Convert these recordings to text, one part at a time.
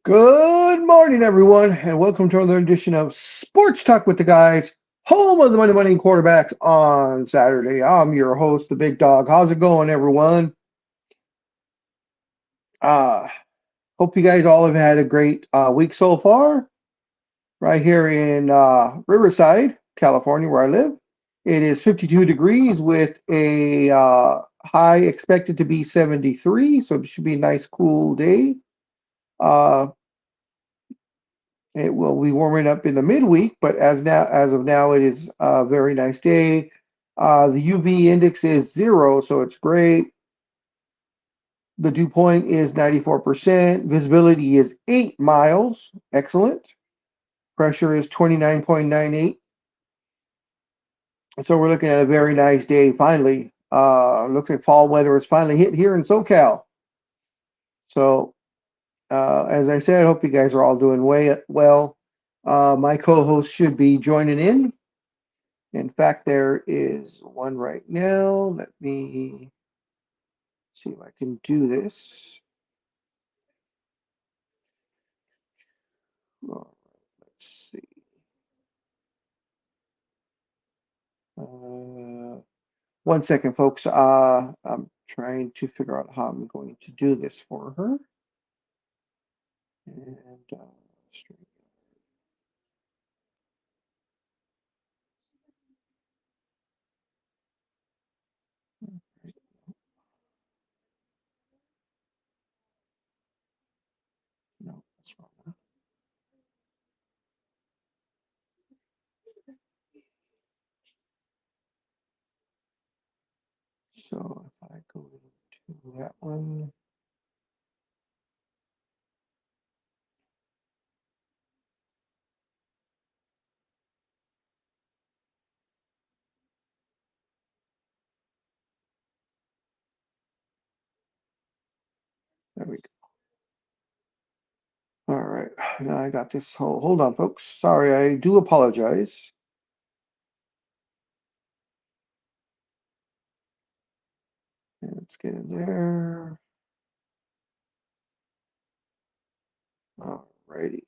Good morning, everyone, and welcome to another edition of Sports Talk with the Guys, home of the Monday Morning Quarterbacks on Saturday. I'm your host, the Big Dog. How's it going, everyone? Uh, Hope you guys all have had a great week so far. Right here in Riverside, California, where I live, it is 52 degrees with a high expected to be 73, so it should be a nice, cool day. Uh, It will be warming up in the midweek, but as of now, it is a very nice day. The UV index is 0, so it's great. The dew point is 94%. Visibility is 8 miles. Excellent. Pressure is 29.98. So we're looking at a very nice day finally. Looks like fall weather is finally hit here in SoCal. So, as I said, I hope you guys are all doing well. My co-host should be joining in. In fact, there is one right now. Let me see if I can do this. Let's see. Uh, One second, folks. I'm trying to figure out how I'm going to do this for her. And no, that's wrong. So if I go to that one, there we go. All right, now I got this. Hold on, folks. Sorry, I do apologize. Let's get in there. All righty.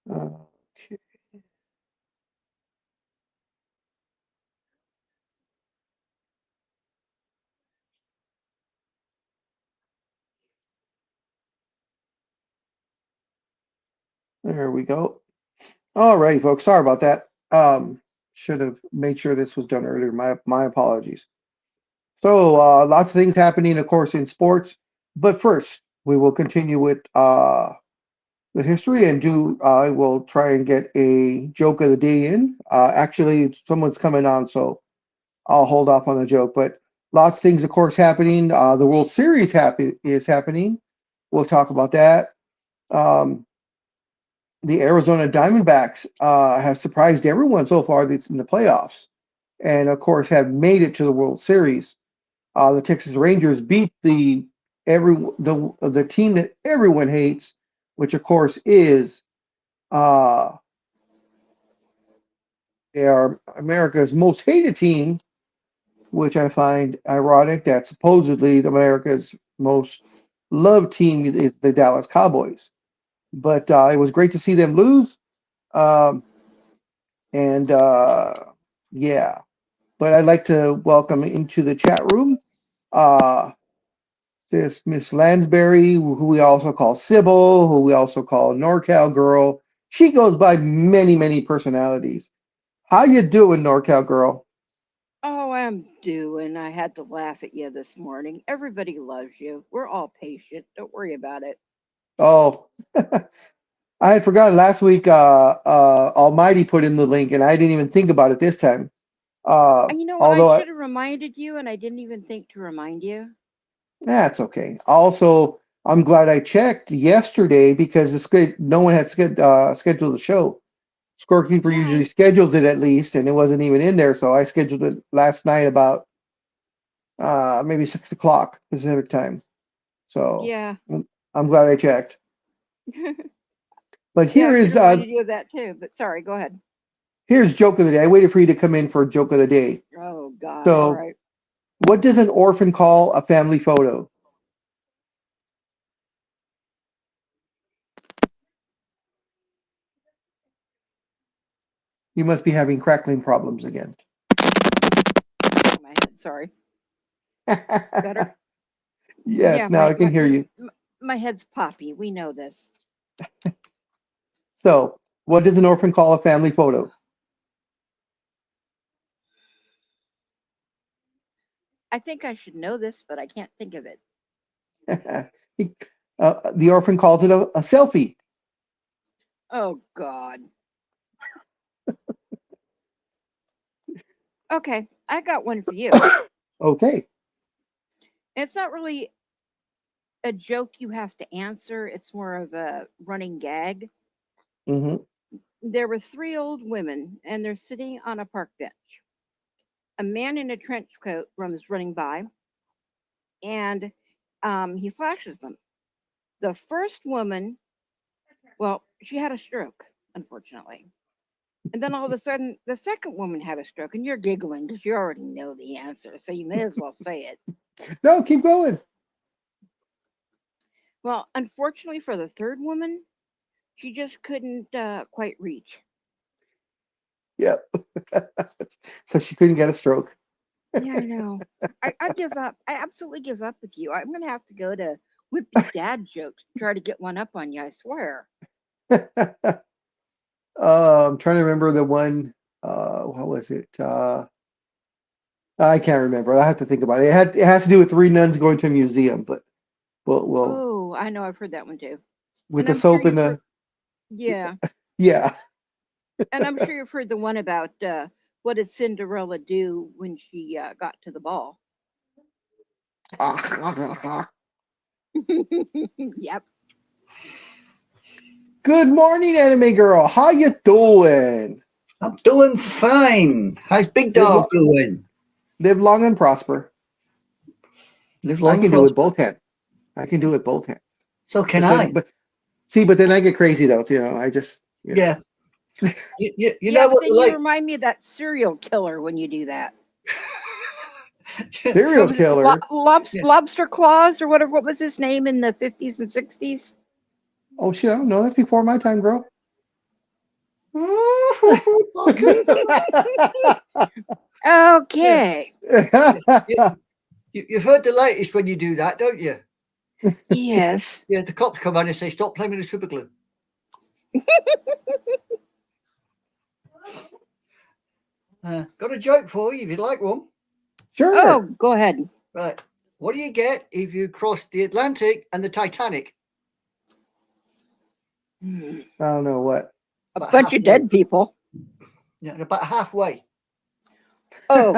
Okay. There we go. All right, folks. Sorry about that. Should have made sure this was done earlier. My apologies. So lots of things happening, of course, in sports. But first, we will continue with the history and do. I will try and get a joke of the day in. Actually, someone's coming on, so I'll hold off on the joke. But lots of things, of course, happening. The World Series is happening. We'll talk about that. Um, the Arizona Diamondbacks have surprised everyone so far that's in the playoffs, and of course have made it to the World Series. The Texas Rangers beat the team that everyone hates, which of course is uh, they are America's most hated team, which I find ironic. That supposedly America's most loved team is the Dallas Cowboys, but it was great to see them lose. Um, and yeah, but I'd like to welcome into the chat room uh, this Miss Lansbury, who we also call Sybil, who we also call NorCal Girl. She goes by many, many personalities. How you doing, NorCal Girl? Oh, I'm doing. I had to laugh at you this morning. Everybody loves you. We're all patient. Don't worry about it. Oh, I had forgotten last week. Almighty put in the link, and I didn't even think about it this time. And you know what? I Although should have reminded you, and I didn't even think to remind you. that's okay. Also, I'm glad I checked yesterday because no one had scheduled the show. Scorekeeper Yeah, usually schedules it at least, and it wasn't even in there. So I scheduled it last night about maybe 6 o'clock Pacific time. So yeah, I'm glad I checked. But yeah. I should have reminded you of that too. But sorry. Go ahead. here's joke of the day. I waited for you to come in for joke of the day. Oh God. So- All right. What does an orphan call a family photo? You must be having crackling problems again. My head. Sorry. Better. Yes, Yeah, now I can hear you. My head's poppy. We know this. So, what does an orphan call a family photo? I think I should know this, but I can't think of it. The orphan calls it a selfie. Oh God. Okay, I got one for you. Okay. It's not really a joke you have to answer. It's more of a running gag. Hmm. There were three old women, and they're sitting on a park bench. A man in a trench coat comes running by, and he flashes them. The first woman, well, she had a stroke, unfortunately. And then all of a sudden, the second woman had a stroke, and you're giggling because you already know the answer, so you may as well say it. No, keep going. Well, unfortunately for the third woman, she just couldn't quite reach. Yep. So she couldn't get a stroke. Yeah, I know. I give up. I absolutely give up with you. I'm gonna have to go to Whippy Dad jokes to try to get one up on you. I swear. I'm trying to remember the one. What was it? I can't remember. I have to think about it. It has to do with three nuns going to a museum, but we'll Oh, I know. I've heard that one too. with And the I'm sure soap in you've heard. the Yeah, yeah. and I'm sure you've heard the one about what did Cinderella do when she got to the ball? Yep. Good morning, anime girl. How you doing? I'm doing fine. How's Big Dog doing? Live long and prosper. Live I long can and do it prosper. both hands. I can do it both hands. So can But I. then, but then I get crazy though. I just Yeah. You Yeah, know but what? then you Like remind me of that serial killer when you do that. serial What was it? killer. Yeah. Lobster Claus or whatever. What was his name in the 50s and 60s? Oh shit! I don't know. That's before my time, girl. Okay. Okay. You've heard the latest when you do that, don't you? Yes. Yeah, the cops come on and say, stop playing with the super glue. Got a joke for you if you'd like one. Sure. Oh, go ahead. Right. What do you get if you cross the Atlantic and the Titanic? Hmm. I don't know what. A About bunch of halfway. dead people. Yeah, about halfway. Oh,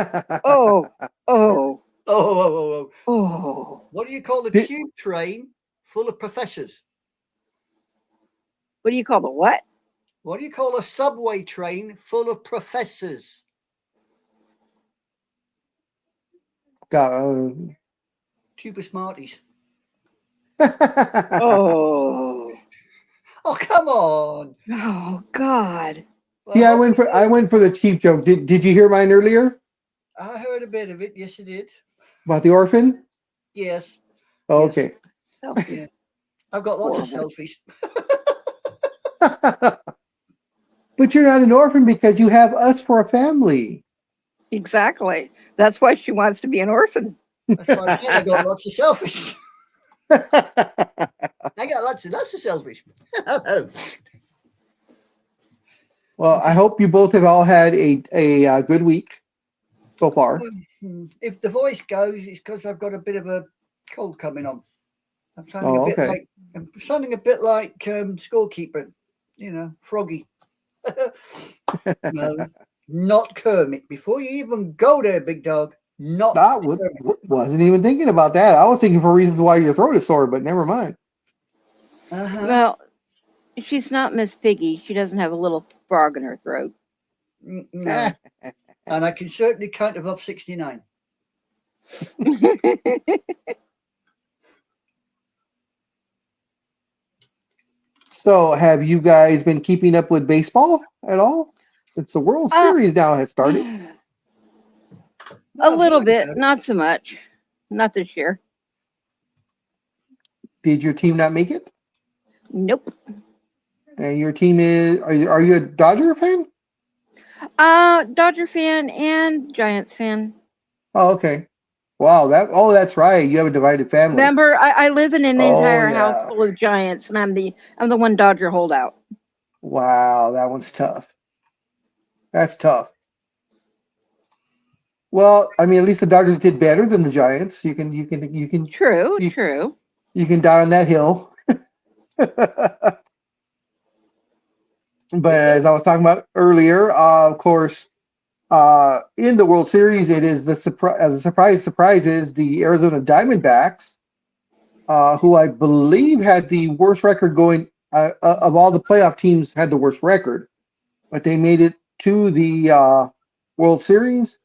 oh, oh, Oh. oh. What do you call a Did- tube train full of professors? What do you call the what? What do you call a subway train full of professors? God. Tube of Smarties. Oh, Oh, come on. oh, God. See, I Well, went for the cheap joke. Did you hear mine earlier I heard a bit of it. Yes, you did. about the orphan? Yes. Oh, Yes. okay. So Yeah. I've got lots horrible. of selfies. But you're not an orphan because you have us for a family. Exactly. That's why she wants to be an orphan. That's why I said I got lots of selfies. I got lots of selfies. Well, I hope you both have all had a good week so far. If the voice goes, it's because I've got a bit of a cold coming on. I'm sounding Oh, a bit okay. like scorekeeper, froggy. No, not Kermit. Before you even go there, Big Dog, not I Kermit. wasn't even thinking about that. I was thinking for reasons why your throat is sore, but never mind. Uh-huh. Well, she's not Miss Piggy. She doesn't have a little frog in her throat. No. And I can certainly count above 69. So, have you guys been keeping up with baseball at all? Since the World Series now has started. A Well, little if you bit, look at it, not so much. Not this year. Did your team not make it? Nope. And your team is, are you a Dodger fan? Dodger fan and Giants fan. Oh, okay. Wow, that's right. You have a divided family. Remember, I live in an Oh, entire house yeah. full of Giants, and I'm the one Dodger holdout. Wow, that one's tough. That's tough. Well, I mean, at least the Dodgers did better than the Giants. True, you, true. you can die on that hill. But as I was talking about earlier, of course, in the World Series, it is the surprise is the Arizona Diamondbacks, who I believe had the worst record going of all the playoff teams, had the worst record, but they made it to the World Series.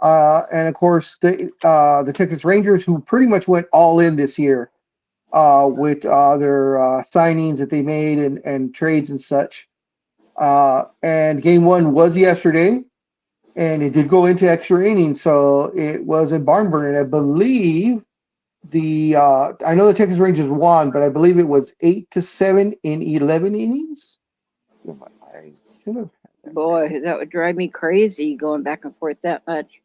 And of course, the Texas Rangers, who pretty much went all in this year with their signings that they made and trades and such. And game one was yesterday, and it did go into extra innings, so it was a barn burner. And I believe I know the Texas Rangers won, but I believe it was 8-7 in 11 innings. I should have. Boy, that would drive me crazy going back and forth that much.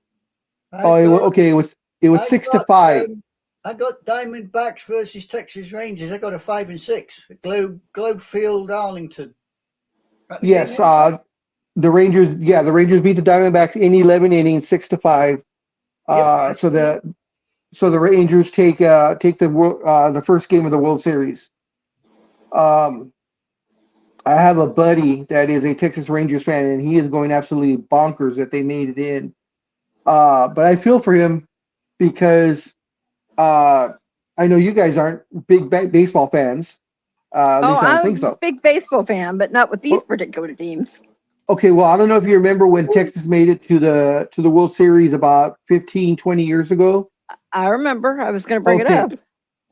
Okay. It was I 6-5. I got Diamondbacks versus Texas Rangers. I got a 5-6 at Globe Field, Arlington. Right, the Yes, game went? the Rangers. Yeah, the Rangers beat the Diamondbacks in 11 innings, 6-5. Yep, So the Rangers take the first game of the World Series. I have a buddy that is a Texas Rangers fan, and he is going absolutely bonkers that they made it in. But I feel for him because I know you guys aren't big baseball fans. At least I don't think I'm so. a big baseball fan, but not with these Well- particular teams. Okay, well, I don't know if you remember when Texas made it to the World Series about 15, 20 years ago. I remember. I was going to bring it Okay. up.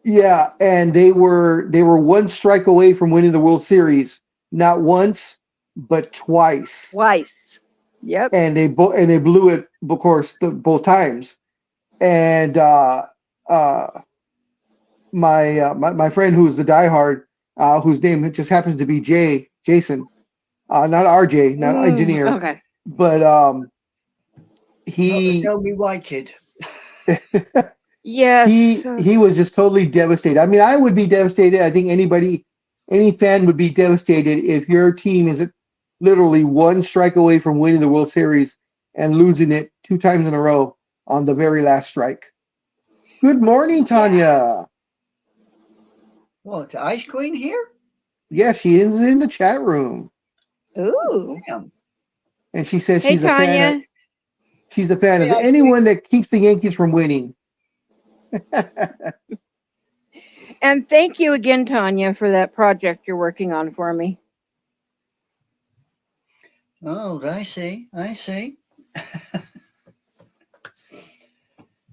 Yeah, and they were one strike away from winning the World Series, not once, but twice. Twice. Yep. And they blew it, of course, both times. And my friend who's the diehard, whose name just happens to be Jason, not RJ, not engineer, Okay. but Not he the Tell Me Why Kid. Yes. he was just totally devastated. I mean, I would be devastated. I think any fan would be devastated if your team is literally one strike away from winning the World Series and losing it 2 times in a row on the very last strike. Good morning, Tanya. What, the Ice Queen here? Yeah, she is in the chat room, Ooh. Damn. and she says Hey, she's a fan. Tanya. She's a fan of Hey, anyone that keeps the Yankees from winning. And thank you again, Tanya, for that project you're working on for me. Oh, I see.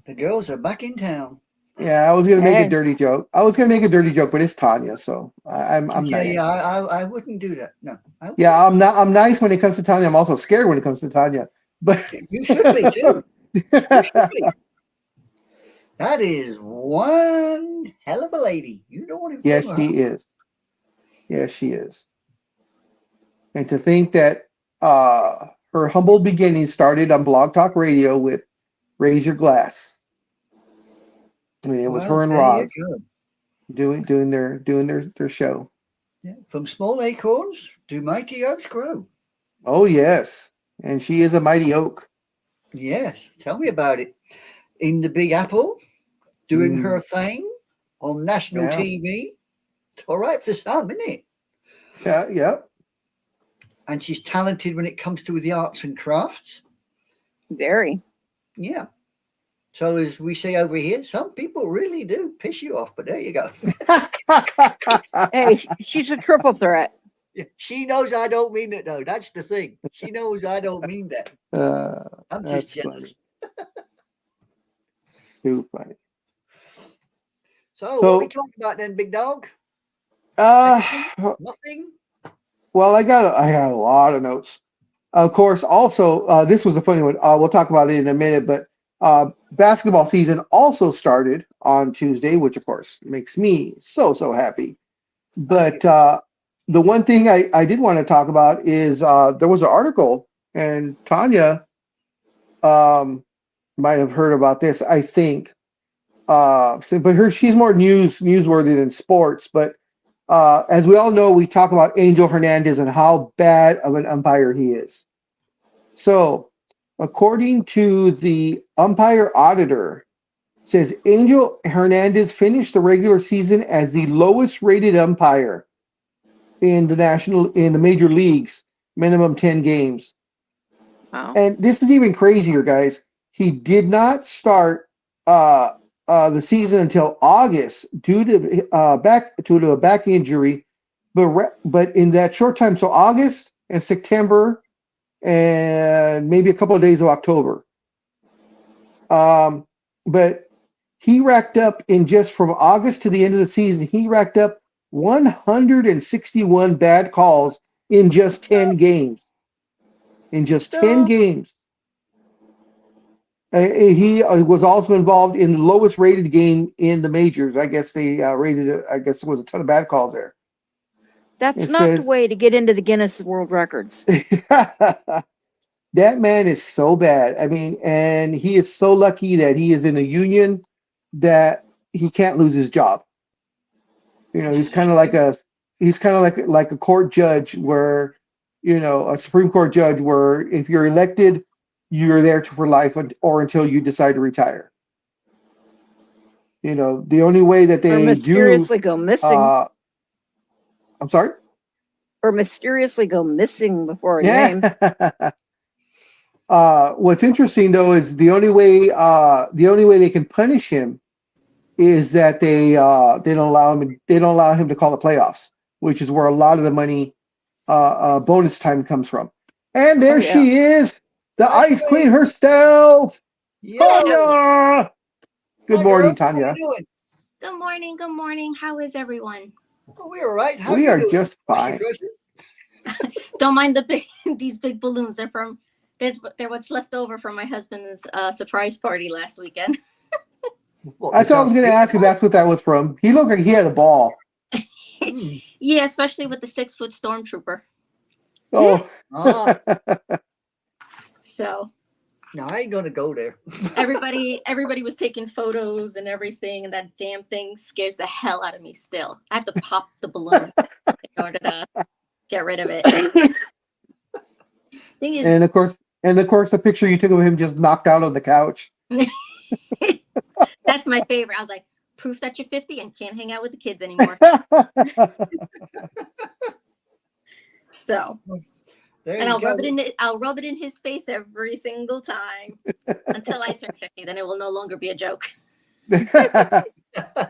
The girls are back in town. Yeah, I was gonna make Hey. a dirty joke. But it's Tanya, so I'm yeah, nice. yeah, I wouldn't do that. No. Yeah, I'm nice when it comes to Tanya. I'm also scared when it comes to Tanya. But You should be too. You should be. That is one hell of a lady. You don't want to yes, she is. Yes, she is. And to think that her humble beginnings started on Blog Talk Radio with Raise Your Glass. I mean, it was her and Roz doing their show. Yeah. From small acorns do mighty oaks grow. Oh yes, and she is a mighty oak. Yes, tell me about it. In the Big Apple, doing her thing on national Yeah. TV. It's all right for some, isn't it? Yeah, yeah. And she's talented when it comes to the arts and crafts. Very. Yeah. So as we say over here, some people really do piss you off, but there you go. Hey, she's a triple threat. She knows I don't mean it though. That's the thing. She knows I don't mean that. I'm just That's jealous. Too funny. So what we talking about then, big dog? Nothing? Well, I got a lot of notes. Of course, also this was a funny one. We'll talk about it in a minute, but Basketball season also started on Tuesday, which of course makes me so happy. But the one thing I did want to talk about is there was an article, and Tanya might have heard about this, I think. But she's more newsworthy than sports. But as we all know, we talk about Angel Hernandez and how bad of an umpire he is. So, according to the umpire auditor, says Angel Hernandez finished the regular season as the lowest rated umpire in the major leagues, minimum 10 games. Wow. And this is even crazier, guys. He did not start the season until August due to a back injury, but in that short time, so August and September and maybe a couple of days of October. But he racked up in just from August to the end of the season, he racked up 161 bad calls in just 10 games. In just 10 games. He was also involved in the lowest rated game in the majors. I guess they rated it, I guess there was a ton of bad calls there. That's It not says- the way to get into the Guinness World Records. That man is so bad. I mean, and he is so lucky that he is in a union that he can't lose his job. You know, he's kind of like a court judge where, you know, a Supreme Court judge where if you're elected, you're there for life or until you decide to retire. You know, the only way that Or they do, mysteriously go missing. I'm sorry? Or mysteriously go missing before a game. What's interesting though is the only way they can punish him is that they don't allow him to call the playoffs, which is where a lot of the money bonus time comes from. And there she is, the Ice Queen herself. Yeah. Tanya. Good Hi, morning, girl. How Tanya. you doing? Good morning. Good morning. How is everyone? Oh, we're all right. How We you are doing? just What's your fine. question? Don't mind the big these big balloons. They're what's left over from my husband's surprise party last weekend. What, That's the what I was going to ask if that's what that was from. He looked like he had a ball. Hmm. Yeah, especially with the 6-foot stormtrooper. Oh, Ah, So no, I ain't gonna go there. everybody was taking photos and everything, and that damn thing scares the hell out of me still. I have to pop the balloon in order to get rid of it. Thing is, and of course, the picture you took of him just knocked out on the couch. that's my favorite. I was like, proof that you're 50 and can't hang out with the kids anymore. So, There and you I'll go. rub it in his face every single time until I turn 50. Then it will no longer be a joke.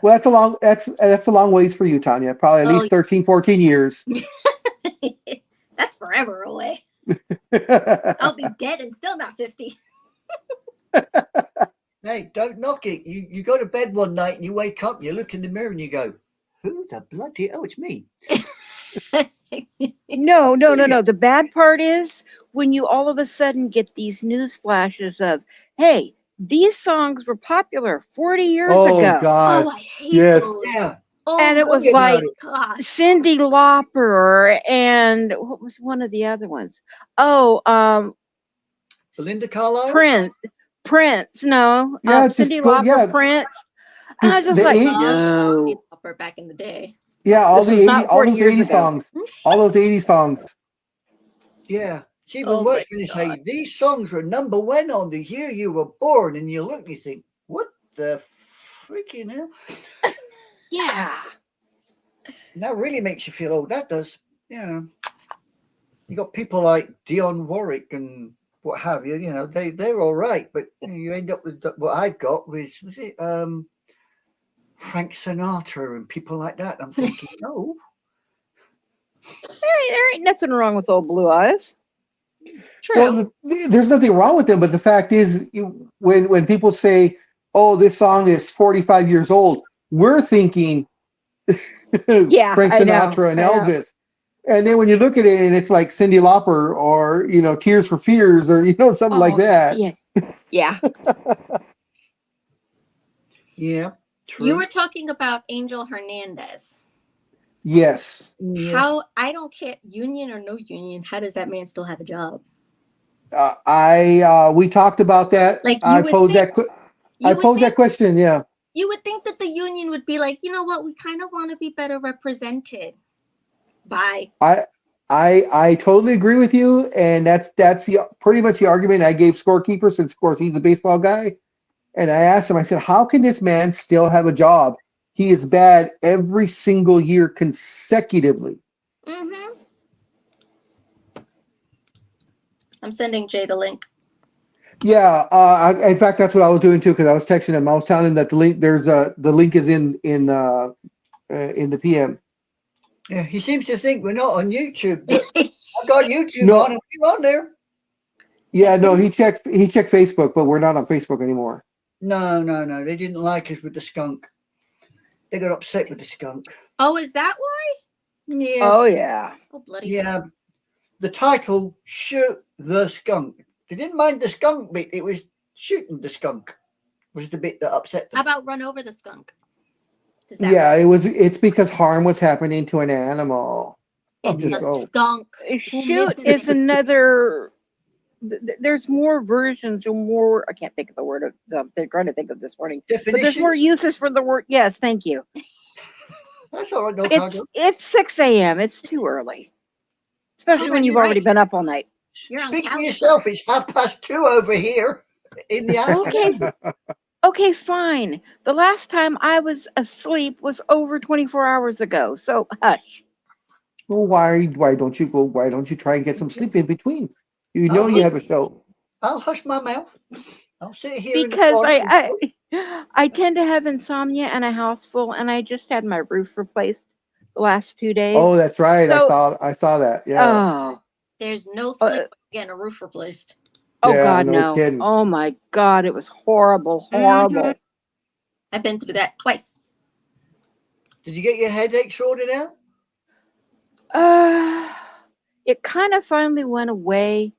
Well, that's a long ways for you, Tanya. Probably at Oh, least 13, 14 years. That's forever away. I'll be dead and still not 50. Hey, don't knock it. You go to bed one night and you wake up, you look in the mirror and you go, who the bloody, oh, it's me. No. The bad part is when you all of a sudden get these news flashes of, hey, these songs were popular 40 years Oh ago. God. Oh, I hate Yes. those. Yeah. Oh, And it tell was me about like it. gosh. Cyndi Lauper and what was one of the other ones? Oh, Belinda Carlisle? Prince. No, Yeah, it's just Cyndi go- Lauper, yeah. Prince. And I was just The like, eight- no. Upper back in the day. Yeah, all This the was not 80, all 40 those years 80 ago. songs. All those 80 songs. Yeah. It's even Oh my worse when you say these songs were number one on the year you were born, and you look and you think, what the freaking hell? Yeah. And that really makes you feel old. That does. You know. You got people like Dionne Warwick and what have you, they're all right, but you end up with what I've got was it Frank Sinatra and people like that. I'm thinking, no. There ain't nothing wrong with old blue eyes. True. Well, there's nothing wrong with them, but the fact is, when people say, "Oh, this song is 45 years old," we're thinking Yeah, Frank I know, Sinatra and I know. Elvis. And then when you look at it and it's like Cyndi Lauper or Tears for Fears or something like Oh, that. Yeah. Yeah. Yeah, true. You were talking about Angel Hernandez. Yes. Yes. How, I don't care, union or no union, how does that man still have a job? We talked about that. Like, I you would posed think, I posed that question. Yeah. you would think that the union would be like, you know what, we kind of want to be better represented by. I totally agree with you, and that's pretty much the argument I gave Scorekeeper, since of course he's a baseball guy. And I asked him, I said, how can this man still have a job? He is bad every single year consecutively. Mm-hmm. I'm sending Jay the link. Yeah, in fact, that's what I was doing too, because I was texting him. I was telling him that the link is in the PM. Yeah, he seems to think we're not on YouTube, but I've got YouTube No. on and we're on there. Yeah, no, he checked Facebook, but we're not on Facebook anymore. No. They didn't like us with the skunk. They got upset with the skunk. Oh, is that why? Yes. Oh yeah. Oh, bloody. Yeah. The title, Shoot the Skunk. They didn't mind the skunk bit. It was shooting the skunk was the bit that upset them. How about run over the skunk? Does Yeah, it's because harm was happening to an animal. It's just a go. skunk. Shoot misses is another. There's more versions or more. I can't think of the word of they're trying to think of this morning. But there's more Definitions. uses for the word. Yes, thank you. That's all right, no It's problem. 6 a.m. It's too early, especially when you've already been up all night. You're on Speak for calendar. yourself. It's 2:30 over here in the afternoon. Okay, fine. The last time I was asleep was over 24 hours ago. So hush. Well, why don't you try and get some sleep in between? You know Oh, you have a show. I'll hush my mouth. I'll sit here in the Because corner. I tend to have insomnia and a house full, and I just had my roof replaced the last 2 days. Oh, that's right. So- I saw that. Yeah. Oh, There's no sleep getting a roof replaced. oh Yeah, God, no no. kidding. Oh my God, it was horrible, horrible. Mhm. I've been through that twice. Did you get your headache sorted out? It kind of finally went away.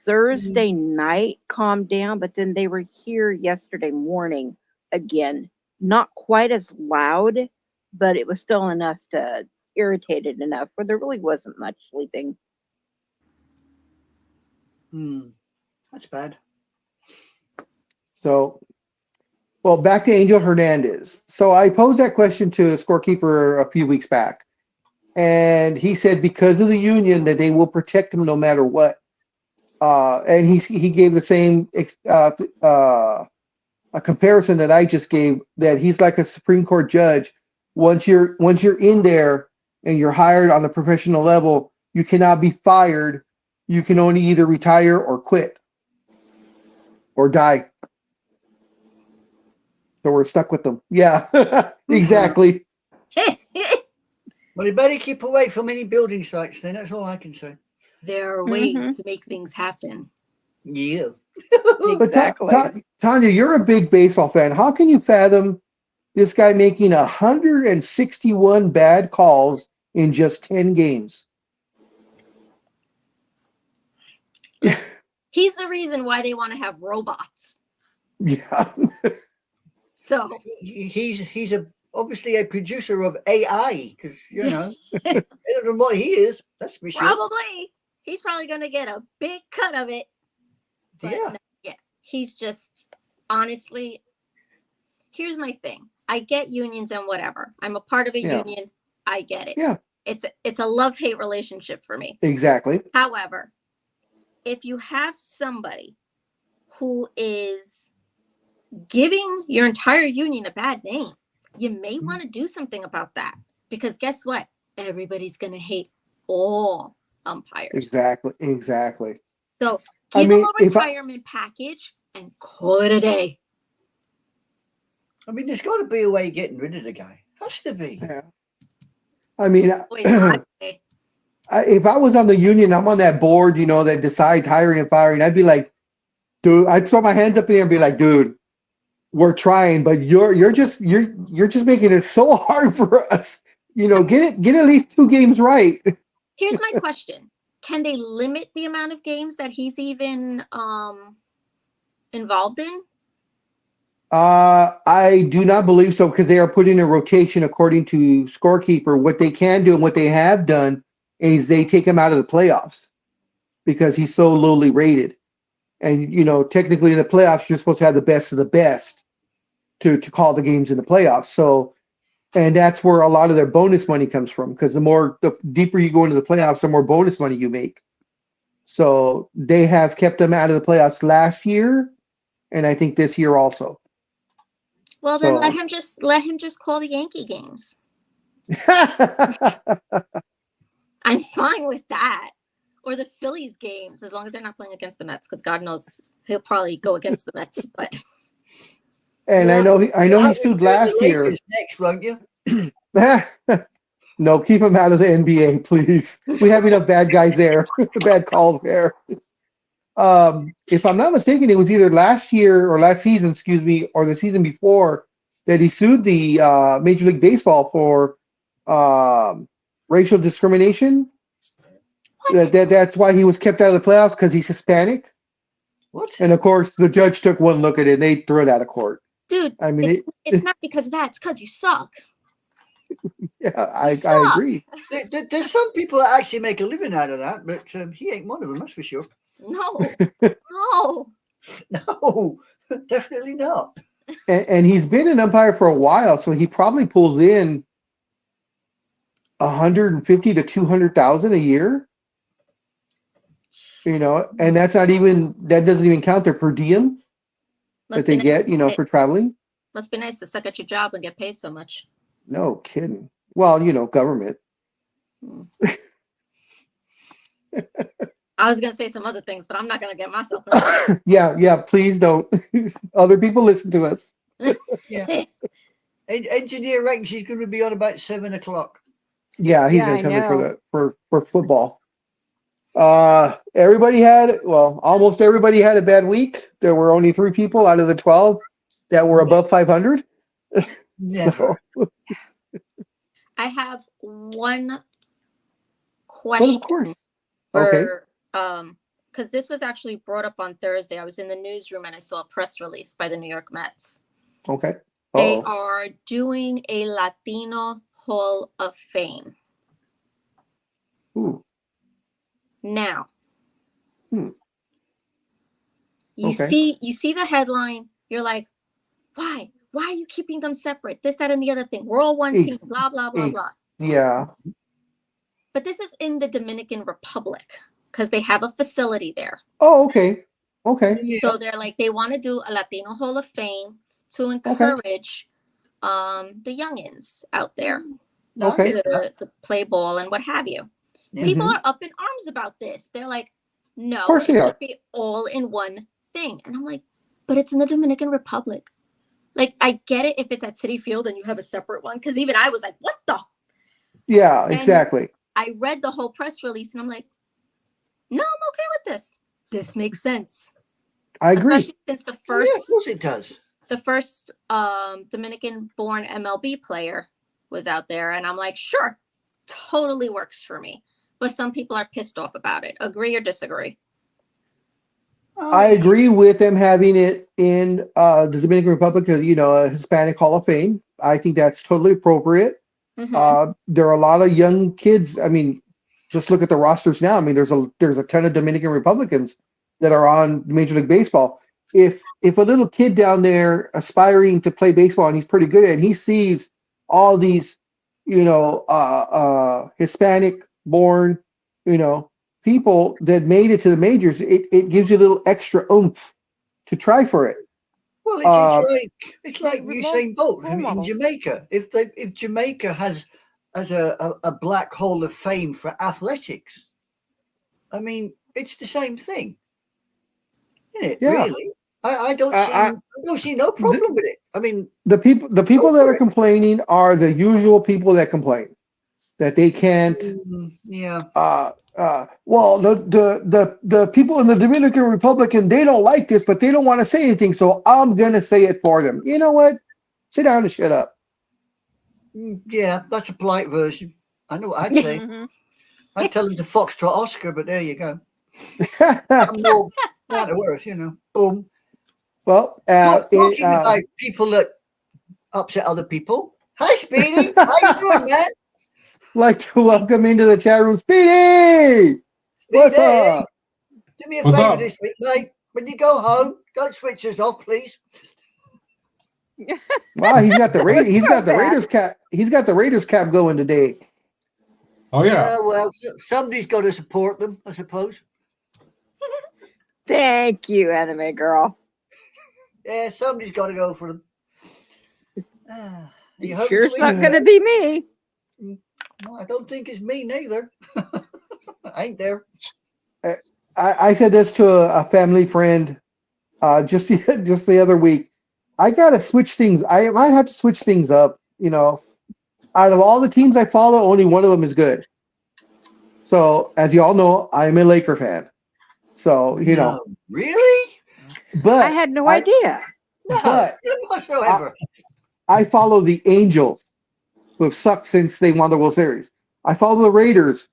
Thursday night calmed down, but then they were here yesterday morning again. Not quite as loud, but it was still enough to irritate it enough where there really wasn't much sleeping. That's bad. So, well, back to Angel Hernandez. So I posed that question to a Scorekeeper a few weeks back, and he said because of the union that they will protect him no matter what. And he gave the same a comparison that I just gave, that he's like a Supreme Court judge. Once you're in there and you're hired on a professional level, you cannot be fired. You can only either retire or quit or die. So we're stuck with them. Yeah, exactly. Well, you better keep away from any building sites then. That's all I can say. There are ways Mhm. to make things happen. Yeah. But Exactly. Tanya, you're a big baseball fan. How can you fathom this guy making 161 bad calls in just 10 games? He's the reason why they want to have robots. Yeah. So He's obviously a producer of AI because I don't know what he is. That's for sure. probably he's probably going to get a big cut of it. But Yeah. no, yeah, he's just honestly. Here's my thing. I get unions and whatever. I'm a part of a Yeah. union. I get it. Yeah. It's a love-hate relationship for me. Exactly. However, if you have somebody who is giving your entire union a bad name, you may want to do something about that, because guess what? Everybody's going to hate all umpires. Exactly. So I give mean, them a retirement package and call it a day. I mean, there's got to be a way of getting rid of the guy. Has to be. Yeah. I mean, Always my way. if I was on the union, I'm on that board, that decides hiring and firing. I'd be like, dude, I'd throw my hands up in the air and be like, dude, we're trying, but you're just making it so hard for us. Get at least 2 games right. Here's my question. can they limit the amount of games that he's even involved in? I do not believe so because they are putting a rotation according to Scorekeeper. What they can do and what they have done is they take him out of the playoffs because he's so lowly rated. And, technically in the playoffs, you're supposed to have the best of the best to call the games in the playoffs. So, and that's where a lot of their bonus money comes from because the deeper you go into the playoffs, the more bonus money you make. So they have kept them out of the playoffs last year, and I think this year also. Well, then let him just call the Yankee games. I'm fine with that. Or the Phillies games, as long as they're not playing against the Mets, because God knows he'll probably go against the Mets. But and I know he sued last year. Next, won't you? No, keep him out of the NBA, please. We have enough bad guys there, bad calls there. If I'm not mistaken, it was either last year or last season, excuse me, or the season before that he sued the Major League Baseball for racial discrimination. That's why he was kept out of the playoffs because he's Hispanic. What? And of course, the judge took one look at it and they threw it out of court. Dude, I mean, it's not because of that. It's because you suck. Yeah, I agree. There's some people that actually make a living out of that, but he ain't one of them, that's for sure. No, no. No, definitely not. And he's been an umpire for a while, so he probably pulls in 150 to 200,000 a year. And that doesn't even count their per diem that they get, for traveling. Must be nice to suck at your job and get paid so much. No kidding. Well, government. I was gonna say some other things, but I'm not gonna get myself. Yeah, please don't. Other people listen to us. Yeah. Engineer reckons he's going to be on about 7:00. Yeah, he's gonna come in for football. Almost everybody had a bad week. There were only 3 people out of the 12 that were above 500. Never. I have one question. Well, of course. Okay. Because this was actually brought up on Thursday. I was in the newsroom and I saw a press release by the New York Mets. Okay. They are doing a Latino Hall of Fame. Ooh. Now, you see the headline. You're like, why? Why are you keeping them separate? This, that, and the other thing. We're all one team. Blah blah blah blah. Yeah. But this is in the Dominican Republic because they have a facility there. Oh, okay. Okay. Yeah. So they're like, they want to do a Latino Hall of Fame to encourage the youngins out there Okay. to play ball and what have you. Yeah. People are up in arms about this. They're like, no, course it they should are. be all in one thing. And I'm like, but it's in the Dominican Republic. Like, I get it if it's at Citi Field and you have a separate one. Because even I was like, what the? Yeah, And exactly. I read the whole press release and I'm like, no, I'm okay with this. This makes sense. I agree. Especially since Yeah, of course it does. the first Dominican-born MLB player was out there. And I'm like, sure, totally works for me. But some people are pissed off about it. Agree or disagree? I agree with them having it in the Dominican Republic, a Hispanic Hall of Fame. I think that's totally appropriate. Mhm. There are a lot of young kids. I mean, just look at the rosters now. I mean, there's a ton of Dominican Republicans that are on Major League Baseball. If a little kid down there aspiring to play baseball and he's pretty good at it, and he sees all these, Hispanic born, people that made it to the majors, it gives you a little extra oomph to try for it. Well, it's like Usain Bolt in Jamaica. If Jamaica has a black hall of fame for athletics, I mean, it's the same thing, isn't it? Yeah. Really, I don't see no problem with it. I mean, the people that are complaining are the usual people that complain that they can't. Yeah. Well, the people in the Dominican Republic, and they don't like this, but they don't want to say anything, so I'm gonna say it for them. You know what? Sit down and shut up. Yeah, that's a polite version. I know what I'd say. I tell him to foxtrot Oscar, but there you go. I'm more down to earth, you know. Boom. Well, Talking about people that upset other people. Hi, Speedy. How you doing, man? like to welcome into the chat room, Speedy. What's Speedy, up? do me a What's favor up? this week, mate. When you go home, don't switch us off, please. Wow, he's got the He's got the Bad. Raiders cap. He's got the Raiders cap going today. Oh yeah. Well, somebody's got to support them, I suppose. Thank you, anime girl. Yeah, somebody's got to go for them. You hope Sure, to it's win, not you going to know? be me. No, I don't think it's me neither. I ain't there. I said this to a family friend just the other week. I gotta switch things. I might have to switch things up. You know, out of all the teams I follow, only one of them is good. So, as you all know, I'm a Laker fan. So, you know, No, really? but I had no idea. No, But- none whatsoever. I follow the Angels, who have sucked since they won the World Series. I follow the Raiders,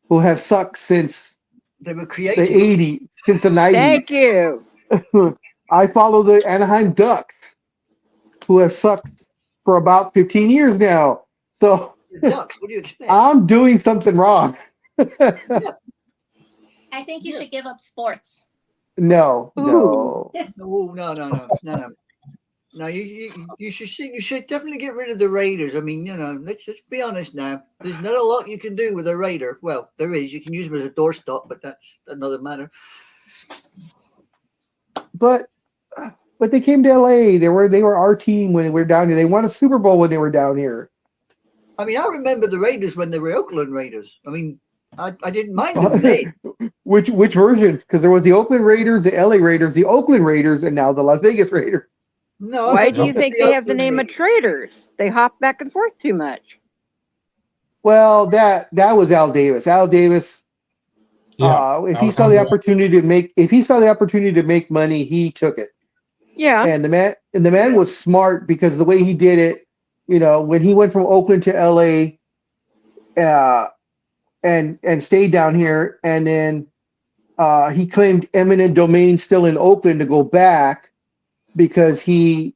who have sucked since They were the created. 80s, since the 90s. Thank you. I follow the Anaheim Ducks, who have sucked for about 15 years now. So The Ducks, what do you expect? I'm doing something wrong. I think you Yeah. should give up sports. No. No, no. No, you should definitely get rid of the Raiders. I mean, you know, let's be honest now. There's not a lot you can do with a Raider. Well, there is. You can use them as a doorstop, but that's another matter. But they came to LA. They were our team when we were down here. They won a Super Bowl when they were down here. I mean, I remember the Raiders when they were Oakland Raiders. I mean, I didn't mind them then. Which version? Because there was the Oakland Raiders, the LA Raiders, the Oakland Raiders, and now the Las Vegas Raiders. No, I Why do remember you think the they have the Oakland name of Raiders. traitors? They hop back and forth too much. Well, that was Al Davis. Al Davis. Yeah. If he saw the opportunity to make money, he took it. Yeah. And the man was smart because the way he did it, you know, when he went from Oakland to LA, and stayed down here, and then he claimed eminent domain still in Oakland to go back because he,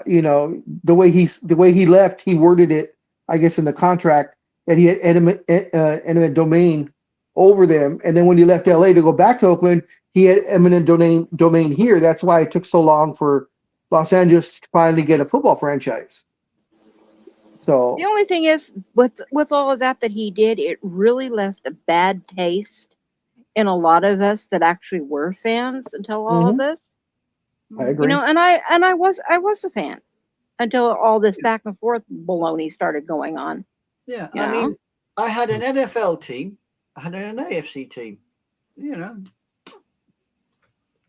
you know, the way he left, he worded it, I guess, in the contract that he had eminent domain over them, and then when he left LA to go back to Oakland, he had eminent domain here. That's why it took so long for Los Angeles to finally get a football franchise. So The only thing is, with all of that he did, it really left a bad taste in a lot of us that actually were fans until all of this. I agree. You know, and I was a fan until all this back and forth baloney started going on. Yeah, Yeah. I mean, I had an NFL team. I had an AFC team. You know,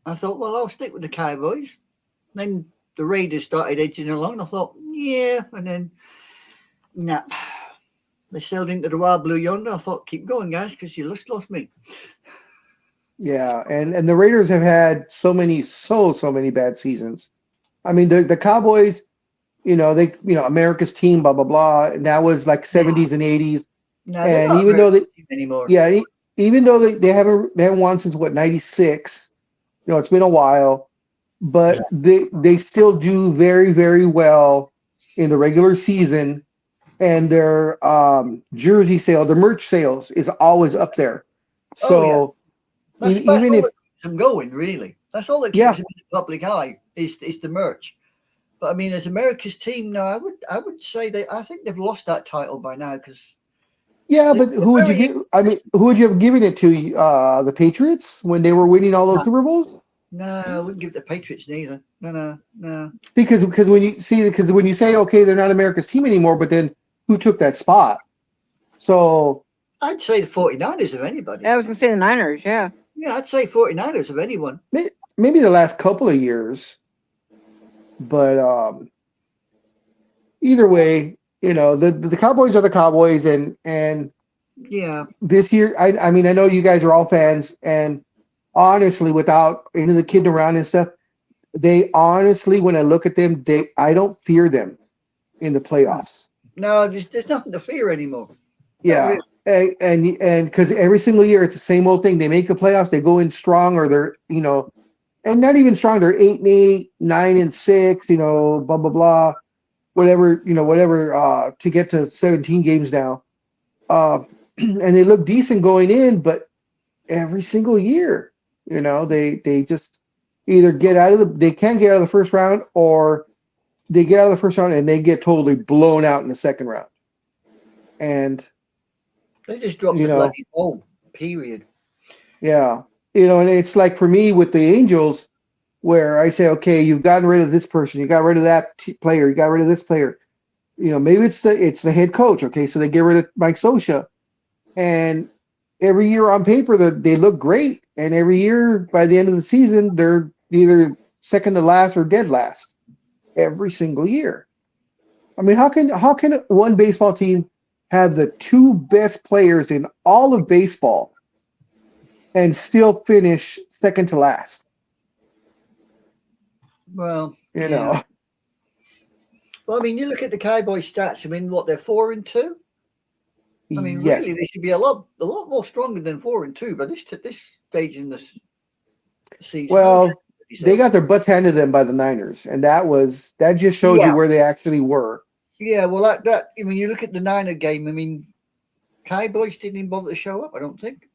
I thought, well, I'll stick with the Cowboys. Then the Raiders started edging along. I thought, yeah, and then nah. They sailed into the wild blue yonder. I thought, keep going, guys, because you just lost me. Yeah, and the Raiders have had so many bad seasons. I mean, the Cowboys, you know, America's team, blah blah blah. And that was like 70s and 80s. No, they're And not even though very team anymore. even though they haven't won since what 96, you know, it's been a while, but they still do very very well in the regular season, and their jersey sale, the merch sales is always up there. So That's even all if that keeps them going, really. That's all that keeps Yeah. them in the public eye is the merch. But I mean, as America's team now, I would say I think they've lost that title by now because yeah, but who would you give? I mean, who would you have given it to? The Patriots when they were winning all those Super Bowls? no, I wouldn't give the Patriots neither. No. Because when you say okay, they're not America's team anymore, but then who took that spot? So I'd say the 49ers of anybody. I was gonna say the Niners, yeah. Yeah, I'd say 49ers of anyone. maybe the last couple of years, but either way, you know, the Cowboys are the Cowboys, and Yeah. this year, I mean, I know you guys are all fans, and honestly, without any of the kidding around and stuff, they honestly, when I look at them, I don't fear them in the playoffs. No, there's nothing to fear anymore. Yeah, There is. and because every single year it's the same old thing. They make the playoffs, they go in strong, or they're and not even strong. They're 8-8, 9-6, blah blah blah, whatever whatever to get to 17 games now, and they look decent going in, but every single year, they just either they can't get out of the first round, or they get out of the first round and they get totally blown out in the second round, and they just dropped the bloody ball. Period. Yeah. And it's like for me with the Angels, where I say, okay, you've gotten rid of this person, you got rid of that player, you got rid of this player. Maybe it's the head coach. Okay, so they get rid of Mike Scioscia, and every year on paper they look great, and every year by the end of the season they're either second to last or dead last. Every single year. I mean, how can one baseball team have the two best players in all of baseball and still finish second to last? Well, Well, I mean, you look at the Cowboys stats. I mean, what, they're 4-2? I mean, yes. really, they should be a lot more stronger than 4-2. But this stage in the season, Well, they got their butts handed to them by the Niners, and that just showed you where they actually were. Yeah, well, that I mean, you look at the Niner game. I mean, Cowboys didn't even bother to show up, I don't think.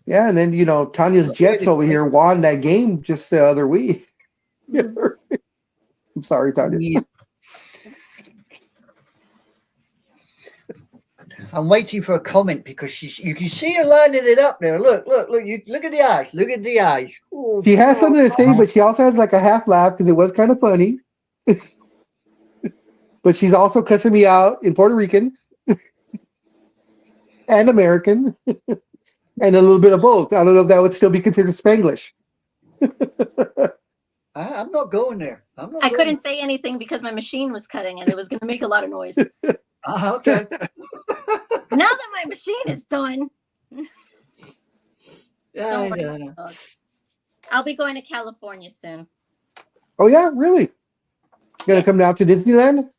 Yeah, and then Tanya's Jets over here won that game just the other week. I'm sorry, Tanya. Yeah. I'm waiting for a comment because you can see her lining it up there. Look, you look at the eyes. Look at the eyes. Ooh, She has something to say, but she also has like a half laugh because it was kind of funny. But she's also cussing me out in Puerto Rican and American and a little bit of both. I don't know if that would still be considered Spanglish. I'm not going there. I couldn't say anything because my machine was cutting and it was going to make a lot of noise. Okay. Now that my machine is done, Yeah, don't worry. I'll be going to California soon. Oh yeah, really? Gonna come down to Disneyland?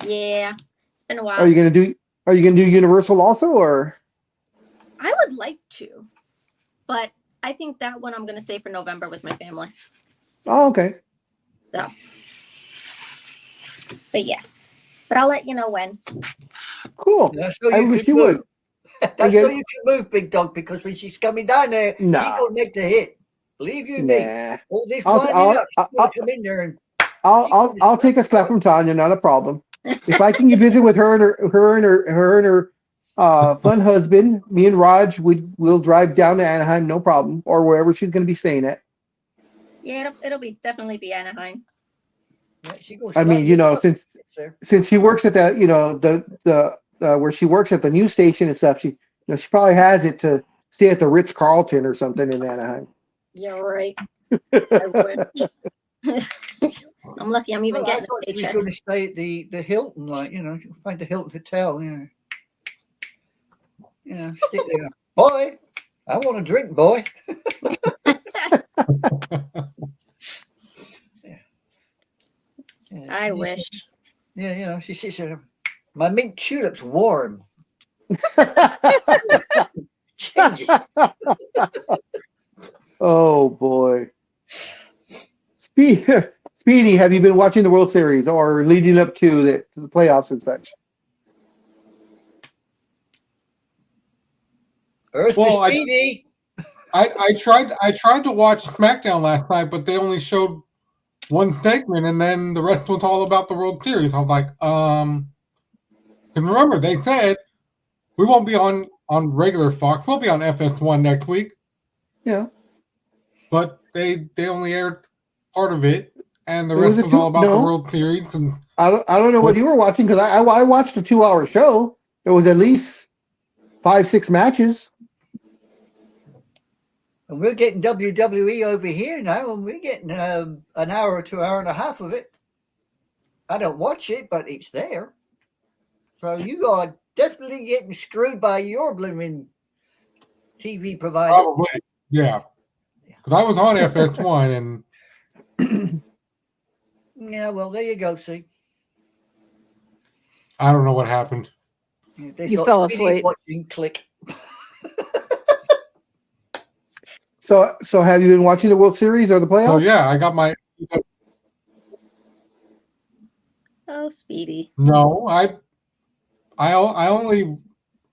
Yeah, it's been a while. Are you gonna do Universal also, or? I would like to, but I think that one I'm going to save for November with my family. Oh, okay. So, but yeah, but I'll let you know when. Cool. I wish you would. That's so you can move, big dog, because when she's coming down there, she's gonna make the hit. Believe you me. All this winding up, she's gonna come in there and I'll take a slap from Tanya, not a problem. If I can visit with her and her fun husband, me and Raj, we'll drive down to Anaheim, no problem, or wherever she's going to be staying at. Yeah, it'll definitely be Anaheim. Yeah, I mean, since she works at the where she works at the news station and stuff, she probably has it to stay at the Ritz-Carlton or something in Anaheim. Yeah, right. I wish. I'm lucky. I'm even getting a paycheck. She's going to stay at the Hilton, find the Hilton Hotel. Stick there. Boy, I want a drink, boy. I wish. Yeah, she sits there. My mint tulip's warm. Change it. Oh boy. Speedy, have you been watching the World Series or leading up to the playoffs and such? Speedy. I tried to watch SmackDown last night, but they only showed one segment, and then the rest was all about the World Series. I was like, and remember they said we won't be on regular Fox. We'll be on FS1 next week. Yeah. But they only aired part of it, and the rest was all about the World Series. And I don't know what you were watching, because I watched a 2-hour show. There was at least 5-6 matches. And we're getting WWE over here now, and we're getting an hour to hour and a half of it. I don't watch it, but it's there. So you are definitely getting screwed by your blooming TV provider. Probably, yeah. Because I was on FS1, and yeah, well, there you go. See, I don't know what happened. They You thought fell Speedy asleep. watching Click. So have you been watching the World Series or the playoffs? So yeah, I got my. Oh, Speedy. No, I only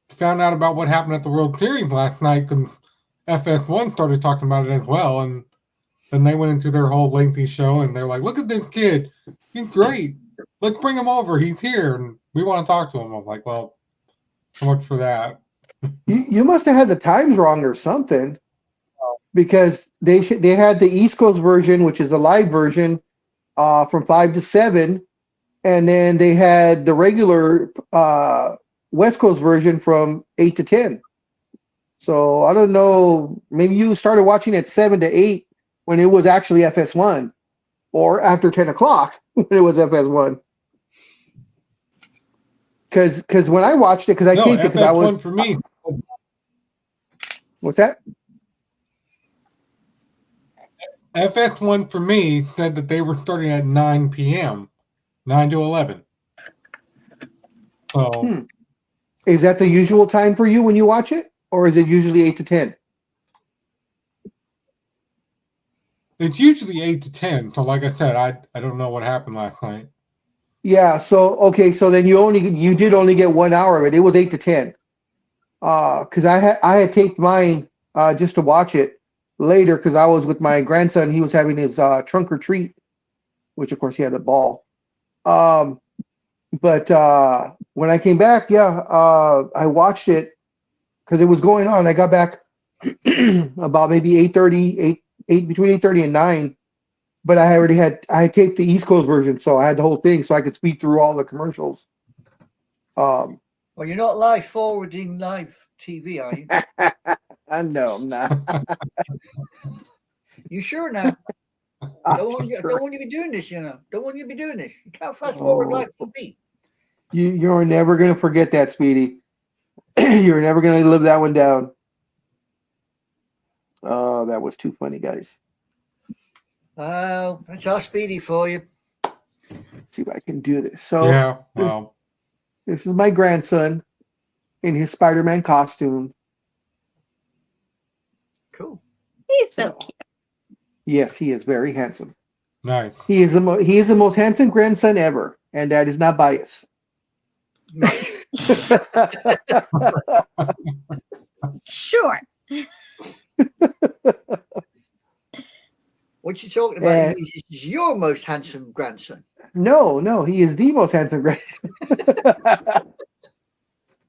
found out about what happened at the World Series last night because FS1 started talking about it as well, and then they went into their whole lengthy show, and they're like, "Look at this kid, he's great. Let's bring him over. He's here, and we want to talk to him." I'm like, "Well, so much for that." You must have had the times wrong or something, because they had the East Coast version, which is the live version, from 5 to 7, and then they had the regular West Coast version from 8 to 10. So I don't know. Maybe you started watching at 7 to 8 when it was actually FS1, or after 10 o'clock when it was FS1. Because when I watched it, because I No, taped it, because I was. FS1 for me. What's that? FS1 for me said that they were starting at 9 p.m., 9 to 11. So Is that the usual time for you when you watch it, or is it usually 8 to 10? it's usually 8 to 10. So like I said, I don't know what happened last night. Yeah. So okay. So then you did only get 1 hour of it. It was 8 to 10. Because I had taped mine just to watch it later because I was with my grandson. He was having his trunk or treat, which of course he had a ball. But when I came back, I watched it because it was going on. I got back about maybe 8:30, between 8:30 and 9. But I had taped the East Coast version, so I had the whole thing, so I could speed through all the commercials. Well, you're not live forwarding live TV, are you? I know I'm not. You sure now? Don't want you to be doing this, you know. Don't want you to be doing this. You can't fast forward live TV. You're never gonna forget that, Speedy. You're never gonna live that one down. Oh, that was too funny, guys. Well, that's our Speedy for you. Let's see if I can do this. So Yeah, well, this is my grandson in his Spider-Man costume. Cool. He's so cute. Yes, he is very handsome. nice. He is the most handsome grandson ever, and that is not bias. Sure. What you talking about? He's your most handsome grandson. No, he is the most handsome grandson.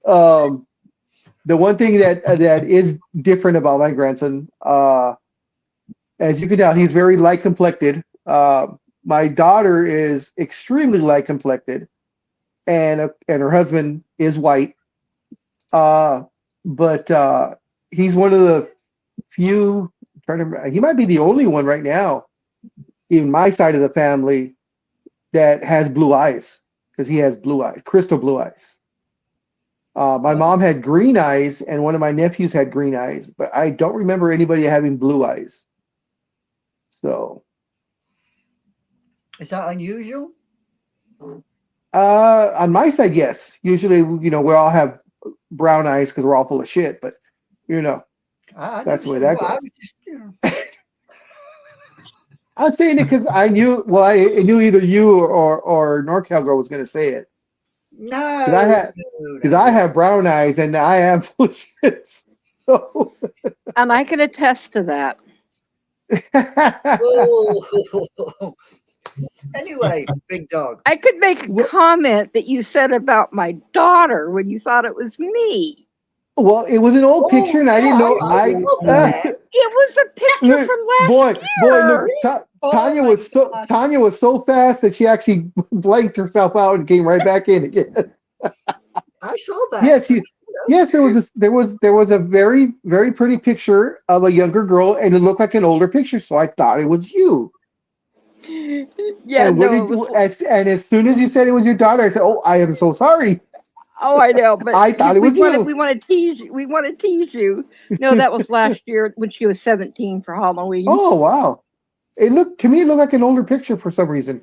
The one thing that is different about my grandson, as you can tell, he's very light complected. My daughter is extremely light complected, and her husband is white. But he's one of the few. He might be the only one right now, in my side of the family, that has blue eyes, because he has blue eyes, crystal blue eyes. My mom had green eyes, and one of my nephews had green eyes, but I don't remember anybody having blue eyes. So, Is that unusual? on my side, yes. Usually, we all have brown eyes because we're all full of shit. But that's the way that goes. I was saying it because I knew. Well, I knew either you or NorCal Girl was going to say it. No, because I have brown eyes and I have full of shit. So. And I can attest to that. Anyway, big dog. I could make a comment that you said about my daughter when you thought it was me. Well, it was an old picture, and I didn't know. It was a picture from last year. Look, Tanya was so fast that she actually blanked herself out and came right back in again. I saw that. Yes, there was a very, very pretty picture of a younger girl, and it looked like an older picture, so I thought it was you. Yeah, and as soon as you said it was your daughter, I said, "Oh, I am so sorry." Oh, I know, but I thought it was you. We want to tease you. We want to tease you. No, that was last year when she was 17 for Halloween. Oh wow! It looked like an older picture for some reason.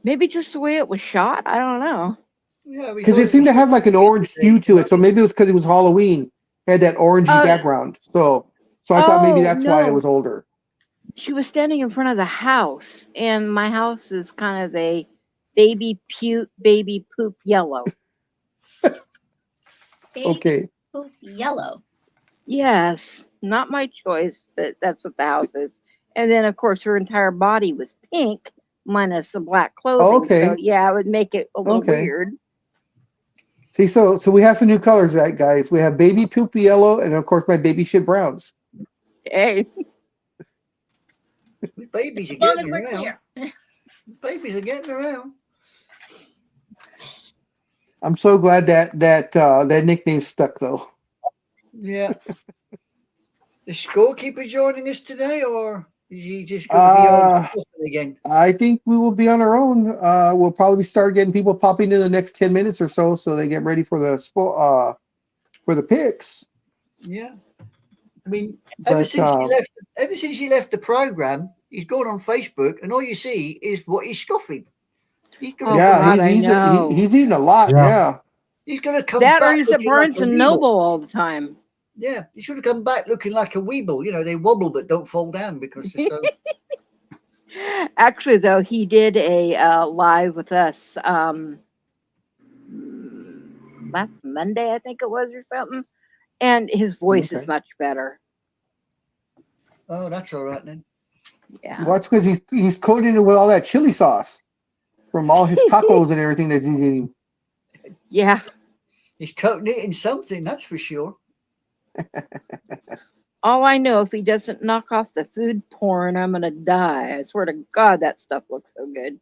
Maybe just the way it was shot. I don't know. Yeah, we because thought it seemed to have like an orange hue to it. So maybe it was because it was Halloween. It had that orangey Oh. background. So I thought maybe Oh, that's why it no. was older. She was standing in front of the house, and my house is kind of a baby poop yellow. Baby Okay. poop yellow. Yes, not my choice, but that's what the house is. And then, of course, her entire body was pink, minus the black clothing. So Okay. yeah, it would make it a little Okay. weird. See, so we have some new colors, guys. We have baby poop yellow, and of course my baby shit browns. Hey, babies are As long as getting we're around. clear. Babies are getting around. I'm so glad that nickname stuck though. Yeah. Is Scorekeeper joining us today, or is he just going to be on Austin again? I think we will be on our own. We'll probably start getting people popping in the next 10 minutes or so, so they get ready for the picks. Yeah. I mean, ever But since he left the program, he's gone on Facebook, and all you see is what he's scoffing. He's Oh, gonna yeah, God, I know. he's eating a lot. Yeah. Yeah. he's gonna come that or back he's at looking Barnes like a and weeble. Noble all the time. Yeah, he should have come back looking like a weeble. You know, they wobble but don't fall down because they're so. Actually, though, he did a live with us last Monday, I think it was, or something. And his voice is Okay. much better. Oh, that's all right then. Yeah. Well, that's because he's coating it with all that chili sauce from all his tacos and everything that he's eating. Yeah. He's coating it in something, that's for sure. All I know, if he doesn't knock off the food porn, I'm gonna die. I swear to God, that stuff looks so good.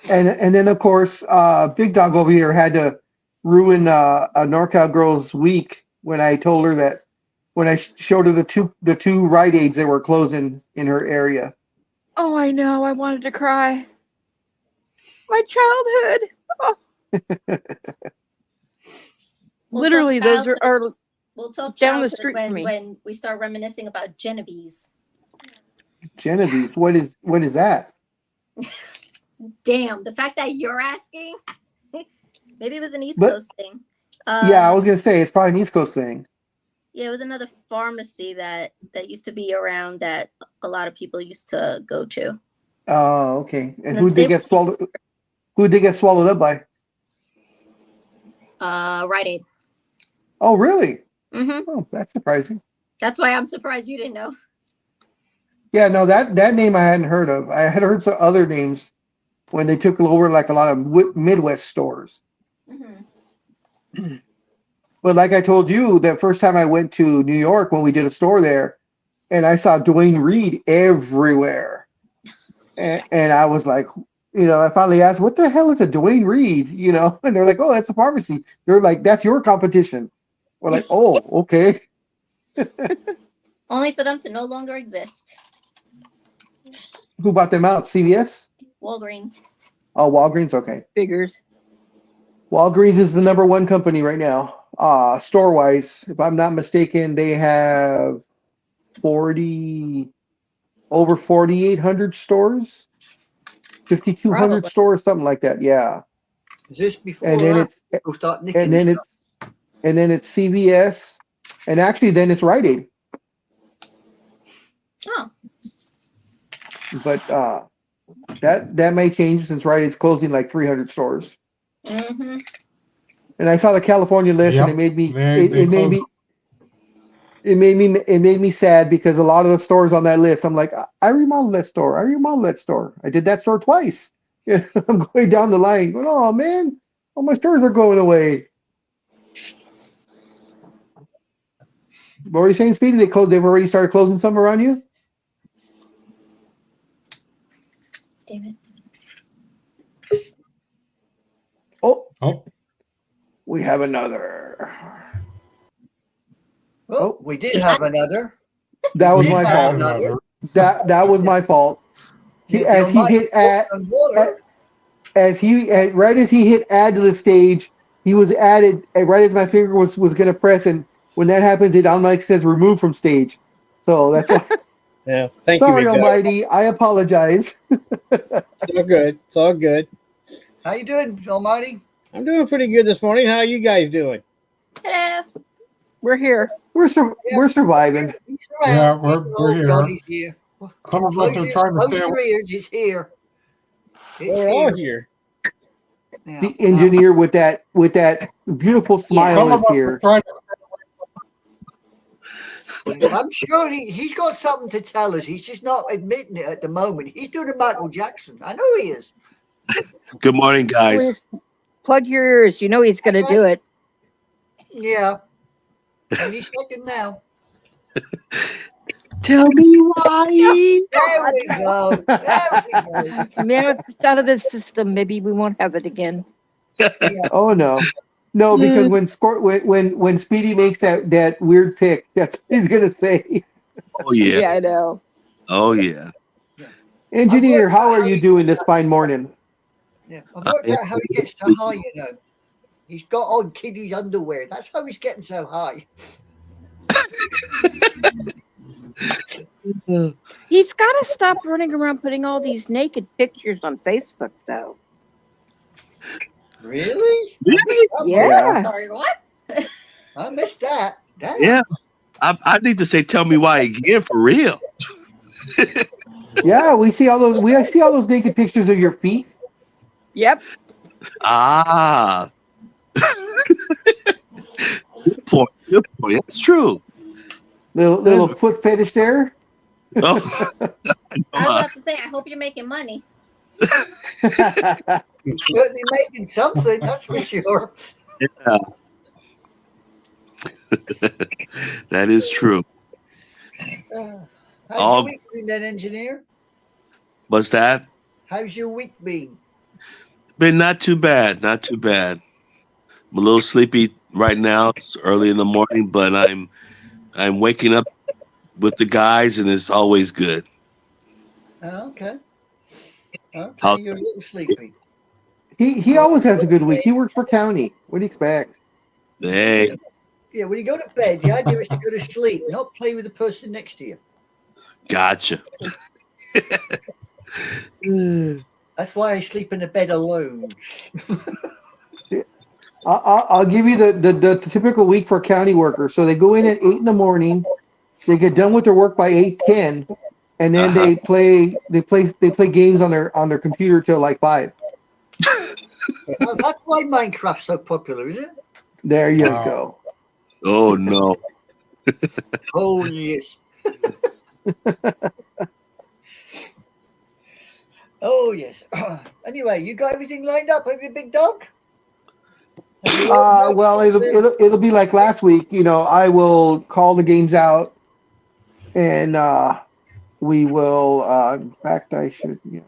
And then of course, Big Dog over here had to ruin a NorCal girl's week when I told her that when I showed her the two Rite Aids that were closing in her area. Oh, I know. I wanted to cry. My childhood. Oh. We'll Literally, talk those are We'll talk down the childhood street from me. when we start reminiscing about Genevieve's. Genevieve, what is that? Damn, the fact that you're asking. Maybe it was an East But- Coast thing. Yeah, I was gonna say it's probably an East Coast thing. Yeah, it was another pharmacy that used to be around that a lot of people used to go to. Oh, okay. And And who'd they get swallowed? Who'd they get swallowed up by? Rite Aid. Oh, really? hmm Oh, that's surprising. That's why I'm surprised you didn't know. Yeah, no, that name I hadn't heard of. I had heard some other names when they took over like a lot of Midwest stores. Mm-hmm. But like I told you, the first time I went to New York when we did a store there, and I saw Dwayne Reed everywhere, and I was like, I finally asked, "What the hell is a Dwayne Reed?" And they're like, "Oh, that's a pharmacy." They're like, "That's your competition." We're like, "Oh, okay." Only for them to no longer exist. Who bought them out? CVS? Walgreens. Oh, Walgreens. Okay. Figures. Walgreens is the number one company right now. Store wise, if I'm not mistaken, they have over 4,800 stores, 5,200 Probably. stores, something like that. Yeah. Is this before And then people start nicking and then stuff? it's CVS, and actually then it's Rite Aid. Oh, But that may change since Rite Aid's closing like 300 stores. mm-hmm. And I saw the California list, Yep. and it made me They closed. it made me sad because a lot of the stores on that list, I'm like, I remodeled that store. I did that store twice. I'm going down the line, going, oh man, all my stores are going away. What were you saying, Speedy? They've already started closing some around you? Damn it. Oh, Oh, we have another. Well, we did have another. That was We my had fault. another. That was my fault. As he hit add, And water. right as he hit add to the stage, he was added right as my finger was gonna press, and when that happens, it automatically says remove from stage. So that's why Yeah. Thank Sorry, you, Big Dog. Almighty. I apologize. It's all good. It's all good. How you doing, Almighty? I'm doing pretty good this morning. How are you guys doing? Hello. We're here. We're surviving. He's Yeah, around. we're Oh, here. God, he's here. Some of us Close are your, trying to close stay your away. ears. It's here. It's We're all here. Yeah. The engineer with that beautiful smile Some is of us are here. trying to I'm sure he's got something to tell us. He's just not admitting it at the moment. He's doing a Michael Jackson. I know he is. Good morning, guys. Please plug your ears. You know he's going to do it. Yeah. Any second now. Tell me why. There we go. There we go. Man, if it's out of the system, maybe we won't have it again. Oh no. No, because when Speedy makes that weird pick, that's what he's gonna say. Oh yeah. I know. Oh yeah. Engineer, how are you doing this fine morning? Yeah. I've worked out how he gets so high, you know. He's got on kiddies underwear. That's how he's getting so high. He's got to stop running around putting all these naked pictures on Facebook, though. Really? Yeah. Sorry, what? I missed that. Damn. Yeah. I need to say, tell me why again for real. Yeah, we see all those naked pictures of your feet. Yep. Ah. Good point. Good point. It's true. Little foot fetish there. Oh. I was about to say, I hope you're making money. Certainly making something, that's for sure. Yeah. That is true. How's All- your week been then, engineer? What's that? How's your week been? Been not too bad. Not too bad. I'm a little sleepy right now. It's early in the morning, but I'm waking up with the guys, and it's always good. Oh, okay. Okay, How- you're a little sleepy. He always has a good week. He works for county. What do you expect? Hey, Yeah, when you go to bed, the idea is to go to sleep, not play with the person next to you. gotcha. That's why I sleep in the bed alone. I'll give you the typical week for county workers. So they go in at 8 in the morning, they get done with their work by 8:10, and then they play games on their computer till like 5. Oh, that's why Minecraft's so popular, is it? There you Wow. go. Oh no. Oh yes. Oh yes. Anyway, you got everything lined up, have you, big dog? Have you worked Well, out- it'll be like last week. You know, I will call the games out, and we will. In fact, I should. Yeah.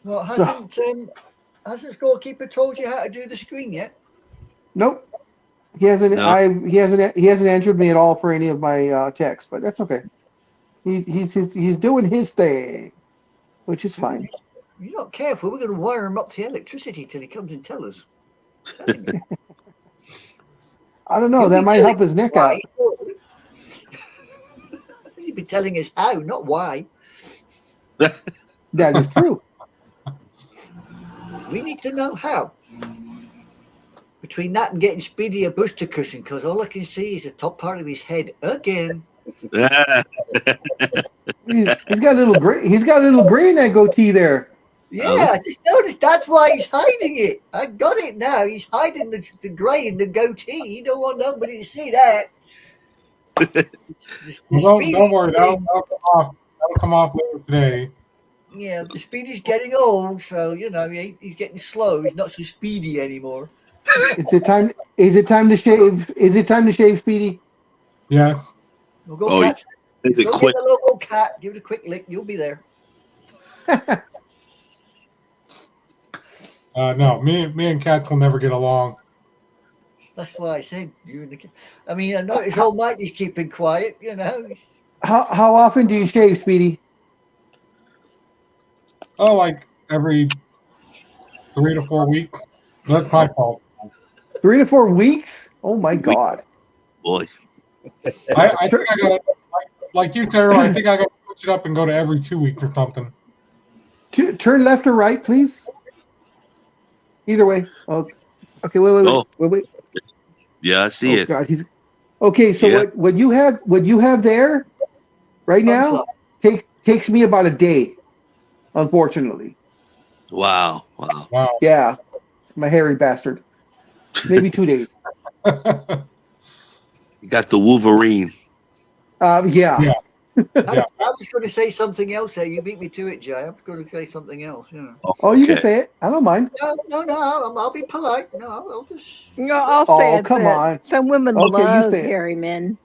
Well, hasn't Scorekeeper told you how to do the screen yet? Nope. He hasn't. No. He hasn't answered me at all for any of my texts, but that's okay. He's doing his thing, which is fine. You're not careful. We're going to wire him up to electricity till he comes and tell us. Telling you. I don't know. He'll That be might telling help his neck why. out. He'll be telling us how, not why. That is true. We need to know how. Between that and getting Speedy a booster cushion, because all I can see is the top part of his head again. He's got a little gray. He's got a little gray in that goatee there. Yeah, I just noticed that's why he's hiding it. I got it now. He's hiding the grey in the goatee. He don't want nobody to see that. The Don't worry, Speedy- that'll come off. That'll come off later today. Yeah, the Speedy's getting old, so you know he's getting slow. He's not so speedy anymore. Is it time? Is it time to shave? Is it time to shave, Speedy? Yeah. We'll go Oh, cat. Is it Go quick? get the local cat. Give it a quick lick. You'll be there. No, me and Cats will never get along. That's why I said you and the cat. I mean, I notice old Mikey's keeping quiet. You know. How often do you shave, Speedy? Oh, like every 3 to 4 weeks. That's my fault. 3 to 4 weeks? Oh my God! Boy. I think I got like you, Sarah, I think I got to switch it up and go to every 2 weeks or something. Turn left or right, please. Either way. Oh, okay. Wait. Oh. Wait. Yeah, I see Oh it. God, he's okay. So Yeah. what you have there right now takes me about a day, unfortunately. Wow. Wow. Yeah, my hairy bastard. Maybe 2 days. You got the Wolverine. Yeah. Yeah. I was going to say something else there. You beat me to it, Jay. I was going to say something else. You know. Oh, you can Okay. say it. I don't mind. No. I'll be polite. No, I'll just. No, I'll say Oh, it. come that on. Some women Okay, you love say it. hairy men.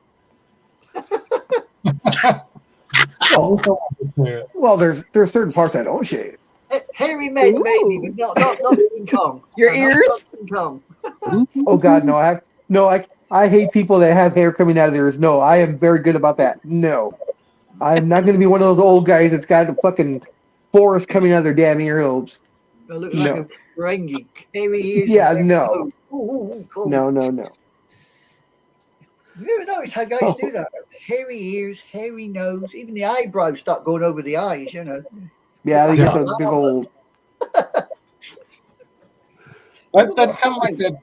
Well, there's certain parts I don't shave. Hairy men, maybe, but not King Kong. Your No, ears? not King Kong. Oh God, no. I hate people that have hair coming out of their ears. No, I am very good about that. No, I'm not going to be one of those old guys that's got the fucking forest coming out of their damn earlobes. I look like No. a Ferengi. Hairy ears. Yeah, and no. nose. Ooh, cool. No. You ever notice how guys do that? Hairy ears, hairy nose, even the eyebrows start going over the eyes, you know. Yeah, they get Yeah. those big old. That's kind of like that.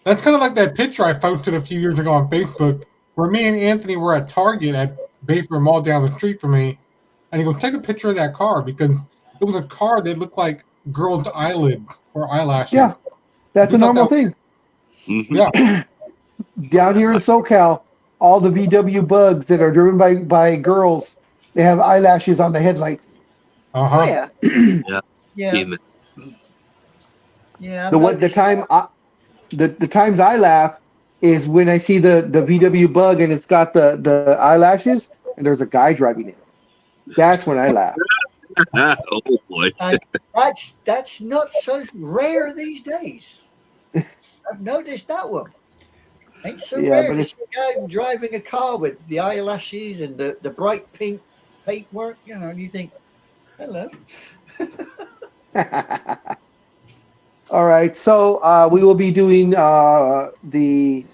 That's kind of like that picture I posted a few years ago on Facebook, where me and Anthony were at Target at Bayfair Mall down the street from me, and he goes, "Take a picture of that car," because it was a car that looked like girls' eyelids or eyelashes. Yeah, that's a We thought normal that- thing. Mhm. Yeah. Down here in SoCal, all the VW bugs that are driven by girls, they have eyelashes on the headlights. Uh Oh, huh. yeah. Yeah, Seen it. yeah. The times I laugh is when I see the VW bug and it's got the eyelashes and there's a guy driving it. That's when I laugh. Oh boy. That's not so rare these days. I've noticed that one. Ain't so Yeah, rare but to see a guy driving a car with the eyelashes and the bright pink paintwork, you know, and you think, hello. All right, so we will be doing the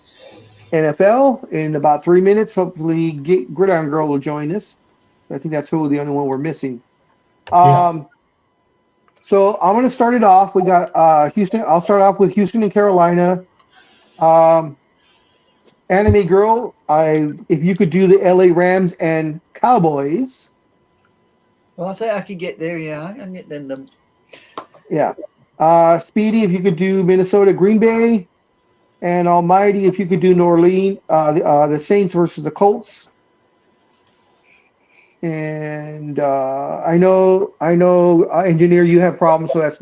NFL in about 3 minutes. Hopefully, Gridiron Girl will join us. I think that's the only one we're missing. Yeah. So I'm going to start it off. We got Houston. I'll start off with Houston and Carolina. Anime Girl, if you could do the LA Rams and Cowboys. Well, I think I can get there, yeah. I can get them. Yeah. Speedy, if you could do Minnesota, Green Bay, and Almighty, if you could do New Orleans, the Saints versus the Colts. And I know, engineer, you have problems, so that's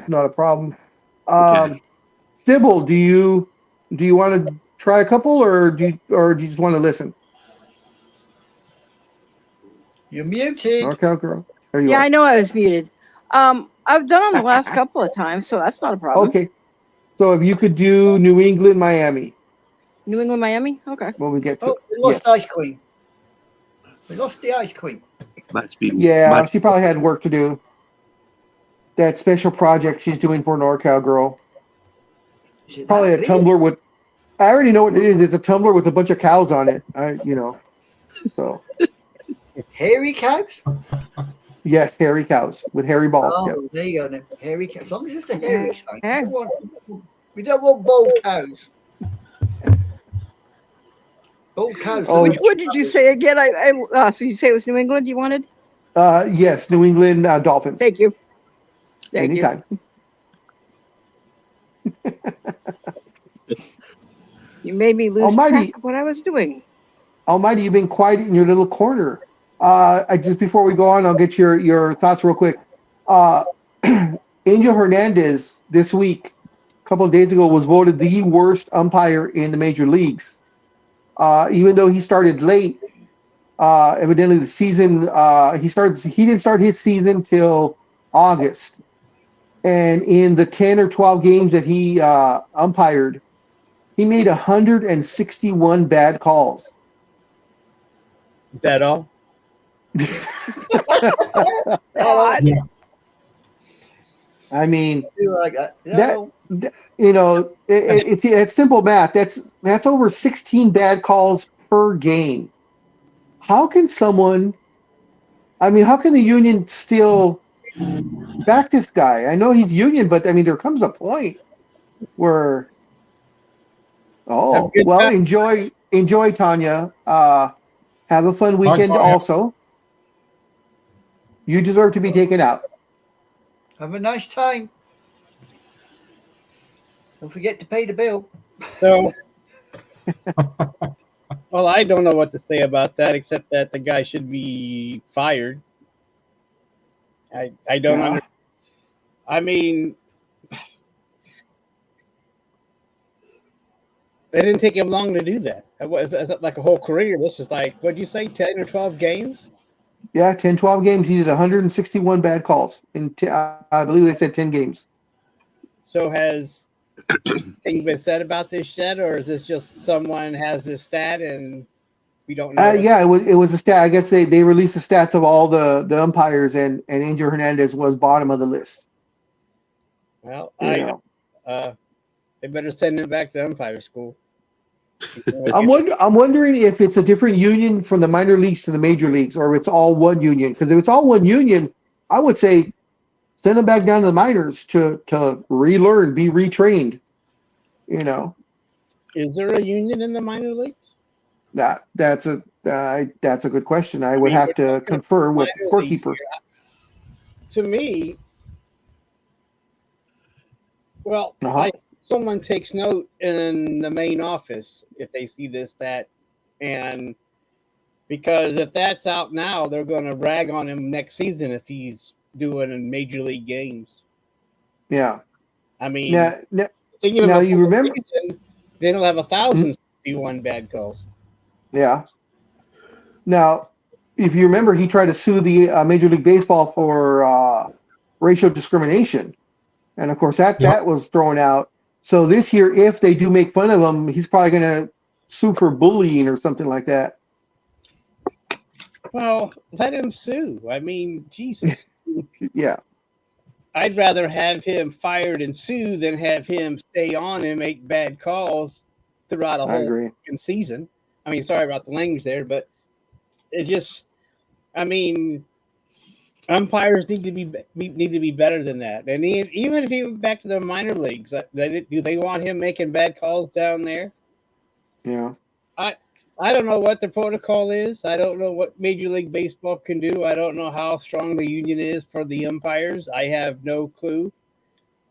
not a problem. Okay. Sybil, do you want to try a couple, or do you just want to listen? You're muted. NorCal Girl, there you Yeah, are. I know I was muted. I've done them the last couple of times, so that's not a problem. Okay. So if you could do New England, Miami, New England, Miami? Okay. when we get to Oh, we lost Ice Queen. We lost the Ice Queen. Must be. yeah, must- she probably had work to do. That special project she's doing for NorCal Girl. Is it Probably that a big? tumbler with. I already know what it is. It's a tumbler with a bunch of cows on it. So Hairy cows? yes, hairy cows with hairy balls. Oh, Yep. there you go. Then. Hairy cows. As long as it's the hairy side. Yeah. We don't want bald cows. Bald cows. Oh, What did you say again? So you say it was New England you wanted? Yes, New England Dolphins. Thank you. Thank Anytime. You made me lose Almighty. track of what I was doing. Almighty, you've been quiet in your little corner. Just before we go on, I'll get your thoughts real quick. Angel Hernandez this week, a couple of days ago, was voted the worst umpire in the major leagues. Even though he started late, evidently the season he didn't start his season till August, and in the 10 or 12 games that he umpired, he made 161 bad calls. Is that all? God. I mean, Like that. it's simple math. That's over 16 bad calls per game. how can someone? I mean, how can the union still back this guy? I know he's union, but I mean, there comes a point where, Have a oh, good well, time. enjoy, Tanya. Have a fun Bye, weekend. Tanya. Also, you deserve to be taken out. Have a nice time. Don't forget to pay the bill. So, well, I don't know what to say about that except that the guy should be fired. I don't Yeah. under. I mean, it didn't take him long to do that. Is that like a whole career? This is like, what do you say, 10 or 12 games? Yeah, 10, 12 games. He did 161 bad calls in, I believe they said 10 games. So has anything been said about this yet, or is this just someone has this stat and we don't know? Yeah, it was a stat. I guess they released the stats of all the umpires, and Angel Hernandez was bottom of the list. Well, You know. they better send him back to umpire school. I'm wondering if it's a different union from the minor leagues to the major leagues, or if it's all one union. Because if it's all one union, I would say send them back down to the minors to relearn, be retrained. You know, Is there a union in the minor leagues? that's a good question. I would mean, have we're to talking confer with the minor leagues scorekeeper. here. To me, well, Uh-huh. someone takes note in the main office if they see this stat, and because if that's out now, they're going to rag on him next season if he's doing in major league games. Yeah. I mean, Now, they give him now a you full remember? season, then he'll have 1,061 bad calls. Yeah. Now, if you remember, he tried to sue the Major League Baseball for racial discrimination, and of course Yep. that was thrown out. So this year, if they do make fun of him, he's probably going to sue for bullying or something like that. Well, let him sue. I mean, Jesus. Yeah. I'd rather have him fired and sue than have him stay on and make bad calls throughout a I whole agree. fucking season. I mean, sorry about the language there, but it just, I mean, umpires need to be better than that. And even if he went back to the minor leagues, do they want him making bad calls down there? Yeah. I don't know what the protocol is. I don't know what Major League Baseball can do. I don't know how strong the union is for the umpires. I have no clue.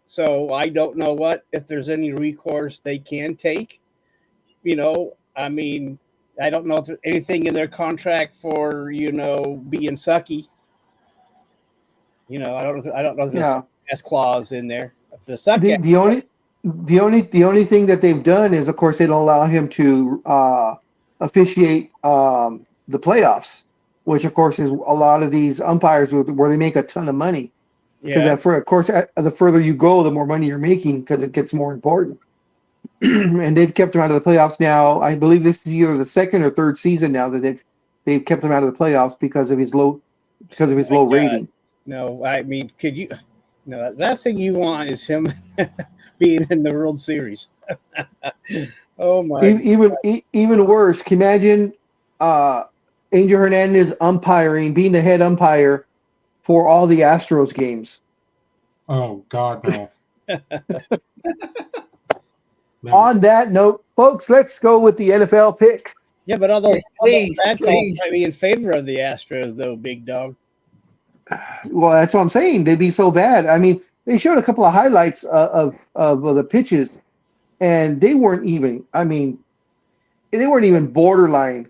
So I don't know if there's any recourse they can take. You know, I mean, I don't know if there's anything in their contract for, being sucky. I don't know if there's Yeah. a clause in there. The suck The only thing that they've done is, of course, they don't allow him to officiate the playoffs, which of course is a lot of these umpires where they make a ton of money. Because of course, the further you go, the more money you're making because it gets more important. And they've kept him out of the playoffs now. I believe this is either the second or third season now that they've kept him out of the playoffs because of his low rating. No, I mean, no, the last thing you want is him being in the World Series. Oh my! Even worse, can you imagine Angel Hernandez being the head umpire for all the Astros games? Oh God, no. No. On that note, folks, let's go with the NFL picks. Yeah, but all those Please, bad calls please. might be in favor of the Astros, though, big dog. Well, that's what I'm saying. They'd be so bad. I mean, they showed a couple of highlights of the pitches, and they weren't even. I mean, they weren't even borderline.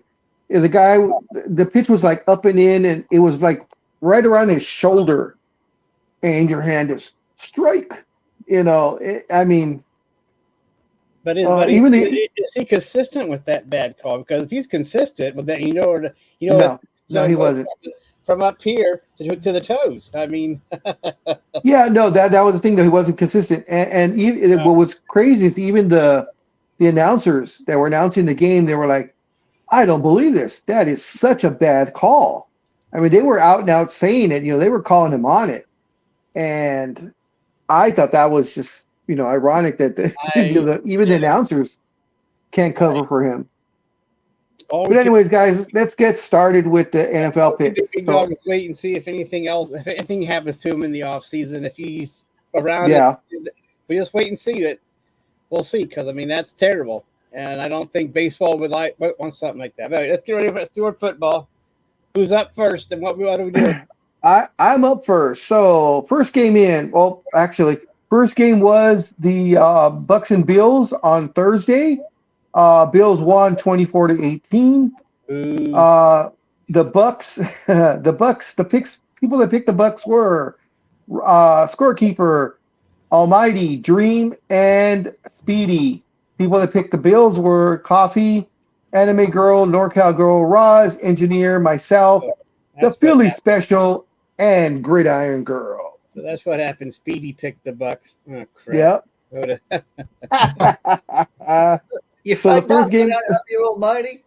The pitch was like up and in, and it was like right around his shoulder. And your hand is strike. I mean, But even is he consistent with that bad call? Because if he's consistent, well, then no, he wasn't. From up here to the toes. I mean, Yeah, no, that was the thing though. He wasn't consistent, and even, what was crazy is even the announcers that were announcing the game, they were like, "I don't believe this. That is such a bad call." I mean, they were out and out saying it. They were calling him on it, and I thought that was just ironic that even the announcers can't cover for him. All we But can anyways, guys, let's get started with the NFL do, picks. Big So, Dog, is wait and see if anything else, if anything happens to him in the off season. If he's around, yeah, we just wait and see it. We'll see, because I mean that's terrible, and I don't think baseball would want something like that. But let's get ready for Stewart football. Who's up first, and what are we doing? I'm up first. So first game in. Well, actually, first game was the Bucks and Bills on Thursday. Bills won 24-18. Ooh, The Bucks, the picks. People that picked the Bucks were scorekeeper, Almighty, Dream, and Speedy. People that picked the Bills were Coffee, Anime Girl, NorCal Girl, Roz, Engineer, myself, the that's what Philly happened. Special, and Gridiron Girl. So that's what happened. Speedy picked the Bucks. Oh crap! Yep. Would've- You So the find first that game- one out of your almighty.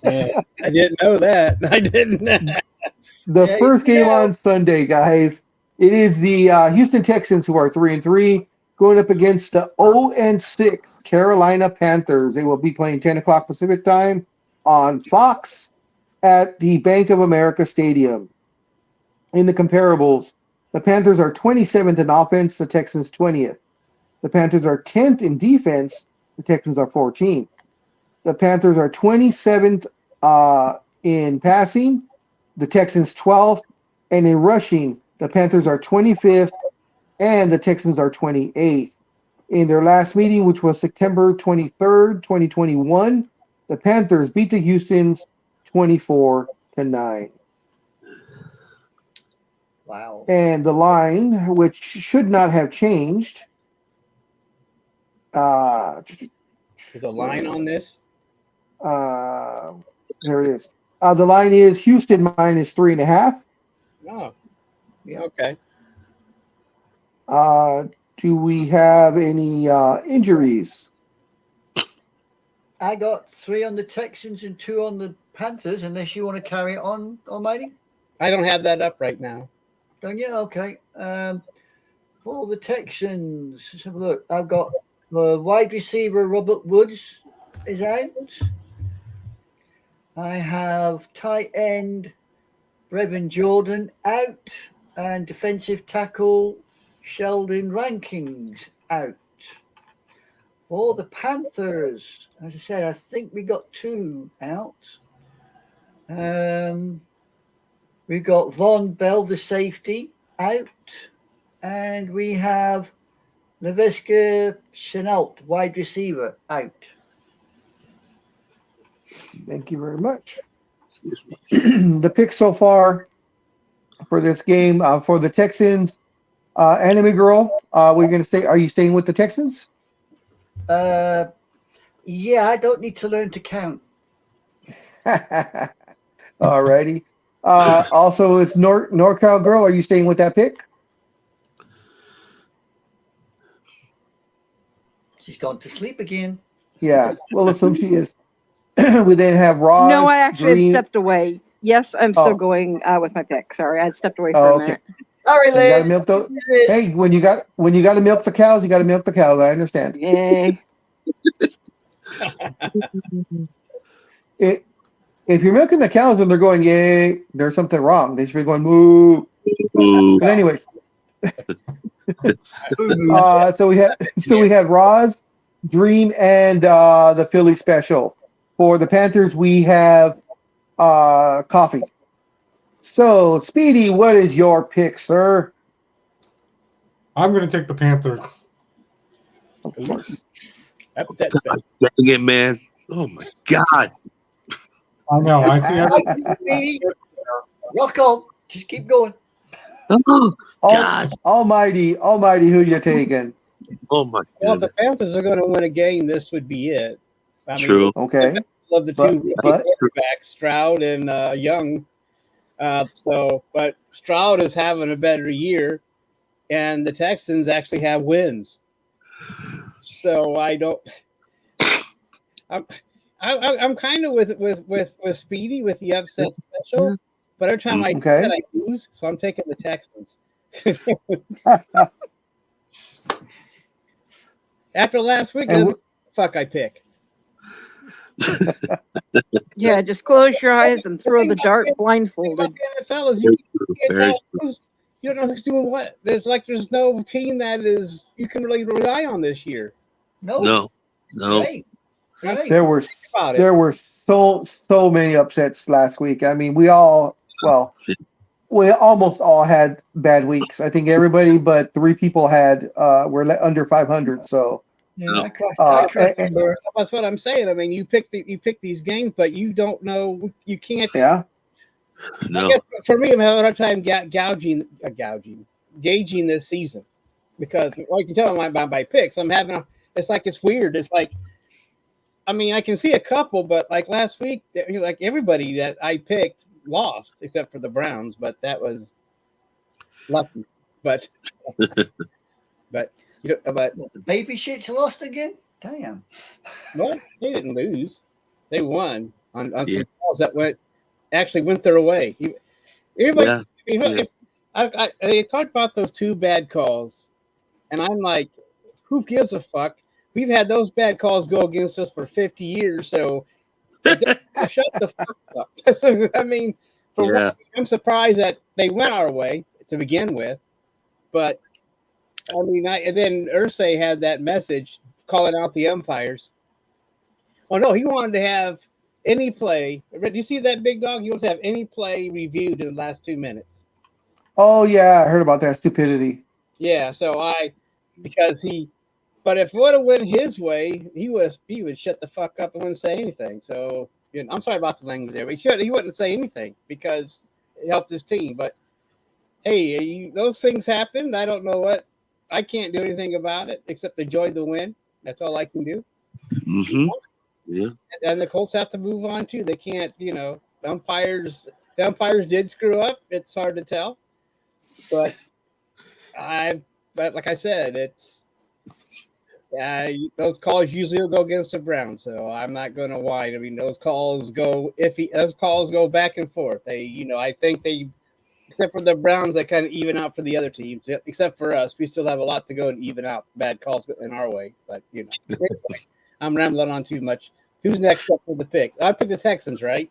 I didn't know that. I didn't. The Yeah, first you game know. on Sunday, guys. It is the Houston Texans, who are 3-3, going up against the 0-6 Carolina Panthers. They will be playing 10 o'clock Pacific time on Fox at the Bank of America Stadium. In the comparables, the Panthers are 27th in offense, the Texans 20th. The Panthers are 10th in defense, the Texans are 14th. The Panthers are 27th in passing, the Texans 12th, and in rushing, the Panthers are 25th and the Texans are 28th. In their last meeting, which was September 23rd, 2021, the Panthers beat the Houstons 24-9. Wow. And the line, which should not have changed, There's a line on this. there it is. The line is Houston minus 3.5. Oh, Yeah. okay. Do we have any injuries? I got 3 on the Texans and 2 on the Panthers, unless you want to carry it on, Almighty. I don't have that up right now. Don't you? Okay. For the Texans, let's have a look. I've got the wide receiver Robert Woods is out. I have tight end Brevin Jordan out, and defensive tackle Sheldon Rankins out. For the Panthers, as I said, I think we got 2 out. We've got Von Bell, the safety, out. And we have Laviska Chenault, wide receiver, out. Thank you very much. The picks so far for this game for the Texans, Anime Girl, we're going to stay. Are you staying with the Texans? Yeah, I don't need to learn to count. Alrighty. Also, it's NorCal Girl. Are you staying with that pick? She's gone to sleep again. Yeah, we'll assume she is. We then have Roz. No, I actually Dream. had stepped away. Yes, I'm still Oh. going with my pick. Sorry, I had stepped away for Oh, a okay. minute. Sorry, You gotta Liz. milk those. Liz. Hey, when you got to milk the cows, you got to milk the cows. I understand. Yay. If you're milking the cows and they're going yay, there's something wrong. They should be going moo. Ooh. But anyways, Boo-boo. so we had Roz, Dream, and the Philly Special. For the Panthers, we have Coffee. So, Speedy, what is your pick, sir? I'm going to take the Panthers. Of course. That's Dang it, man. Oh my God. I know. I think Speedy, rock on. Just keep going. Oh God. Almighty, who you taking? Oh my well, if the goodness. Panthers are going to win a game, this would be it. I mean, True. Okay. love the But- two rookie but- quarterbacks, Stroud and Young. But Stroud is having a better year, and the Texans actually have wins. So I don't. I'm kind of with Speedy with the upset special, but every time I do Okay. that, I lose. So I'm taking the Texans. After last week, And fuck, I pick. Yeah, just close your eyes and throw the dart Thing about blindfolded. the NFL is Very you true. can't Very tell you don't know who's doing what. There's no team that is you can really rely on this year. No, no. right, right. There were About it. there were so many upsets last week. I mean, we almost all had bad weeks. I think everybody but 3 people had were under 500. So Yeah, No. I crushed and- number. That's what I'm saying. I mean, you pick these games, but you don't know. You can't. yeah, I No. guess for me, I'm having a hard time gauging this season because, like you tell me, by picks, it's weird. It's like, I mean, I can see a couple, but like last week, like everybody that I picked lost except for the Browns, but that was lucky. But but What, the baby shits lost again? Damn. well, they didn't lose. They won on Yeah. some calls that actually went their way. Everybody, Yeah. I talked about those 2 bad calls, and I'm like, who gives a fuck? We've had those bad calls go against us for 50 years, so shut the fuck up. I mean, Yeah. I'm surprised that they went our way to begin with, but I mean, and then Irsay had that message calling out the umpires. Oh no, he wanted to have any play. Do you see that, Big Dog? He wants to have any play reviewed in the last 2 minutes. oh yeah, I heard about that stupidity. Yeah, but if it would have went his way, he would shut the fuck up and wouldn't say anything. So I'm sorry about the language there, but he wouldn't say anything because it helped his team. But hey, those things happened. I don't know what. I can't do anything about it except enjoy the win. That's all I can do. Mm-hmm. Yeah. And the Colts have to move on too. They can't, the umpires did screw up. It's hard to tell, but like I said, it's those calls usually will go against the Browns. So I'm not going to whine. I mean, those calls go iffy. Those calls go back and forth. I think except for the Browns, they kind of even out for the other teams. Except for us, we still have a lot to go to even out bad calls in our way. But anyway, I'm rambling on too much. Who's next up for the pick? I picked the Texans, right?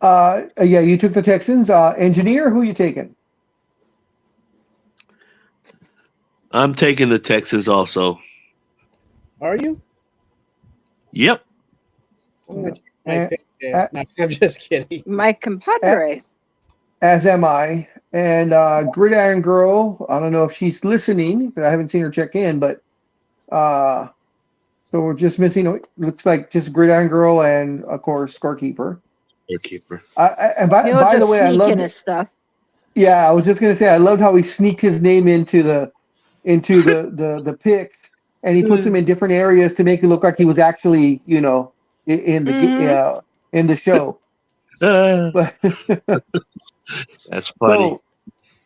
Yeah, you took the Texans. Engineer, who you taking? I'm taking the Texans also. Are you? Yep. I'm gonna take my Eh, pick then. No, I'm just kidding. My compadre. As am I. And Gridiron Girl, I don't know if she's listening, but I haven't seen her check in, but so we're just missing, looks like just Gridiron Girl and, of course, Scorekeeper. Goalkeeper. And He'll by the just way, I sneak love in his stuff. Yeah, I was just gonna say I loved how he sneaked his name into the picks, and he puts them in different areas to make it look like he was actually, in the in the show. But That's funny. so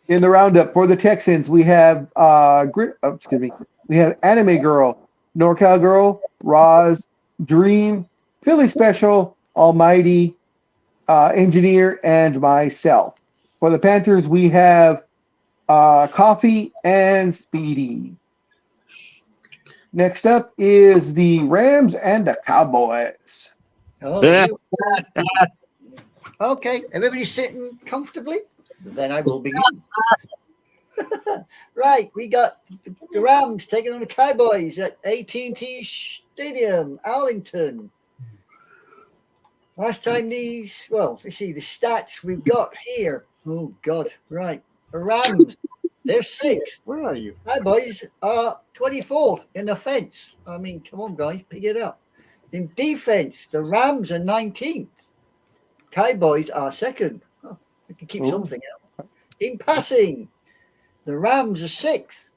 in the roundup for the Texans, we have we have Anime Girl, NorCal Girl, Roz, Dream, Philly Special, Almighty, Engineer, and myself. For the Panthers, we have Coffee and Speedy. Next up is the Rams and the Cowboys. Oh, Yeah. Okay, everybody sitting comfortably? Then I will begin. Right, we got the Rams taking on the Cowboys at AT&T Stadium, Arlington. Last time let's see, the stats we've got here. Oh, God, right. The Rams, they're 6th. Where are you? Cowboys are 24th in offense. I mean, come on, guys, pick it up. In defense, the Rams are 19th. Cowboys are 2nd. Oh, we can keep something up. In passing, the Rams are 6th.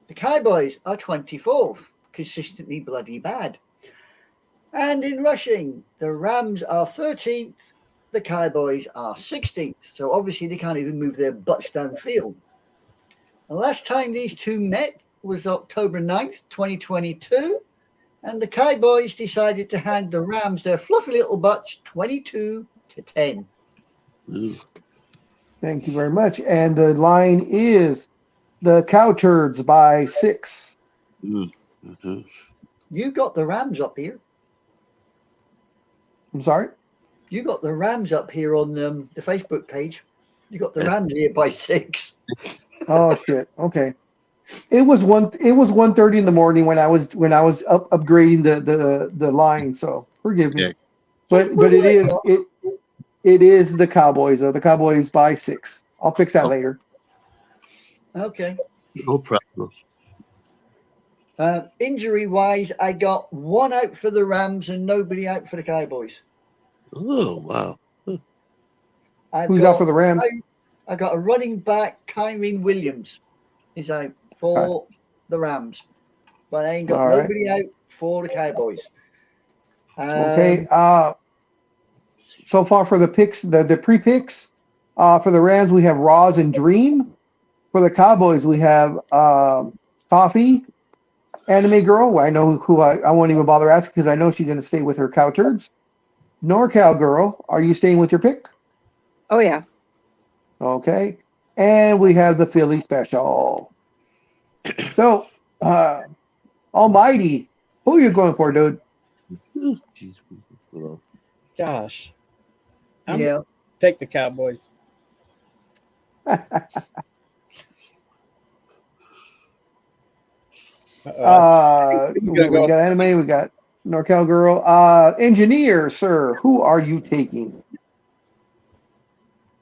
The Cowboys are 24th. Consistently bloody bad. And in rushing, the Rams are 13th. The Cowboys are 16th. So obviously they can't even move their butts downfield. The last time these two met was October 9th, 2022. And the Cowboys decided to hand the Rams their fluffy little butts 22-10. Ooh. Thank you very much. And the line is the Cowturds by 6. Mm-hmm. You got the Rams up here. I'm sorry. You got the Rams up here on the Facebook page. You got the Rams here by 6. Oh shit. Okay. It was 1:30 in the morning when I was upgrading the line. So forgive me. Okay. But it is the Cowboys. The Cowboys by 6. I'll fix that later. Okay. No problem. Injury wise, I got 1 out for the Rams and nobody out for the Cowboys. Oh wow. Who's out for the Rams? I got a running back, Kyren Williams, is out for the Rams, but I ain't got All right. nobody out for the Cowboys. Okay. So far for the picks, the pre-picks, for the Rams we have Roz and Dream. For the Cowboys we have Coffee, Anime Girl. I know who I won't even bother asking because I know she's going to stay with her cow turds. NorCal Girl, are you staying with your pick? Oh yeah. Okay. And we have the Philly special. So, Almighty, who are you going for, dude? Ooh, jeez. Hold on. Gosh. I'm Yeah. take the Cowboys. We got Anime, we got NorCal Girl. Engineer, sir, who are you taking?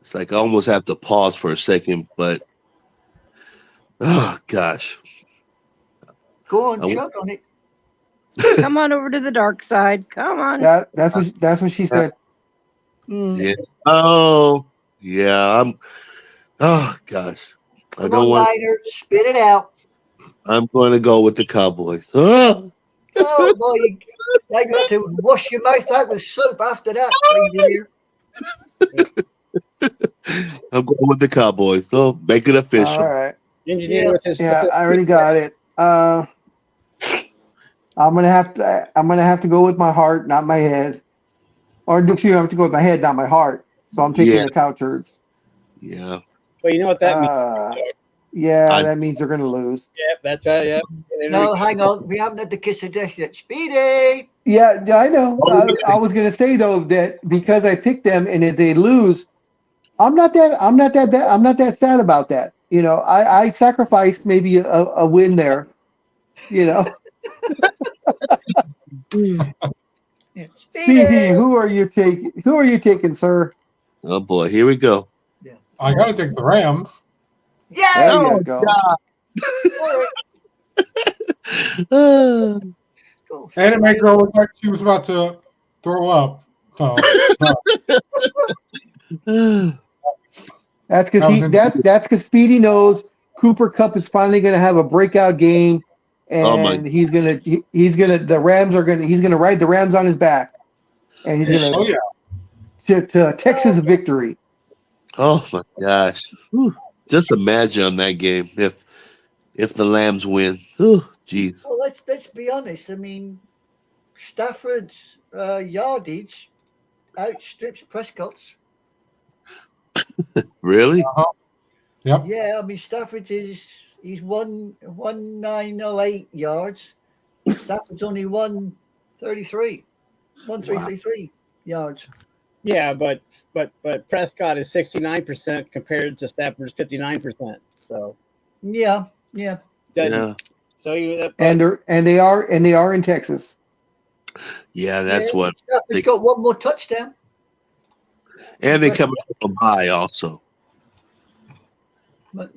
It's like I almost have to pause for a second, but oh gosh. Go on, I w- chug on it. Come on over to the dark side. Come on. That's what she said. Yeah. Oh yeah. Oh gosh. I Come don't on, want. Niner, spit it out. I'm going to go with the Cowboys. Oh, Oh boy, I got to wash your mouth out with soap after that, engineer. I'm going with the Cowboys. So make it official. All right. Engineer Yeah. with his Yeah, I already got it. I'm gonna have to go with my heart, not my head. Or excuse me, I have to go with my head, not my heart. So I'm taking Yeah. the cow turds. Yeah. Well, you know what that means. Yeah, I- that means they're gonna lose. Yeah, that's right. Yeah. No, hang on. We haven't had the kiss of death yet. Speedy! Yeah, I know. I was gonna say though that because I picked them and if they lose, I'm not that bad. I'm not that sad about that. You know, I sacrificed maybe a win there. You know, Yeah. Speedy, who are you taking? Who are you taking, sir? Oh boy, here we go. I gotta take the Rams. Yeah! There Oh, you go. Go, Anime Girl looked like she was about to throw up. So That's because that's because Speedy knows Cooper Cup is finally going to have a breakout game, Oh, my- and he's gonna ride the Rams on his back, and he's gonna oh yeah. to Texas victory. Oh my gosh. Whew. Just imagine on that game if the Lambs win. Jeez. Well, let's be honest. I mean, Stafford's yardage outstrips Prescott's. Really? Yep. Yeah, I mean Stafford he's 1908 yards. Stafford's only 1333 yards. Yeah, but Prescott is 69% compared to Stafford's 59%. So Yeah. doesn't- Yeah. So And they are in Texas. Yeah, that's Yeah, what. Stafford's got one more touchdown. And they come from a bye also. But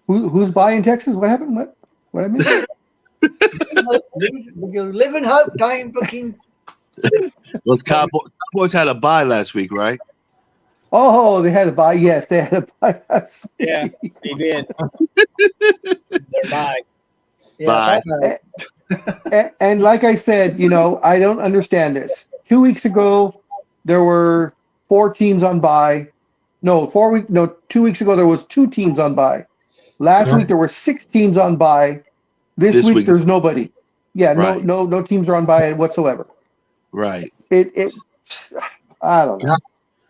Who's buying Texas? What happened? What I missed? you live in hope, dying booking. Those Cowboys had a bye last week, right? Oh, they had a buy. Yes, they had a buy. yeah, they did. They're bye. Yeah, Bye. And like I said, you know, I don't understand this. 2 weeks ago, there were 4 teams on bye. No, 2 weeks ago there was 2 teams on bye. Last Yeah. week there were 6 teams on bye. This week there's nobody. Yeah, Right. no teams are on bye whatsoever. Right. It I don't know.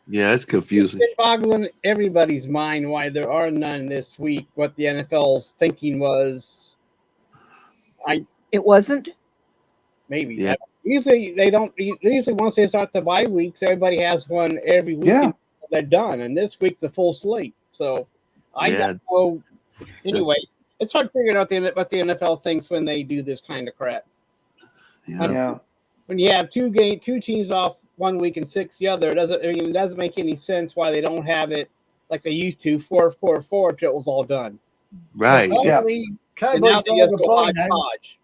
Yeah, it's confusing. It's been boggling everybody's mind why there are none this week. What the NFL's thinking was, It wasn't. maybe Yeah. Usually they don't. Usually once they start the bye weeks, everybody has one every week. Yeah. And they're done, and this week's a full slate. So I Yeah. don't know. Anyway, it's hard figuring out what the NFL thinks when they do this kind of crap. Yeah. Yeah. When you have two teams off 1 week and 6 the other, it doesn't make any sense why they don't have it like they used to 4-4-4 till it was all done. Right. Yeah. And now Cowboys they don't have just a go bye now. hodgepodge.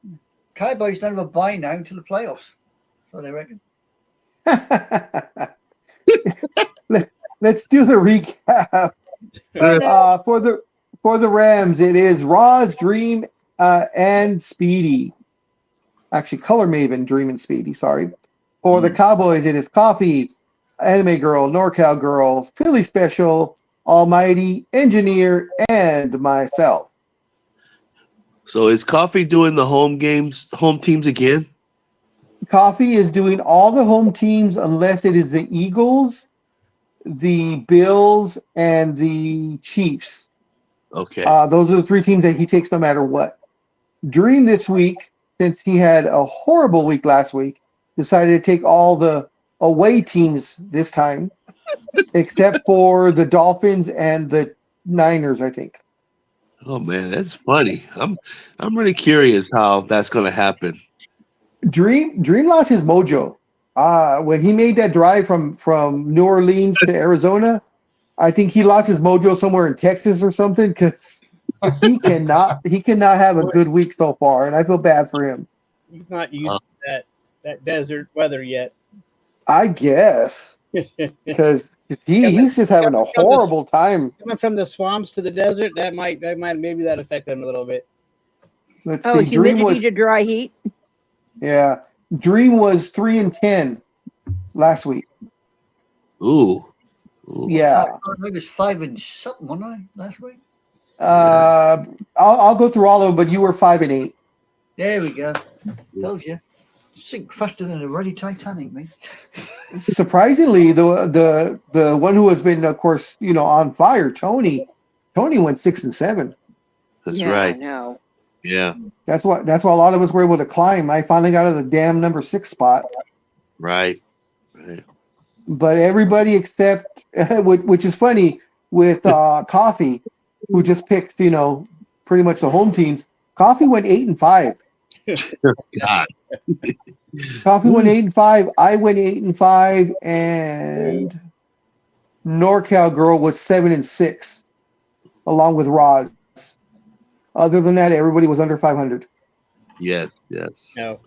Cowboys don't have a bye now until the playoffs. So they reckon. Let's do the recap. For the Rams, it is Roz, Dream, and Speedy. Actually, Color Maven, Dream, and Speedy. Sorry. For the Cowboys, it is Coffee, Anime Girl, NorCal Girl, Philly Special, Almighty, Engineer, and myself. So is Coffee doing the home teams again? Coffee is doing all the home teams unless it is the Eagles, the Bills, and the Chiefs. Okay. Those are the three teams that he takes no matter what. Dream this week, since he had a horrible week last week, decided to take all the away teams this time, except for the Dolphins and the Niners, I think. Oh man, that's funny. I'm really curious how that's gonna happen. Dream lost his mojo. When he made that drive from New Orleans to Arizona, I think he lost his mojo somewhere in Texas or something because he cannot have a good week so far, and I feel bad for him. He's not used to that desert weather yet. I guess because he's just having a horrible time. Coming from the swamps to the desert, that might maybe that affect them a little bit. Let's Oh, see. Dream humidity was to dry heat. Dream was 3-10 last week. Ooh. Yeah. I was 5 and something, wasn't I, last week? I'll go through all of them, but you were 5-8. There we go. Told you. Sink faster than a ruddy Titanic, mate. Surprisingly, the one who has been, of course, on fire, Tony went 6-7. That's Yeah, I right. know. Yeah. That's why a lot of us were able to climb. I finally got out of the damn number 6 spot. Right. But everybody except, which is funny, with Coffee, who just picked, pretty much the home teams. Coffee went 8-5. God. Coffee went 8-5. I went 8-5, and NorCal Girl was 7-6, along with Roz. Other than that, everybody was under 500. Yes. No.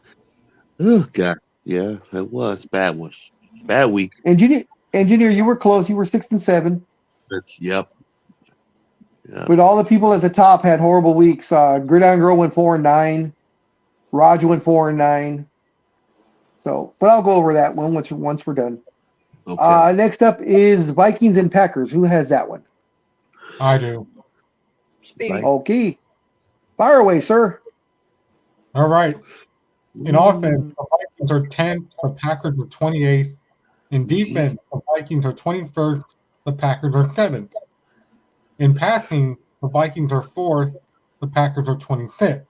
Oh God. Yeah, it was bad one. Bad week. Engineer, you were close. You were 6-7. Yep. But all the people at the top had horrible weeks. Gridiron Girl went 4-9. Roger went 4-9. So, but I'll go over that one once we're done. Okay. Next up is Vikings and Packers. Who has that one? I do. Speedy. Okay. Fire away, sir. All right. In offense, the Vikings are 10th, the Packers are 28th. In defense, the Vikings are 21st, the Packers are 7th. In passing, the Vikings are 4th, the Packers are 26th.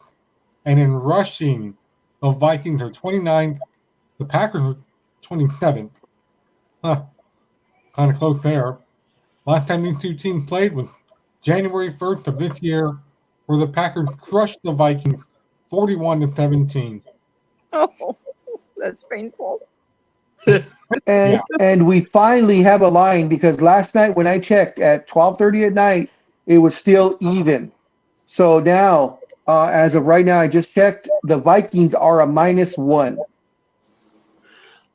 And in rushing, the Vikings are 29th, the Packers are 27th. Kind of close there. Last time these two teams played was January 1st of this year, where the Packers crushed the Vikings 41-17. Oh, that's painful. And we finally have a line because last night when I checked at 12:30 at night, it was still even. So now, as of right now, I just checked. The Vikings are a -1. So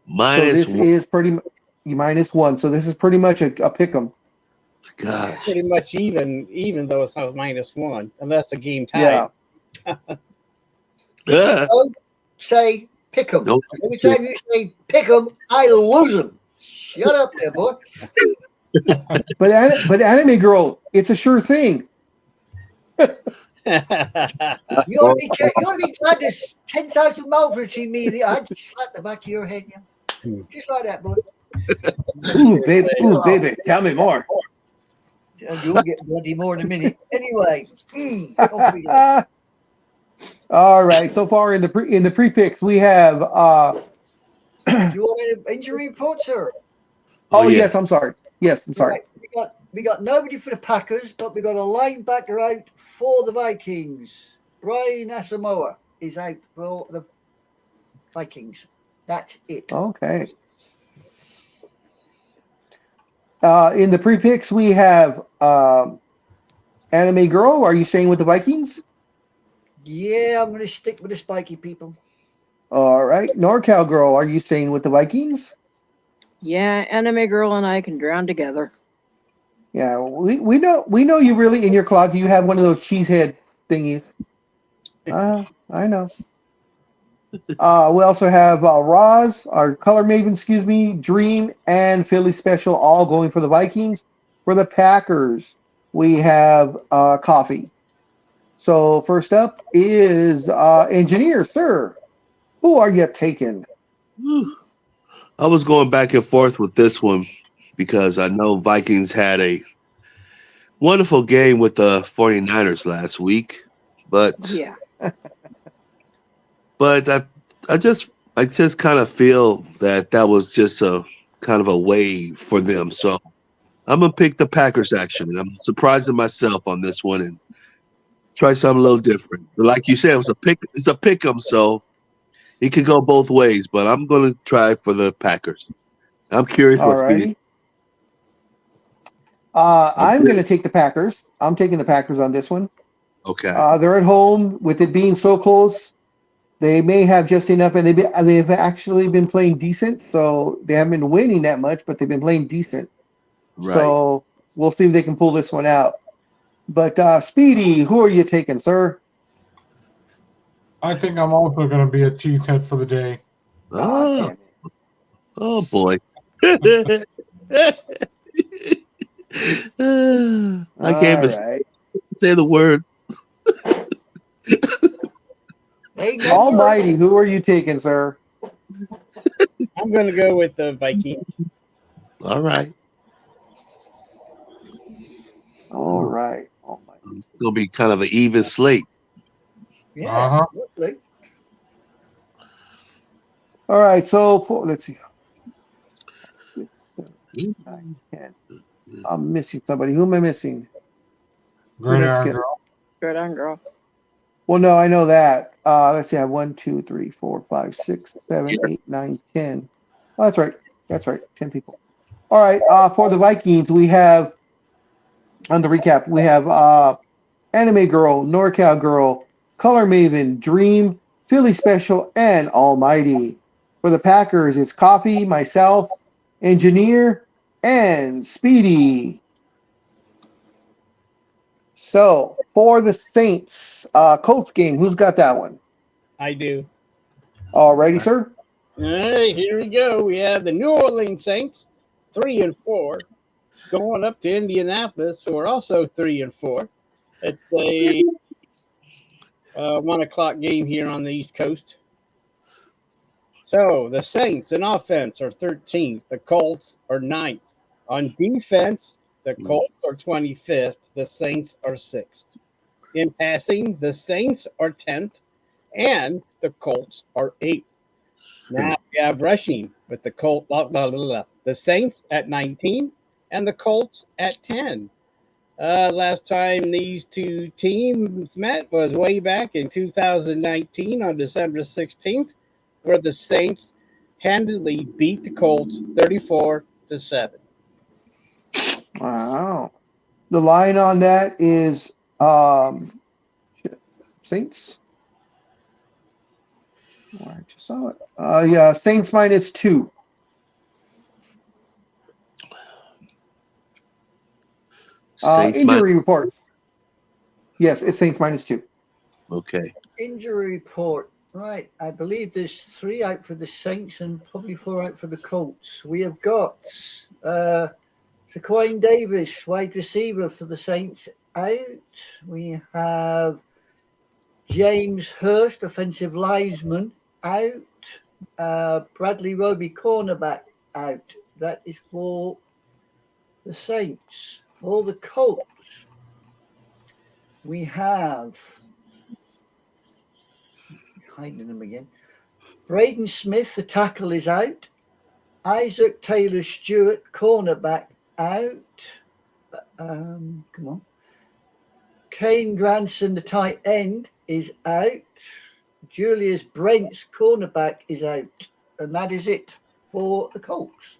this -1. is pretty -1. So this is pretty much a pick 'em. Gosh. Pretty much even though it's not -1, unless the game tied. Yeah. Don't say pick 'em. Nope. Every time you say pick 'em, I lose 'em. Shut up there, boy. But Anime Girl, it's a sure thing. You ought to be glad there's 10,000 miles between me and you. I'd slap the back of your head, yeah. Just like that, boy. Ooh, baby, tell me more. You'll get bloody more in a minute. Anyway, off we go. All right. So far in the pre-picks, we have Do you want an injury report, sir? Oh, yeah. yes, I'm sorry. Yes, I'm sorry. Right, we got nobody for the Packers, but we got a linebacker out for the Vikings. Brian Asamoah is out for the Vikings. That's it. Okay. In the pre-picks, we have Anime Girl. Are you staying with the Vikings? Yeah, I'm going to stick with the spiky people. All right. NorCal Girl, are you staying with the Vikings? Yeah, Anime Girl and I can drown together. Yeah, we know you really in your closet. You have one of those cheesehead thingies. I know. We also have Roz, our color maven, excuse me, Dream, and Philly Special all going for the Vikings. For the Packers, we have Coffee. So first up is Engineer, sir. Who are you taking? Whew. I was going back and forth with this one because I know Vikings had a wonderful game with the 49ers last week, but Yeah. but I just kind of feel that was just a kind of a wave for them. So I'm gonna pick the Packers actually. I'm surprising myself on this one and try something a little different. But like you said, it's a pick 'em, so it could go both ways, but I'm gonna try for the Packers. I'm curious All what's being righty. I'm going to take the Packers. I'm taking the Packers on this one. okay. They're at home. With it being so close, they may have just enough, and they've actually been playing decent. So they haven't been winning that much, but they've been playing decent. Right. So we'll see if they can pull this one out. But Speedy, who are you taking, sir? I think I'm also going to be a cheesehead for the day. Ah, Oh, damn it. oh boy. I can't All even right. say the word. Hey, no word. Almighty, who are you taking, sir? I'm going to go with the Vikings. All right. All right. Almighty. It's gonna be kind of an even slate. Yeah, Uh-huh. lovely. All right. So let's see. 6, 7, 9, 10. I'm missing somebody. Who am I missing? Who did I Gridiron skip? girl. Good on, girl. Well, no, I know that. Let's see. I have 1, 2, 3, 4, 5, 6, 7, 8, 9, 10. Oh, that's right. That's right. 10 people. All right. For the Vikings, we have on the recap. We have Anime Girl, NorCal Girl, Color Maven, Dream, Philly Special, and Almighty. For the Packers, it's Coffee, myself, Engineer, and Speedy. So for the Saints, Colts game, who's got that one? I do. Alrighty, sir. All right, here we go. We have the New Orleans Saints, 3-4, going up to Indianapolis, who are also 3-4. It's a 1:00 game here on the East Coast. So the Saints in offense are 13th. The Colts are 9th. On defense, the Colts are 25th. The Saints are 6th. In passing, the Saints are 10th, and the Colts are 8th. Now we have rushing with the Saints at 19 and the Colts at 10. Last time these two teams met was way back in 2019 on December 16th, where the Saints handily beat the Colts 34-7. Wow. The line on that is Saints. Oh, I just saw it. Yeah, Saints -2. Saints Injury reports. Yes, it's Saints -2. Okay. Injury report. Right. I believe there's 3 out for the Saints and probably 4 out for the Colts. We have got Saquon Davis, wide receiver for the Saints, out. We have James Hurst, offensive lineman, out. Bradley Roby, cornerback, out. That is for the Saints. For the Colts, we have hiding them again. Braden Smith, the tackle, is out. Isaac Taylor Stewart, cornerback, out. Come on. Kane Granson, the tight end, is out. Julius Brents, cornerback, is out. And that is it for the Colts.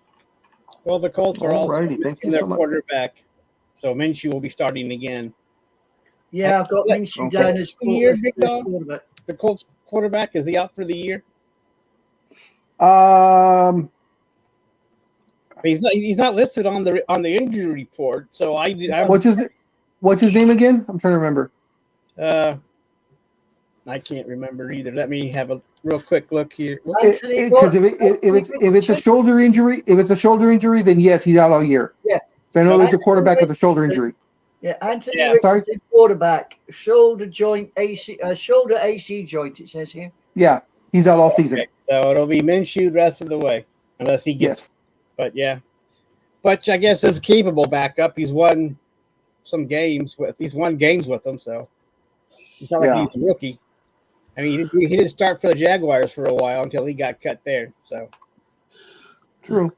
Well, the Colts are also Alrighty, thank missing you their so much. quarterback, so Minshew will be starting again. Yeah, I've got Yeah, Minshew okay. down as Year, Big as Dog? quarterback. The Colts quarterback, is he out for the year? He's not listed on the injury report, so I What's his name again? I'm trying to remember. I can't remember either. Let me have a real quick look here. Anthony, Because if it's a shoulder injury, then yes, he's out all year. Yeah. So I know there's a Anthony quarterback with a shoulder Richardson. injury. Yeah, Anthony Yeah. Richardson, quarterback, shoulder AC joint. It says here. Yeah, he's out all season. Okay, so it'll be Minshew the rest of the way, unless he gets. Yes. But yeah, Butch, I guess, is a capable backup. He's won some games with. He's won games with them, so it's not like he's a rookie. I mean, he didn't start for the Jaguars for a while until he got cut there. So True.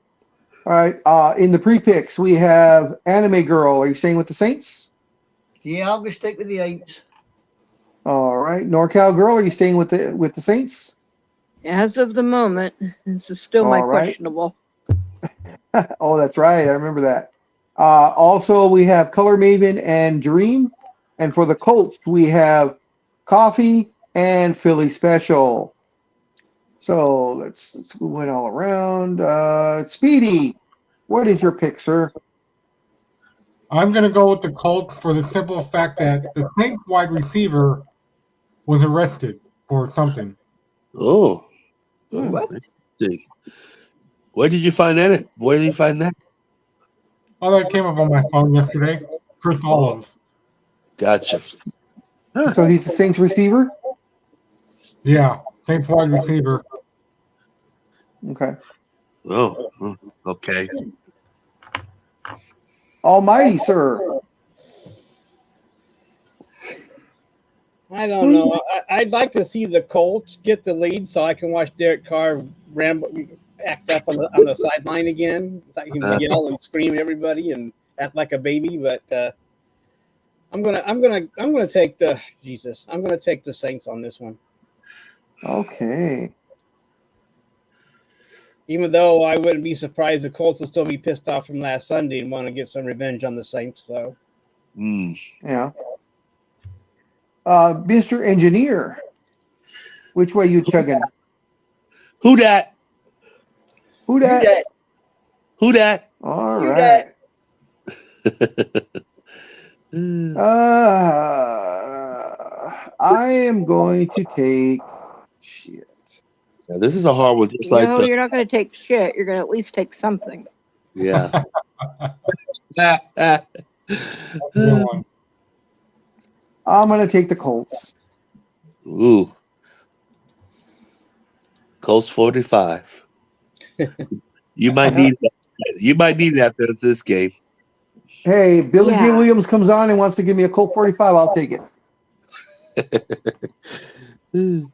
All right. In the pre-picks, we have Anime Girl. Are you staying with the Saints? Yeah, I'm gonna stick with the Aints. All right. NorCal Girl. Are you staying with the Saints? As of the moment, this is still my All right. questionable. Oh, that's right. I remember that. Also, we have Color Maven and Dream. And for the Colts, we have Coffee and Philly Special. So let's move it all around. Speedy, what is your pick, sir? I'm going to go with the Colts for the simple fact that the Saints wide receiver was arrested for something. Oh. What? Interesting. Where did you find that? Where did you find that? Oh, that came up on my phone yesterday. Chris Olive. Gotcha. So he's the Saints receiver? Yeah, Saints wide receiver. Okay. Oh, okay. Almighty, sir. I don't know. I'd like to see the Colts get the lead so I can watch Derek Carr act up on the sideline again. So I can yell and scream at everybody and act like a baby. But I'm gonna take the Saints on this one. Okay. Even though I wouldn't be surprised the Colts will still be pissed off from last Sunday and want to get some revenge on the Saints. So Yeah. Mr. Engineer, which way you chugging? Who dat? Who dat? Who dat? All Who right. Hmm. I am going to take shit. Now, this is a hard one, just No, like the you're not going to take shit. You're going to at least take something. yeah. Good one. I'm going to take the Colts. Ooh. Colts 45. You might need that. You might need that after this game. Hey, Billy J. Yeah. Williams comes on and wants to give me a Colt 45. I'll take it.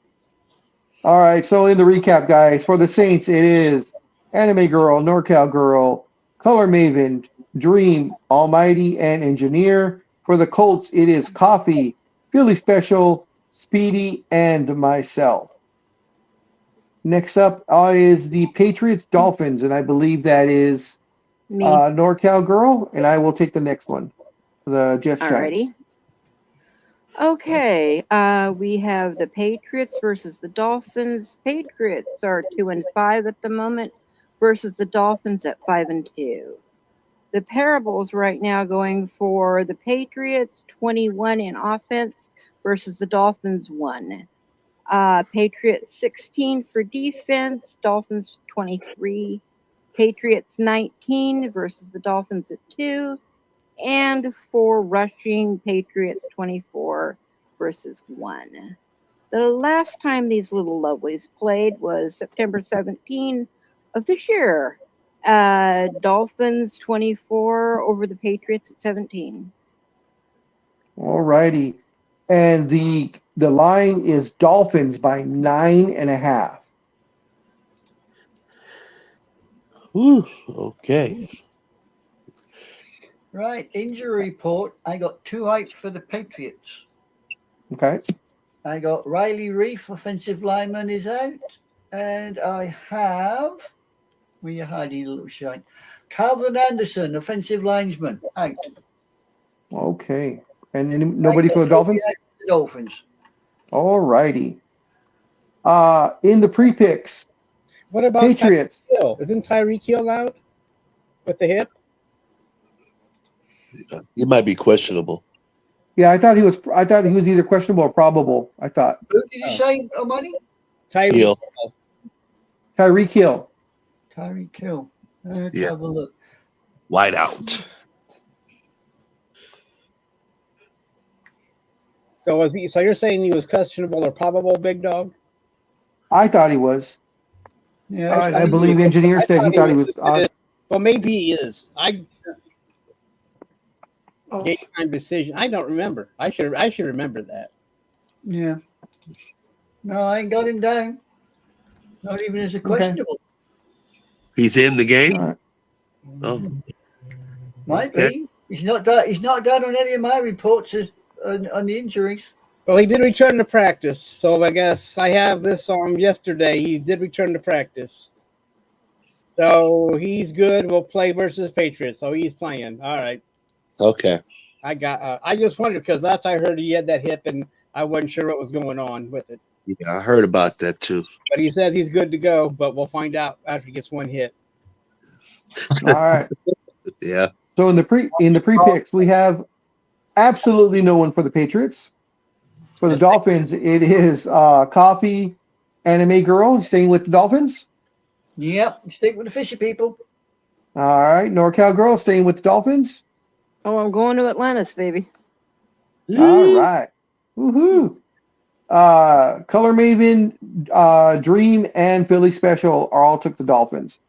All right. So in the recap, guys, for the Saints, it is Anime Girl, NorCal Girl, Color Maven, Dream, Almighty, and Engineer. For the Colts, it is Coffee, Philly Special, Speedy, and myself. Next up is the Patriots Dolphins, and I believe that is Me. NorCal Girl, and I will take the next one, the Jets Giants. Alrighty. Okay, we have the Patriots versus the Dolphins. Patriots are 2-5 at the moment versus the Dolphins at 5-2. The parables right now going for the Patriots 21 in offense versus the Dolphins 1. Patriots 16 for defense, Dolphins 23. Patriots 19 versus the Dolphins at 2. And for rushing, Patriots 24 versus 1. The last time these little lovelies played was September 17 of this year. Dolphins 24 over the Patriots at 17. All righty. And the line is Dolphins by 9.5. Whew, okay. Right, injury report. I got 2 out for the Patriots. Okay. I got Riley Reef, offensive lineman, is out. And I have, where you hiding, little shine? Calvin Anderson, offensive linesman, out. Okay. And nobody for the Dolphins? The Dolphins. All righty. In the pre-picks, What about Patriots. Tyreek Hill? Isn't Tyreek Hill out with the hip? He might be questionable. Yeah, I thought he was either questionable or probable. I thought Who did you say, Money? Tyreek Hill. Hill. Tyreek Hill. Tyreek Hill. Let's Yeah. have a look. Wide out. So was he? So you're saying he was questionable or probable, Big Dog? I thought he was. Yeah, I believe engineer said he thought he was. Well, maybe he is. I game time decision. I don't remember. I should remember that. Yeah. No, I ain't got him down. Not even as a questionable. He's in the game. All right. Oh, Might Okay. be. He's not done on any of my reports on the injuries. Well, he did return to practice, so I guess I have this on yesterday. He did return to practice, so he's good. We'll play versus Patriots, so he's playing. All right. okay. I just wondered because last I heard he had that hip, and I wasn't sure what was going on with it. Yeah, I heard about that too. But he says he's good to go. But we'll find out after he gets one hit. All right. Yeah. So in the pre-picks, we have absolutely no one for the Patriots. For the Dolphins, it is Coffee, Anime Girl, staying with the Dolphins. Yep. Stick with the fishy people. All right. NorCal Girl, staying with the Dolphins. Oh, I'm going to Atlantis, baby. All right. Woohoo. Color Maven, Dream, and Philly Special are all took the Dolphins.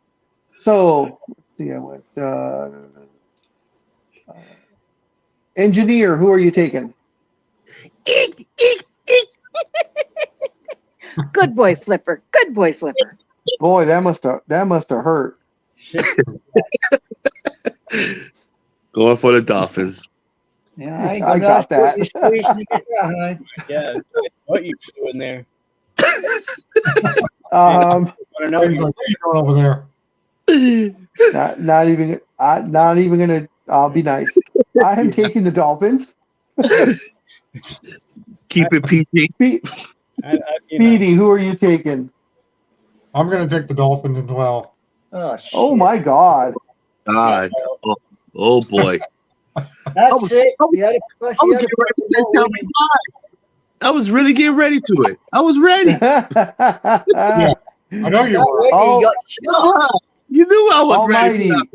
So, let's see, I went. Engineer, who are you taking? Good boy, Flipper. Good boy, Flipper. Boy, that must have hurt. Going for the Dolphins. Yeah, I ain't I gonna got ask what that. your situation to get that high. Yeah, what you doing there? Um, Want to know? He's like, what are you doing over there? not even gonna. I'll be nice. I am taking the Dolphins. Keep it PG. Spe- You know, Speedy, who are you taking? I'm going to take the Dolphins as well. Oh, shit. Oh my God! God. Oh boy. That's it. You had I was really getting ready to it. I was ready. I know you were. Oh. You got shot. You knew I was ready. Almighty,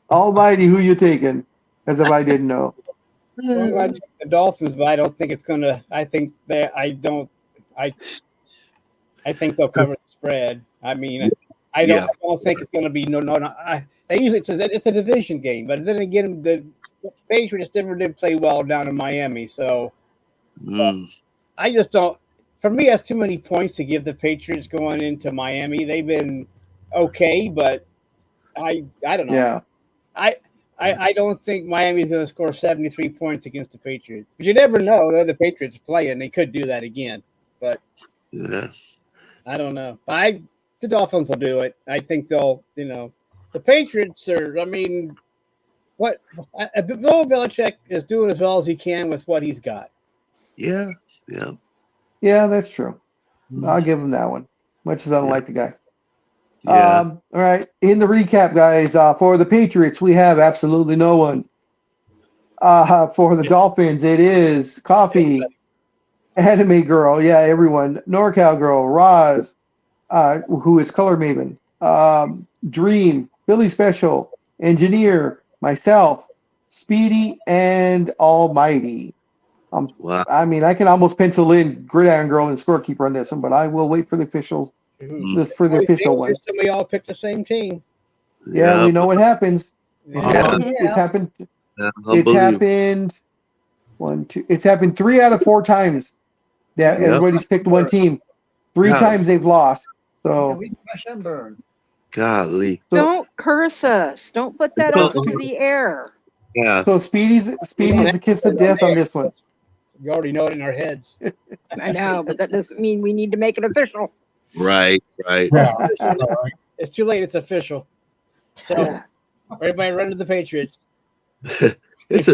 Almighty, who you taking? As if I didn't know. well, I take the Dolphins, but I don't think it's gonna. I think they. I don't. I think they'll cover the spread. I mean, I don't think it's gonna be no. They usually it's a division game, but then again, the Patriots never did play well down in Miami, so I just don't. For me, that's too many points to give the Patriots going into Miami. They've been okay, but I don't know. Yeah. I don't think Miami's going to score 73 points against the Patriots. But you never know. They're the Patriots playing. They could do that again. But I don't know. The Dolphins will do it. I think they'll, the Patriots are, Bill Belichick is doing as well as he can with what he's got. Yeah. Yeah, that's true. I'll give him that one. Much as I don't like the guy. Yeah. All right. In the recap, guys, for the Patriots, we have absolutely no one. For the Dolphins, it is Coffee, Anime Girl, yeah, everyone. NorCal Girl, Roz, who is Color Maven, Dream, Philly Special, Engineer, myself, Speedy, and Almighty. Wow. I mean, I can almost pencil in Gridiron Girl and Scorekeeper on this one, but I will wait for the official. For the official one. We all picked the same team. Yeah, we know what happens. Yeah. It's happened. Yeah, It's happened. It's happened 3 out of 4 times that everybody's picked one team. 3 times they've lost. So We crash and burn. Golly. So, Don't curse us. Don't put that out into the air. Yeah. so Speedy's the kiss of death on this one. We already know it in our heads. I know, but that doesn't mean we need to make it official. Right. Yeah. All right. It's too late. It's official. So everybody run to the Patriots. It's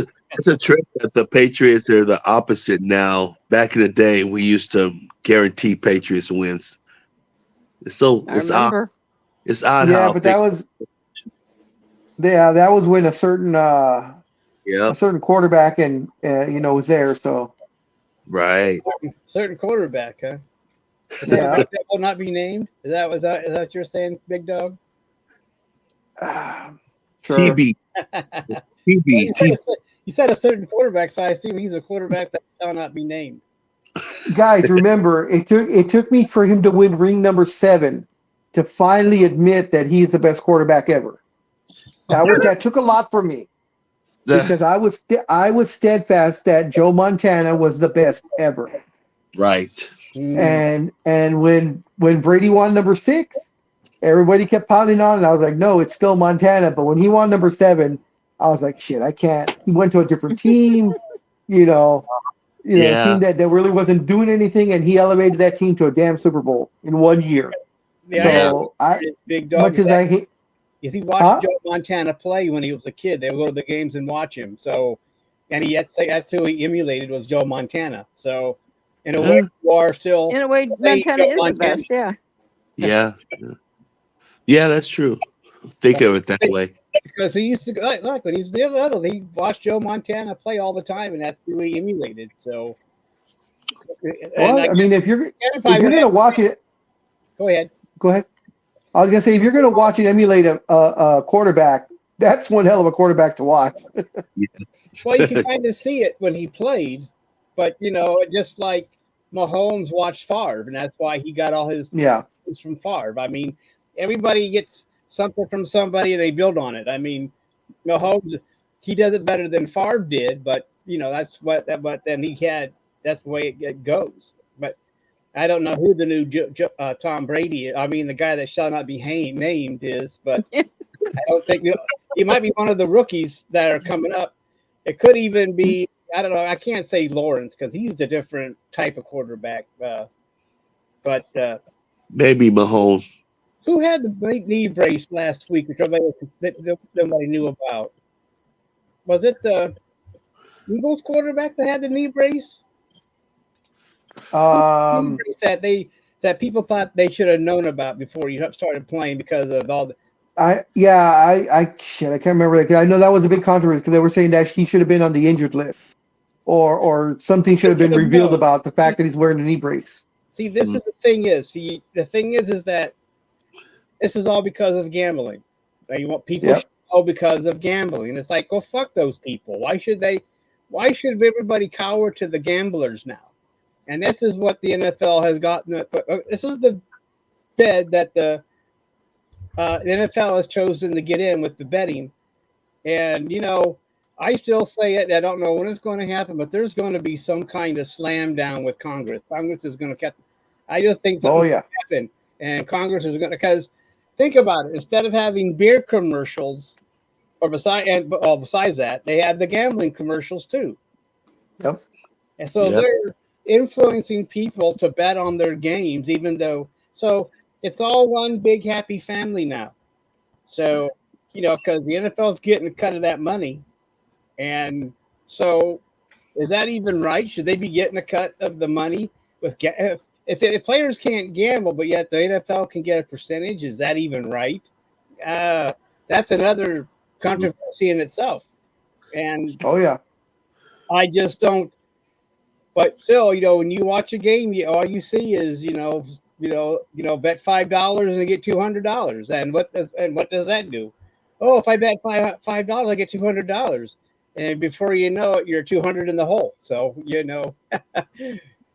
a trick that the Patriots are the opposite now. Back in the day, we used to guarantee Patriots wins. It's I odd. remember. It's odd Yeah, how but that was when a certain yeah, quarterback and was there. So right. Certain quarterback, huh? yeah. That will not be named. Is that what you're saying, Big Dog? Sure. TB. You TB. said a certain quarterback, so I assume he's a quarterback that shall not be named. Guys, remember, it took me for him to win ring number 7 to finally admit that he's the best quarterback ever. That took a lot for me because I was steadfast that Joe Montana was the best ever. Right. And when Brady won number 6, everybody kept piling on, and I was like, no, it's still Montana. But when he won number 7, I was like, shit, I can't. He went to a different team, a team that really wasn't doing anything, and he elevated that team to a damn Super Bowl in 1 year. Yeah, So Big Dog. much as I hate, He watched Joe Montana play when he was a kid. They would go to the games and watch him. So, and that's who he emulated was Joe Montana. So, in a way, you are still In a way, Montana is the best. Yeah. Yeah. Yeah, that's true. Think of it that way. because he used to like when he was little, he watched Joe Montana play all the time, and that's who he emulated. So, well, I mean, if you're gonna watch it, go ahead. Go ahead. I was gonna say, if you're gonna watch it emulate a quarterback, that's one hell of a quarterback to watch. Yes. Well, you can kind of see it when he played, but just like Mahomes watched Favre, and that's why he got all his from Favre. I mean, everybody gets something from somebody, and they build on it. I mean, Mahomes, he does it better than Favre did, but that's what. But then that's the way it goes. But I don't know who the new Tom Brady is. I mean, the guy that shall not be named is, but I don't think he might be one of the rookies that are coming up. It could even be, I don't know. I can't say Lawrence because he's a different type of quarterback. But maybe Mahomes. Who had the knee brace last week, which nobody knew about? Was it the Eagles quarterback that had the knee brace? That people thought they should have known about before you started playing because of all the. I can't remember that. I know that was a big controversy because they were saying that he should have been on the injured list, or something should have been revealed about the fact that he's wearing a knee brace. See, this is the thing is. The thing is that this is all because of gambling. You want people to know because of gambling, and it's like, well, fuck those people. Why should everybody cower to the gamblers now? And this is what the NFL has gotten. This is the bed that the NFL has chosen to get in with the betting. And, I still say it. I don't know when it's going to happen, but there's going to be some kind of slam down with Congress. Congress is going to catch. I just think something's going to happen. And Congress is going to, because think about it. Instead of having beer commercials, or besides that, they have the gambling commercials too. Yep. And so they're influencing people to bet on their games, so it's all one big happy family now. So, because the NFL is getting a cut of that money. And so is that even right? Should they be getting a cut of the money if players can't gamble, but yet the NFL can get a percentage? Is that even right? That's another controversy in itself. And I just don't. But still, when you watch a game, all you see is, bet $5 and get $200. And what does that do? Oh, if I bet $5, I get $200. And before you know it, you're 200 in the hole. So,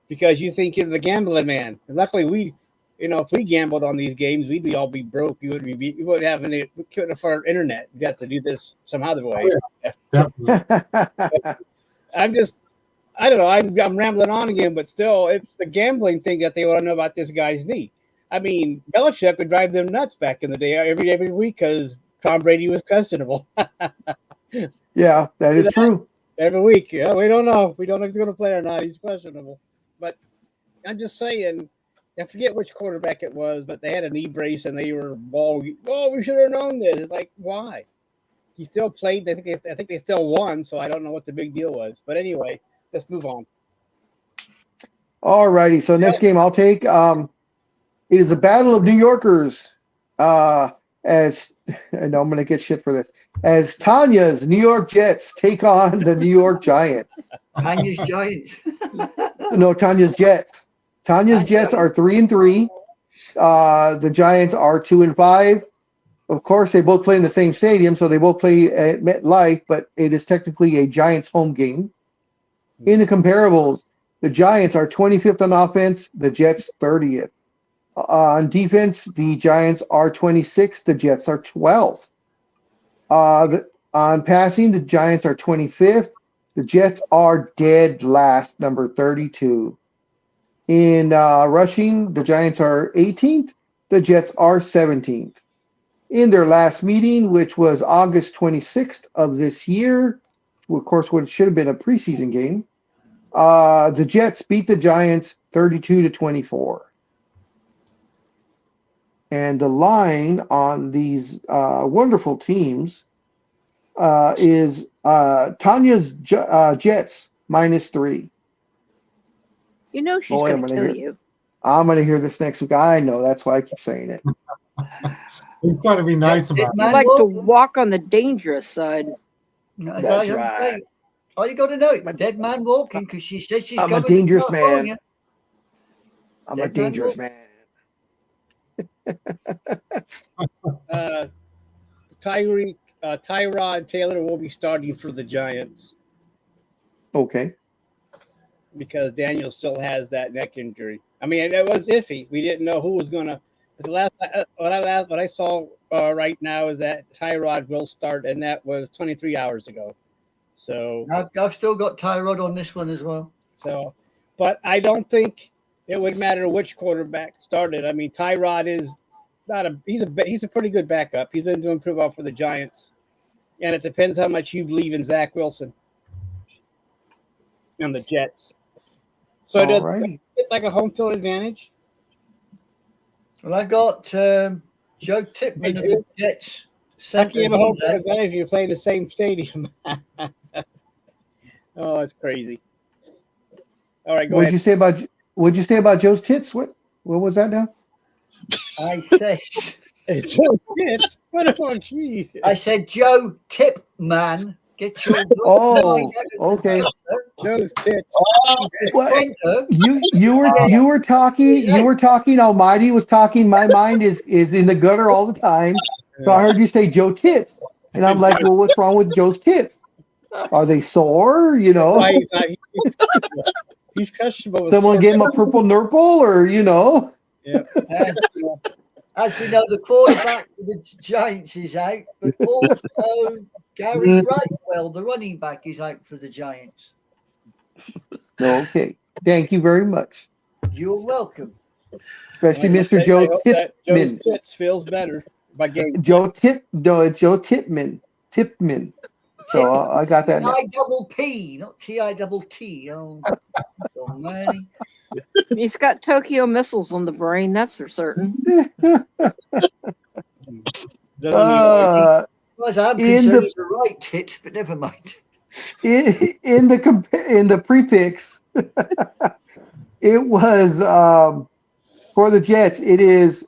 because you think you're the gambling man. And luckily, if we gambled on these games, we'd all be broke. You wouldn't have we couldn't afford internet. We got to do this some other way. I don't know. I'm rambling on again, but still, it's the gambling thing that they want to know about this guy's knee. I mean, Belichick would drive them nuts back in the day every week because Tom Brady was questionable. Yeah, that is true. Every week. Yeah, we don't know. We don't know if he's going to play or not. He's questionable. But I'm just saying, I forget which quarterback it was, but they had a knee brace and they were, we should have known this. It's like, why? He still played. I think they still won, so I don't know what the big deal was. But anyway, let's move on. All righty. So next game I'll take. It is a battle of New Yorkers. As I know I'm going to get shit for this. As Tanya's New York Jets take on the New York Giants. Tanya's Giants. No, Tanya's Jets. Tanya's Jets are 3-3. The Giants are 2-5. Of course, they both play in the same stadium, so they both play at MetLife, but it is technically a Giants home game. In the comparables, the Giants are 25th on offense, the Jets 30th. On defense, the Giants are 26th, the Jets are 12th. On passing, the Giants are 25th, the Jets are dead last, number 32. In rushing, the Giants are 18th, the Jets are 17th. In their last meeting, which was August 26th of this year, of course, what should have been a preseason game, the Jets beat the Giants 32-24. And the line on these wonderful teams is Tanya's Jets -3. You know she's Boy, I'm going to gonna kill hear- you. I'm going to hear this next week. I know. That's why I keep saying it. We've got to be nice about You it. Man like to walking. walk on the dangerous side. No, That's I- right. All you got to know, dead man walking, because she said she's I'm a coming to dangerous California. man. I'm Dead a man dangerous walk. man. Tyrod Taylor will be starting for the Giants Okay. because Daniel still has that neck injury. I mean, it was iffy. We didn't know who was going to. What I saw right now is that Tyrod will start, and that was 23 hours ago. So, I've still got Tyrod on this one as well. But I don't think it would matter which quarterback started. I mean, Tyrod is he's a pretty good backup. He's been doing pretty well for the Giants, and it depends how much you believe in Zach Wilson and the Jets. So All righty. it's like a home field advantage. Well, I got Joe Tipman of the Jets. How can you have a home He's field out. advantage if you play in the same stadium? Oh, it's crazy. All right, go What'd ahead. you say about Joe's tits? What was that now? I said, It's Joe Tits. Geez. I said Joe Tipman. Get your Oh, okay. Joe's Tits. What? You were talking. Almighty was talking. My mind is in the gutter all the time. So I heard you say Joe tits, and I'm like, well, what's wrong with Joe's tits? Are they sore? You know, Why he's not- he's questionable. with someone sore gave him a purple nurple, or you know. Yeah. As we know, the quarterback for the Giants is out, but also Gary Brightwell, the running back, is out for the Giants. Okay, thank you very much, You're welcome. especially I Mr. hope Joe that Joe's Tipman. Tits feels better by getting. It's Joe Tipman. So I got that. now. I-double-P, not T-I-double-T. Oh man. He's got Tokyo missiles on the brain, that's for certain. Uh, Well, as I'm In concerned, the- it's the right tit, but never mind. in the pre-picks, it was for the Jets. It is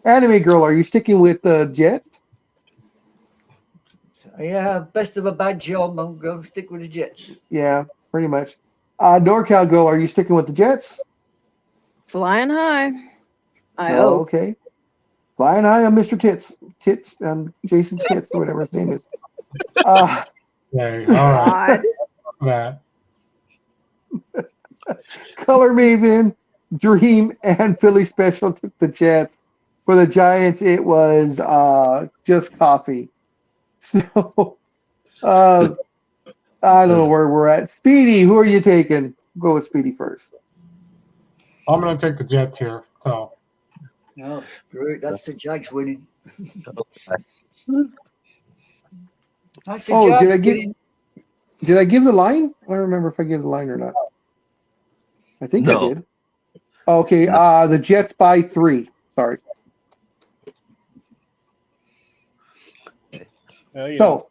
Anime Girl. Are you sticking with the Jets? Yeah, best of a bad job. I'm going to stick with the Jets. Yeah, pretty much. NorCal Girl. Are you sticking with the Jets? Flying high. I Oh, hope. okay. Flying high on Mr. Tits, Jason Tits, or whatever his name is. Okay, all right. God. That. Color Maven, Dream, and Philly Special took the Jets. For the Giants, it was just coffee. So I don't know where we're at. Speedy, who are you taking? Go with Speedy first. I'm going to take the Jets here. So No, screw it. That's the Jags winning. That's the Oh, Jags did winning. I give the line? I don't remember if I gave the line or not. I think I No. did. Okay, the Jets by 3. Sorry. Oh, yeah. So,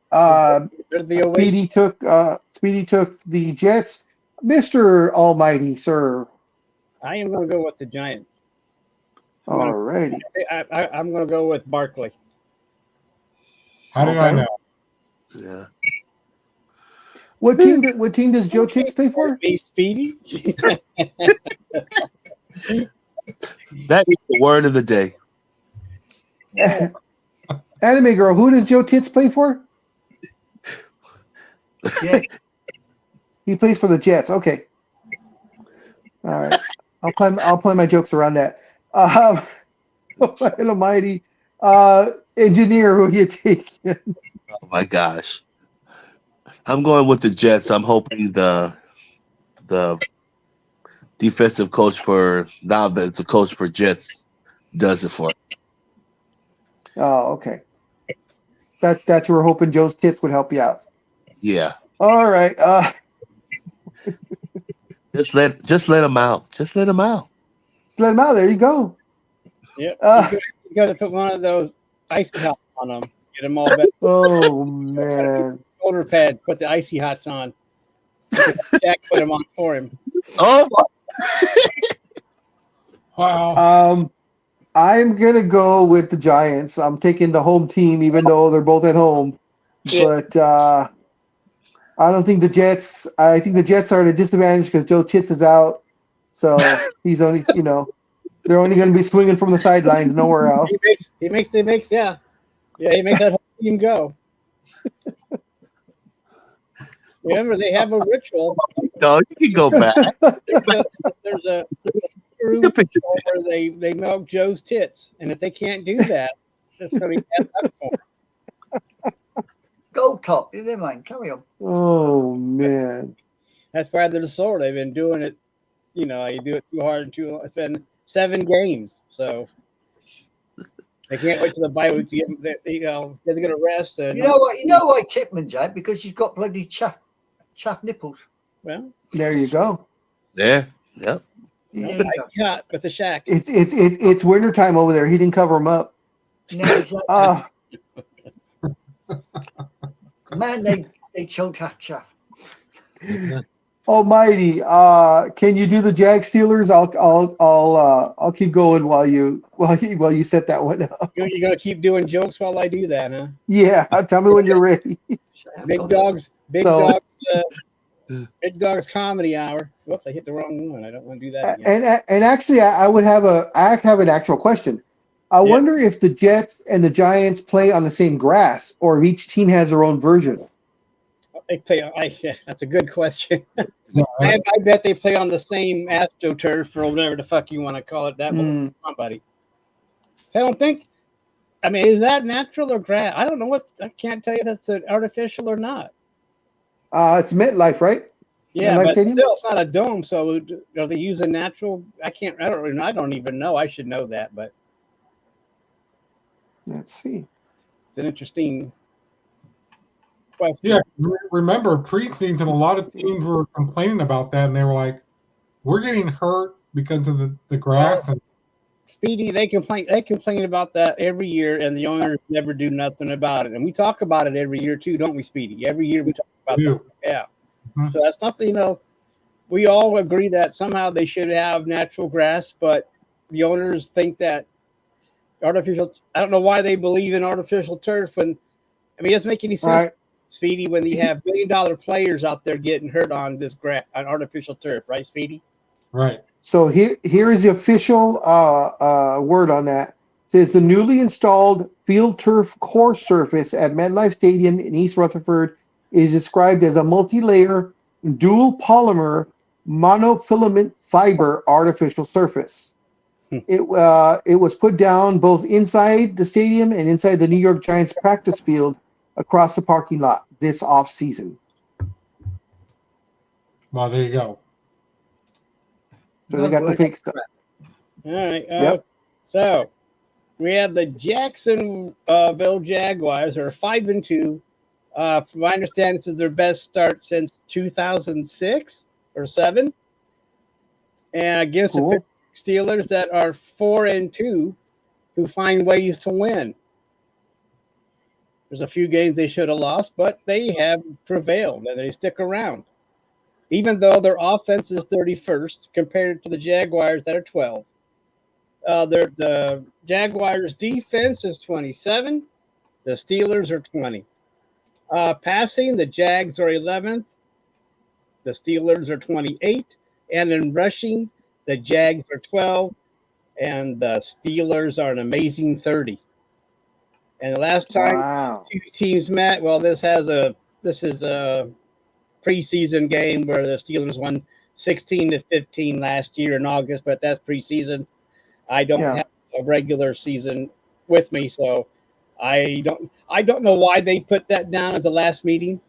They're the away. Speedy took the Jets. Mr. Almighty, sir. I am going to go with the Giants. Alrighty. I'm going to go with Barkley. How did I Okay. know? Yeah. What team does Joe Tits play for? Be Speedy. That is the word of the day. Anime girl, who does Joe Tits play for? Yeah. He plays for the Jets. Okay. All right. I'll play my jokes around that. Almighty. Engineer, who you take? Oh my gosh. I'm going with the Jets. I'm hoping the defensive coach for now that the coach for Jets does it for us. Oh, okay. That's we're hoping Joe's Tits would help you out. Yeah. All right. Just let him out. Just let him out. Just let him out. There you go. Yep. Uh, You got to put one of those icy hots on them. Get them all back. Oh man. Shoulder pads. Put the icy hots on. Jack put them on for him. Oh Wow. I'm gonna go with the Giants. I'm taking the home team, even though they're both at home. Yeah. But I don't think the Jets. I think the Jets are at a disadvantage because Joe Tits is out, so he's only, they're only going to be swinging from the sidelines, nowhere else. He makes he makes that whole team go. Remember, they have a ritual. no, you can go back. There's a ritual where they milk Joe's tits, and if they can't do that, that's going to be bad luck for them. Go top. Never mind. Carry on. Oh man. That's why they're the sore. They've been doing it. You do it too hard and too long. It's been 7 games, so they can't wait till the bye week to get them. They get a rest. And, You know what? You know why Chipman, Jack? Because she's got bloody chaff nipples. Well, There you go. There. Yep. There you go. icy hot with the shack. It's winter time over there. He didn't cover them up. No, exactly. Man, they choked half chaff. Almighty. Can you do the Jag Steelers? I'll keep going while you set that one up. You're going to keep doing jokes while I do that, huh? Yeah. Tell me when you're ready. Big dogs comedy hour. Whoops, I hit the wrong one. I don't want to do that again. And actually, I have an actual question. I wonder if the Jets and the Giants play on the same grass, or if each team has their own version. They play. That's a good question. I bet they play on the same AstroTurf or whatever the fuck you want to call it. That will somebody. I don't think. I mean, is that natural or grass? I don't know what. I can't tell you if that's artificial or not. It's MetLife, right? Yeah, MetLife but Stadium? still, it's not a dome. So are they using natural? I don't even know. I should know that, but Let's see. it's an interesting question. Yeah, remember preseason, a lot of teams were complaining about that, and they were like, "We're getting hurt because of the grass." And Speedy, they complain about that every year, and the owners never do nothing about it. And we talk about it every year too, don't we, Speedy? Every year we talk about that. Yeah. Mhm. So that's nothing. We all agree that somehow they should have natural grass, but the owners think that artificial. I don't know why they believe in artificial turf. It doesn't make any sense. All right. Speedy, when you have $1 billion players out there getting hurt on this grass, on artificial turf, right, Speedy? right. So here is the official word on that. It says the newly installed field turf course surface at MetLife Stadium in East Rutherford is described as a multi-layer dual polymer monofilament fiber artificial surface. It was put down both inside the stadium and inside the New York Giants practice field across the parking lot this off season. Well, there you go. So they got the fake stuff. All right. Yep. So we have the Jacksonville Jaguars, who are 5-2. From my understanding, this is their best start since 2006 or 7. And against the Cool. Pittsburgh Steelers that are 4-2, who find ways to win. There's a few games they should have lost, but they have prevailed and they stick around. Even though their offense is 31st compared to the Jaguars that are 12. The Jaguars defense is 27. The Steelers are 20. Passing, the Jags are 11th. The Steelers are 28. And in rushing, the Jags are 12. And the Steelers are an amazing 30. And the last time Wow. two teams met, well, this is a preseason game where the Steelers won 16-15 last year in August, but that's preseason. I don't Yeah. have a regular season with me, so I don't know why they put that down as the last meeting.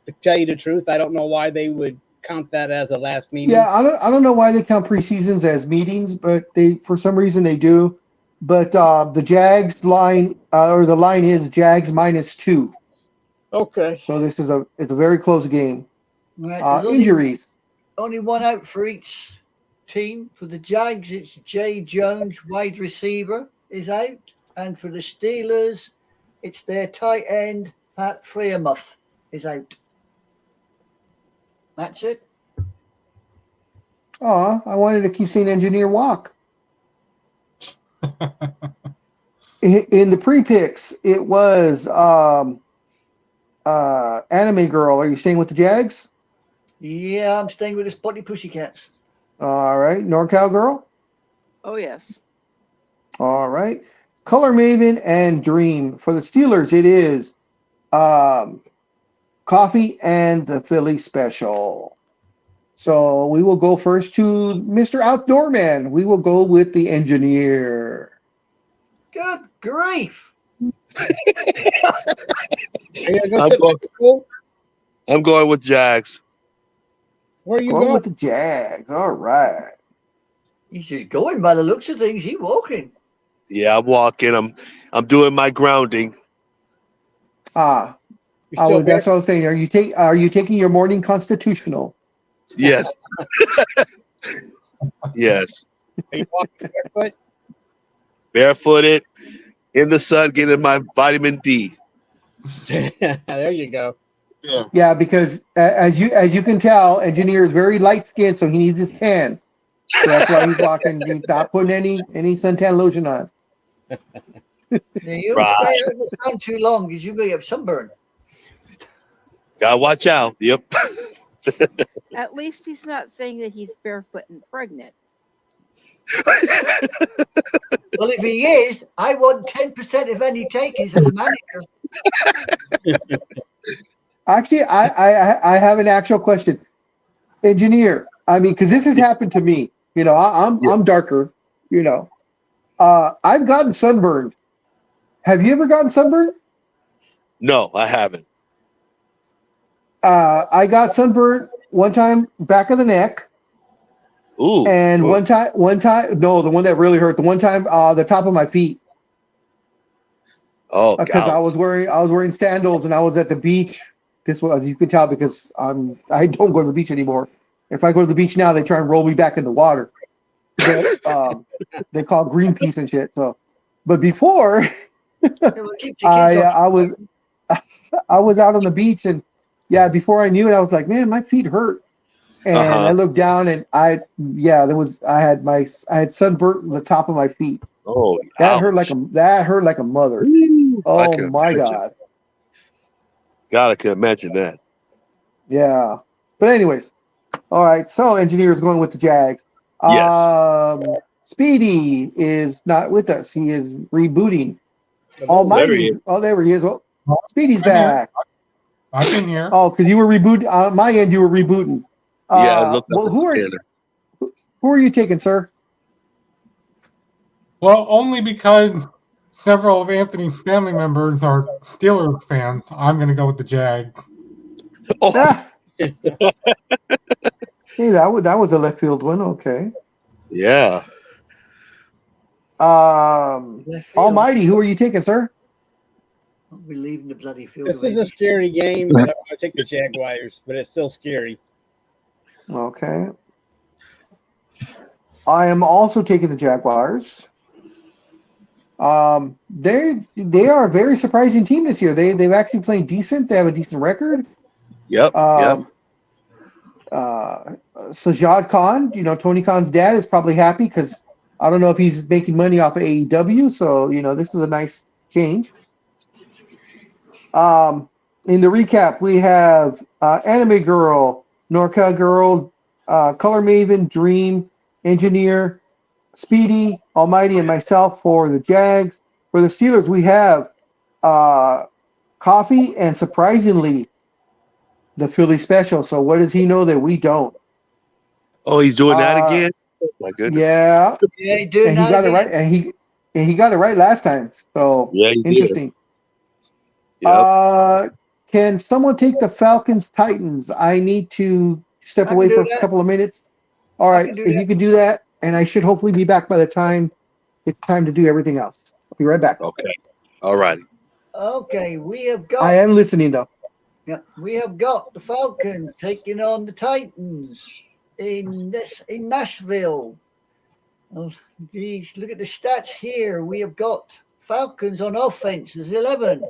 To tell you the truth, I don't know why they would count that as a last meeting. Yeah, I don't know why they count preseasons as meetings, but they for some reason they do. But the Jags line or the line is Jags -2. Okay. So it's a very close game. Right, there's Injuries. only one out for each team. For the Jags, it's Jay Jones, wide receiver, is out. And for the Steelers, it's their tight end, Pat Freiermuth, is out. That's it. Oh, I wanted to keep seeing Engineer walk. In the pre-picks, it was Anime Girl. Are you staying with the Jags? Yeah, I'm staying with the Spotty Pussycats. All right. NorCal Girl? Oh, yes. All right. Color Maven and Dream. For the Steelers, it is Coffee and the Philly Special. So we will go first to Mr. Outdoor Man. We will go with the Engineer. Good grief. Are you gonna go I'm sit going- by the pool? I'm going with Jags. Where are you Going going? with the Jags. All right. He's just going by the looks of things. He's walking. Yeah, I'm walking. I'm doing my grounding. Ah, You still that's what I was saying. Are you taking your morning constitutional? Yes. Yes. Are you walking barefoot? Barefooted in the sun, getting my vitamin D. There you go. Yeah. Yeah, because as you can tell, Engineer is very light skinned, so he needs his tan. So that's why he's walking. He's not putting any suntan lotion on. Now, you don't Right. stay out in the sun too long because you're going to get sunburn. Gotta watch out. Yep. At least he's not saying that he's barefoot and pregnant. Well, if he is, I want 10% of any takings as a manager. Actually, I have an actual question, Engineer. I mean, because this has happened to me. You know, I'm darker. You know, I've gotten sunburned. Have you ever gotten sunburned? No, I haven't. I got sunburned one time back of the neck, Ooh. and Ooh. one time, no, the one that really hurt. The one time, the top of my feet, Oh, because I God. was wearing sandals and I was at the beach. This was, you could tell, because I don't go to the beach anymore. If I go to the beach now, they try and roll me back in the water. They call Greenpeace and shit. So, but before We'll keep the kids on. I was out on the beach, and yeah, before I knew it, I was like, man, my feet hurt. And Uh-huh. I looked down, and I had sunburnt the top of my feet. Oh, That ouch. hurt like a mother. Ooh, I Oh can my imagine. God. God, I can imagine that. Yeah. But anyways, all right. So Engineer's going with the Jags. Yes. Speedy is not with us. He is rebooting. There he Almighty. is. Oh, there he is. Oh, Speedy's I'm here. back. I've been here. Oh, because you were rebooting. On my end, you were rebooting. Yeah, I looked well, up who the are you taking, sir? Well, only because several of Anthony's family members are Steelers fans. I'm going to go with the Jag. Oh, Ah. Hey, that was a left field one. Okay. yeah. Left field. Almighty, who are you taking, sir? I'll be leaving the bloody field. This is a scary game, but I want to take the Jaguars, but it's still scary. Okay. I am also taking the Jaguars. They are a very surprising team this year. They've actually played decent. They have a decent record. Yep. Sajad Khan, Tony Khan's dad is probably happy because I don't know if he's making money off of AEW. So, this is a nice change. In the recap, we have Anime Girl, Norca Girl, Color Maven, Dream, Engineer, Speedy, Almighty, and myself for the Jags. For the Steelers, we have Coffee and surprisingly, the Philly Special. So what does he know that we don't? Oh, he's doing that again? Oh my goodness. Yeah, Yeah, he doing and he that got it again. right, and he got it right last time. So Yeah, he did. interesting. Yep. Can someone take the Falcons Titans? I need to step I can away do for a that. couple of minutes. All I right, can do if that. you could do that, and I should hopefully be back by the time it's time to do everything else. I'll be right back. Okay. All righty. Okay, we have I got am listening though. the Falcons taking on the Titans in Nashville. Oh, geez, look at the stats here. We have got Falcons on offense is 11,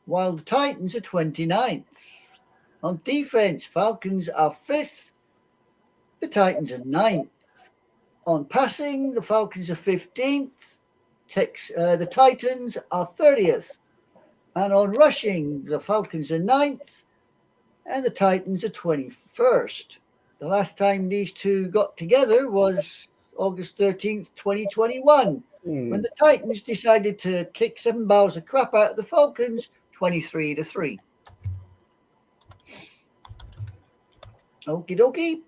while the Titans are 29th. On defense, Falcons are 5th, the Titans are 9th. On passing, the Falcons are 15th, the Titans are 30th. And on rushing, the Falcons are 9th and the Titans are 21st. The last time these two got together was August 13th, 2021, when the Titans decided to kick 7 balls of crap out of the Falcons 23-3. Okie dokie.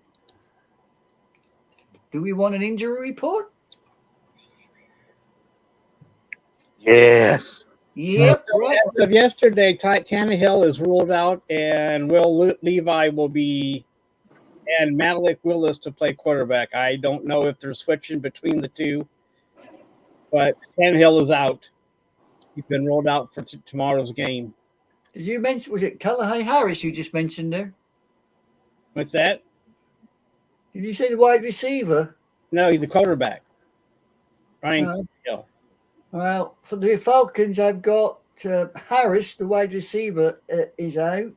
Do we want an injury report? Yes. Yep, right. As of yesterday, Tannehill is ruled out, and Will Levi will be, and Malik Willis to play quarterback. I don't know if they're switching between the two, but Tannehill is out. He's been ruled out for tomorrow's game. Did you mention, was it Kalahai Harris you just mentioned there? What's that? Did you say the wide receiver? No, he's a quarterback. Ryan Hill. Well, for the Falcons, I've got Harris, the wide receiver, is out.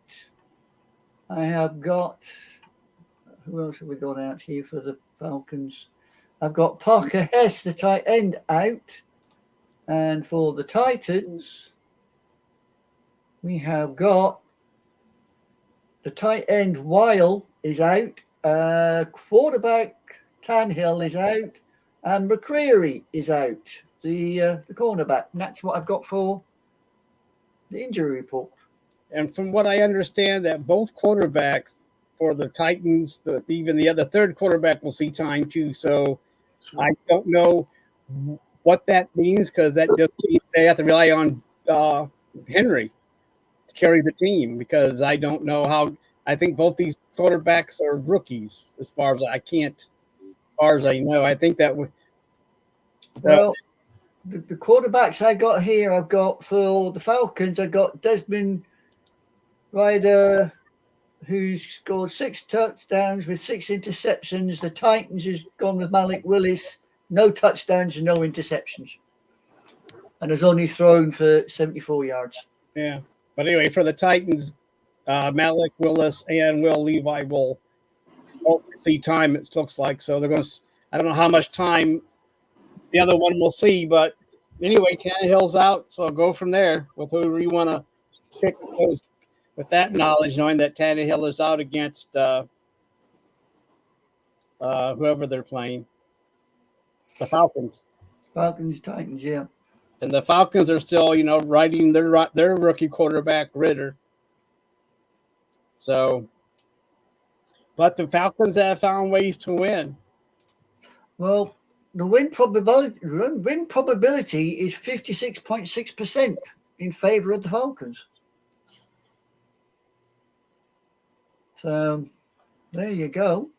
I have got, who else have we got out here for the Falcons? I've got Parker Hess, the tight end, out. And for the Titans, we have got the tight end, Weil, is out. Quarterback, Tannehill, is out. And McCreary is out. The cornerback. And that's what I've got for the injury report. And from what I understand, that both quarterbacks for the Titans, even the other third quarterback will see time too. So I don't know what that means, because that just means they have to rely on Henry to carry the team, because I don't know how. I think both these quarterbacks are rookies as far as I know. I think that well, the quarterbacks I got here, I've got for the Falcons, I got Desmond Ryder, who's scored 6 touchdowns with 6 interceptions. The Titans has gone with Malik Willis, no touchdowns and no interceptions, and has only thrown for 74 yards. Yeah, but anyway, for the Titans, Malik Willis and Will Levi will see time. It looks like so they're going to. I don't know how much time the other one will see, but anyway, Tannehill's out, so I'll go from there with whoever you want to pick. With that knowledge, knowing that Tannehill is out against whoever they're playing, the Falcons. Falcons, Titans, yeah. And the Falcons are still, riding their rookie quarterback Ritter. So, but the Falcons have found ways to win. Well, the win probability is 56.6% in favor of the Falcons. So there you go.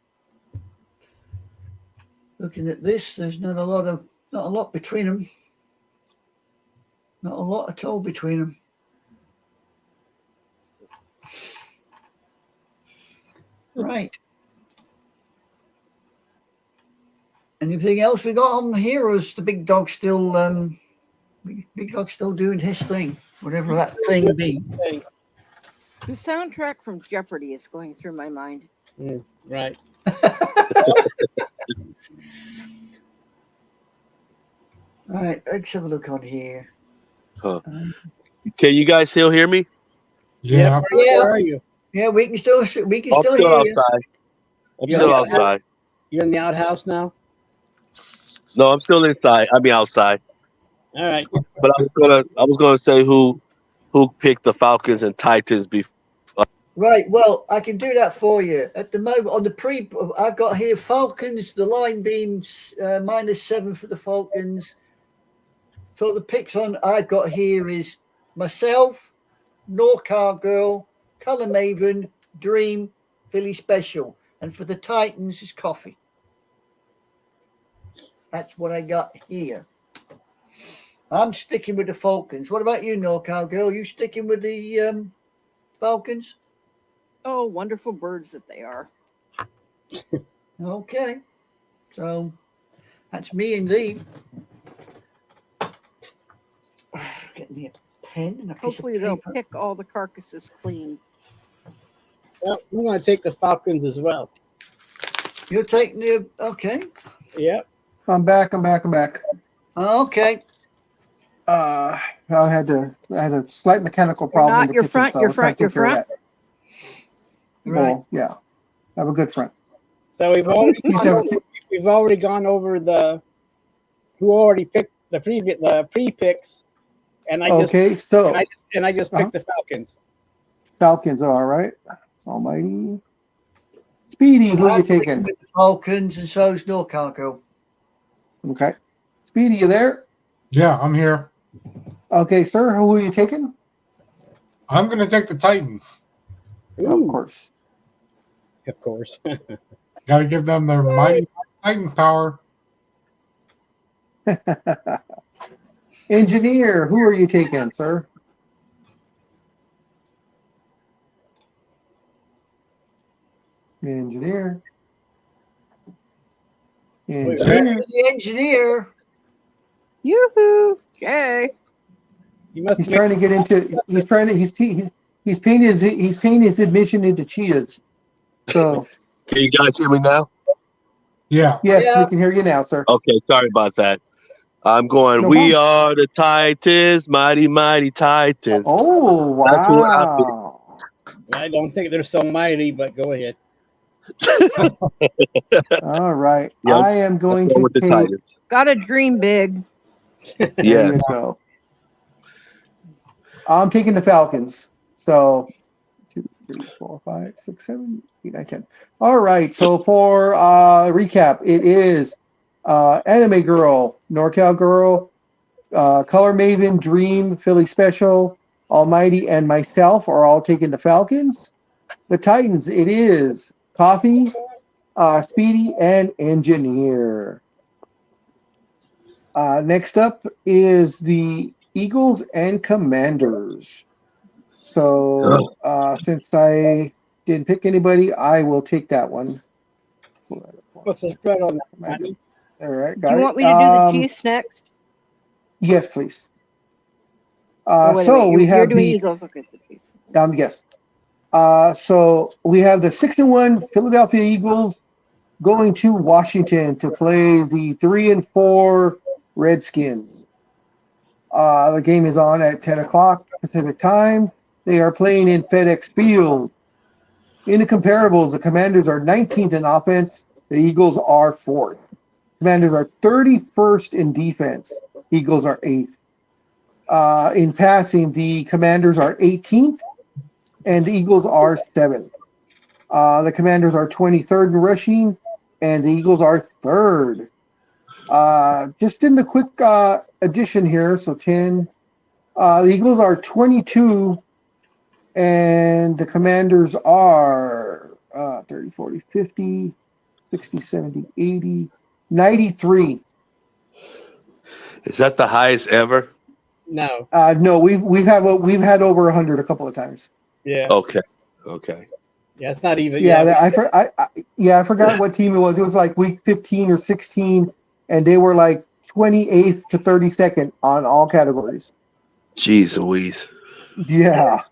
Looking at this, there's not a lot of Not a lot between them. Not a lot at all between them. Right. Anything else we got on here, or is the big dog still big dog still doing his thing, whatever that thing be? The soundtrack from Jeopardy is going through my mind. Right. All right, let's have a look on here. Huh. Can you guys still hear me? Yeah. Where are you? Yeah, we can still I'm hear still you. outside. I'm You're still in the outside. You're in the outhouse now. No, I'm still inside. I mean outside. All right. But I was gonna say who picked the Falcons and Titans before. Right, well, I can do that for you. At the moment, on the I've got here Falcons, the line being -7 for the Falcons. So the picks on I've got here is myself, NorCal Girl, Color Maven, Dream, Philly Special. And for the Titans is Coffee. That's what I got here. I'm sticking with the Falcons. What about you, NorCal Girl? You sticking with the Falcons? Oh, wonderful birds that they are. Okay. So that's me and thee. Get me a pen and a piece Hopefully of they'll paper. pick all the carcasses clean. Well, I'm going to take the Falcons as well. You're taking the okay. Yep. I'm back. Okay. I had a slight mechanical You're problem. in not the your kitchen, front, so I your was trying front, to your take care of front. that. Right. Well, yeah, I have a good friend. So we've already He's gone never- over, we've already gone over the who already picked the pre-picks, and I just Okay, so and I just picked the Falcons. Falcons, all right. Almighty. Speedy, who are you I'm sticking taking? with the Falcons, and so's NorCal Girl. Okay. Speedy, you there? Yeah, I'm here. Okay, sir, who are you taking? I'm gonna take the Titans. Of course. Of course. Gotta give them their mighty Titan power. Engineer, who are you taking, sir? Engineer. Wait, Engineer. The engineer. Yoo-hoo! Jay. You must He's make trying to get into. He's trying to. He's paying his admission into cheetahs. So Can you guys hear me now? Yeah. yes, Yeah. we can hear you now, sir. Okay, sorry about that. I'm going. No We problem. are the Titans, mighty, mighty Titans. Oh That's what I wow! I don't think they're so mighty, but go ahead. All right, Yeah, I am going Going to with the take. Titans. Gotta dream big. There Yeah. you go. I'm taking the Falcons. So 2, 3, 4, 5, 6, 7, 8, 9, 10. All right. So for recap, it is Anime Girl, NorCal Girl, Color Maven, Dream, Philly Special, Almighty, and myself are all taking the Falcons. The Titans, it is Coffee, Speedy, and Engineer. Next up is the Eagles and Commanders. So since I didn't pick anybody, I will take that one. What's the spread on that, Matty? All right, Do got you it. want me to do the Chiefs next? Yes, please. Oh, wait a So minute, we you're have doing the Eagles. Okay, so Chiefs. yes. So we have the 6-1 Philadelphia Eagles going to Washington to play the 3-4 Redskins. The game is on at 10 o'clock Pacific time. They are playing in FedEx Field. In the comparables, the Commanders are 19th in offense. The Eagles are 4th. Commanders are 31st in defense. Eagles are 8th. In passing, the Commanders are 18th, and the Eagles are 7th. The Commanders are 23rd in rushing, and the Eagles are 3rd. Just in the quick addition here, so 10. The Eagles are 22, and the Commanders are 30, 40, 50, 60, 70, 80, 93. Is that the highest ever? No. No, we've had over 100 a couple of times. Yeah. Okay. Yeah. It's not even. Yeah, I forgot what team it was. It was like week 15 or 16, and they were like 28th to 32nd on all categories. Jeez Louise. Yeah.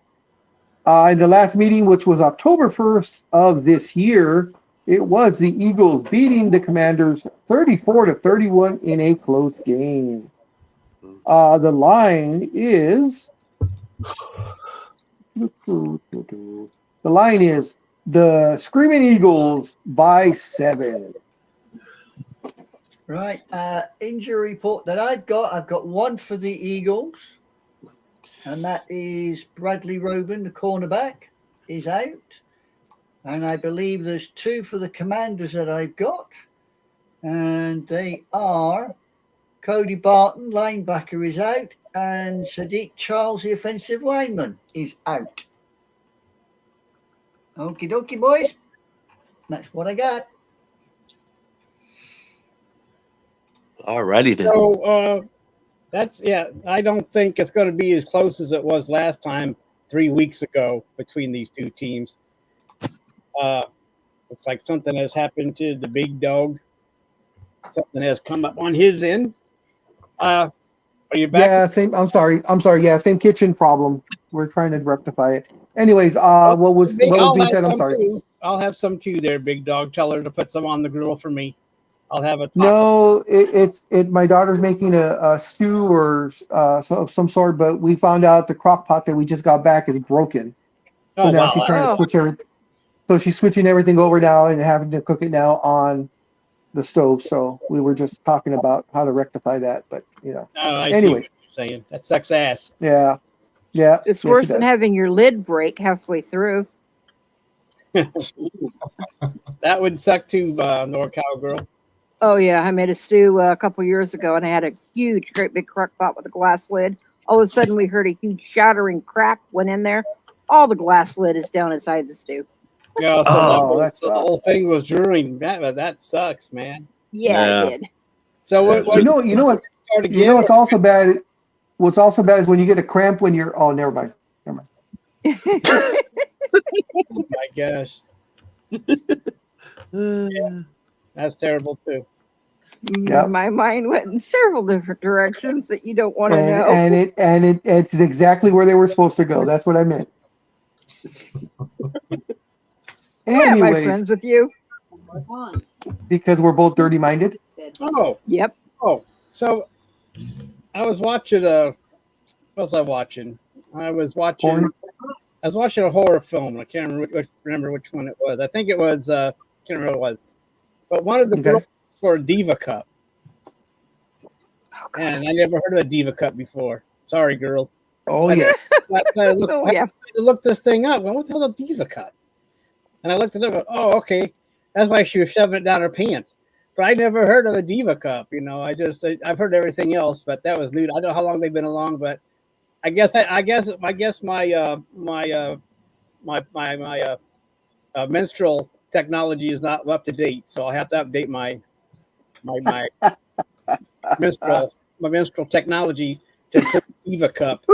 In the last meeting, which was October 1st of this year, it was the Eagles beating the Commanders 34-31 in a close game. The line is the Screaming Eagles by 7. Right. Injury report that I've got one for the Eagles, and that is Bradley Robin, the cornerback, is out. And I believe there's 2 for the Commanders that I've got, and they are Cody Barton, linebacker, is out, and Sadiq Charles, the offensive lineman, is out. Okie dokie, boys. That's what I got. Alrighty then. So I don't think it's going to be as close as it was last time 3 weeks ago between these two teams. Looks like something has happened to the big dog. Something has come up on his end. Are you back? Yeah, same. I'm sorry. Yeah, same kitchen problem. We're trying to rectify it. Anyways, what was being said? I'm sorry. Too. I'll have some too there, big dog. Tell her to put some on the grill for me. I'll have a taco. No, it's my daughter's making a stew or of some sort, but we found out the crock pot that we just got back is broken. So now she's trying to switch everything. So she's switching everything over now and having to cook it now on the stove. So we were just talking about how to rectify that, but anyway, saying that sucks ass. Yeah. It's worse than having your lid break halfway through. That would suck too, NorCal girl. Oh yeah, I made a stew a couple years ago, and I had a great big crock pot with a glass lid. All of a sudden, we heard a huge shattering crack went in there. All the glass lid is down inside the stew. Yeah, so the whole thing was ruined. That sucks, man. Yeah, it did. So what? You know what? You know what's also bad? What's also bad is when you get a cramp when you're. Oh, never mind. Oh my gosh. Yeah, that's terrible too. Yep. My mind went in several different directions that you don't want to know. And it's exactly where they were supposed to go. That's what I meant. Am I friends with you? Because we're both dirty-minded. Oh. Yep. Oh, so I was watching what was I watching? I was watching a horror film. I can't remember which one it was. I think it was can't remember what it was. But one of the girls for Diva Cup. And I never heard of the Diva Cup before. Sorry, girls. Oh yeah. I looked this thing up. Well, what the hell is a Diva Cup? And I looked it up. Oh, okay. That's why she was shoving it down her pants. But I never heard of a Diva Cup. I've heard everything else, but that was new. I don't know how long they've been along, but I guess my menstrual technology is not up to date, so I'll have to update my menstrual technology to Diva Cup.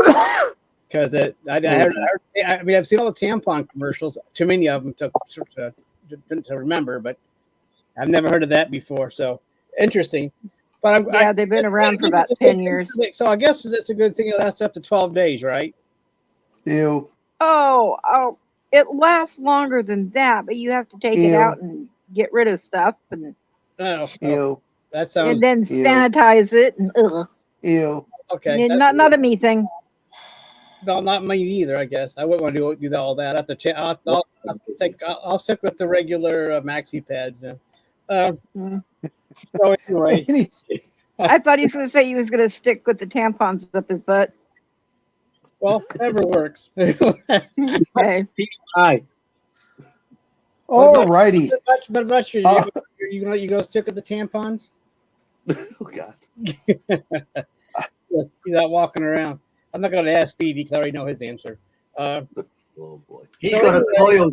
Because I've seen all the tampon commercials, too many of them to remember, but I've never heard of that before. So interesting. But they've been around for about 10 years. So I guess it's a good thing it lasts up to 12 days, right? Ew. Oh, it lasts longer than that, but you have to take it out and get rid of stuff and ew. That sounds. And then sanitize it and Ew. Okay. Not a me thing. No, not me either. I guess I wouldn't want to do all that. I have to I'll stick with the regular maxi pads. So anyway, I thought he was going to say he was going to stick with the tampons up his butt. Well, whatever works. Okay. Hi. All righty. But about you, you gonna stick with the tampons? Oh God. He's out walking around. I'm not going to ask Speedy because I already know his answer. Oh boy. He's got a coil.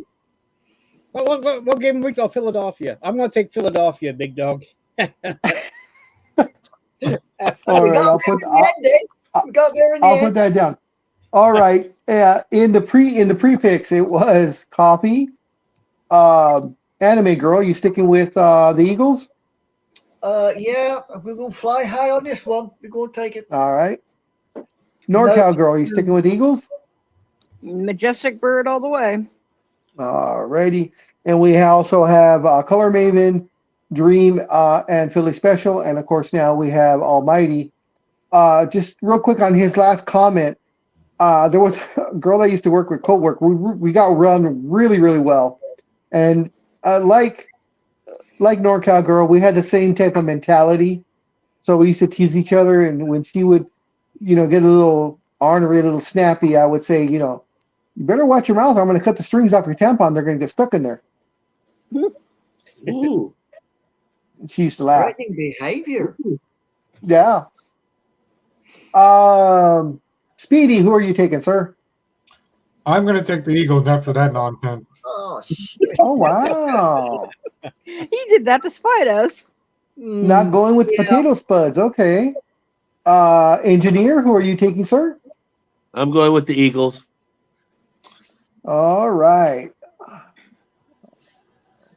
We'll give him weeks on Philadelphia. I'm going to take Philadelphia, big dog. All we right, got there in the end, eh? We got there in the I'll put end. that down. All right. In the pre picks, it was Coffee, Anime Girl. You sticking with the Eagles? Yeah, we're gonna fly high on this one. We're gonna take it. All right. No. NorCal Girl. You sticking with Eagles? Majestic bird all the way. All righty. And we also have Color Maven, Dream, and Philly Special, and of course now we have Almighty. Just real quick on his last comment. There was a girl I used to work with, co-work. We got run really, really well, and like NorCal Girl, we had the same type of mentality. So we used to tease each other, and when she would, get a little ornery, a little snappy, I would say, you better watch your mouth, or I'm going to cut the strings off your tampon. They're going to get stuck in there. Ooh. And she used to laugh. Threatening behavior. Yeah. Speedy, who are you taking, sir? I'm going to take the Eagles after that nonsense. Oh shit. Oh wow. He did that to spite us. Not going with Yeah. potato spuds. Okay. Engineer, who are you taking, sir? I'm going with the Eagles. All right.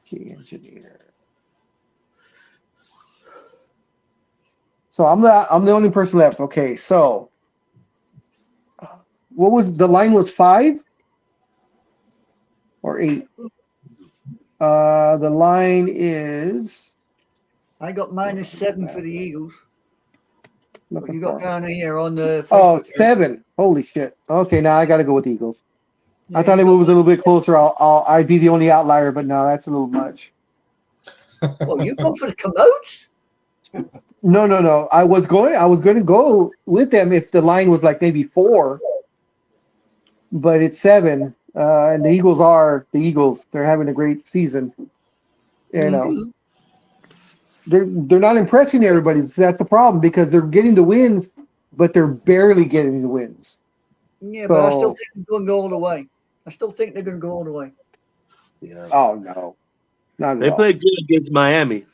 Okay, engineer. So I'm the only person left. Okay, so what was the line? Was 5 or 8? The line is I got -7 for the Eagles. What looking you got for. down here on the Oh, Facebook page? 7. Holy shit. Okay, now I got to go with the Eagles. I Yeah, thought you it got- was a little bit closer. I'd be the only outlier, but no, that's a little much. Well, you go for the Commodores? No. I was going to go with them if the line was like maybe 4, but it's 7. And the Eagles are the Eagles. They're having a great season. Mhm. They're not impressing everybody. So that's the problem because they're getting the wins, but they're barely getting the wins. Yeah, but I still So- think they're going to go all the way. I still think they're going to go all the way. Yeah. Oh no, not at They all. played good against Miami.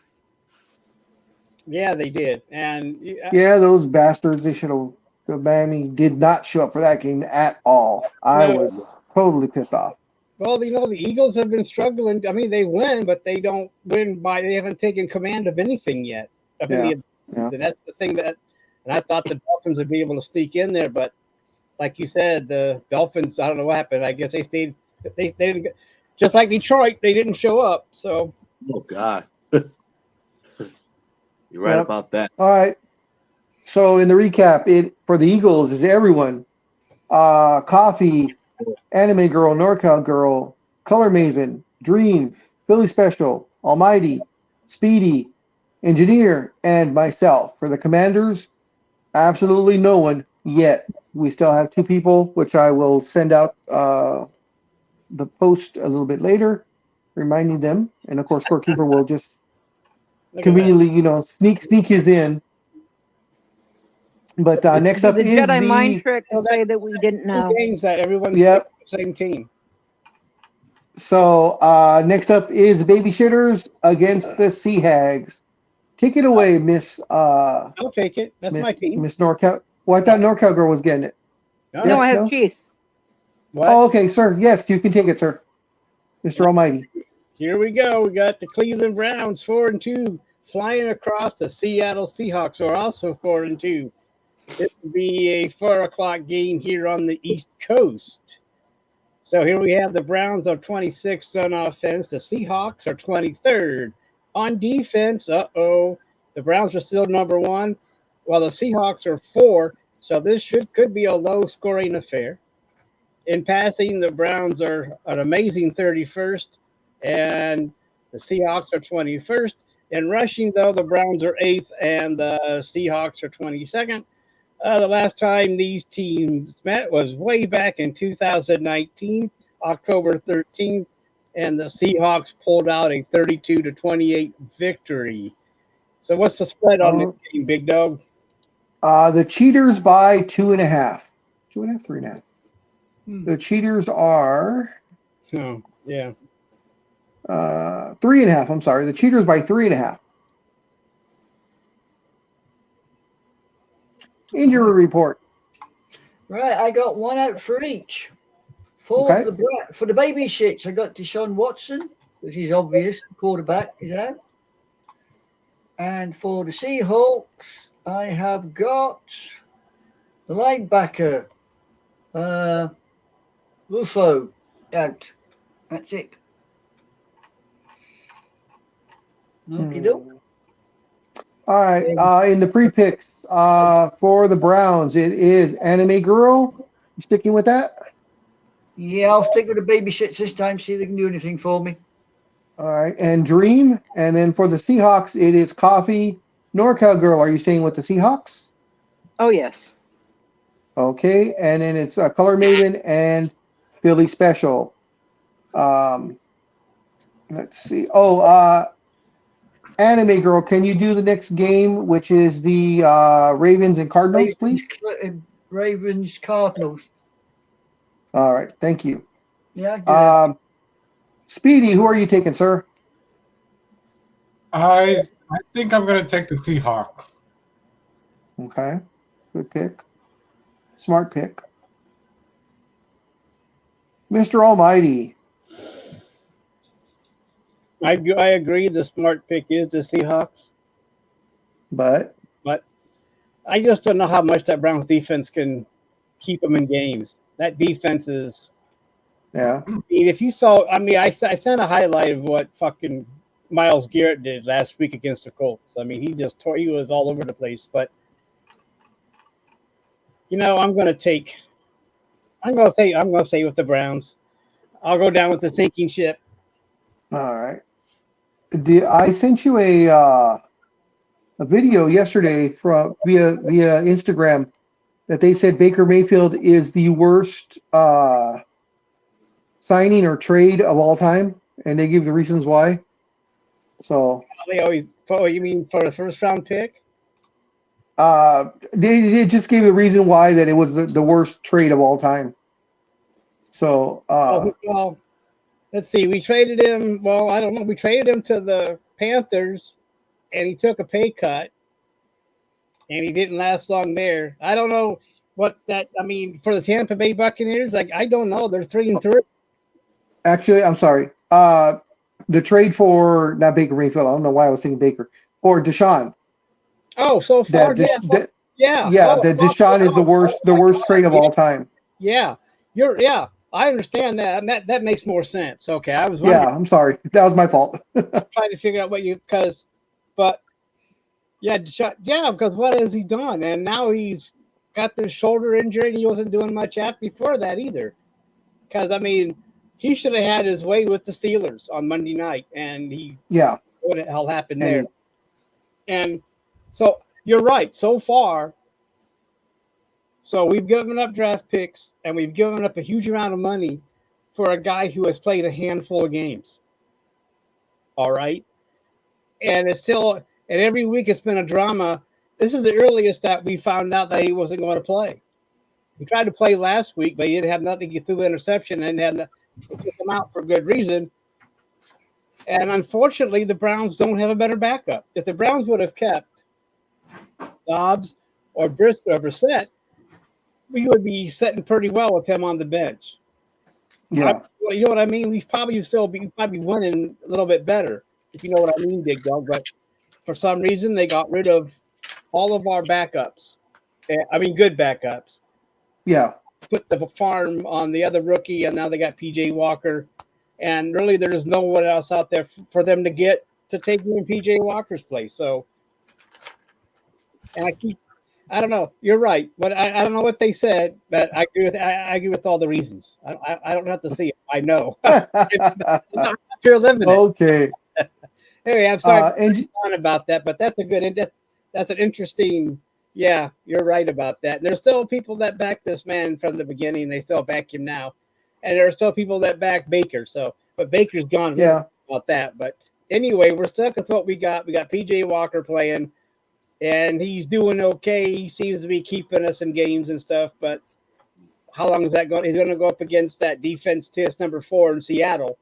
Yeah, they did. And Yeah, those bastards. They should have. The Miami did not show up for that game at all. I No. was totally pissed off. well, the Eagles have been struggling. I mean, they win, but they don't win they haven't taken command of anything yet. Of any of Yeah. And that's the thing and I thought the Dolphins would be able to sneak in there, but like you said, the Dolphins, I don't know what happened. I guess they stayed, they didn't, just like Detroit, they didn't show up. So, Oh God. You're right Yep. about that. All right. So in the recap, it for the Eagles is everyone. Coffee, Anime Girl, NorCal Girl, Color Maven, Dream, Philly Special, Almighty, Speedy, Engineer, and myself. For the Commanders, absolutely no one yet. We still have 2 people, which I will send out the post a little bit later, reminding them. And of course, Scorekeeper will just look at that. conveniently, sneak his in. But next Do up the is Jedi mind trick to Well, say that we didn't know. Two games that everyone's Yep. the same team. So next up is Babyshitters against the Sea Hags. Take it away, Miss I'll take it. That's my team. Miss NorCal. Well, I thought NorCal Girl was getting it. No, No, I Yes, have no? Chiefs. what? Oh, okay, sir. Yes, you can take it, sir. Mr. Almighty. Here we go. We got the Cleveland Browns 4-2 flying across the Seattle Seahawks, who are also 4-2. This will be a 4:00 game here on the East Coast. So here we have the Browns are 26th on offense. The Seahawks are 23rd on defense. The Browns are still number 1, while the Seahawks are 4. So this could be a low-scoring affair. In passing, the Browns are an amazing 31st, and the Seahawks are 21st. In rushing, though, the Browns are 8th, and the Seahawks are 22nd. The last time these teams met was way back in 2019, October 13th, and the Seahawks pulled out a 32-28 victory. So what's the spread on this game, Big Dog? The Cheaters by 2.5. 2.5, 3.5. The Cheaters are Oh, yeah. 3.5. I'm sorry. The Cheaters by 3.5. Injury report. Right, I got one out for each. For Okay. the baby shits, I got Deshaun Watson, which is obvious. Quarterback is out. And for the Seahawks, I have got the linebacker, Russo, out. That's it. Okie doke. All right. In the pre-picks for the Browns, it is Anime Girl. You sticking with that? Yeah, I'll stick with the baby shits this time, see if they can do anything for me. All right. And Dream. And then for the Seahawks, it is Coffee. NorCal Girl, are you staying with the Seahawks? Oh, yes. Okay. And then it's Color Maven and Billy Special. Let's see. Oh, Anime Girl, can you do the next game, which is the Ravens and Cardinals, please? Ravens, Cardinals. All right. Thank you. Yeah, I do that. Speedy, who are you taking, sir? I think I'm going to take the Seahawks. Okay. Good pick. Smart pick. Mr. Almighty. I agree. The smart pick is the Seahawks, But but I just don't know how much that Browns defense can keep them in games. That defense is. yeah. I mean, if you saw, I mean, I sent a highlight of what fucking Myles Garrett did last week against the Colts. I mean, he was all over the place. But you know, I'm gonna stay with the Browns. I'll go down with the sinking ship. All right. I sent you a video yesterday from via Instagram that they said Baker Mayfield is the worst signing or trade of all time, and they give the reasons why. So They always. Oh, you mean for the first round pick? they just gave the reason why that it was the worst trade of all time. So Well, let's see. We traded him. Well, I don't know. We traded him to the Panthers, and he took a pay cut, and he didn't last long there. I don't know what that. I mean, for the Tampa Bay Buccaneers, like I don't know. They're 3-3. actually, I'm sorry. The trade for not Baker Mayfield. I don't know why I was thinking Baker for Deshaun. Oh, so far, That yeah. Yeah, Oh, the Deshaun is the worst trade of all time. Yeah, I understand that. And that makes more sense. Okay, I was Yeah, I'm sorry. That was my fault. trying to figure out but yeah, Deshaun, yeah, because what has he done? And now he's got the shoulder injury, and he wasn't doing much after before that either. Because I mean, he should have had his way with the Steelers on Monday night, and Yeah. what the hell happened And there? And so you're right. So far, so we've given up draft picks, and we've given up a huge amount of money for a guy who has played a handful of games. All right, and it's still, and every week it's been a drama. This is the earliest that we found out that he wasn't going to play. He tried to play last week, but he didn't have nothing. He threw an interception and took him out for good reason. And unfortunately, the Browns don't have a better backup. If the Browns would have kept Dobbs or Brissett, we would be sitting pretty well with him on the bench. yeah. You know what I mean? We'd probably winning a little bit better, if you know what I mean, Big Dog. But for some reason, they got rid of all of our backups. I mean, good backups. Yeah. Put the farm on the other rookie, and now they got PJ Walker. And really, there's no one else out there for them to get to take him in PJ Walker's place. So, and I don't know. You're right, but I don't know what they said, but I agree with all the reasons. I don't have to see it. I know. I'm not here living it. Okay. Anyway, I'm sorry about that, but that's an interesting. Yeah, you're right about that. There's still people that back this man from the beginning. They still back him now, and there are still people that back Baker. So, but Baker's gone. Yeah. About that, but anyway, we're stuck with what we got. We got PJ Walker playing, and he's doing okay. He seems to be keeping us in games and stuff. But how long is that going? He's going to go up against that defense test number 4 in Seattle.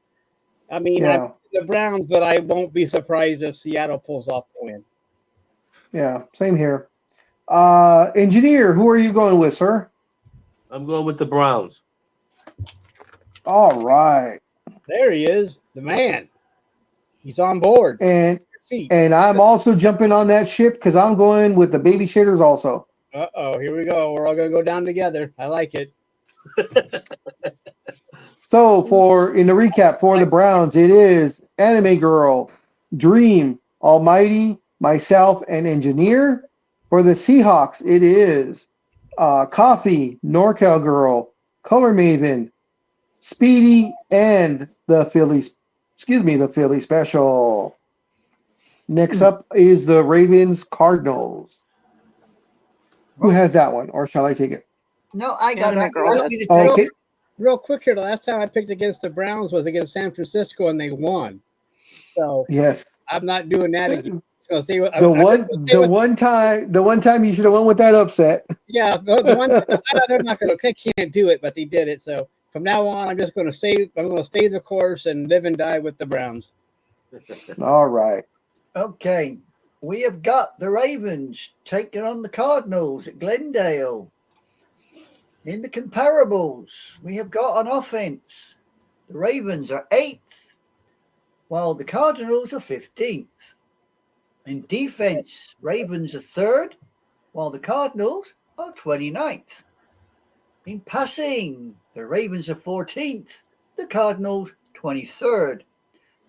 I mean, Yeah. the Browns, but I won't be surprised if Seattle pulls off the win. Yeah. Same here. Engineer, who are you going with, sir? I'm going with the Browns. All right. There he is, the man. He's on board. And Feet. I'm also jumping on that ship because I'm going with the baby shitters also. Uh-oh, here we go. We're all going to go down together. I like it. So in the recap for the Browns, it is Anime Girl, Dream, Almighty, myself, and Engineer. For the Seahawks, it is Coffee, NorCal Girl, Color Maven, Speedy, and the Philly Special. Next up is the Ravens Cardinals. Who has that one, or shall I take it? No, I got Anime that. Girl You does. want me to take Okay. it? Real quick here, the last time I picked against the Browns was against San Francisco, and they won. So Yes. I'm not doing that again. So see, The one time you should have won with that upset. yeah, the one they're not going to, they can't do it, but they did it. So from now on, I'm just going to stay. I'm going to stay the course and live and die with the Browns. All right. Okay. We have got the Ravens taking on the Cardinals at Glendale. In the comparables, we have got on offense, the Ravens are 8th, while the Cardinals are 15th. In defense, Ravens are 3rd, while the Cardinals are 29th. In passing, the Ravens are 14th, the Cardinals 23rd.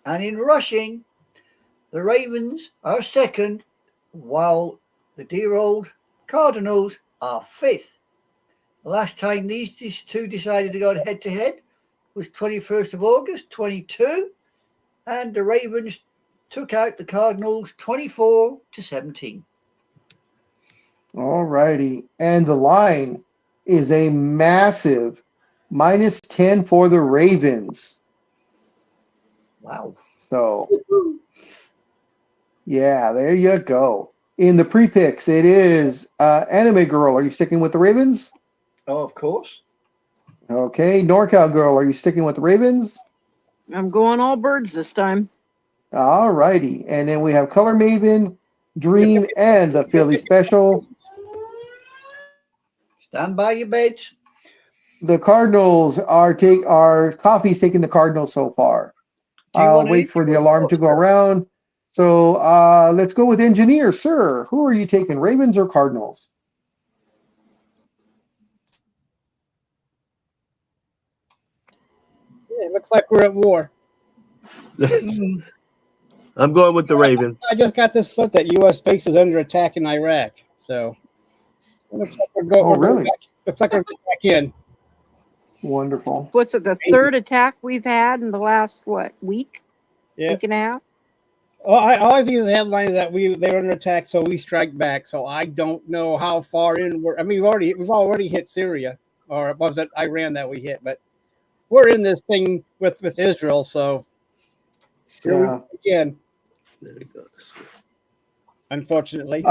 And in rushing, the Ravens are 2nd, while the dear old Cardinals are 5th. The last time these two decided to go head-to-head was 21st of August, 22, and the Ravens took out the Cardinals 24-17. All righty. And the line is a massive -10 for the Ravens. Wow. So, yeah, there you go. In the pre-picks, it is Anime Girl. Are you sticking with the Ravens? Oh, of course. Okay. NorCal Girl, are you sticking with the Ravens? I'm going all birds this time. All righty. And then we have Color Maven, Dream, and the Philly Special. Stand by your beds. The Cardinals are Coffee's taking the Cardinals so far. Do you I'll want wait for the alarm to go around. So let's go with Engineer, sir. Who are you taking, Ravens or Cardinals? Yeah, it looks like we're at war. I'm going with the Ravens. I just got this foot that U.S. base is under attack in Iraq. So it looks like we're going. Oh, really? Looks like we're going back in. Wonderful. What's it, the third attack we've had in the last, week? Yeah. Week and a half? Well, I always use the headline that they're under attack, so we strike back. So I don't know how far in we're. I mean, we've already hit Syria, or was it Iran that we hit? But we're in this thing with Israel, so here we Yeah. go again. There it goes. Unfortunately,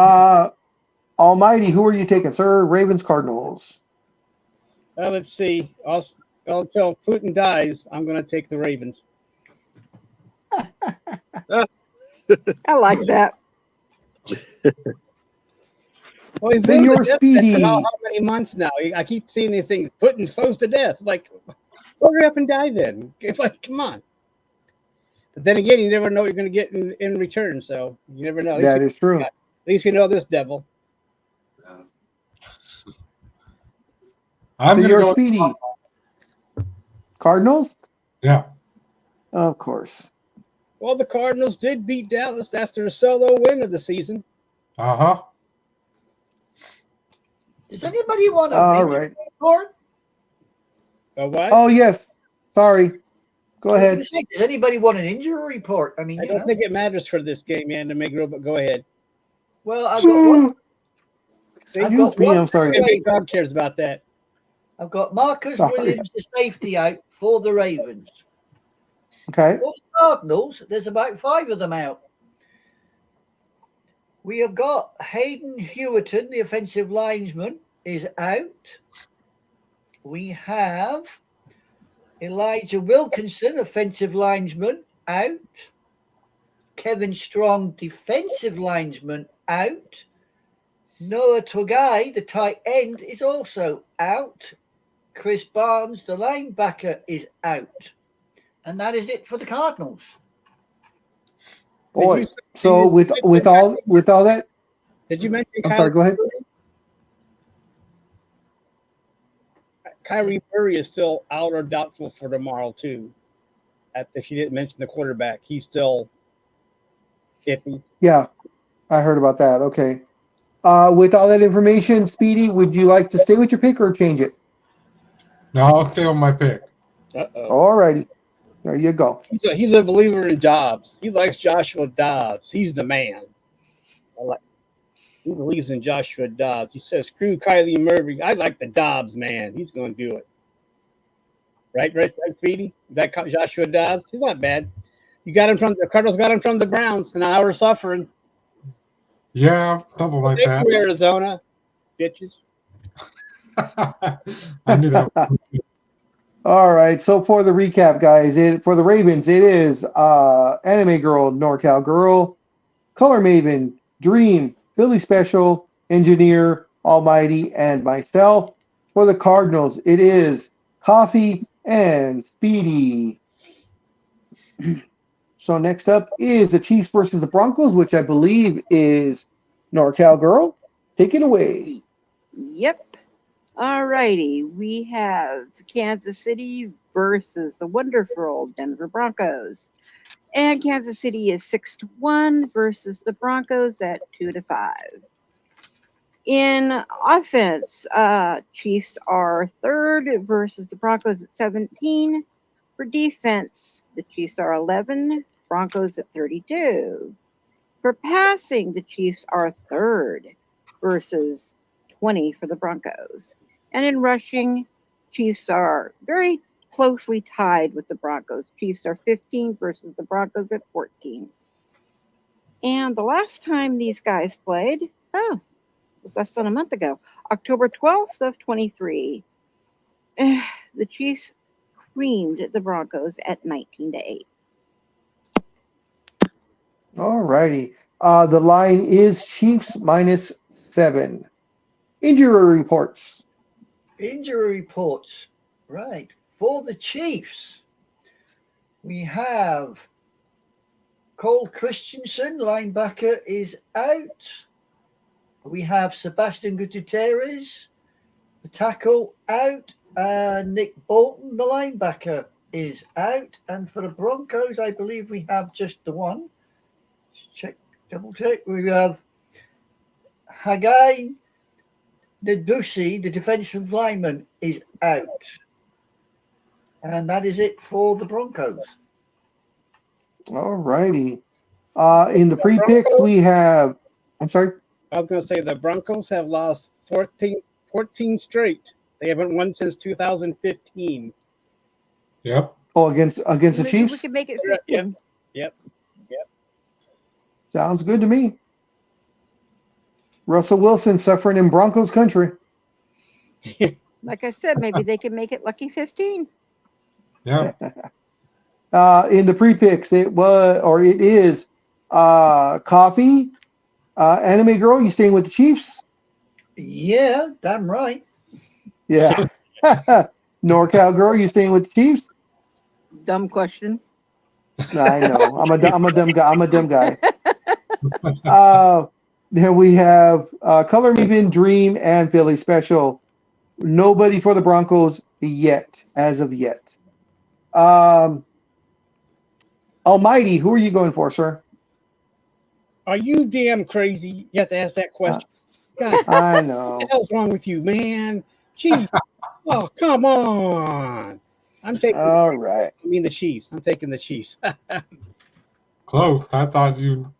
Almighty, who are you taking, sir? Ravens, Cardinals. well, let's see. Until Putin dies, I'm going to take the Ravens. I like that. Well, he's Senor been to death Speedy. for how many months now? I keep seeing these things. Putin's close to death. Like, hurry up and die then. Like, come on. But then again, you never know what you're going to get in return. So you never know. That is true. At least you know this devil. I'm going to Senor go. Speedy. Cardinals? Yeah. Of course. Well, the Cardinals did beat Dallas. That's their solo win of the season. Uh huh. Does anybody want to All right. report? What? Oh, yes. Sorry. Go ahead. Does anybody want an injury report? I mean, I you don't know. think it matters for this game, man, to make real, but go ahead. Well, I've got one. Excuse me, I'm sorry. Big dog cares about that. I've got Marcus Sorry. Williams, the safety out for the Ravens. Okay. For the Cardinals, there's about 5 of them out. We have got Hayden Hewiton, the offensive linesman, is out. We have Elijah Wilkinson, offensive linesman, out. Kevin Strong, defensive linesman, out. Noah Togai, the tight end, is also out. Chris Barnes, the linebacker, is out. And that is it for the Cardinals. Boy, so with all that, Did you mention I'm sorry, go ahead. Kyrie Murray is still out or doubtful for tomorrow too. If you didn't mention the quarterback, he's still iffy. Yeah, I heard about that. Okay. With all that information, Speedy, would you like to stay with your pick or change it? No, I'll stay on my pick. All righty. There you go. He's a believer in Dobbs. He likes Joshua Dobbs. He's the man. He believes in Joshua Dobbs. He says, "Screw Kylie Murray. I like the Dobbs man. He's going to do it." Right, Speedy? That Joshua Dobbs. He's not bad. You got him from the Cardinals. Got him from the Browns, and now we're suffering. Yeah, something like Thank that. you, Arizona, bitches. I knew that. All right. So for the recap, guys, for the Ravens, it is Anime Girl, NorCal Girl, Color Maven, Dream, Philly Special, Engineer, Almighty, and myself. For the Cardinals, it is Coffee and Speedy. So next up is the Chiefs versus the Broncos, which I believe is NorCal Girl. Take it away. Yep. All righty. We have Kansas City versus the wonderful Denver Broncos. And Kansas City is 6-1 versus the Broncos at 2-5. In offense, Chiefs are third versus the Broncos at 17. For defense, the Chiefs are 11, Broncos at 32. For passing, the Chiefs are third versus 20 for the Broncos. And in rushing, Chiefs are very closely tied with the Broncos. Chiefs are 15 versus the Broncos at 14. And the last time these guys played, it was less than a month ago, October 12th of 23. The Chiefs creamed the Broncos at 19-8. All righty. The line is Chiefs -7. Injury reports. Injury reports. Right. For the Chiefs, we have Cole Christensen, linebacker, is out. We have Sebastian Gutierrez, the tackle, out. Nick Bolton, the linebacker, is out. And for the Broncos, I believe we have just the one. Double check. We have Haggai Nadusi, the defensive lineman, is out. And that is it for the Broncos. All righty. In the pre-picks, we have, I'm sorry? I was going to say the Broncos have lost 14 straight. They haven't won since 2015. Yep. Oh, against the We Chiefs? could make it Yep. 15. Yep. Sounds good to me. Russell Wilson suffering in Broncos country. Like I said, maybe they can make it lucky 15. Yeah. In the pre-picks, it is Coffee, Anime Girl. You staying with the Chiefs? Yeah, damn right. Yeah. NorCal Girl, you staying with the Chiefs? Dumb question. I know. I'm a dumb guy. I'm a dumb guy. Then we have Color Maven, Dream, and Philly Special. Nobody for the Broncos yet, as of yet. Almighty, who are you going for, sir? Are you damn crazy? You have to ask that question. God, I know. what the hell's wrong with you, man? Gee, oh, come on. I'm taking All right. the Chiefs. I'm taking the Chiefs. Close. I thought you.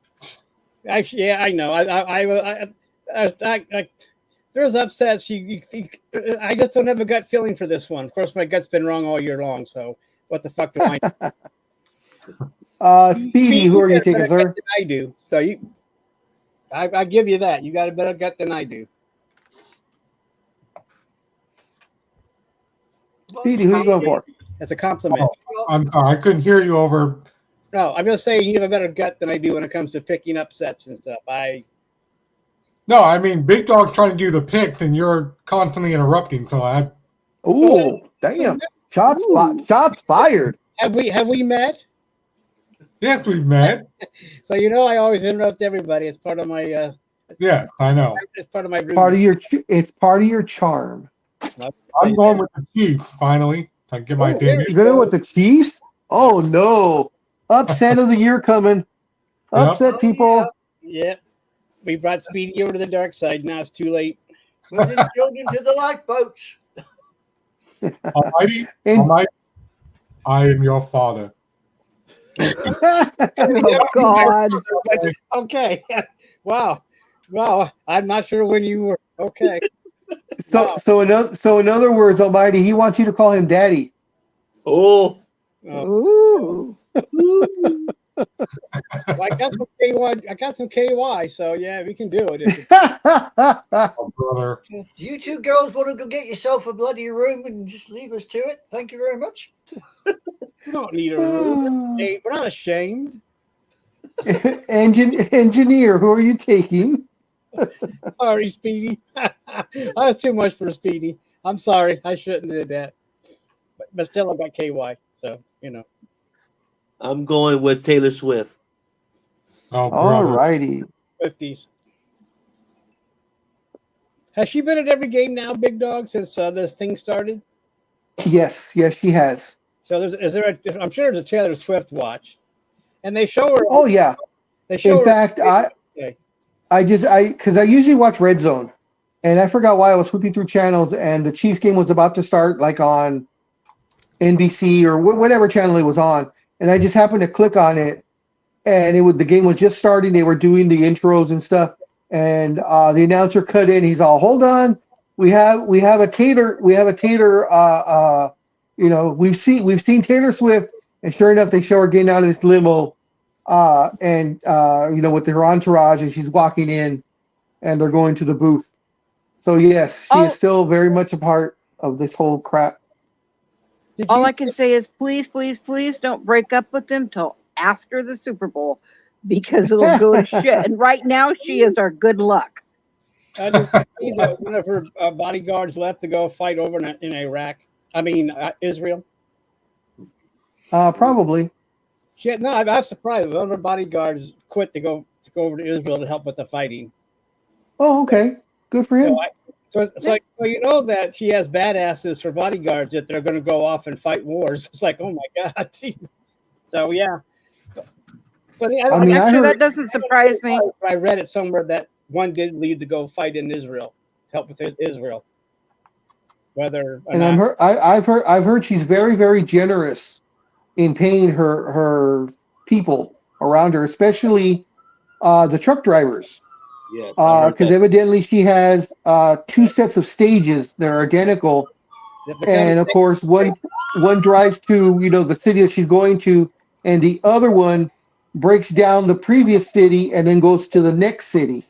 Actually, yeah, I know. I there's upsets. I just don't have a gut feeling for this one. Of course, my gut's been wrong all year long. So what the fuck do I know? Speedy, who are you taking, sir? I do. So I give you that. You got a better gut than I do. Speedy, who are you going for? That's a compliment. I'm sorry. I couldn't hear you over. No, I'm just saying you have a better gut than I do when it comes to picking upsets and stuff. No, I mean, Big Dog's trying to do the pick, and you're constantly interrupting. So I, Ooh, damn. Shots fired. Have we met? yes, we've met. So I always interrupt everybody. It's part of my Yeah, I know. it's part of my It's part of your charm. I'm going with the Chief finally. So I can get my Oh, there debut. You're going with the Chiefs? Oh no. Upset of the year coming. Upset people. Yeah. We brought Speedy over to the dark side. Now it's too late. Put the children to the lifeboats. Almighty, And- Almighty, I am your father. Oh God. Okay. Wow. I'm not sure when you were. Okay. So in other words, Almighty, he wants you to call him Daddy. Oh, Ooh. Well, I got some KY. I got some KY. So yeah, we can do it. Oh, brother. Do you two girls want to go get yourself a bloody room and just leave us to it? Thank you very much. We don't need a room. Hey, we're not ashamed. Engineer, who are you taking? Sorry, Speedy. That's too much for Speedy. I'm sorry. I shouldn't have did that. But still, I got KY. So I'm going with Taylor Swift. Oh, All brother. righty. 50s. Has she been at every game now, Big Dog, since this thing started? Yes, she has. So I'm sure there's a Taylor Swift watch, and they show her. Oh yeah. They show In her. fact, Okay. because I usually watch Red Zone, and I forgot why I was flipping through channels, and the Chiefs game was about to start, like on NBC or whatever channel it was on, and I just happened to click on it, and the game was just starting. They were doing the intros and stuff, and the announcer cut in. He's all, "Hold on, we have a Taylor. We've seen Taylor Swift," and sure enough, they show her getting out of this limo. With her entourage, and she's walking in, and they're going to the booth. So yes, she is still very much a part of this whole crap. All I can say is please, please, please don't break up with them till after the Super Bowl because it'll go to shit. And right now, she is our good luck. I didn't see that one of her bodyguards left to go fight over in Iraq. I mean, Israel. Probably. I was surprised. One of her bodyguards quit to go over to Israel to help with the fighting. Oh, okay. Good for him. So you know that she has badasses for bodyguards that they're going to go off and fight wars. It's like, oh my God. So yeah. But that doesn't surprise me. I read it somewhere that one did leave to go fight in Israel to help with Israel. I've heard she's very, very generous in paying her people around her, especially the truck drivers. Yeah. Because evidently she has 2 sets of stages that are identical, and of course one drives to the city that she's going to, and the other one breaks down the previous city and then goes to the next city.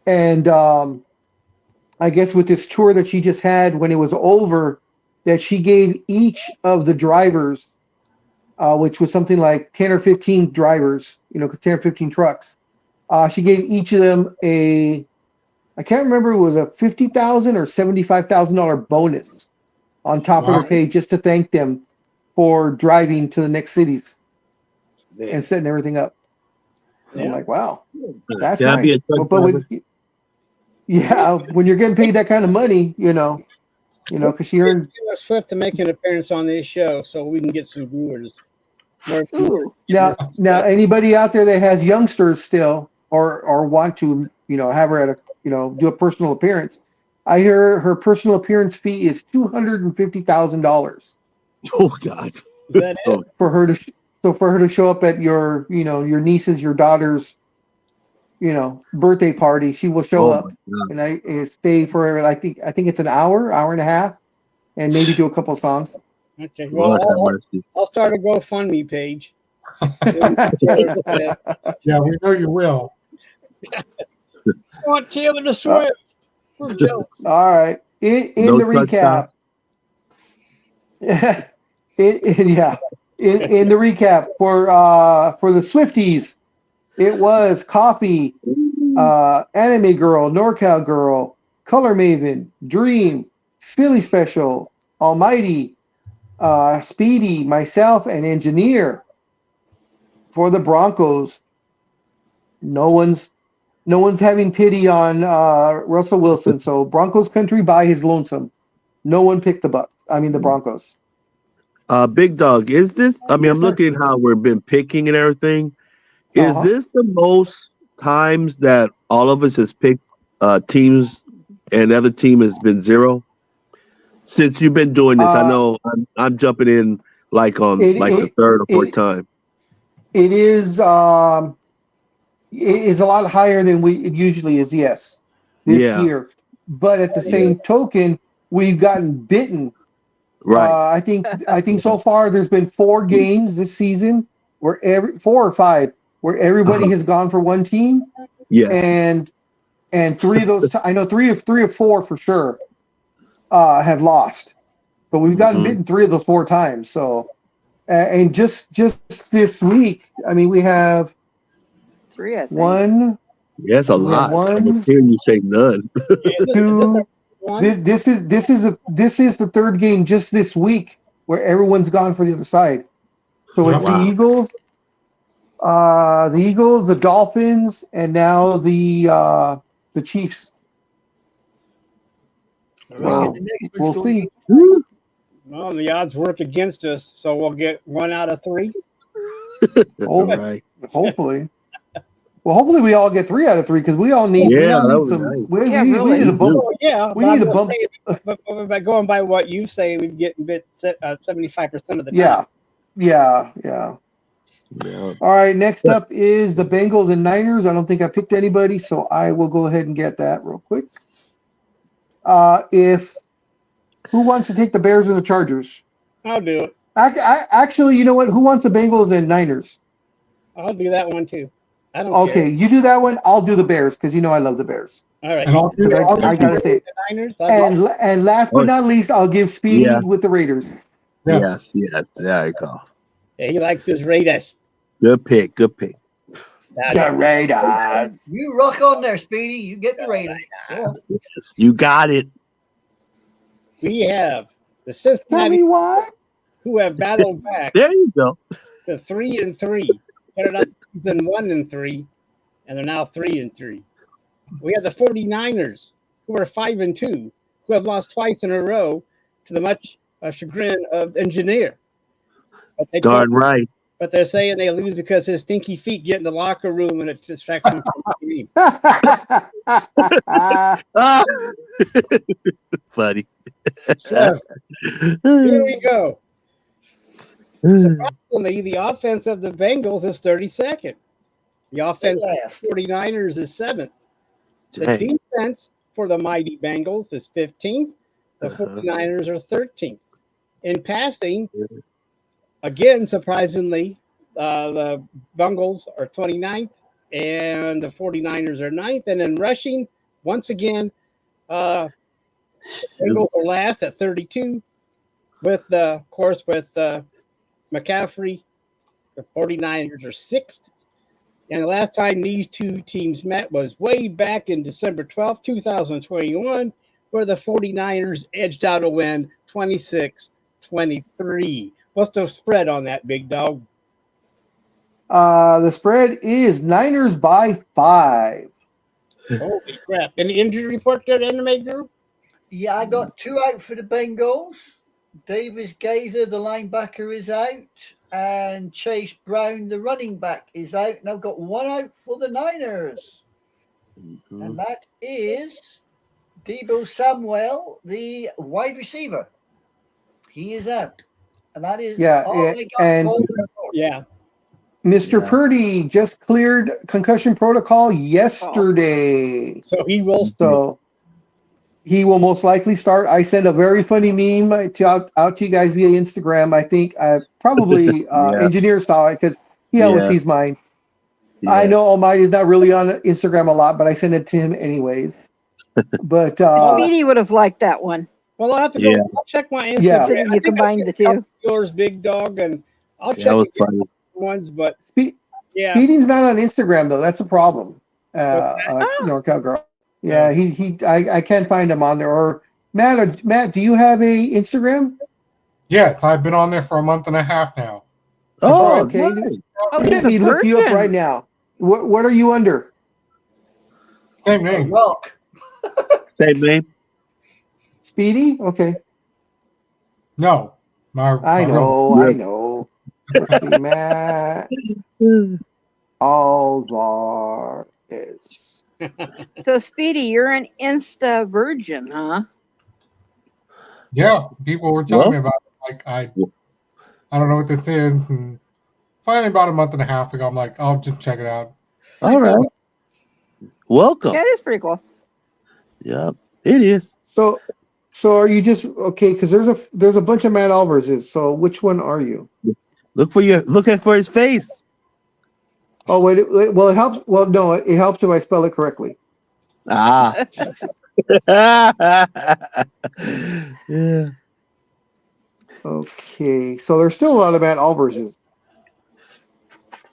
And I guess with this tour that she just had, when it was over, that she gave each of the drivers, which was something like 10 or 15 drivers, 10 or 15 trucks. She gave each of them I can't remember, it was a $50,000 or $75,000 bonus on top of their pay, just to thank them for driving to the next cities and setting everything up. Yeah. I'm like, wow, that's nice. But when you're getting paid that kind of money, because she earned. Taylor Swift to make an appearance on this show so we can get some viewers. Now, anybody out there that has youngsters still, or want to, have her at do a personal appearance, I hear her personal appearance fee is $250,000. Oh God! Is that it? For her to show up at your niece's, your daughter's, birthday party, she will show up and I stay for I think it's an hour and a half, and maybe do a couple of songs. Okay, well, I'll start a GoFundMe page. Yeah, we know you will. I want Taylor to Swift. We're jealous. All right. In the recap. In the recap for the Swifties, it was Coffee, Anime Girl, NorCal Girl, Color Maven, Dream, Philly Special, Almighty, Speedy, myself, and Engineer. For the Broncos, no one's having pity on Russell Wilson. So Broncos country by his lonesome. No one picked the Broncos. Big Dog, is this? I mean, Yes, I'm sir. looking at how we've been picking and everything. Is Uh-huh. this the most times that all of us has picked teams and the other team has been 0? Since you've been doing this, I know I'm jumping in like on the third or fourth time. It is a lot higher than it usually is. Yes, this year, but at the same token, we've gotten bitten. Right. I think so far there's been 4 games this season where 4 or 5 where everybody has gone for one team. Yes. And 3 of those I know 3 or 4 for sure have lost. But we've gotten bitten 3 of those 4 times. So and just this week, I mean, we have 3, I think. 1. Yes, a We have lot. 1, I'm hearing you say none. 2. This is the 3rd game just this week where everyone's gone for the other side. So it's Wow. the Eagles, the Dolphins, and now the Chiefs. Wow. We'll see. Well, the odds work against us, so we'll get 1 out of 3. Oh, Right. hopefully. Well, hopefully we all get 3 out of 3 because we all need. Yeah, we that all would need be some. nice. We Yeah, need really. a bump. Oh, yeah, We but need I'm a just bump. saying, but by going by what you say, we'd get bit 75% of the time. Yeah. Yeah. All right. Next up is the Bengals and Niners. I don't think I picked anybody, so I will go ahead and get that real quick. Who wants to take the Bears and the Chargers? I'll do it. Actually, you know what? Who wants the Bengals and Niners? I'll do that one too. I don't Okay, care. you do that one. I'll do the Bears because you know I love the Bears. All right. And I'll do, I I'll do gotta say, The Niners. and last but not least, I'll give Speedy Yeah. with the Raiders. Yes. Yes. There you go. Yeah, he likes his Raiders. Good pick. Good pick. The Raiders. You rock on there, Speedy. You get the Raiders. Yeah. You got it. We have the Tell Cincinnati me why. who have battled back There you go. to 3-3. Started out the season 1-3, and they're now 3-3. We have the 49ers who are 5-2, who have lost twice in a row to the much chagrin of Engineer. Darn right. But they're saying they lose because his stinky feet get in the locker room and it distracts him from the game. Ah. Funny. So here we go. Surprisingly, the offense of the Bengals is 32nd. The offense of the 49ers is 7th. The Dang. defense for the mighty Bengals is 15th. The 49ers are 13th. In passing, again, surprisingly, the Bengals are 29th and the 49ers are 9th. And in rushing, once again, the Bengals are last at 32 with, of course, with McCaffrey. The 49ers are 6th. And the last time these two teams met was way back in December 12th, 2021, where the 49ers edged out a win 26-23. What's the spread on that, Big Dog? The spread is Niners by 5. Holy crap. Any injury report there, Anime Group? Yeah, I got 2 out for the Bengals. Davis Gaither, the linebacker, is out. And Chase Brown, the running back, is out. And I've got 1 out for the Niners. And that is Deebo Samuel, the wide receiver. He is out. And that is all I got and for the report. Yeah. Mr. Yeah. Purdy just cleared concussion protocol yesterday. So he will. So he will most likely start. I sent a very funny meme out to you guys via Instagram. I think probably Yeah. Engineer saw it because he always Yeah. sees mine. Yeah. I know Almighty's not really on Instagram a lot, but I send it to him anyways. But Speedy would have liked that one. Well, I'll have to go. Yeah. I'll check my Instagram. Yeah. Considering I you think I've combined seen the a couple two. of yours, Big Dog, and I'll check That was the funny. ones, but Spe- yeah. Speeding's not on Instagram though. That's a problem. Oh. NorCal girl. Yeah, I can't find him on there. Or Matt, do you have a Instagram? Yes, I've been on there for a month and a half now. Oh, okay. right. Oh, Let he's a me look you up right virgin. now. What are you under? Same A name. rock. Same name. Speedy? Okay. No, I my real know, Yeah. I know. Let's see, Matt Alvarez. So, Speedy, you're an Insta virgin, huh? Yeah, people were telling Well, me about it. Like I don't know what this is, and finally about a month and a half ago, I'm like, I'll just check it out. all right. Welcome. Yeah, it is pretty cool. Yeah, it is. So are you just okay? Because there's a bunch of Matt Alvarez's. So which one are you? Look for his face. Oh wait, well it helps. Well, no, it helps if I spell it correctly. Ah. Yeah. Okay, so there's still a lot of Matt Alvarez's.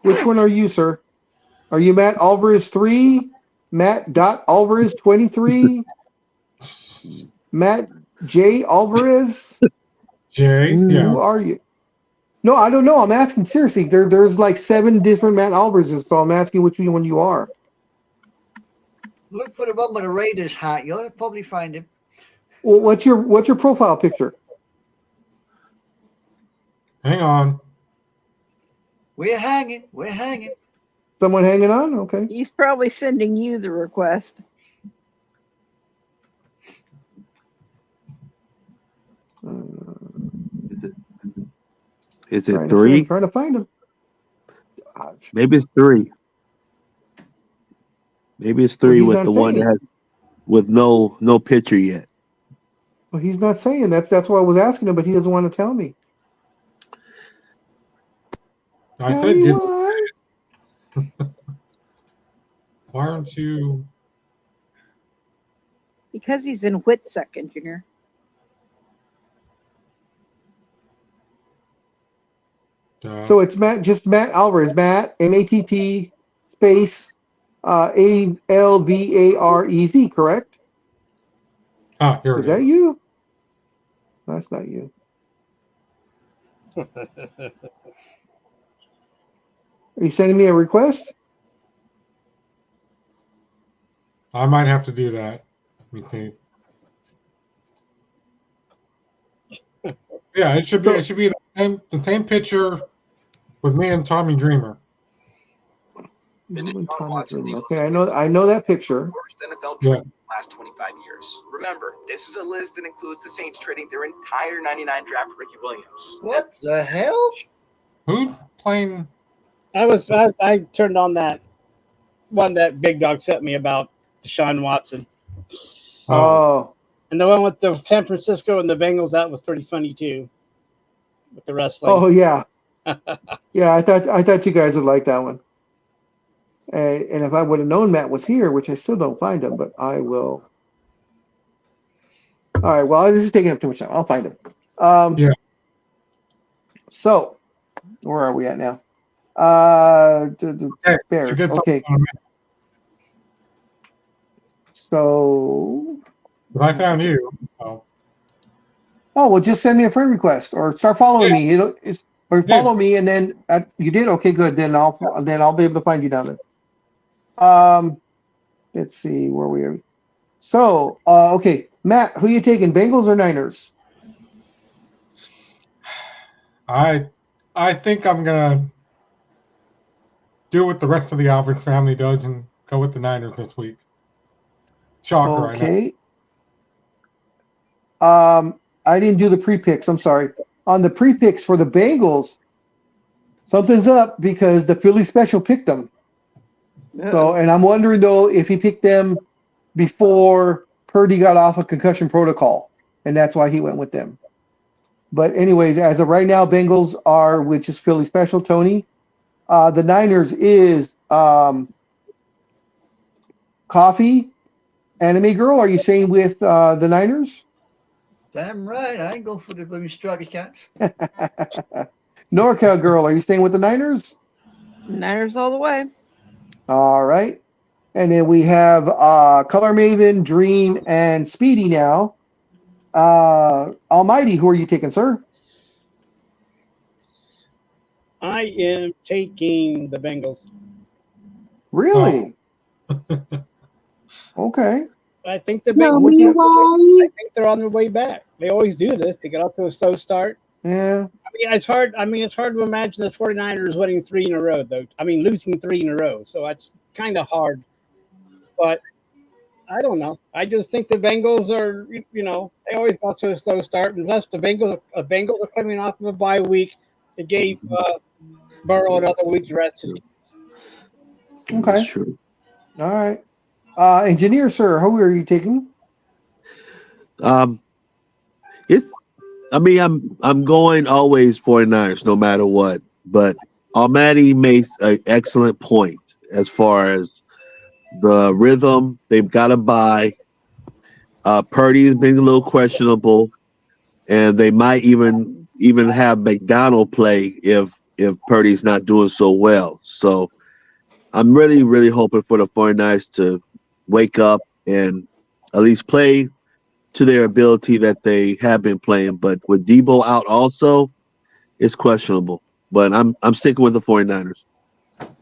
Which one are you, sir? Are you Matt Alvarez 3? Matt Alvarez 23? Matt J Alvarez? Jay, Who yeah. are you? No, I don't know. I'm asking seriously. There's like 7 different Matt Alvarez's, so I'm asking which one you are. Look for the one with a Raiders hat. You'll probably find him. Well, what's your profile picture? Hang on. We're hanging. We're hanging. Someone hanging on? Okay. He's probably sending you the request. Is it I'm 3? trying to find him. Maybe it's 3. Maybe it's 3 he's with not the one that saying. has with no picture yet. Well, he's not saying that's why I was asking him, but he doesn't want to tell me. I Tell said, me give. why. Why aren't you? Because he's in Whitsuck, engineer. So it's just Matt Alvarez, Matt MATT space ALVAREZ, correct? Here Is it that is. you? That's not you. Are you sending me a request? I might have to do that. Let me see. Yeah, it should be. It should be the same picture with me and Tommy Dreamer. Okay, I know that picture. Worst NFL Yeah. trade in the last 25 years. Remember, this is a list that includes the Saints trading their entire 99 draft Ricky Williams. What the hell? Who's playing? I turned on that one that Big Dog sent me about Deshaun Watson. Oh, And the one with the San Francisco and the Bengals, that was pretty funny too. With the wrestling. oh yeah, yeah. I thought you guys would like that one. And if I would have known Matt was here, which I still don't find him, but I will. All right. Well, this is taking up too much time. I'll find him. Yeah. So, where are we at now? The Okay, Bears. should get Okay. something on a minute. So, But I found you. So. oh well, just send me a friend request or start following me. Or follow me, and then you did. Okay, good. Then I'll be able to find you down there. Let's see where we are. So, okay, Matt, who you taking, Bengals or Niners? I think I'm gonna do what the rest of the Alvarez family does and go with the Niners this week. Shocker, I know. Okay. I didn't do the pre-picks. I'm sorry. On the pre-picks for the Bengals, something's up because the Philly special picked them. So, and I'm wondering though if he picked them before Purdy got off a concussion protocol, and that's why he went with them. But anyways, as of right now, Bengals are, which is Philly special, Tony. The Niners is Coffee, Anime Girl. Are you saying with the Niners? Damn right. I ain't going for the blooming stripy cats. NorCal Girl, are you staying with the Niners? Niners all the way. All right. And then we have Color Maven, Dream, and Speedy now. Almighty, who are you taking, sir? I am taking the Bengals. Really? Okay. I think the I'm Bengals. with you. I think they're on their way back. They always do this. They get off to a slow start. Yeah. It's hard to imagine the 49ers winning 3 in a row, though. Losing 3 in a row. So that's kind of hard. But I don't know. I just think the Bengals are, they always got to a slow start. And plus, the Bengals are coming off of a bye week. It gave Burrow another week to rest his. Okay. That's true. All right. Engineer, sir, who are you taking? I'm going always 49ers no matter what. But Almighty makes an excellent point as far as the rhythm. They've got to buy. Purdy has been a little questionable, and they might even have McDonald play if Purdy's not doing so well. So I'm really, really hoping for the 49ers to wake up and at least play to their ability that they have been playing. But with Debo out also, it's questionable. But I'm sticking with the 49ers.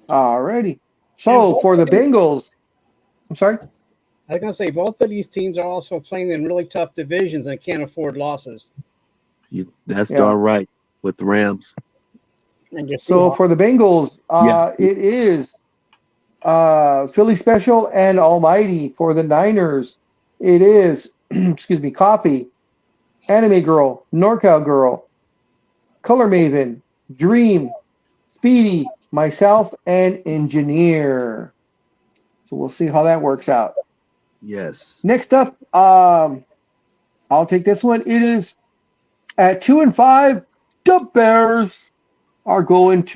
Alrighty. So for the Bengals, I'm sorry? I was going to say, both of these teams are also playing in really tough divisions and can't afford losses. That's all right with the Rams. So for the Bengals, it is Philly Special and Almighty. For the Niners, it is, Coffee, Anime Girl, NorCal Girl, Color Maven, Dream, Speedy, myself, and Engineer. So we'll see how that works out. Yes. Next up, I'll take this one. It is at 2-5. The Bears are going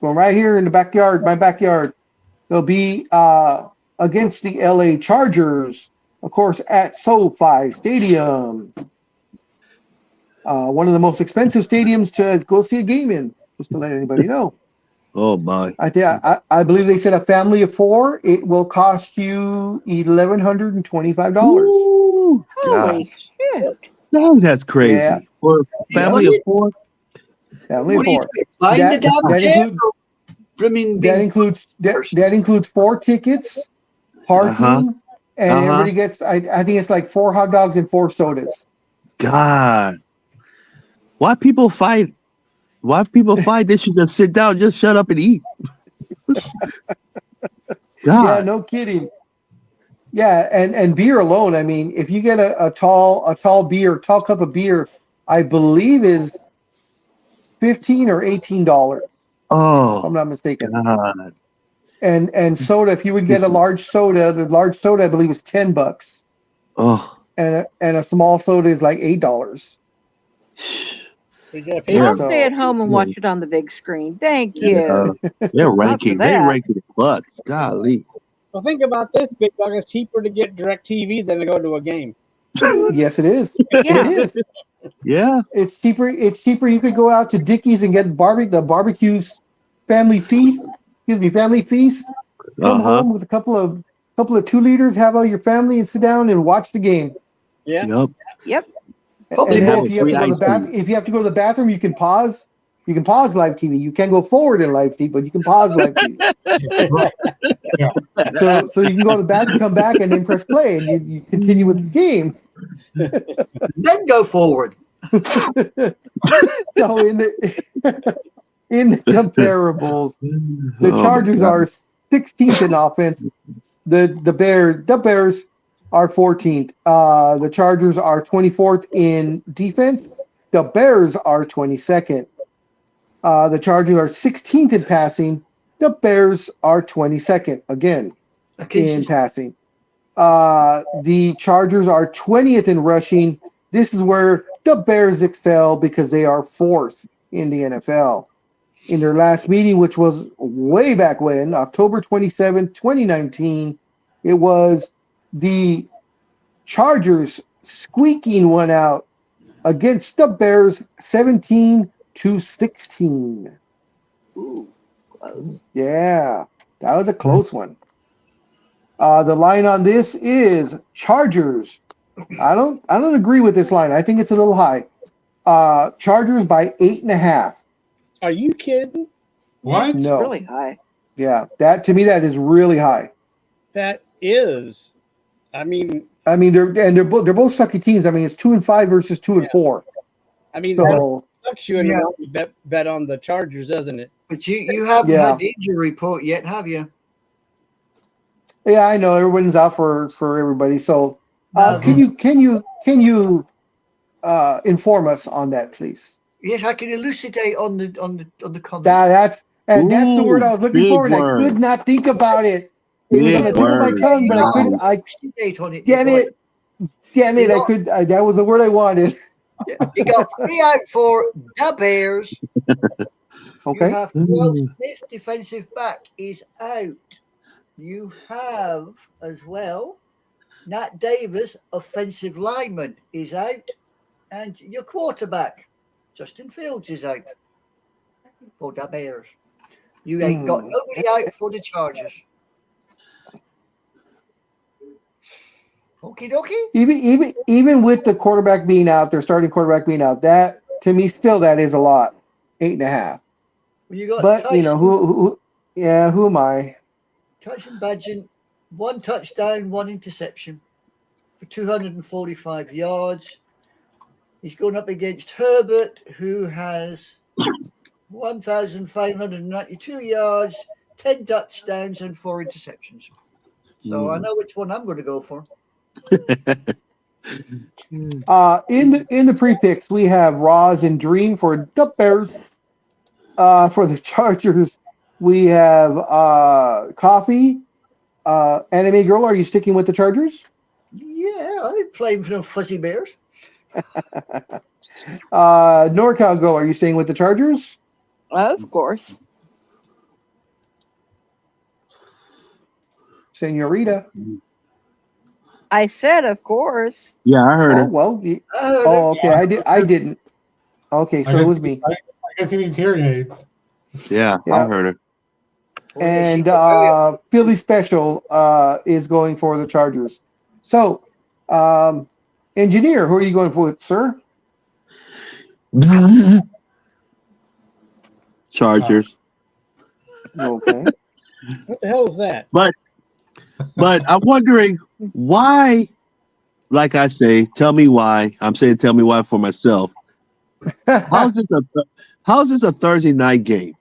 right here in the backyard, my backyard. They'll be against the LA Chargers, of course, at SoFi Stadium. One of the most expensive stadiums to go see a game in, just to let anybody know. Oh, my. I believe they said a family of 4, it will cost you $1,125. Ooh, Holy shit. God, that's crazy. Yeah. For a family of 4? Family of 4. Find That- the damn that chair. includes- I mean, That includes 4 tickets, parking, and everybody gets. I think it's like 4 hot dogs and 4 sodas. God. Why people fight? They should just sit down, just shut up and eat. God. Yeah, no kidding. Yeah, and beer alone. I mean, if you get a tall cup of beer, I believe is $15 or $18. Oh, if I'm not mistaken. God. And soda, if you would get a large soda, the large soda I believe is $10. Oh. And a small soda is like $8. I'll stay at home and watch it on the big screen. Thank you. They're ranking. They that. ranking the butts. Golly. Well, think about this, Big Dog. It's cheaper to get DirecTV than to go to a game. Yes, it is. Yeah. It is. Yeah. It's cheaper. You could go out to Dickey's and get the barbecues family feast. Family feast. Come home with a couple of 2-liters. Have all your family and sit down and watch the game. Yeah. Yep. And then if you have to go to the bathroom, you can pause. You can pause live TV. You can't go forward in live TV, but you can pause live TV. So you can go to the bathroom, come back, and then press play, and you continue with the game. Then go forward. So in the comparables, the Chargers are 16th in offense. The Bears are 14th. The Chargers are 24th in defense. The Bears are 22nd. The Chargers are 16th in passing. The Bears are 22nd again in passing. The Chargers are 20th in rushing. This is where the Bears excel because they are 4th in the NFL. In their last meeting, which was way back when, October 27, 2019, it was the Chargers squeaking one out against the Bears 17-16. Ooh, close. Yeah, that was a close one. The line on this is Chargers. I don't agree with this line. I think it's a little high. Chargers by 8.5. Are you kidding? What? It's No. really high. Yeah, that to me that is really high. That is. I mean, They're both sucky teams. I mean, it's 2-5 versus 2-4. that So sucks you in Yeah. the bet on the Chargers, doesn't it? But you haven't Yeah. had the injury report yet, have you? yeah, I know everyone's out for everybody. So No. can you inform us on that, please? Yes, I can elucidate on the comment. That's the word I was looking Big for, and I word. could not think about it. It was on the Big tip of my word. tongue, but I couldn't. Elucidate on it. Damn you it! Damn it! I could. That was the word I wanted. You got 3 out for the Bears. Okay. You have Terrell Smith, defensive back, is out. You have as well Nat Davis, offensive lineman, is out. And your quarterback, Justin Fields, is out for the Bears. You ain't got nobody out for the Chargers. Okie dokie. Even with the quarterback being out, their starting quarterback being out, that to me still that is a lot. 8.5. Well, you got But Tyson, you know who am I? Tyson Badgett, 1 touchdown, 1 interception for 245 yards. He's going up against Herbert, who has 1,592 yards, 10 touchdowns, and 4 interceptions. So I know which one I'm going to go for. In the pre-picks, we have Roz and Dream for the Bears. For the Chargers, we have Coffee. Anime Girl, are you sticking with the Chargers? Yeah, I'm playing for the Fuzzy Bears. NorCal Girl, are you staying with the Chargers? Of course. Senorita. I said, of course. Yeah, I heard Oh her. well. I heard it. Okay. I didn't. Okay, so it was me. I guess he needs hearing aids. Yeah, I Yeah. heard her. Oh, yes, And you got Philly Special is going for the Chargers. So, Engineer, who are you going for, sir? Chargers. Okay. What the hell is that? But I'm wondering why, like I say, tell me why. I'm saying tell me why for myself. How's this a Thursday night game?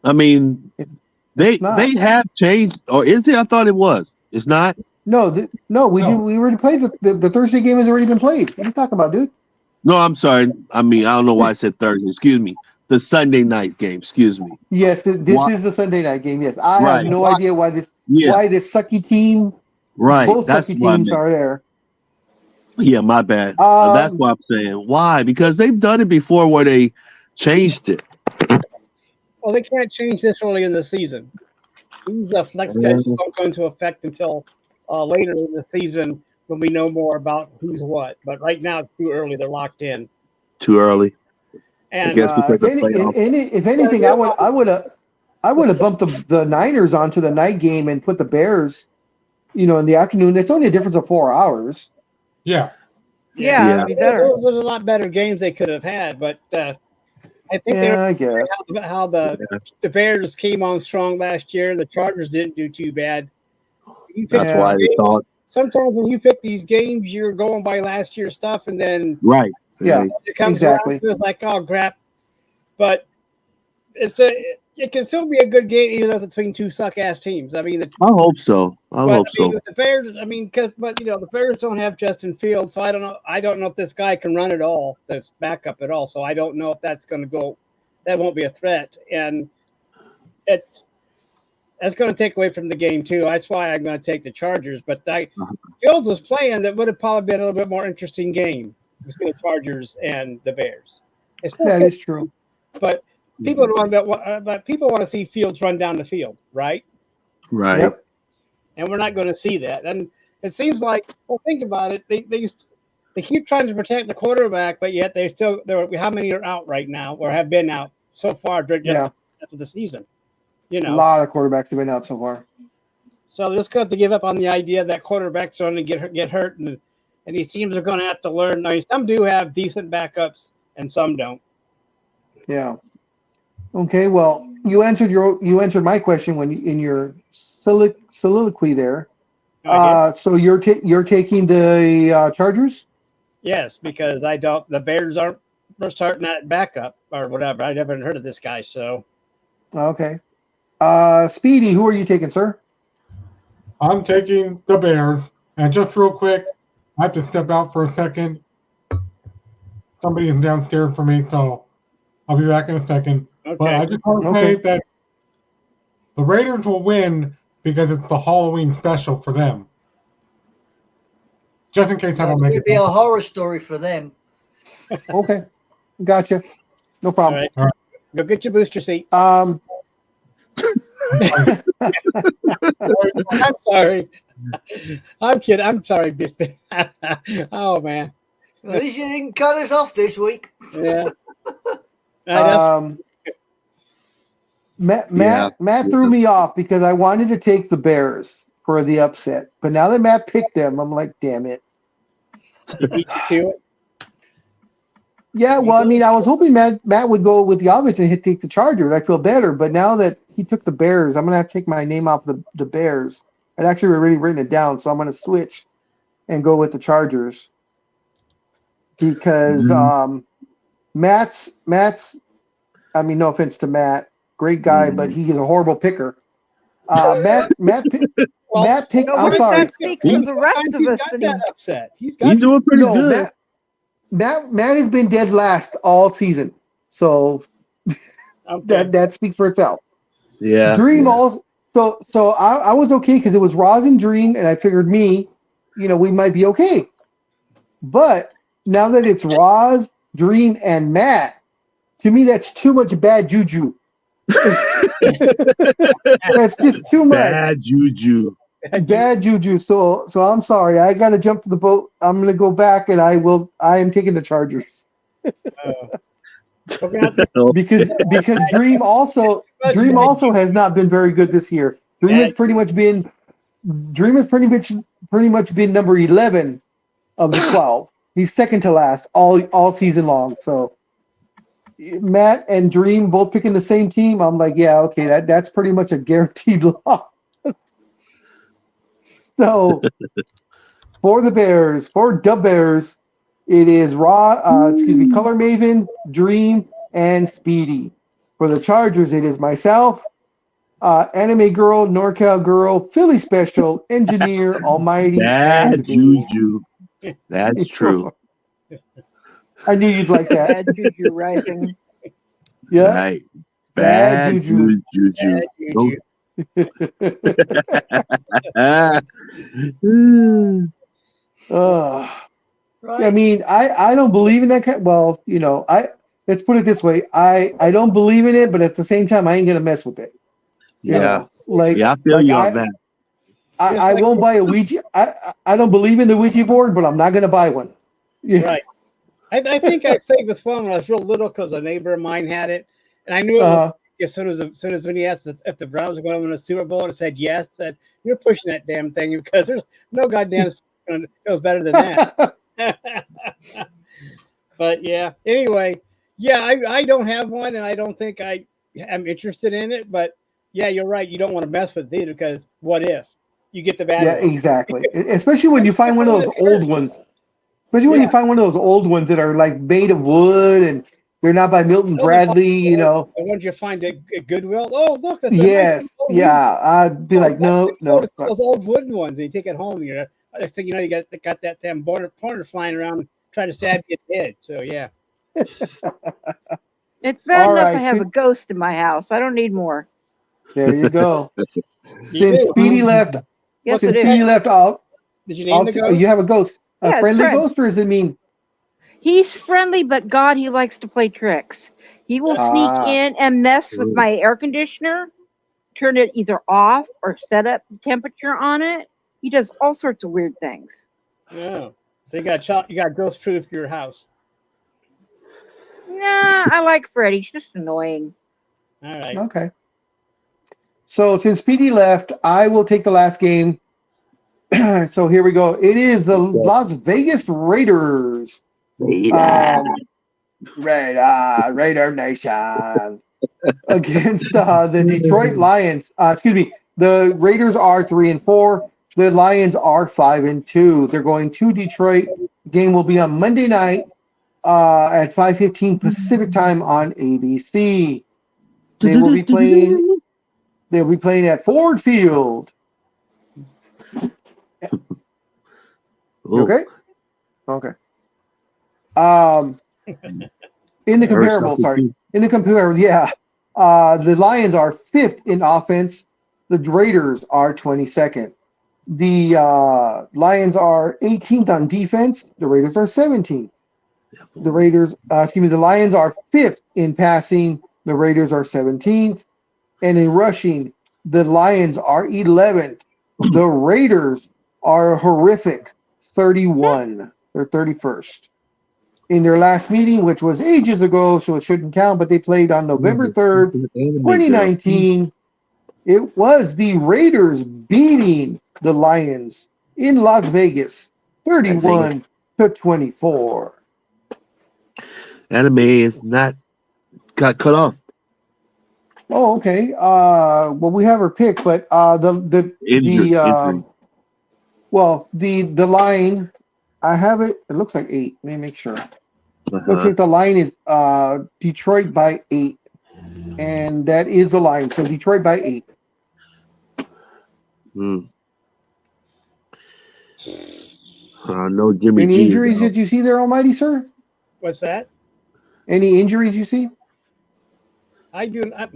I mean, they not. have changed, or is it? I thought it was. It's not. No, we No. we already played the Thursday game has already been played. What are you talking about, dude? No, I'm sorry. I mean, I don't know why I said Thursday. Excuse me. The Sunday night game. Excuse me. Yes, this Why- is the Sunday night game. Yes, I Right. have no Why- idea why this Yeah. sucky team, Right. both That's sucky what I teams meant. are there. Yeah, my bad. That's what I'm saying. Why? Because they've done it before where they changed it. Well, they can't change this early in the season. These flex schedules don't go into effect until later in the season when we know more about who's what. But right now, it's too early. They're locked in. Too early. And guess because of playoff. If anything, I would have bumped the Niners onto the night game and put the Bears, in the afternoon. It's only a difference of 4 hours. Yeah. Yeah, Yeah. it'd be better. there's a lot better games they could have had. But I think Yeah, I guess. how the Bears came on strong last year. The Chargers didn't do too bad. You pick That's Yeah. why they thought. sometimes when you pick these games, you're going by last year's stuff, and then Right. Yeah. it comes Exactly. around, it's like, oh crap. But it can still be a good game, even though it's between two suck ass teams. I mean, I hope so. I hope so. with the Bears, the Bears don't have Justin Fields, so I don't know. I don't know if this guy can run at all, this backup at all. So I don't know if that's going to go. That won't be a threat, and that's going to take away from the game too. That's why I'm going to take the Chargers. But Fields was playing, that would have probably been a little bit more interesting game between the Chargers and the Bears. It's still That good, is true. but people want to see Fields run down the field, right? Right. Yep. And we're not going to see that. And it seems like, well, think about it. They keep trying to protect the quarterback, but yet how many are out right now or have been out so far during just the season? A lot of quarterbacks have been out so far. So they're just going to have to give up on the idea that quarterbacks are going to get hurt, and these teams are going to have to learn. I mean, some do have decent backups, and some don't. Yeah. Okay. Well, you answered my question in your soliloquy there. So you're taking the Chargers? Yes, because I don't. The Bears aren't starting that backup or whatever. I never heard of this guy. So Okay. Speedy, who are you taking, sir? I'm taking the Bears. And just real quick, I have to step out for a second. Somebody is downstairs for me, so I'll be back in a second. okay. But I just want to say that the Raiders will win because it's the Halloween special for them. Just in case I don't It's make going it. to be a horror story for them. Okay. Gotcha. No problem. All right. Go get your booster seat. Um, I'm sorry. I'm kidding. I'm sorry. Oh man. At least you didn't cut us off this week. Yeah. Matt threw me off because I wanted to take the Bears for the upset, but now that Matt picked them, I'm like, damn it. He beat you to it. Yeah, well, I mean, I was hoping Matt would go with the obvious and take the Chargers. I feel better, but now that he took the Bears, I'm gonna have to take my name off the Bears. I'd actually already written it down, so I'm gonna switch and go with the Chargers because Matt's. I mean, no offense to Matt, great guy, but he is a horrible picker. Matt picked. No, I'm what does sorry. that speak for the rest of us? Got That that upset. He's doing pretty good. Matt has been dead last all season, so Okay. that speaks for itself. Yeah. Dream also. So I was okay because it was Roz and Dream, and I figured we might be okay. But now that it's Roz, Dream, and Matt, to me that's too much bad juju. That's just too much Bad juju. bad juju. So I'm sorry. I got to jump the boat. I'm gonna go back, and I am taking the Chargers because Dream also has not been very good this year. Dream has pretty much been number 11 of the 12. He's second to last all season long. So Matt and Dream both picking the same team. I'm like, yeah, okay, that's pretty much a guaranteed loss. So for the Bears, it is Color Maven, Dream, and Speedy. For the Chargers, it is myself, Anime Girl, NorCal Girl, Philly Special, Engineer, Almighty. Bad juju. That's true. I knew you'd like that. bad juju rising. Yeah. Right. Bad Bad juju. juju. Bad juju. Right. I mean, I don't believe in that kind. Well, let's put it this way. I don't believe in it, but at the same time, I ain't gonna mess with it. You Yeah. know, like Yeah, I feel you on that. I won't buy a Ouija. I don't believe in the Ouija board, but I'm not gonna buy one. Yeah. Right. I think I played with one when I was real little because a neighbor of mine had it, and I knew it was, as soon as when he asked if the Browns were going to win a Super Bowl, and I said yes, said you're pushing that damn thing because there's no goddamn it was better than that. But yeah, anyway, yeah, I don't have one, and I don't think I am interested in it. But yeah, you're right. You don't want to mess with it because what if you get the bad? Yeah, one? exactly. Especially when you find one of those old ones. Especially when you find one of those old ones that are like made of wood and they're not by Milton Bradley, The ones you find at Goodwill. Oh, look. That's a Yes, nice old yeah. I'd be like, no. Those old wooden ones. And you take it home. You're next thing you know, you got that damn pointer flying around trying to stab you in the head. So yeah. It's bad All enough right, I have a since- ghost in my house. I don't need more. There you go. You Since do. Speedy left, Yes, since it is. Speedy left, Did you name the ghost? you have a ghost. Yeah, A it's friendly Fred. ghost, or does it mean? He's friendly, but God, he likes to play tricks. He will sneak in and mess with my air conditioner, turn it either off or set up the temperature on it. He does all sorts of weird things. Oh. So you got ghost proof your house. Nah, I like Fred. He's just annoying. All right. Okay. So since Speedy left, I will take the last game. So here we go. It is the Las Vegas Raiders. Raider Nation against the Detroit Lions. Excuse me. The Raiders are 3-4. The Lions are 5-2. They're going to Detroit. Game will be on Monday night at 5:15 Pacific time on ABC. They will be playing. They'll be playing at Ford Field. Okay. Okay. In the comparable, sorry. In the comparable, yeah. The Lions are 5th in offense. The Raiders are 22nd. The Lions are 18th on defense. The Raiders are 17th. The Lions are 5th in passing. The Raiders are 17th. And in rushing, the Lions are 11th. The Raiders are horrific, 31. They're 31st. In their last meeting, which was ages ago, so it shouldn't count, but they played on November 3rd, 2019. It was the Raiders beating the Lions in Las Vegas, 31-24. Anime is not got cut off. Oh, okay. Well, we have her pick, but the line, I have it. It looks like 8. Let me make sure. Looks like the line is Detroit by 8, and that is the line. So Detroit by 8. No Jimmy Any G. injuries that you see there, Almighty Sir? What's that? Any injuries you see? I didn't have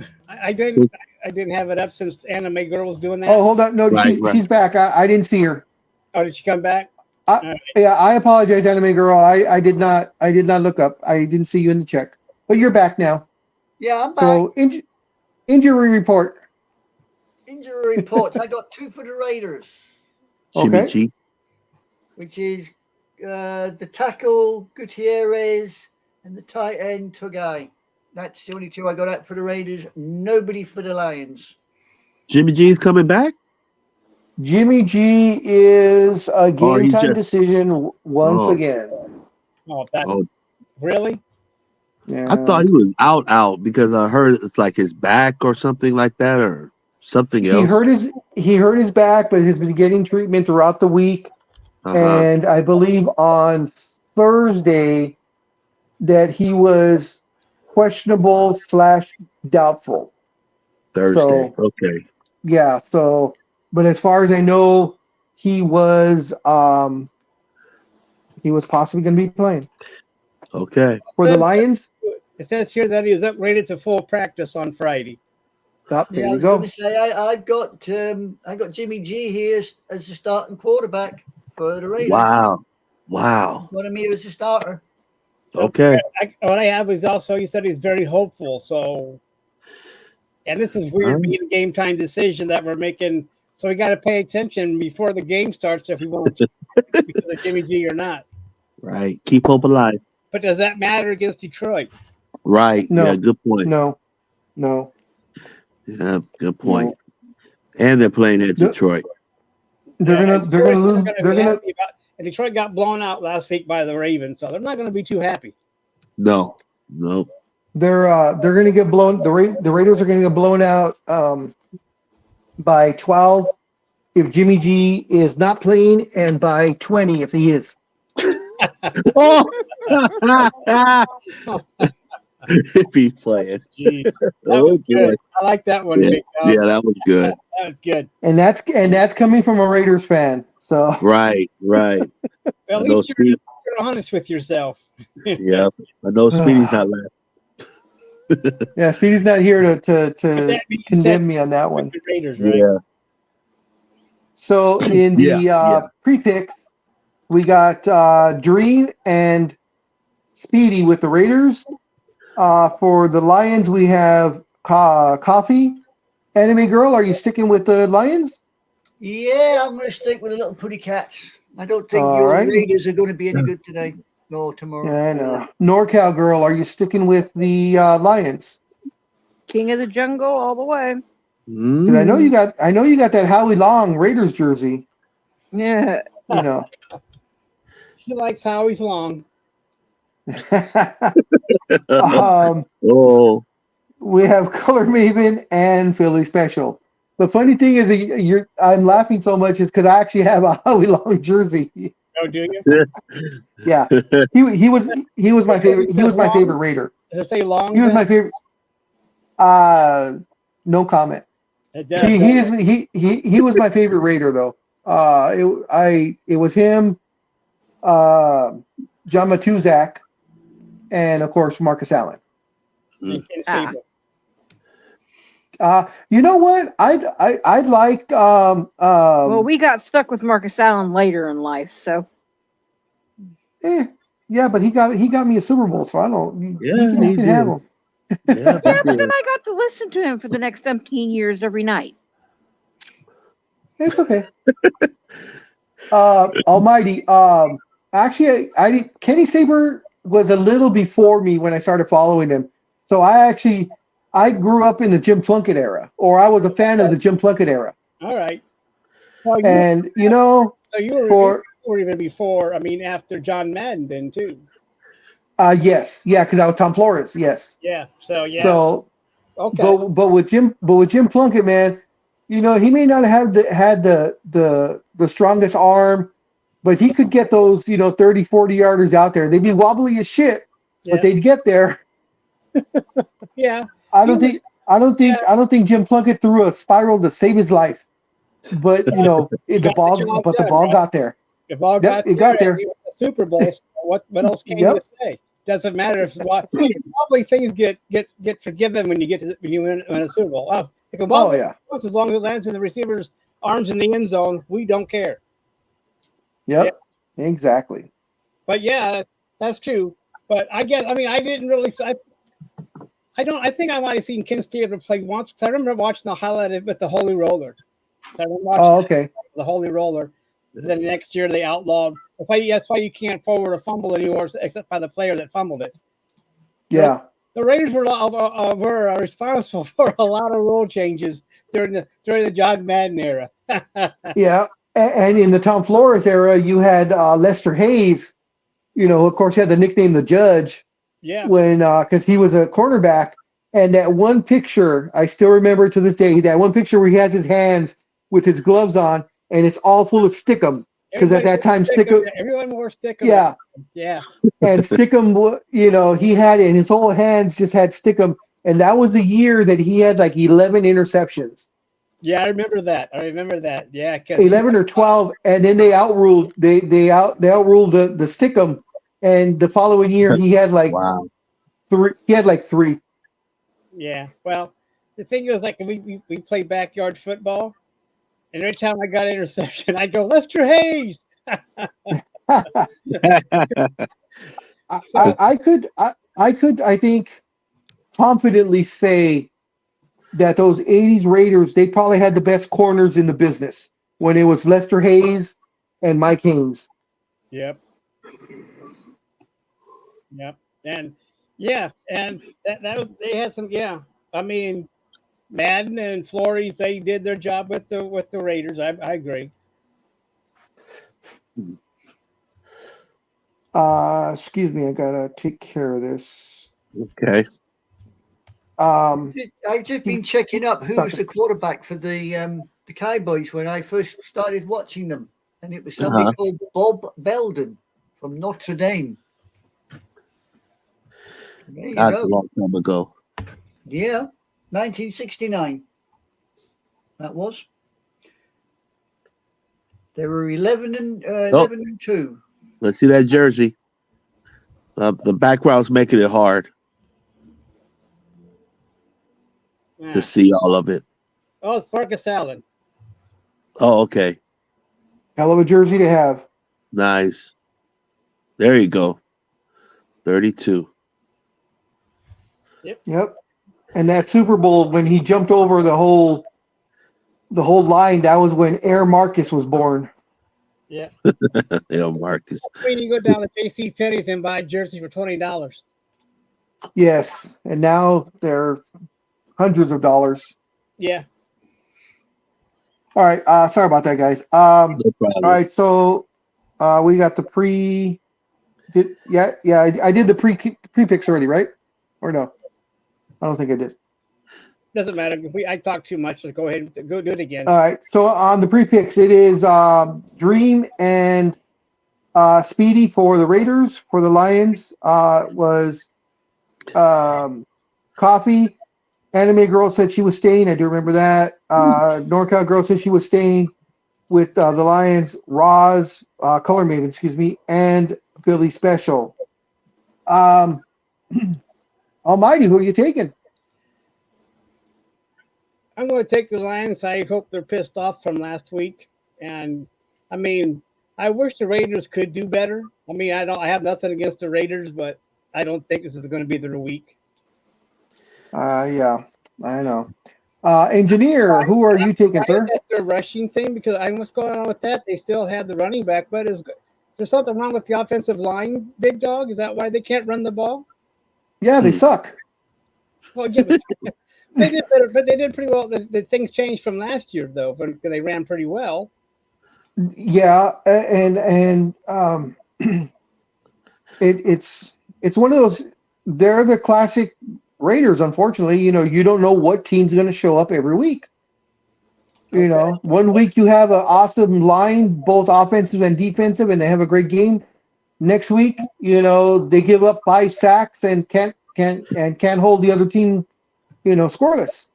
it up since Anime Girl was doing that. Oh, hold on. No, Right. she's back. I didn't see her. Oh, did she come back? Yeah, I apologize, Anime Girl. I did not look up. I didn't see you in the check, but you're back now. Yeah, I'm back. So injury report. Injury reports. I got 2 for the Raiders, Jimmy Okay. G. which is the tackle Gutierrez and the tight end Tugai. That's the only 2 I got out for the Raiders. Nobody for the Lions. Jimmy G's coming back? Jimmy G is a game he's time just- decision once Oh. again. Oh, that Oh, really? Yeah. I thought he was out because I heard it's like his back or something like that or something else. he hurt his back, but has been getting treatment throughout the week. And I believe on Thursday that he was questionable / doubtful. Thursday. So- Okay. Yeah. So, but as far as I know, he was possibly going to be playing Okay. for the Says- Lions. It says here that he is upgraded to full practice on Friday. Oh, there Yeah, I you was go. going to say I got Jimmy G here as the starting quarterback for the Raiders. Wow. Wanted me as a starter. Okay. What I have is also, he said he's very hopeful. So, and this is weird being a game time decision that we're making. So we got to pay attention before the game starts if we want to because of Jimmy G or not. Right. Keep hope alive. But does that matter against Detroit? Right. No. Yeah. Good point. No. Yeah. Good point. And they're playing at No. Detroit. They're gonna lose. They're be gonna. happy about, and Detroit got blown out last week by the Ravens, so they're not going to be too happy. No. They're gonna get blown. The Raiders are gonna get blown out by 12 if Jimmy G is not playing, and by 20 if he is. Oh. If he's playing. Jeez, that Oh, was good. boy. I like that one. Yeah. Big Dog. Yeah, that was good. That was good. And that's coming from a Raiders fan. So Right. Well, at I know least Speedy- you're honest with yourself. Yeah. I know Speedy's not laughing. yeah, Speedy's not here But to that being said, condemn me on that one. the Raiders, right? Yeah. So in the Yeah. pre-picks, we got Dream and Speedy with the Raiders. For the Lions, we have Coffee. Anime Girl, are you sticking with the Lions? Yeah, I'm going to stick with the little putty cats. I don't think All your right. Raiders are going to be any good today. No, tomorrow. Yeah, I know. NorCal Girl, are you sticking with the Lions? King of the jungle all the way. 'Cause I know you got that Howie Long Raiders jersey. Yeah. You know. She likes Howie's long. Oh, We have Color Maven and Philly Special. The funny thing is, that I'm laughing so much is because I actually have a Howie Long jersey. Oh, do you? Yeah, he was my favorite. He was my favorite Raider. Does it say long? He was then? my favorite. No comment. It does. He was my favorite Raider though. It was him, John Matuzak, and of course Marcus Allen. And Ken Ah. Stabler. You know what? I liked Well, we got stuck with Marcus Allen later in life, so yeah, but he got me a Super Bowl, so I don't. Yeah, he can have did. him. Yeah, yeah. But then I got to listen to him for the next 17 years every night. It's okay. Almighty. Actually, Kenny Saber was a little before me when I started following him. So I grew up in the Jim Plunkett era, or I was a fan of the Jim Plunkett era. All right. Well, And so you for were even before. I mean, after John Madden, then too. yes, yeah, because I was Tom Flores. Yes. Yeah. So yeah. So, okay. but with Jim Plunkett, man, he may not have had the strongest arm, but he could get those 30, 40 yarders out there. They'd be wobbly as shit, but they'd get there. Yeah. I don't think Jim Plunkett threw a spiral to save his life, but the ball got there. The ball got it got there. and he won the Super Bowl. So what else can you say? Doesn't matter if probably things get forgiven when you win a Super Bowl. Oh, yeah. As long as it lands in the receiver's arms in the end zone, we don't care. Yep. Exactly. But yeah, that's true. But I didn't really. I think I might have seen Ken Stabler play once because I remember watching the highlight with the Holy Roller. So I remember watching the Holy Roller. Then the next year they outlawed. That's why you can't forward a fumble anymore, except by the player that fumbled it. Yeah. The Raiders were responsible for a lot of rule changes during the John Madden era. Yeah, and in the Tom Flores era, you had Lester Hayes. Of course, he had the nickname the Judge. Yeah. When because he was a cornerback, and that one picture I still remember to this day. That one picture where he has his hands with his gloves on, and it's all full of stickum. Because at that time, stickum. Everyone wore stickum. Yeah. Yeah. And stickum, he had it, and his whole hands just had stickum, and that was the year that he had like 11 interceptions. Yeah, I remember that. Yeah, 11 or 12, and then they outruled outruled the stickum, and the following year he had like three. He had like 3. Yeah. Well, the thing is, like we play backyard football, and every time I got an interception, I go Lester Hayes. I could I think confidently say that those 80s Raiders, they probably had the best corners in the business when it was Lester Hayes and Mike Haynes. Yep. And that they had some. Yeah, I mean, Madden and Flores, they did their job with the Raiders. I agree. Excuse me, I gotta take care of this. Okay. I've just been checking up who was the quarterback for the Cowboys when I first started watching them, and it was somebody called Bob Belden from Notre Dame. That's a long time ago. Yeah, 1969. That was. They were 11 and 2. Let's see that jersey. The background's making it hard to see all of it. Oh, it's Marcus Allen. Oh, okay. Hell of a jersey to have. Nice. There you go. 32. Yep. And that Super Bowl when he jumped over the whole line, that was when Air Marcus was born. Yeah. Marcus. I mean, you go down to J.C. Penney's and buy a jersey for $20. Yes, and now they're hundreds of dollars. Yeah. All right. Sorry about that, guys. No All problem. right. So we got the I did the pre picks already, right? Or no? I don't think I did. Doesn't matter. I talked too much. Let's go ahead and go do it again. All right. So on the pre picks, it is Dream and Speedy for the Raiders. For the Lions was Coffee. Anime Girl said she was staying. I do remember that. NorCal Girl said she was staying with the Lions. Roz, Color Maven, excuse me, and Philly Special. Almighty, who are you taking? I'm going to take the Lions. I hope they're pissed off from last week. And I mean, I wish the Raiders could do better. I mean, I have nothing against the Raiders, but I don't think this is going to be their week. Yeah, I know. Engineer, who are you taking, Why sir? is that their rushing thing? Because what's going on with that? They still have the running back, but is there something wrong with the offensive line, Big Dog? Is that why they can't run the ball? Yeah, they suck. Well, yeah, they did better, but they did pretty well. The things changed from last year, though, when they ran pretty well. Yeah, and it's one of those. They're the classic Raiders. Unfortunately, you don't know what team's going to show up every week. You know, one week you have an awesome line, both offensive and defensive, and they have a great game. Next week, they give up 5 sacks and can't hold the other team, scoreless.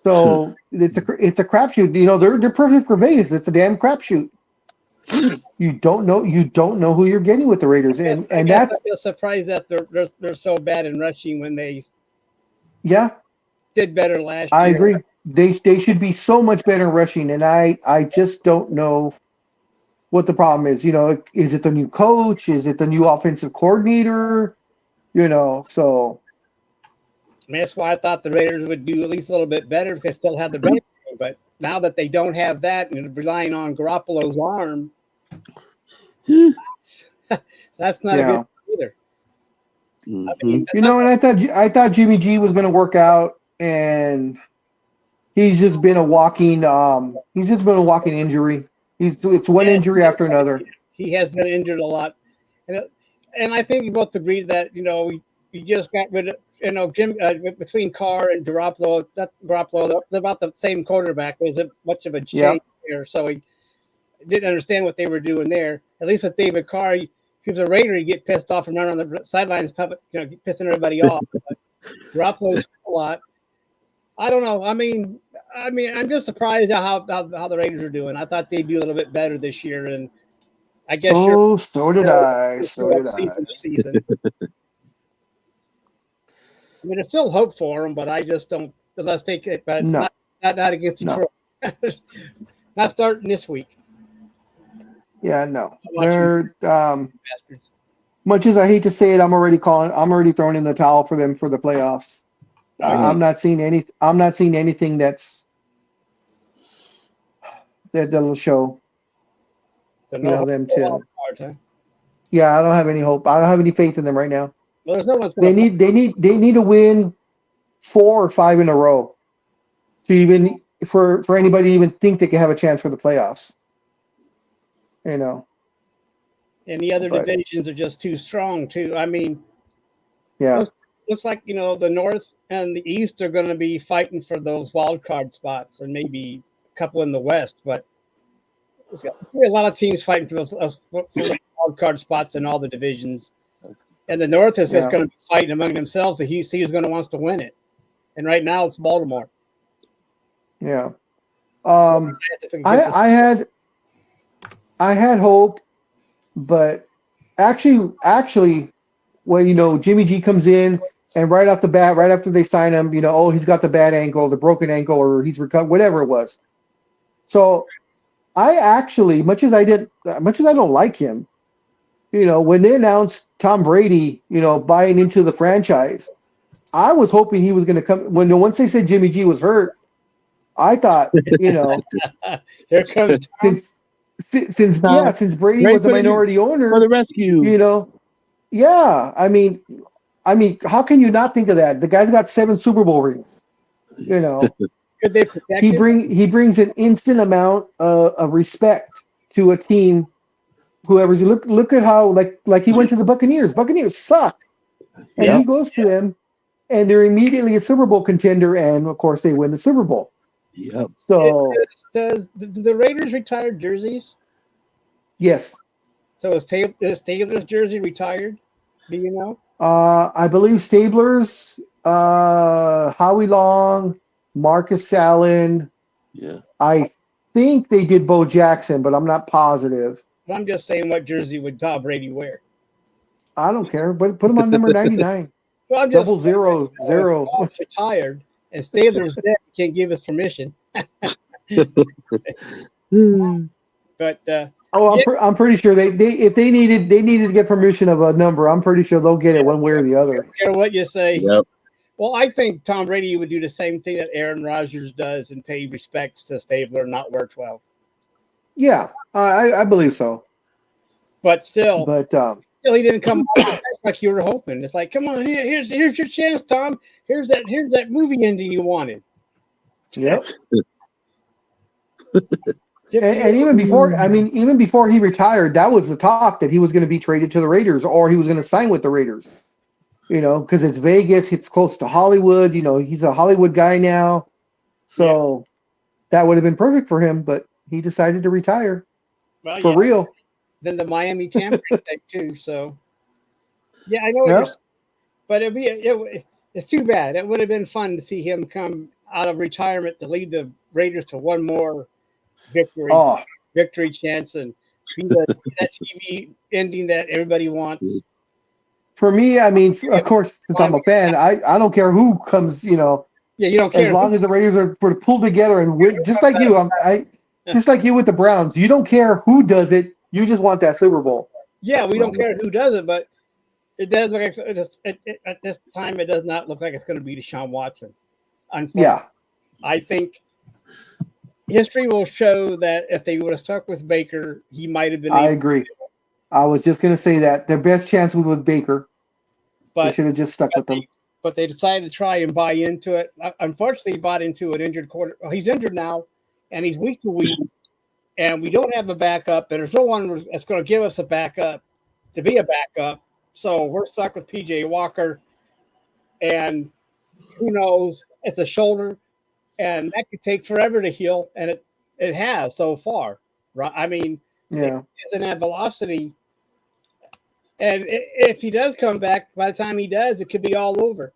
So it's a crapshoot. They're perfect for Vegas. It's a damn crapshoot. You don't know who you're getting with the Raiders, and that's I'm surprised that they're so bad in rushing when they did better last year. I agree. They should be so much better in rushing, and I just don't know what the problem is. Is it the new coach? Is it the new offensive coordinator? So. I mean, that's why I thought the Raiders would do at least a little bit better because they still have the running game. But now that they don't have that and relying on Garoppolo's arm, that's not a good thing either. I mean, and I thought Jimmy G was going to work out, and he's just been a walking injury. It's one injury after another. He has been injured a lot, and I think we both agree that we just got rid of Jim between Carr and Garoppolo. That Garoppolo, they're about the same quarterback. There wasn't much of a change there, so he didn't understand what they were doing there. At least with David Carr, if he was a Raider, he'd get pissed off and run on the sidelines, pissing everybody off. But Garoppolo's a lot. I don't know. I mean, I'm just surprised at how the Raiders are doing. I thought they'd do a little bit better this year, and I guess so did I. Season to season. I mean, there's still hope for them, but I just don't. Unless they get, but No. not against Detroit. Not starting this week. Yeah, no. Watch They're Bastards. much as I hate to say it, I'm already throwing in the towel for them for the playoffs. I'm not seeing anything that'll show them to. Yeah, I don't have any hope. I don't have any faith in them right now. Well, there's no one's They need to win 4 or 5 in a row to even for anybody to even think they can have a chance for the playoffs. And the other divisions are just too strong too. I mean, looks like the North and the East are going to be fighting for those wild card spots, and maybe a couple in the West. But there's a lot of teams fighting for those wild card spots in all the divisions. And the North is just going to be fighting among themselves to see who's going to wants to win it. And right now it's Baltimore. Yeah. I had hope, but actually, when Jimmy G comes in and right off the bat, right after they sign him, he's got the bad ankle, the broken ankle, or he's recovered, whatever it was. So I actually, much as I don't like him, when they announced Tom Brady, buying into the franchise, I was hoping he was going to come. Once they said Jimmy G was hurt, I thought, here comes Tom. Since Brady was a minority owner for the rescue. Yeah. I mean, how can you not think of that? The guy's got 7 Super Bowl rings. Could they protect him? he brings an instant amount of respect to a team. Whoever's look at how like he went to the Buccaneers. Buccaneers suck, and Yep. he goes to them, and they're immediately a Super Bowl contender, and of course they win the Super Bowl. Yep. So Do the Raiders retire jerseys? yes, So is Taylor's jersey retired? Do you know? I believe Stabler's, Howie Long, Marcus Allen. Yeah. I think they did Bo Jackson, but I'm not positive. I'm just saying, what jersey would Tom Brady wear? I don't care, but put him on number 99. Well, I'm just Double zero zero. Tom's retired, and Stabler's dead. He can't give us permission. But Oh, I'm pretty sure they if they needed to get permission of a number, I'm pretty sure they'll get it one way or the other. I don't care what you say. Yep. Well, I think Tom Brady would do the same thing that Aaron Rodgers does and pay respects to Stabler, not wear 12. Yeah, I believe so. But still, But still he didn't come out like you were hoping. It's like, come on, here's your chance, Tom. Here's that movie ending you wanted. yep. And even before he retired, that was the talk that he was going to be traded to the Raiders or he was going to sign with the Raiders. You know, because it's Vegas, it's close to Hollywood. You know, he's a Hollywood guy now, so that would have been perfect for him. But he decided to retire Well, for real. Then the Miami Tampa thing too. So, yeah, I know. What Yep. you're saying, but it's too bad. It would have been fun to see him come out of retirement to lead the Raiders to one more victory chance and be that TV ending that everybody wants. For me, I mean, of course, since I'm a fan, I don't care who comes. You know, Yeah, you don't care. as long as the Raiders are pulled together and win, just like you. Just like you with the Browns. You don't care who does it. You just want that Super Bowl. Yeah, we don't care who does it, but it does look like at this time it does not look like it's going to be Deshaun Watson. Unfortunately, Yeah, I think history will show that if they would have stuck with Baker, he might have been. I agree. I was just going to say that their best chance was with Baker. They But should have just stuck with them. but they decided to try and buy into it. Unfortunately, he bought into an injured quarter. Well, he's injured now, and he's week to week, and we don't have a backup. And there's no one that's going to give us a backup to be a backup. So we're stuck with PJ Walker, and who knows? It's a shoulder, and that could take forever to heal, and it has so far. Right? I mean, Yeah. it doesn't have velocity. And if he does come back, by the time he does, it could be all over.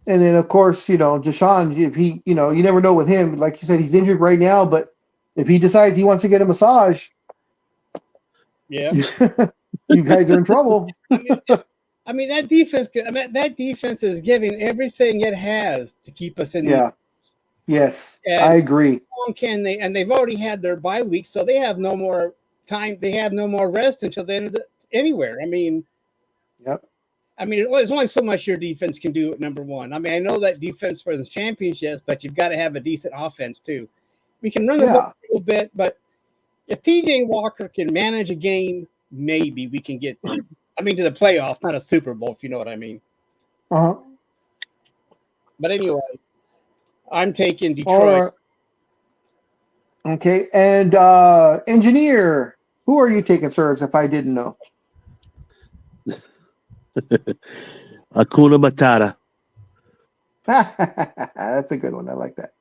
And then, of course, you know, Deshaun, if he, you know, you never know with him. Like you said, he's injured right now, but if he decides he wants to get a massage, Yeah. you guys are in trouble. I mean, that defense is giving everything it has to keep us in. Yeah. Yes, And I agree. how long can they? And they've already had their bye week, so they have no more time. They have no more rest until the end of anywhere. I mean, Yep. I mean, there's only so much your defense can do at number one. I mean, I know that defense wins championships, but you've got to have a decent offense too. We can run the ball a little bit, but if TJ Walker can manage a game, maybe we can get there. I mean, to the playoffs, not a Super Bowl, if you know what I mean. Uh-huh. But anyway, I'm taking All Detroit. right. Okay. And engineer, who are you taking, sir? If I didn't know. Akuna Matata. That's a good one. I like that.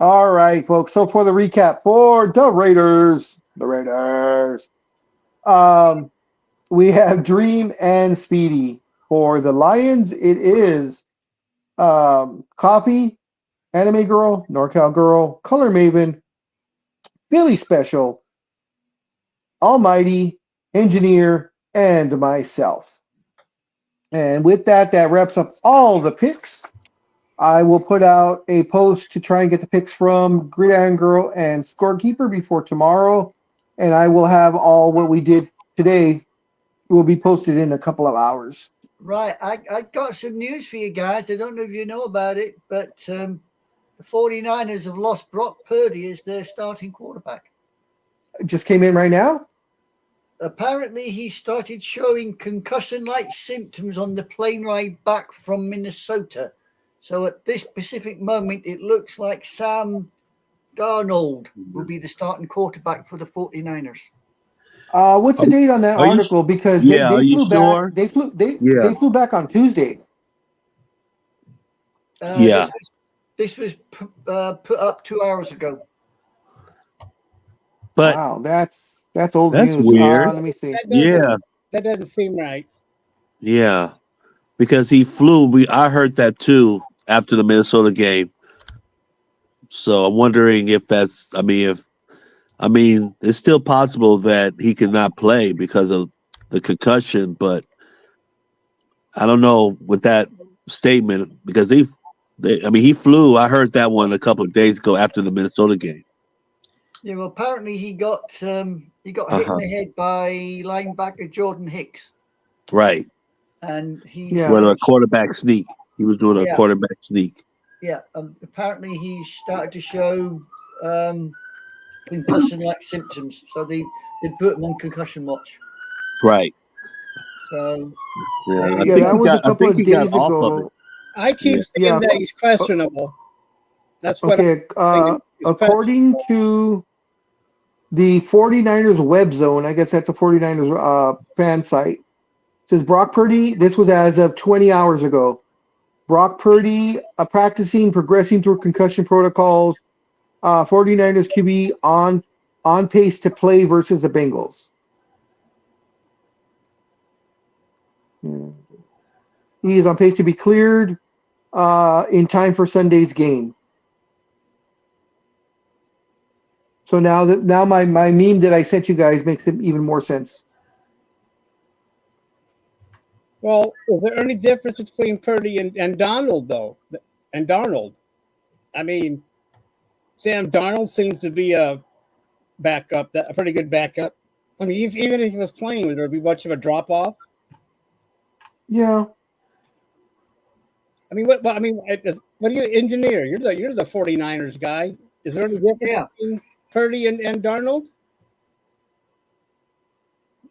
All right, folks. So for the recap for the Raiders, we have Dream and Speedy. For the Lions, it is Coffee, Anime Girl, NorCal Girl, Color Maven, Billy Special, Almighty, Engineer, and myself. And with that, that wraps up all the picks. I will put out a post to try and get the picks from Gridiron Girl and Scorekeeper before tomorrow. And I will have all what we did today will be posted in a couple of hours. Right, I got some news for you guys. I don't know if you know about it, but the 49ers have lost Brock Purdy as their starting quarterback. It just came in right now? Apparently, he started showing concussion-like symptoms on the plane ride back from Minnesota. So at this specific moment, it looks like Sam Darnold will be the starting quarterback for the 49ers. What's the date on that are you- article? Because yeah, are they you flew sure? back. They Yeah. flew back on Tuesday. Yeah. This was put up 2 hours ago. But Wow, that's old That's news. weird. Let me see. Yeah. That doesn't seem right. yeah, because he flew. I heard that too after the Minnesota game. So I'm wondering if that's. I mean, it's still possible that he could not play because of the concussion, but I don't know with that statement because he flew. I heard that one a couple of days ago after the Minnesota game. Yeah, well, apparently he got hit in Uh-huh. the head by linebacker Jordan Hicks, Right. and he Yeah. With a quarterback sneak. He was doing a Yeah. quarterback sneak. apparently he started to show concussion-like symptoms, so they put him on concussion watch. Right. So Yeah. I Yeah, think that he was a got- I couple think of he got days off of it. ago. I keep Yeah. saying that he's questionable. That's what Okay, I'm saying. He's according questionable. to the 49ers web zone, I guess that's a 49ers fan site, says Brock Purdy, this was as of 20 hours ago. Brock Purdy practicing, progressing through concussion protocols. 49ers QB on pace to play versus the Bengals. He is on pace to be cleared in time for Sunday's game. So now my meme that I sent you guys makes even more sense. Well, is there any difference between Purdy and Donald, though? And Darnold? I mean, Sam Darnold seems to be a backup, a pretty good backup. I mean, even if he was playing, would there be much of a drop off? Yeah. I mean, what are you, engineer? You're the 49ers guy. Is there any difference between Purdy and Darnold?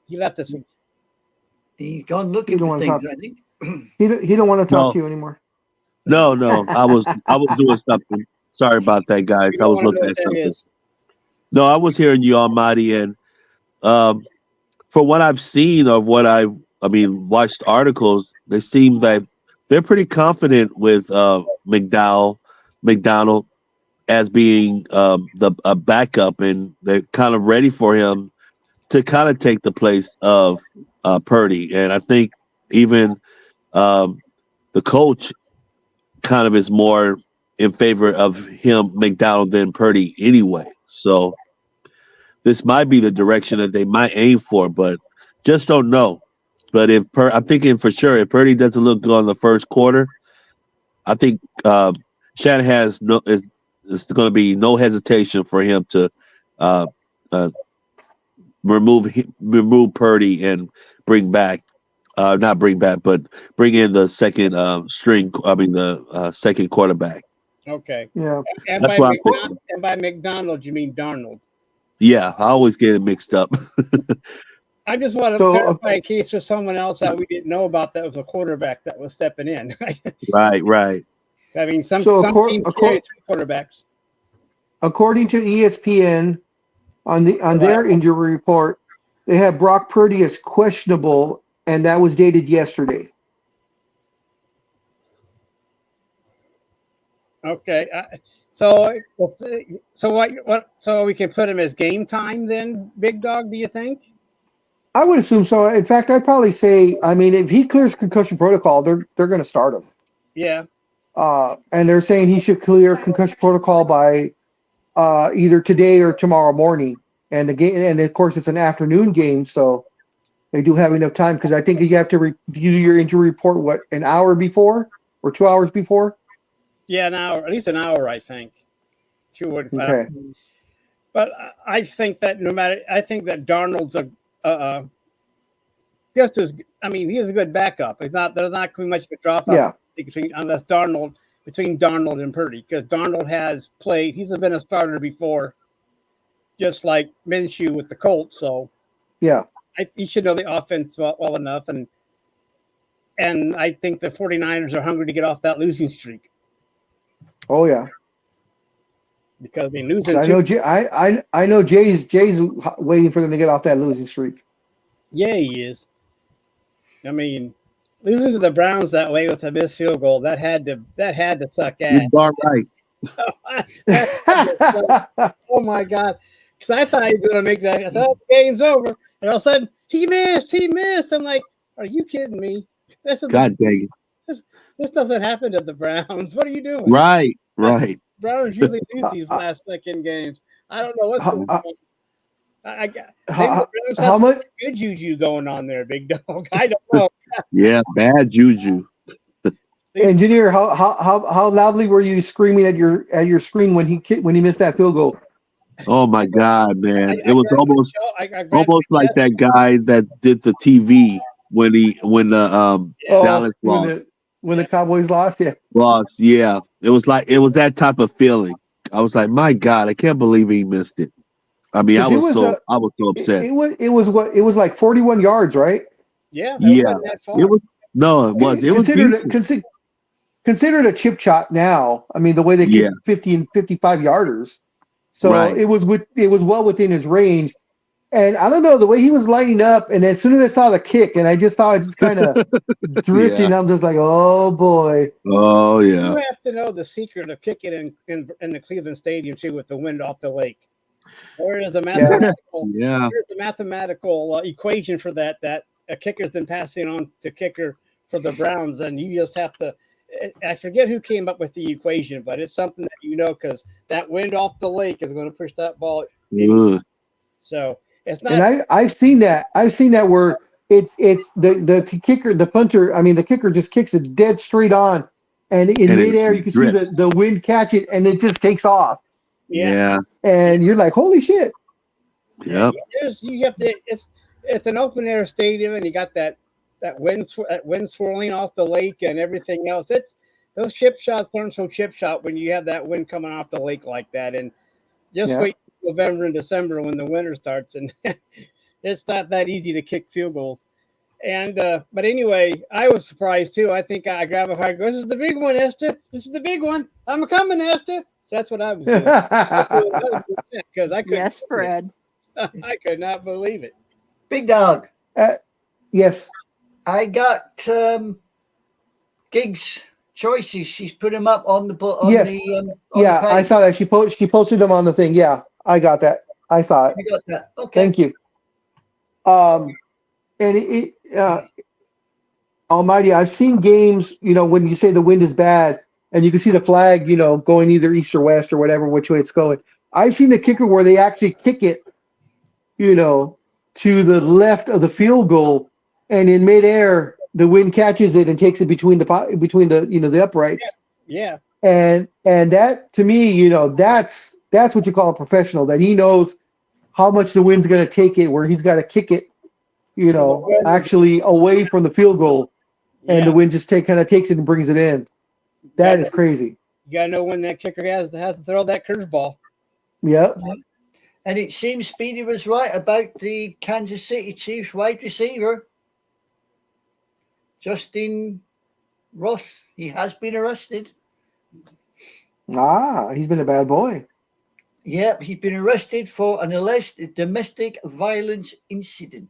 You'll have to see. he's gone looking for things, I think. He don't want to talk No. to you anymore. No. I was doing something. Sorry about that, guys. You I don't was wanna know looking what at that something. is. No, I was hearing you, Almighty, and from what I've seen of what watched articles, they seem that they're pretty confident with McDonald as being a backup, and they're kind of ready for him to kind of take the place of Purdy. And I think even the coach kind of is more in favor of him, McDonald, than Purdy anyway. So this might be the direction that they might aim for, but just don't know. But I'm thinking for sure, if Purdy doesn't look good on the first quarter, I think Shanahan is going to be no hesitation for him to remove Purdy and bring back, not bring back, but bring in the second string. I mean the second quarterback. Okay. Yeah. And That's by McDonald, you mean Darnold. Yeah, I always get it mixed up. I just want to clarify in case there's someone else that we didn't know about that was a quarterback that was stepping in. Right. I mean, some teams carry three quarterbacks. According to ESPN, on their injury report, they have Brock Purdy as questionable, and that was dated yesterday. Okay, so what? So we can put him as game time then, Big Dog? Do you think? I would assume so. In fact, I'd probably say, I mean, if he clears concussion protocol, they're going to start him. Yeah. And they're saying he should clear concussion protocol by either today or tomorrow morning. And the game, and of course, it's an afternoon game, so they do have enough time because I think you have to review your injury report an hour before or 2 hours before. Yeah, an hour, at least an hour, I think. 2 or 5. Okay. But I think that I think that Darnold's just as. I mean, he is a good backup. There's not going to be much of a drop off between Darnold and Purdy, because Darnold has played. He's been a starter before, just like Minshew with the Colts. So yeah, he should know the offense well enough, and I think the 49ers are hungry to get off that losing streak. Oh yeah. Because I mean, losing I two, know. I know. Jay's waiting for them to get off that losing streak. yeah, he is. I mean, losing to the Browns that way with a missed field goal that had to suck You're ass. darn right. That had to suck. Oh my god! Because I thought he was gonna make that. I thought the game's over, and all of a sudden he missed. He missed. I'm like, are you kidding me? This is God dang it. this doesn't happen to the Browns. What are you doing? Right, right. Browns usually lose these last second games. I don't know what's going on. I got maybe the Browns How have much? good juju going on there, big dog. I don't know. Yeah, bad juju. Engineer, how loudly were you screaming at your screen when he missed that field goal? Oh my God, man! I It was grabbed almost I grabbed almost my like desk. that guy that did the TV when the Dallas lost. When the Cowboys lost, yeah. Lost, yeah. It was that type of feeling. I was like, my God, I can't believe he missed it. I mean, I 'Cause was so upset. It was like 41 yards, right? Yeah, Yeah, wasn't that far. it was considered decent. considered a chip shot now. I mean, the way they kick Yeah. 50 and 55 yarders. So Right. it was well within his range. And I don't know, the way he was lining up, and as soon as I saw the kick, and I just saw it just kind of drifting, I'm just like, oh boy. Oh yeah. You have to know the secret of kicking in the Cleveland Stadium too, with the wind off the lake. There is a mathematical, Yeah. there's a mathematical equation for that a kicker's been passing on to kicker for the Browns, and you just have to. I forget who came up with the equation, but it's something that you know because that wind off the lake is going to push that ball. Ugh. So it's not. And I've seen that. I've seen that where it's the kicker, the punter. I mean, the kicker just kicks it dead straight on, and in And it midair you can see drifts. the wind catch it, and it just takes off. Yeah. And you're like, holy shit! Yep. You have to. It's an open air stadium, and you got that wind swirling off the lake and everything else. It's those chip shots aren't so chip shot when you have that wind coming off the lake like that. And just Yeah. wait November and December when the winter starts, and it's not that easy to kick field goals. And but anyway, I was surprised too. I think I grabbed a hard. This is the big one, Esther. This is the big one. I'm coming, Esther. So that's what I was doing because I couldn't. Yes, Fred. I could not believe it. Big dog. Yes. I got Gigs choices. She's put them up on the on Yes. the on Yeah, the I page. saw that. She posted them on the thing. Yeah, I got that. I saw it. You got that. Okay. Thank you. And Almighty, I've seen games, when you say the wind is bad and you can see the flag, going either east or west or whatever, which way it's going. I've seen the kicker where they actually kick it, to the left of the field goal, and in midair, the wind catches it and takes it between the uprights. Yeah. And that, to me, that's what you call a professional, that he knows how much the wind's going to take it, where he's got to kick it, actually away from the field goal, and the wind just takes it and brings it in. That is crazy. You gotta know when that kicker has to throw that curveball. Yep. And it seems Speedy was right about the Kansas City Chiefs wide receiver, Justin Ross. He has been arrested. He's been a bad boy. Yep, he's been arrested for an alleged domestic violence incident.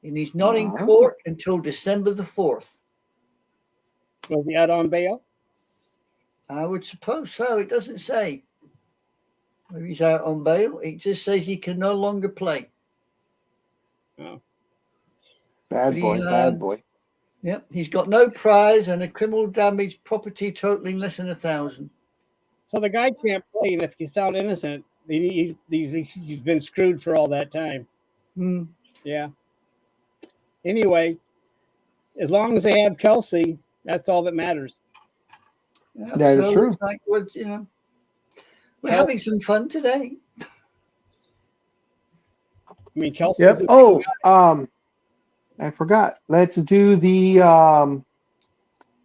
And he's not in court until December the 4th. Was he out on bail? I would suppose so. It doesn't say. Maybe he's out on bail. It just says he can no longer play. Oh. Bad boy. Bad boy. Yep, he's got no prize and a criminal damage property totaling less than $1,000. So the guy can't play, and if he's found innocent, he's been screwed for all that time. Yeah. Anyway, as long as they have Kelsey, that's all that matters. Yep, That is true. It's like, well, we're having some fun today. I mean, Kelsey. Yep. I forgot. Let's do the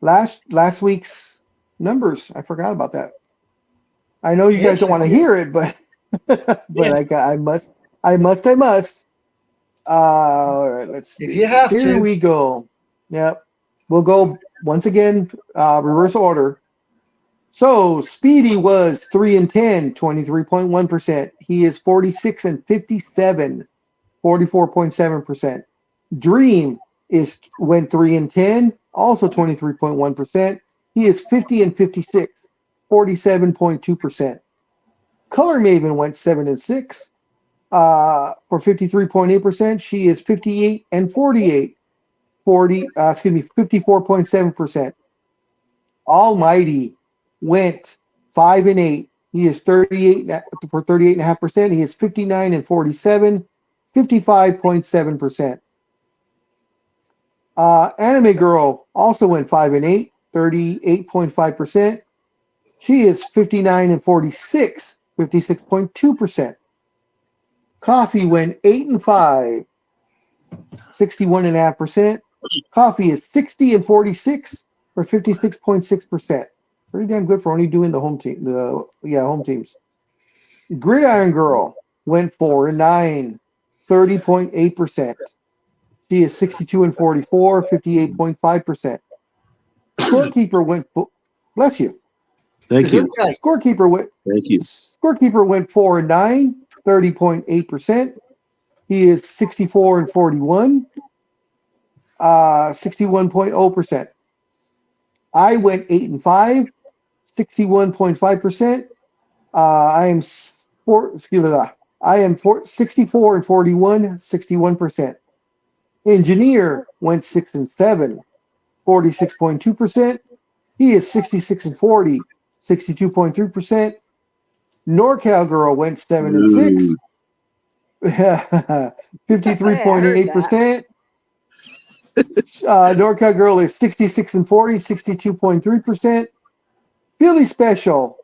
last week's numbers. I forgot about that. I know you guys don't want to hear it, but I must. All right, let's see. If you have Here to. we go. Yep. We'll go once again, reverse order. So Speedy was 3-10, 23.1%. He is 46-57, 44.7%. Dream went 3-10, also 23.1%. He is 50-56, 47.2%. Color Maven went 7-6 for 53.8%. She is 58-48, 54.7%. Almighty went 5-8. He is 38 for 38.5%. He is 59-47, 55.7%. Anime Girl also went 5-8, 38.5%. She is 59-46, 56.2%. Coffee went 8-5, 61.5%. Coffee is 60-46 for 56.6%. Pretty damn good for only doing the home team. Home teams. Gridiron Girl went 4-9, 30.8%. She is 62-44, 58.5%. Scorekeeper went. Bless you. Thank you. Scorekeeper went. Thank you. Scorekeeper went 4-9, 30.8%. He is 64-41, 61.0%. I went 8-5, 61.5%. I am 64-41, 61%. Engineer went 6-7, 46.2%. He is 66-40, 62.3%. NorCal Girl went 7-6, 53.8%. NorCal Girl is 66-40, 62.3%. Philly Special.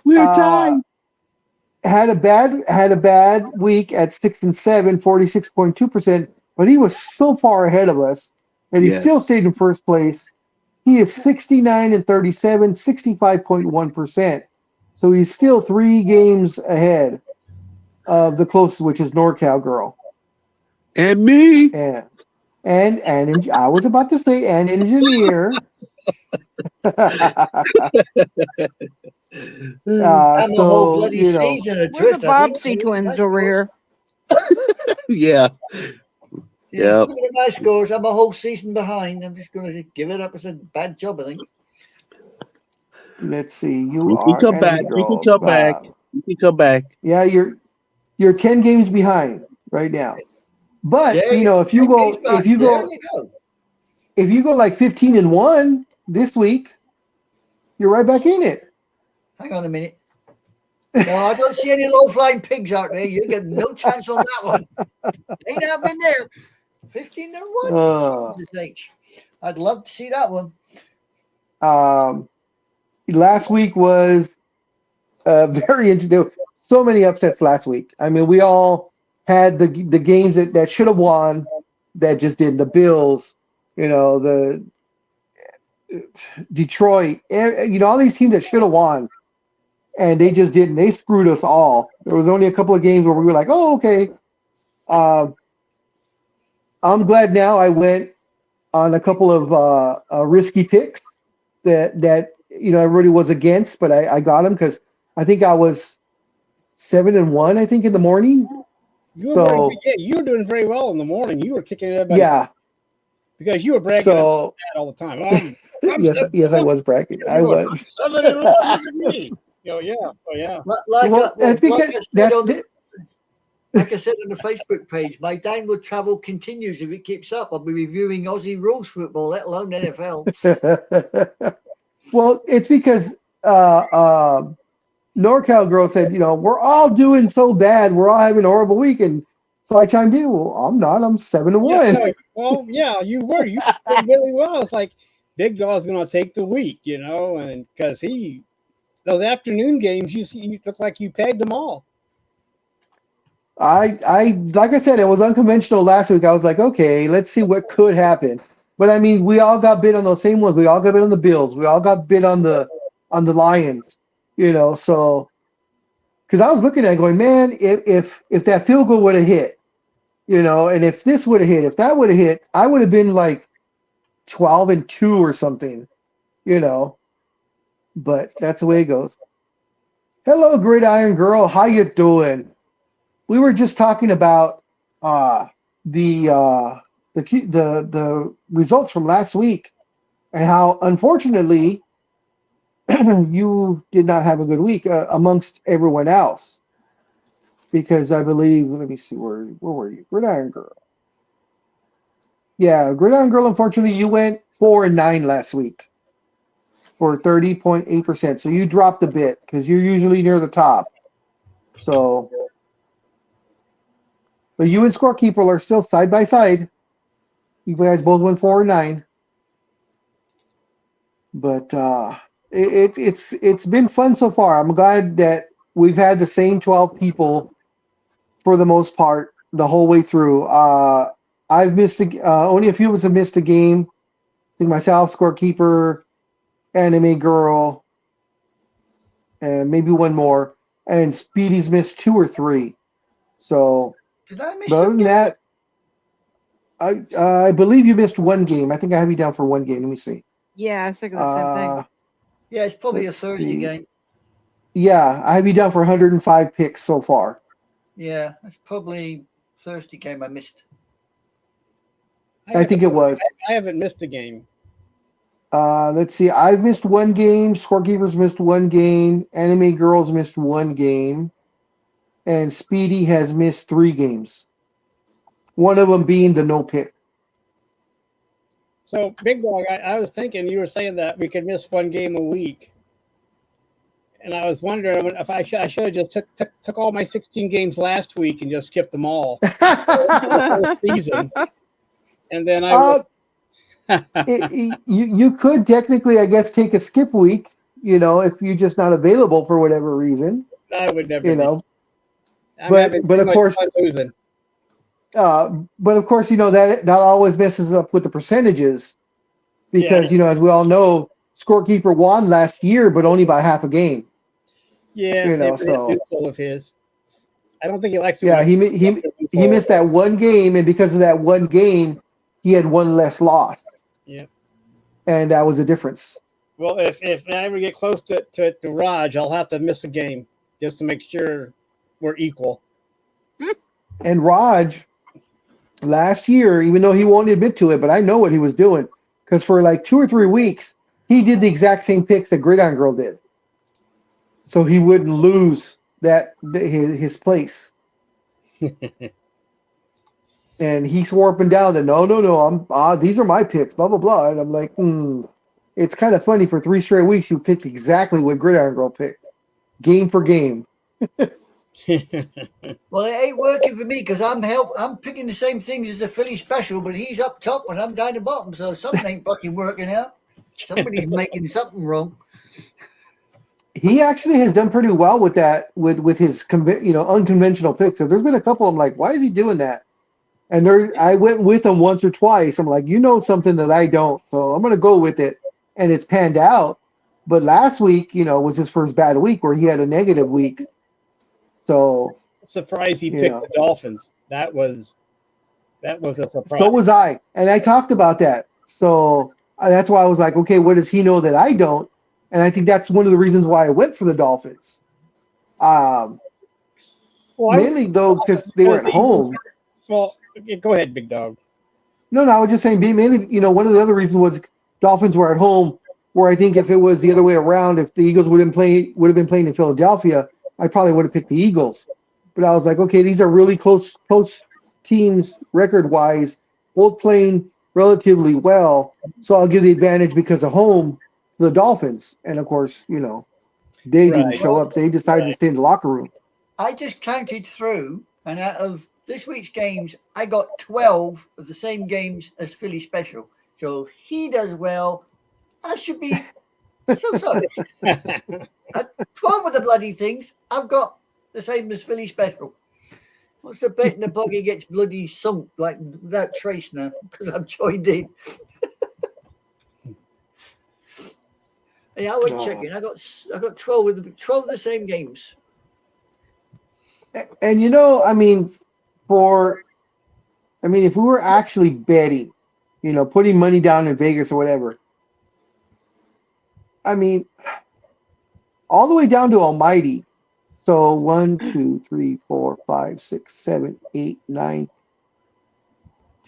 We're tied. Had a bad week at 6-7, 46.2%, but he was so far ahead of us that he still stayed in first place. He is 69-37, 65.1%. So he's still 3 games ahead of the closest, which is NorCal Girl. And me. And I was about to say an engineer. I'm a whole bloody season of We're the drift. I think. Bobbsey twins over here. Yeah. Yeah. Look at my scores. I'm a whole season behind. I'm just going to give it up as a bad job, I think. Let's see. You can come back. You can come back. You can come back. Yeah, you're 10 games behind right now. But if you go like 15-1 this week, you're right back in it. Hang on a minute. No, I don't see any low-flying pigs out there. You get no chance on that one. Ain't happening there. 15-1. I'd love to see that one. Last week was very interesting. So many upsets last week. I mean, we all had the games that should have won that just didn't. The Bills, the Detroit, all these teams that should have won, and they just didn't. They screwed us all. There was only a couple of games where we were like, oh, okay. I'm glad now I went on a couple of risky picks that everybody was against, but I got them because I think I was 7-1. I think in the morning. You were doing very well in the morning. You were kicking it up. Yeah. Because you were bragging about that all the time. Yes, I was bragging. I was. 7-1, look at me. Oh yeah. Like I said on the Facebook page, my downward travel continues. If it keeps up, I'll be reviewing Aussie rules football, let alone NFL. Well, it's because NorCal Girl said, we're all doing so bad. We're all having a horrible week. And so I chimed in, well, I'm not. I'm 7-1. You were. You did really well. It's like Big Dog's going to take the week, and because those afternoon games, you look like you pegged them all. I like I said, it was unconventional last week. I was like, okay, let's see what could happen. But I mean, we all got bid on those same ones. We all got bid on the Bills. We all got bid on the Lions. So because I was looking at it going, man, if that field goal would have hit, and if this would have hit, if that would have hit, I would have been like 12-2 or something, but that's the way it goes. Hello, Gridiron Girl. How you doing? We were just talking about the results from last week and how unfortunately you did not have a good week amongst everyone else, because I believe, let me see, where were you, Gridiron Girl? Yeah, Gridiron Girl. Unfortunately, you went 4-9 last week for 30.8%. So you dropped a bit because you're usually near the top. So, but you and Scorekeeper are still side by side. You guys both went 4-9. But it's been fun so far. I'm glad that we've had the same 12 people for the most part the whole way through. I've missed only a few of us have missed a game. I think myself, Scorekeeper, Anime Girl, and maybe one more. And Speedy's missed 2 or 3. So, Did I miss but other some than games? that, I believe you missed one game. I think I have you down for one game. Let me see. Yeah, I was thinking the same thing. Yeah, it's probably a let's Thursday see. game. Yeah, I have you down for 105 picks so far. Yeah, that's probably Thursday game I missed. I think it was. I haven't missed a game. Let's see. I've missed one game. Scorekeeper's missed one game. Anime Girls missed one game. And Speedy has missed 3 games. One of them being the no pick. So, Big Dog, I was thinking you were saying that we could miss one game a week. And I was wondering if I should have just took all my 16 games last week and just skipped them all the whole season. And then I would, you could technically, I guess, take a skip week, if you're just not available for whatever reason, I would never. I'm having but too of much course, fun losing. But of course, that always messes up with the percentages because, as we all know, Scorekeeper won last year, but only by half a game. Yeah, so of his. I don't think he likes. Yeah, he missed that one game, and because of that one game, he had one less loss. Yeah, and that was a difference. Well, if I ever get close to Raj, I'll have to miss a game just to make sure we're equal. And Raj, last year, even though he won't admit to it, but I know what he was doing, because for like 2 or 3 weeks, he did the exact same picks that Gridiron Girl did, so he wouldn't lose his place. And he swore up and down that no, these are my picks, blah blah blah. And I'm like, it's kind of funny. For 3 straight weeks, you picked exactly what Gridiron Girl picked, game for game. Well, it ain't working for me because I'm picking the same things as the Philly special, but he's up top and I'm down the bottom, so something ain't fucking working out. Somebody's making something wrong. He actually has done pretty well with that, with his unconventional picks. So there's been a couple. I'm like, why is he doing that? And I went with him once or twice. I'm like, something that I don't, so I'm gonna go with it, and it's panned out. But last week, was his first bad week where he had a negative week. So surprised he picked the Dolphins. That was a surprise. So was I, and I talked about that. So that's why I was like, okay, what does he know that I don't? And I think that's one of the reasons why I went for the Dolphins. Mainly though because they were at home. Well, go ahead, Big Dog. No, I was just saying, mainly, one of the other reasons was Dolphins were at home. Where I think if it was the other way around, if the Eagles would have been playing in Philadelphia, I probably would have picked the Eagles. But I was like, okay, these are really close teams record-wise, both playing relatively well. So I'll give the advantage because of home to the Dolphins. And of course, they didn't show up. They decided to stay in the locker room. I just counted through, and out of this week's games, I got 12 of the same games as Philly special. So he does well. I should be so sorry. 12 of the bloody things I've got the same as Philly special. What's the bet in the buggy gets bloody sunk like without trace now because I've joined in. Yeah, I went checking. I got 12 of the same games. And if we were actually betting, putting money down in Vegas or whatever, all the way down to Almighty. So 1, 2, 3, 4, 5, 6, 7, 8, 9,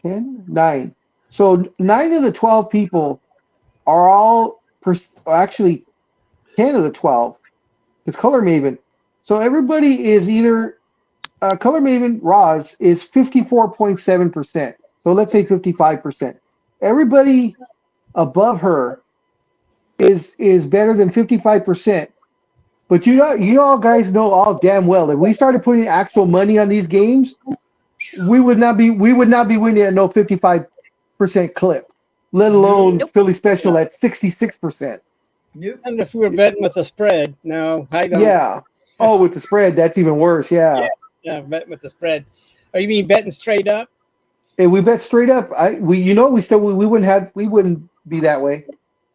10, 9. So 9 of the 12 people are all actually 10 of the 12 is Color Maven. So everybody is either Color Maven Roz is 54.7%. So let's say 55%. Everybody above her is better than 55%. But you all guys know all damn well if we started putting actual money on these games, we would not be winning at no 55% clip, let alone Philly Special at 66%. Nope. And if we were betting with the spread, no, I don't. Yeah. Oh, with the spread, that's even worse. Yeah. Yeah, betting with the spread. Oh, you mean betting straight up? If we bet straight up, we wouldn't be that way.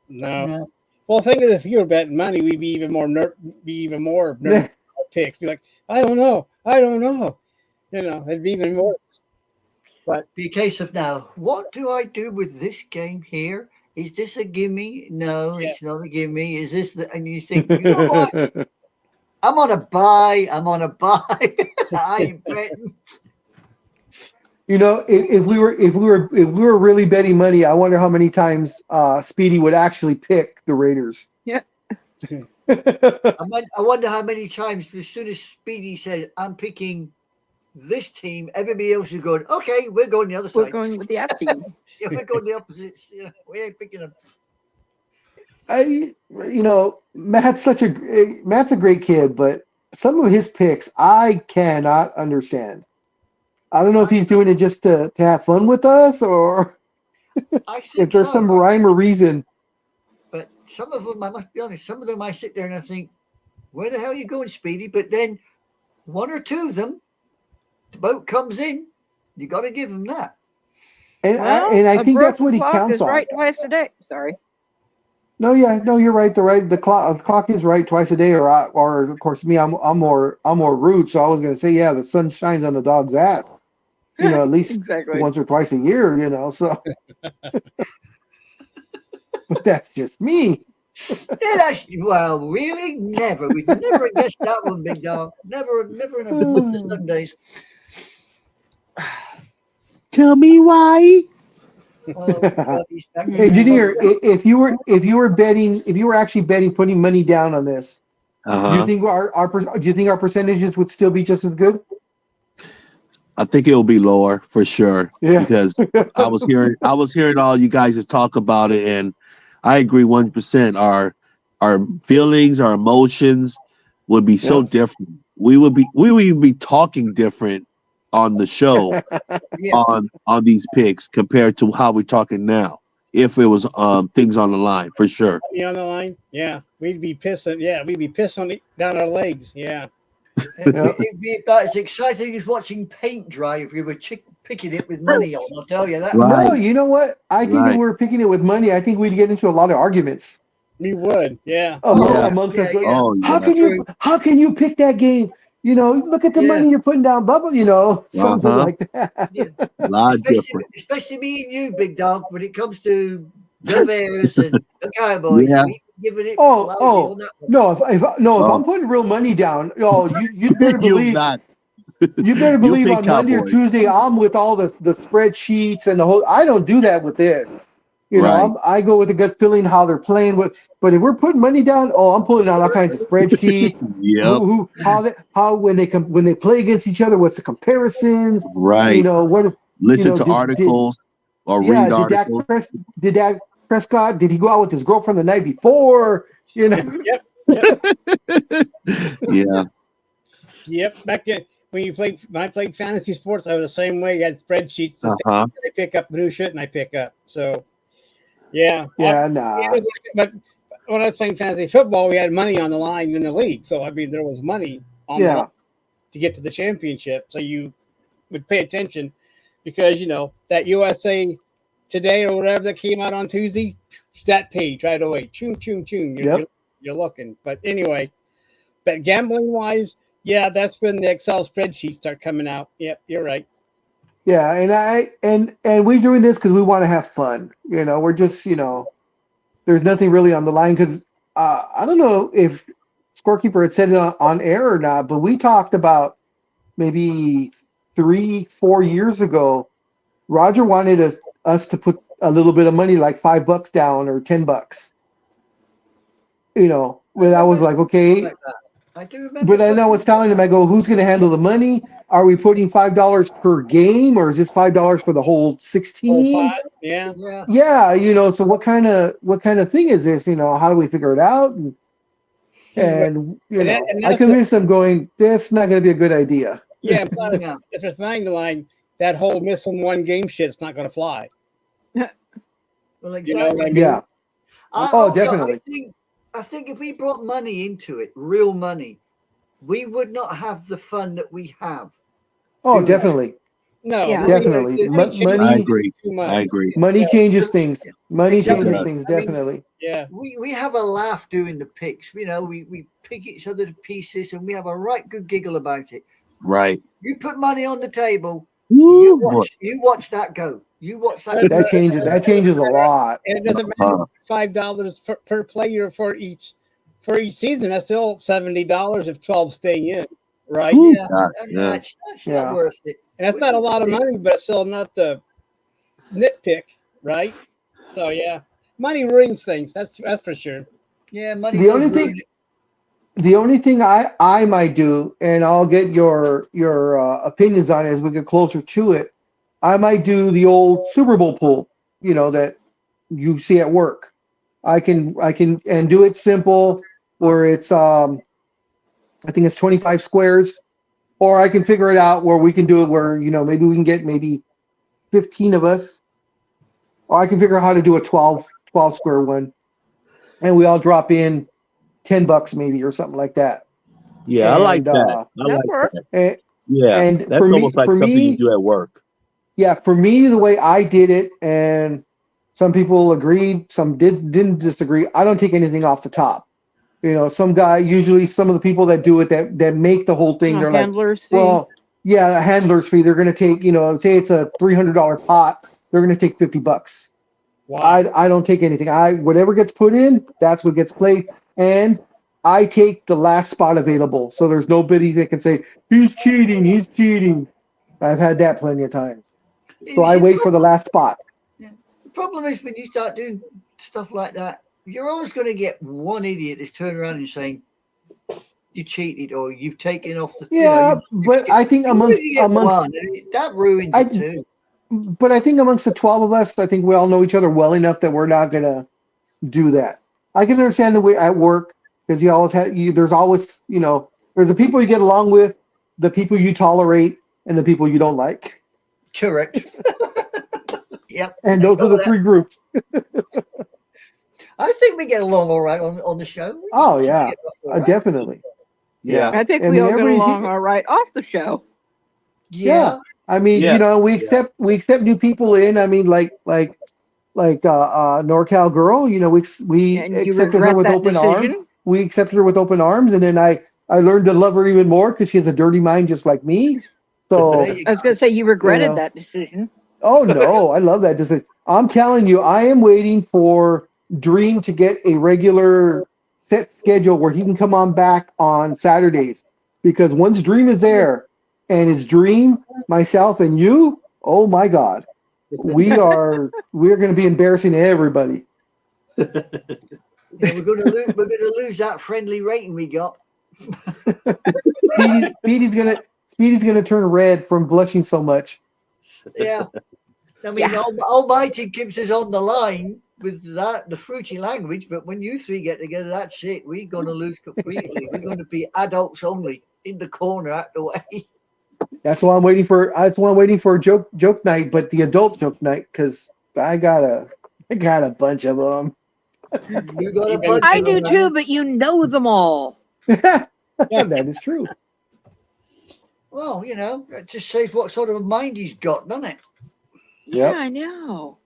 No. No. Well, the thing is, if you were betting money, we'd be even more nervous about our picks. Be like, I don't know. You know, it'd be even more. But Be a case of now, what do I do with this game here? Is this a gimme? No, Yeah. it's not a gimme. Is this the, and you think, you know what? I'm on a buy. I ain't betting. You know, if we were really betting money, I wonder how many times Speedy would actually pick the Raiders. Yeah. I wonder how many times as soon as Speedy says, I'm picking this team, everybody else is going, okay, we're going the other We're side. going with the F team. Yeah, we're going the opposites. You know, we ain't picking them. Matt's a great kid, but some of his picks I cannot understand. I don't know if he's doing it just to have fun with us or I think if there's so. some rhyme or reason. But some of them, I must be honest, some of them I sit there and I think, where the hell are you going, Speedy? But then one or two of them, the boat comes in, you got to give them that. And I a think that's what broken he clock counts is on. right twice a day. Sorry. No, you're right. The clock is right twice a day, or of course me, I'm more rude, so I was gonna say, yeah, the sun shines on the dog's ass. You know, at least Exactly. once or twice a year. You know, so. But that's just me. Yeah, well, really? Never. We've never guessed that one, big dog. Never in a month of Sundays. Tell me why. Oh, God, he's back. Engineer, if you were actually betting, putting money down on this, do you Uh-huh. think our percentages would still be just as good? I think it'll be lower for sure. Yeah. Because I was hearing all you guys talk about it, and I agree 100%. Our feelings, our emotions would be so different. We would even be talking different on the show Yeah. on these picks compared to how we're talking now. If it was things on the line, for sure. money on the line, yeah, we'd be pissing. Yeah, we'd be pissing down our legs. Yeah. It'd be about as exciting as watching paint dry if we were picking it with money on. I'll tell you that. Right. No, you know what? I think if we were picking it with money, I think we'd get into a lot of arguments We would. Yeah. amongst us. How can you pick that game? You know, look at the money you're putting down, Bubba. You know, something like that. Yeah. A lot different. Especially me and you, big dog, when it comes to the Bears and the Cowboys. Yeah. We giving it Oh, lousy oh. on that one. No, if I'm putting real money down, you better You'll believe. not. You better believe pick on Monday or Cowboys. Tuesday, I'm with all the spreadsheets and the whole. I don't do that with this. You know, Right. I go with a gut feeling how they're playing. But if we're putting money down, I'm pulling out all kinds of spreadsheets. Yep. How when they play against each other, what's the comparisons? Right. You know what? Listen you know, to articles or read articles. Did Dak Prescott? Did he go out with his girlfriend the night before? You know. Yeah. Yep. Back then, when I played fantasy sports, I was the same way. You had spreadsheets. Uh-huh. I pick up new shit and I pick up. So, yeah. Yeah, nah. But when I was playing fantasy football, we had money on the line in the league. So, I mean, there was money on the line to get to the championship. So, you would pay attention because, you know, that USA Today or whatever that came out on Tuesday, stat page right away. Choom, choom, choom. You're looking. But anyway, but gambling wise, yeah, that's when the Excel spreadsheets start coming out. Yep, you're right. Yeah, and we're doing this because we want to have fun. You know, we're just, you know, there's nothing really on the line because I don't know if scorekeeper had said it on air or not, but we talked about maybe 3-4 years ago. Roger wanted us to put a little bit of money, like $5 down or $10. You know, when I was like, okay. Like that. I do remember. But then I was telling him, I go, who's going to handle the money? Are we putting $5 per game, or is this $5 for the whole 16? Whole pot, yeah. Yeah. Yeah, you know. So what kind of thing is this? You know, how do we figure it out? And you know, I convinced them, going, this not going to be a good idea. Yeah, plus, Yeah. if it's Magdalene, that whole missing one game shit's not going to fly. Well, You know exactly. what I mean? Yeah. Also, definitely. I think if we brought money into it, real money, we would not have the fun that we have. Oh, Do that. definitely. No, Yeah. Definitely. changes Money- I agree. too much. I agree. Money Yeah. changes things. Money Exactly. changes things. I mean, Definitely. Yeah. We have a laugh doing the picks. You know, we pick each other to pieces and we have a right good giggle about it. Right. You put money on the table, Woo, you boy. watch that go. You watch that. That changes a lot. And it doesn't matter $5 per player for each season. That's still $70 if 12 stay in, right? Woo. Yeah, Yeah. I mean, Yeah. that's Yeah. not worth it. And that's not a lot of money, but it's still not the nitpick, right? So yeah, money ruins things. That's for sure. Yeah, money. The does only ruin thing- it. The only thing I might do, and I'll get your opinions on it as we get closer to it, I might do the old Super Bowl pool, you know, that you see at work. I can and do it simple, where it's I think it's 25 squares, or I can figure it out where we can do it where, you know, maybe we can get maybe 15 of us, or I can figure out how to do a 12 square one, and we all drop in $10 maybe or something like that. Yeah, I like And, that. I that like works. that. And, Yeah, and that's for me- almost like for something me- you do at work. yeah, for me, the way I did it, and some people agreed, some didn't disagree. I don't take anything off the top. You know, usually some of the people that do it, that make the whole thing, they're like, Handlers fee. well, yeah, a handler's fee. They're going to take, you know, say it's a $300 pot, they're going to take $50. Wow. I don't take anything. Whatever gets put in, that's what gets played, and I take the last spot available. So there's nobody that can say he's cheating. I've had that plenty of times. So I wait for the last spot. The problem is when you start doing stuff like that, you're always going to get one idiot that's turning around and saying you cheated or you've taken off the. Yeah, you but I think amongst one, that ruins it too. but I think amongst the 12 of us, I think we all know each other well enough that we're not gonna do that. I can understand the way at work, because you always there's always, you know, there's the people you get along with, the people you tolerate, and the people you don't like. Correct. Yep. And those are the three groups. I think we get along all right on the show. Oh yeah, We get along all right. definitely. Yeah. I think I we mean, all get everybody's- along all right off the show. Yeah. I mean, Yeah. you know, we accept new people in. I mean, like NorCal girl. You know, we And you accepted her regret with that open arms. decision? We accepted her with open arms, and then I learned to love her even more because she has a dirty mind just like me. So, There you I was going to say you regretted know. that decision. oh no, I love that decision. I'm telling you, I am waiting for Dream to get a regular set schedule where he can come on back on Saturdays, because once Dream is there, and it's Dream, myself, and you, oh my God, we're going to be embarrassing to everybody. Yeah, we're going to lose that friendly rating we got. Speedy's gonna turn red from blushing so much. Yeah. I mean, Yeah. Almighty keeps us on the line with the fruity language, but when you three get together, that's it. We're going to lose completely. We're going to be adults only in the corner out the way. That's why I'm waiting for. That's why I'm waiting for a joke night, but the adult joke night, because I got a bunch of them. You got a bunch I of do them, too, but you know them all. That is true. Well, you know, that just shows what sort of a mind he's got, doesn't it? Yep. Yeah, I know.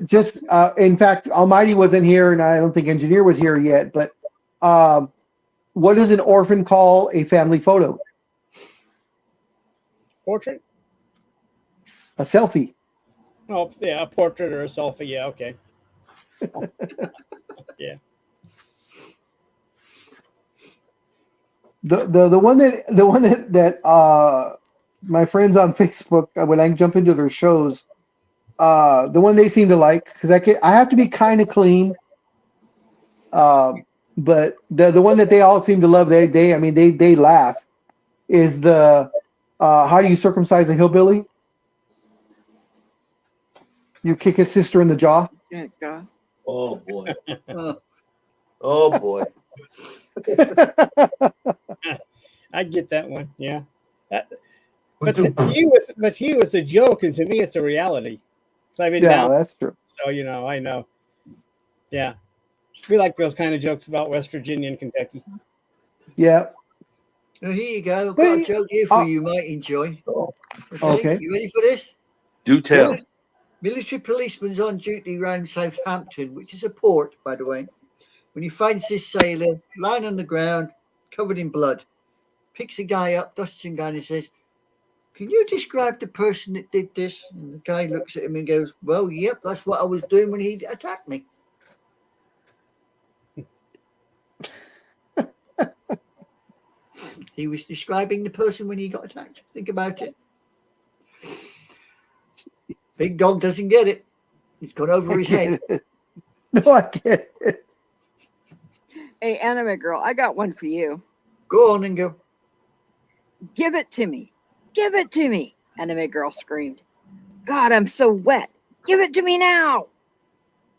Just in fact, Almighty wasn't here, and I don't think Engineer was here yet. But what does an orphan call a family photo? Portrait? A selfie. Oh, yeah, a portrait or a selfie. Yeah, okay. Yeah. The one that my friends on Facebook, when I jump into their shows, the one they seem to like, because I have to be kind of clean. But the one that they all seem to love, they laugh, is the how do you circumcise a hillbilly? You kick his sister in the jaw. Yeah, God. Oh boy. Uh, Oh boy. I get that one. Yeah. But But to you, it's a joke, and to me, it's a reality. So I've been Yeah, down. that's true. So I know. Yeah. We like those kind of jokes about West Virginia and Kentucky. Yeah. Well, here you go. I've got But- a joke here for you might enjoy. Okay. You ready for this? Do tell. Military policeman's on duty around Southampton, which is a port, by the way, when he finds this sailor lying on the ground, covered in blood. Picks a guy up, dusts him down, and says, "Can you describe the person that did this?" And the guy looks at him and goes, "Well, yep, that's what I was doing when he attacked me." He was describing the person when he got attacked. Think about it. Big Dog doesn't get it. It's gone over his head. No, I get it. Hey, anime girl, I got one for you. Go on and go. Give it to me. Give it to me. Anime girl screamed. God, I'm so wet. Give it to me now.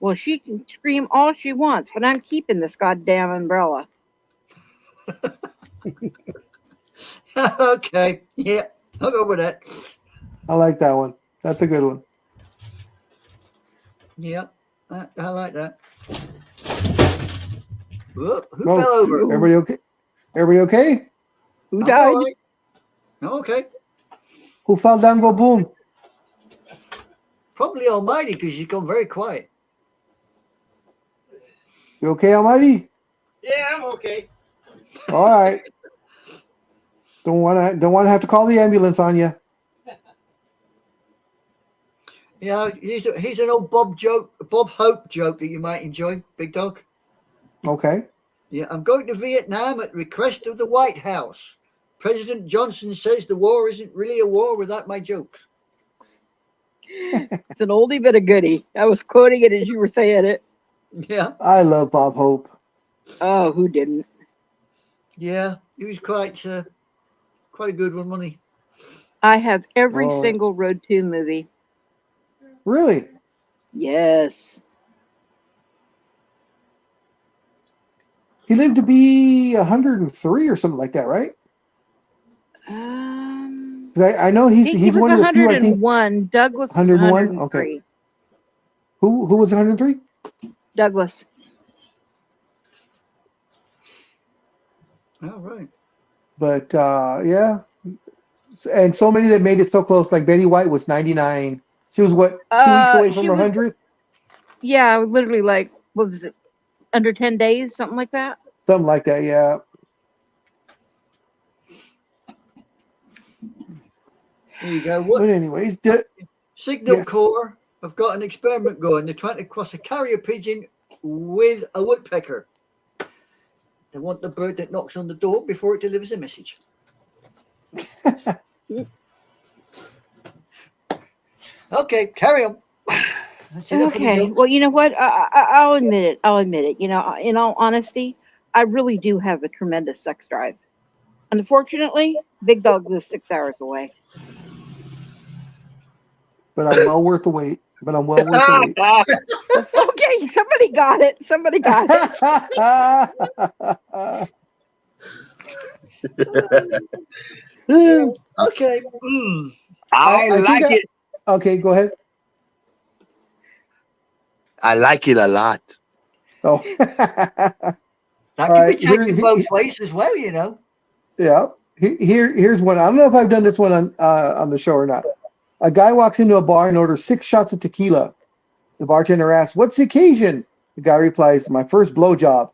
Well, she can scream all she wants, but I'm keeping this goddamn umbrella. Okay. Yeah, I'll go with that. I like that one. That's a good one. Yeah, I like that. Whoop, who Oh, fell over? Everybody okay? Everybody okay? Who I'm died? all right. Okay. Who fell down? Go boom. Probably Almighty because she's gone very quiet. You okay, Almighty? Yeah, I'm okay. All right. Don't wanna have to call the ambulance on you. Yeah, he's an old Bob Hope joke that you might enjoy, Big Dog. Okay. Yeah, I'm going to Vietnam at request of the White House. President Johnson says the war isn't really a war without my jokes. It's an oldie but a goodie. I was quoting it as you were saying it. Yeah, I love Bob Hope. Oh, who didn't? yeah, he was quite a good one, wasn't he? I have every Oh. single Road 2 movie. Really? Yes. He lived to be 103 or something like that, right? 'Cause I know I think he he's was one of the few. I think 101. Douglas was 101? 103. who was 103. Douglas. All right. But yeah, and so many that made it so close. Like Betty White was 99. She was what 2 weeks away from She her was- 100th, Yeah, literally like, what was it? Under 10 days, something like that. something like that. Yeah. There you go. What But anyways, Signal Yes. Corps have got an experiment going. They're trying to cross a carrier pigeon with a woodpecker. They want the bird that knocks on the door before it delivers a message. Okay, carry on. That's enough of the Okay. jokes. Well, you know what? I'll admit it. I'll admit it. You know, in all honesty, I really do have a tremendous sex drive. Unfortunately, Big Dog lives 6 hours away. but I'm well worth the wait. But I'm well worth the Okay, somebody got it. Somebody got it. Okay. I think like it. Okay, go ahead. I like it a lot. Oh, That All can right, be taken here- both ways as well, you know. yeah. Here's one. I don't know if I've done this one on the show or not. A guy walks into a bar and orders 6 shots of tequila. The bartender asks, "What's the occasion?" The guy replies, "My first blowjob."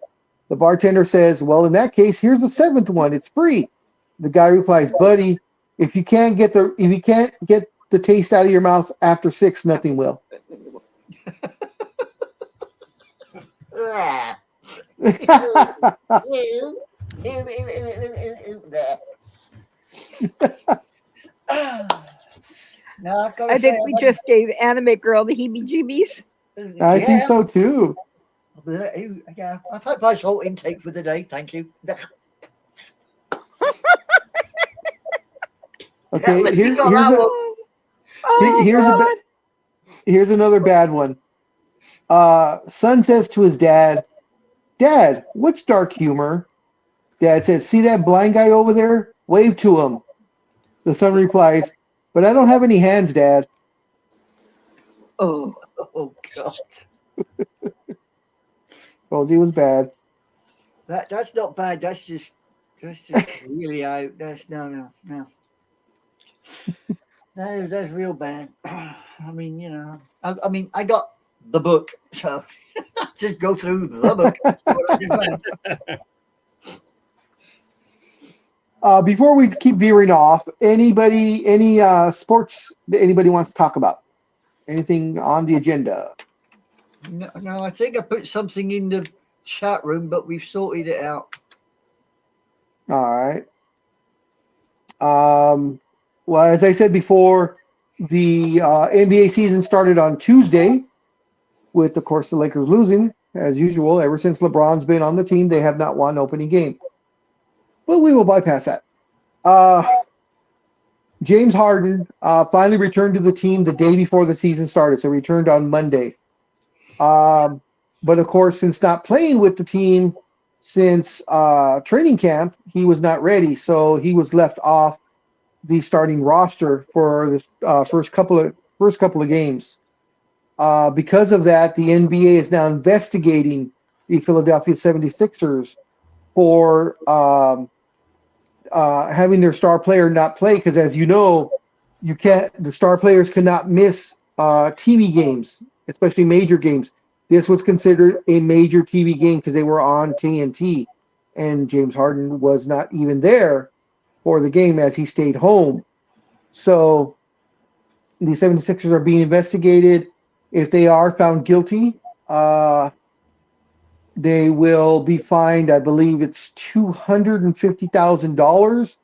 The bartender says, "Well, in that case, here's the 7th one. It's free." The guy replies, "Buddy, if you can't get the taste out of your mouth after 6, nothing will." Ah. No, I've got to I say, think we just gave Anime Girl the heebie-jeebies. I think so too. Yeah, I've had my salt intake for the day. Thank you. Okay, let's here's go here's that a, one. Oh, here's a God. here's another bad one. Son says to his dad, "Dad, what's dark humor?" Dad says, "See that blind guy over there? Wave to him." The son replies, "But I don't have any hands, Dad." Oh. Oh God, Told you it was bad. that's not bad. That's just really out. That's no. That's real bad. I mean, you know, I mean, I got the book, so just go through the book. See what I can find. Before we keep veering off, any sports that anybody wants to talk about? Anything on the agenda? No, I think I put something in the chat room, but we've sorted it out. All right. Well, as I said before, the NBA season started on Tuesday with, of course, the Lakers losing, as usual. Ever since LeBron's been on the team, they have not won opening game. But we will bypass that. James Harden finally returned to the team the day before the season started, so returned on Monday. But of course, since not playing with the team since training camp, he was not ready, so he was left off the starting roster for the first couple of games. Because of that, the NBA is now investigating the Philadelphia 76ers for having their star player not play, because as you know, the star players cannot miss TV games, especially major games. This was considered a major TV game because they were on TNT, and James Harden was not even there for the game as he stayed home. So the 76ers are being investigated. If they are found guilty, they will be fined, I believe it's $250,000,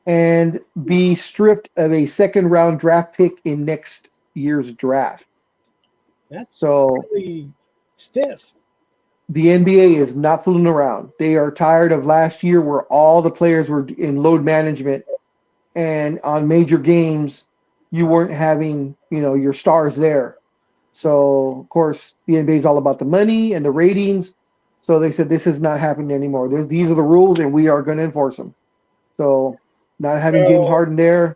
and be stripped of a second-round draft pick in next year's draft. That's So really stiff. the NBA is not fooling around. They are tired of last year where all the players were in load management, and on major games, you weren't having, your stars there. So, of course, the NBA is all about the money and the ratings. So they said this is not happening anymore. These are the rules, and we are going to enforce them. So, not having James Harden there.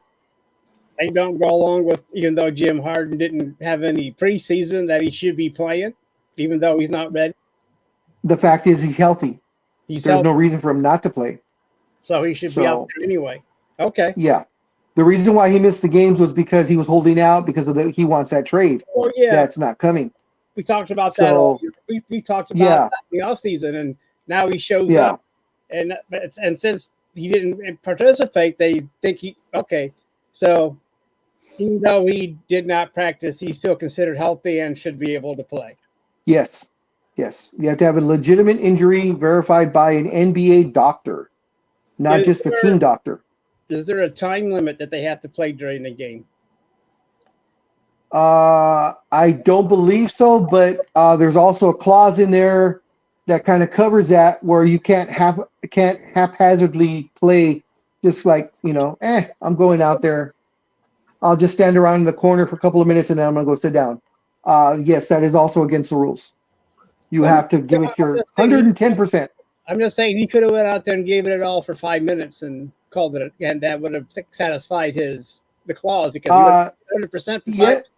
I don't go along with, even though Jim Harden didn't have any preseason, that he should be playing, even though he's not ready. The fact is, he's healthy. There's no reason for him not to play. So he should be out there anyway. Okay. Yeah. The reason why he missed the games was because he was holding out because he wants that trade. Well, yeah. That's not coming. We talked about that all year. We talked about that in the offseason, and now he shows up. And since he didn't participate, they think so even though he did not practice, he's still considered healthy and should be able to play. Yes. You have to have a legitimate injury verified by an NBA doctor, not just a team doctor. Is there a time limit that they have to play during the game? I don't believe so, but there's also a clause in there that kind of covers that, where you can't haphazardly play, just like, I'm going out there. I'll just stand around in the corner for a couple of minutes and then I'm going to go sit down. Yes, that is also against the rules. You have to give it your 110%. I'm just saying he could have went out there and gave it all for 5 minutes and called it, and that would have satisfied the clause, because he went 100% for 5 minutes.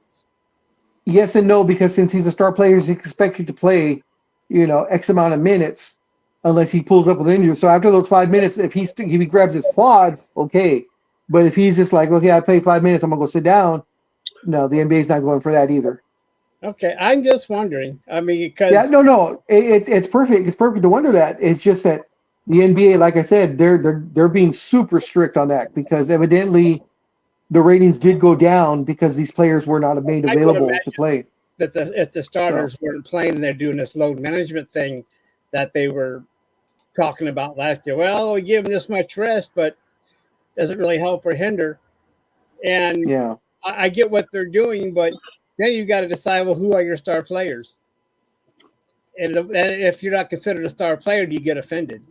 Yes and no, because since he's a star player, he's expected to play, X amount of minutes, unless he pulls up with an injury. So after those 5 minutes, if he grabs his quad, okay. But if he's just like, okay, I played 5 minutes, I'm gonna go sit down. No, the NBA's not going for that either. Okay, I'm just wondering. I mean, because it's perfect. It's perfect to wonder that. It's just that the NBA, like I said, they're being super strict on that, because evidently the ratings did go down because these players were not made available to play. That if the starters weren't playing and they're doing this load management thing, that they were talking about last year. Well, we give them this much rest, but doesn't really help or hinder. And Yeah. I get what they're doing, but then you got to decide, well, who are your star players? And if you're not considered a star player, do you get offended?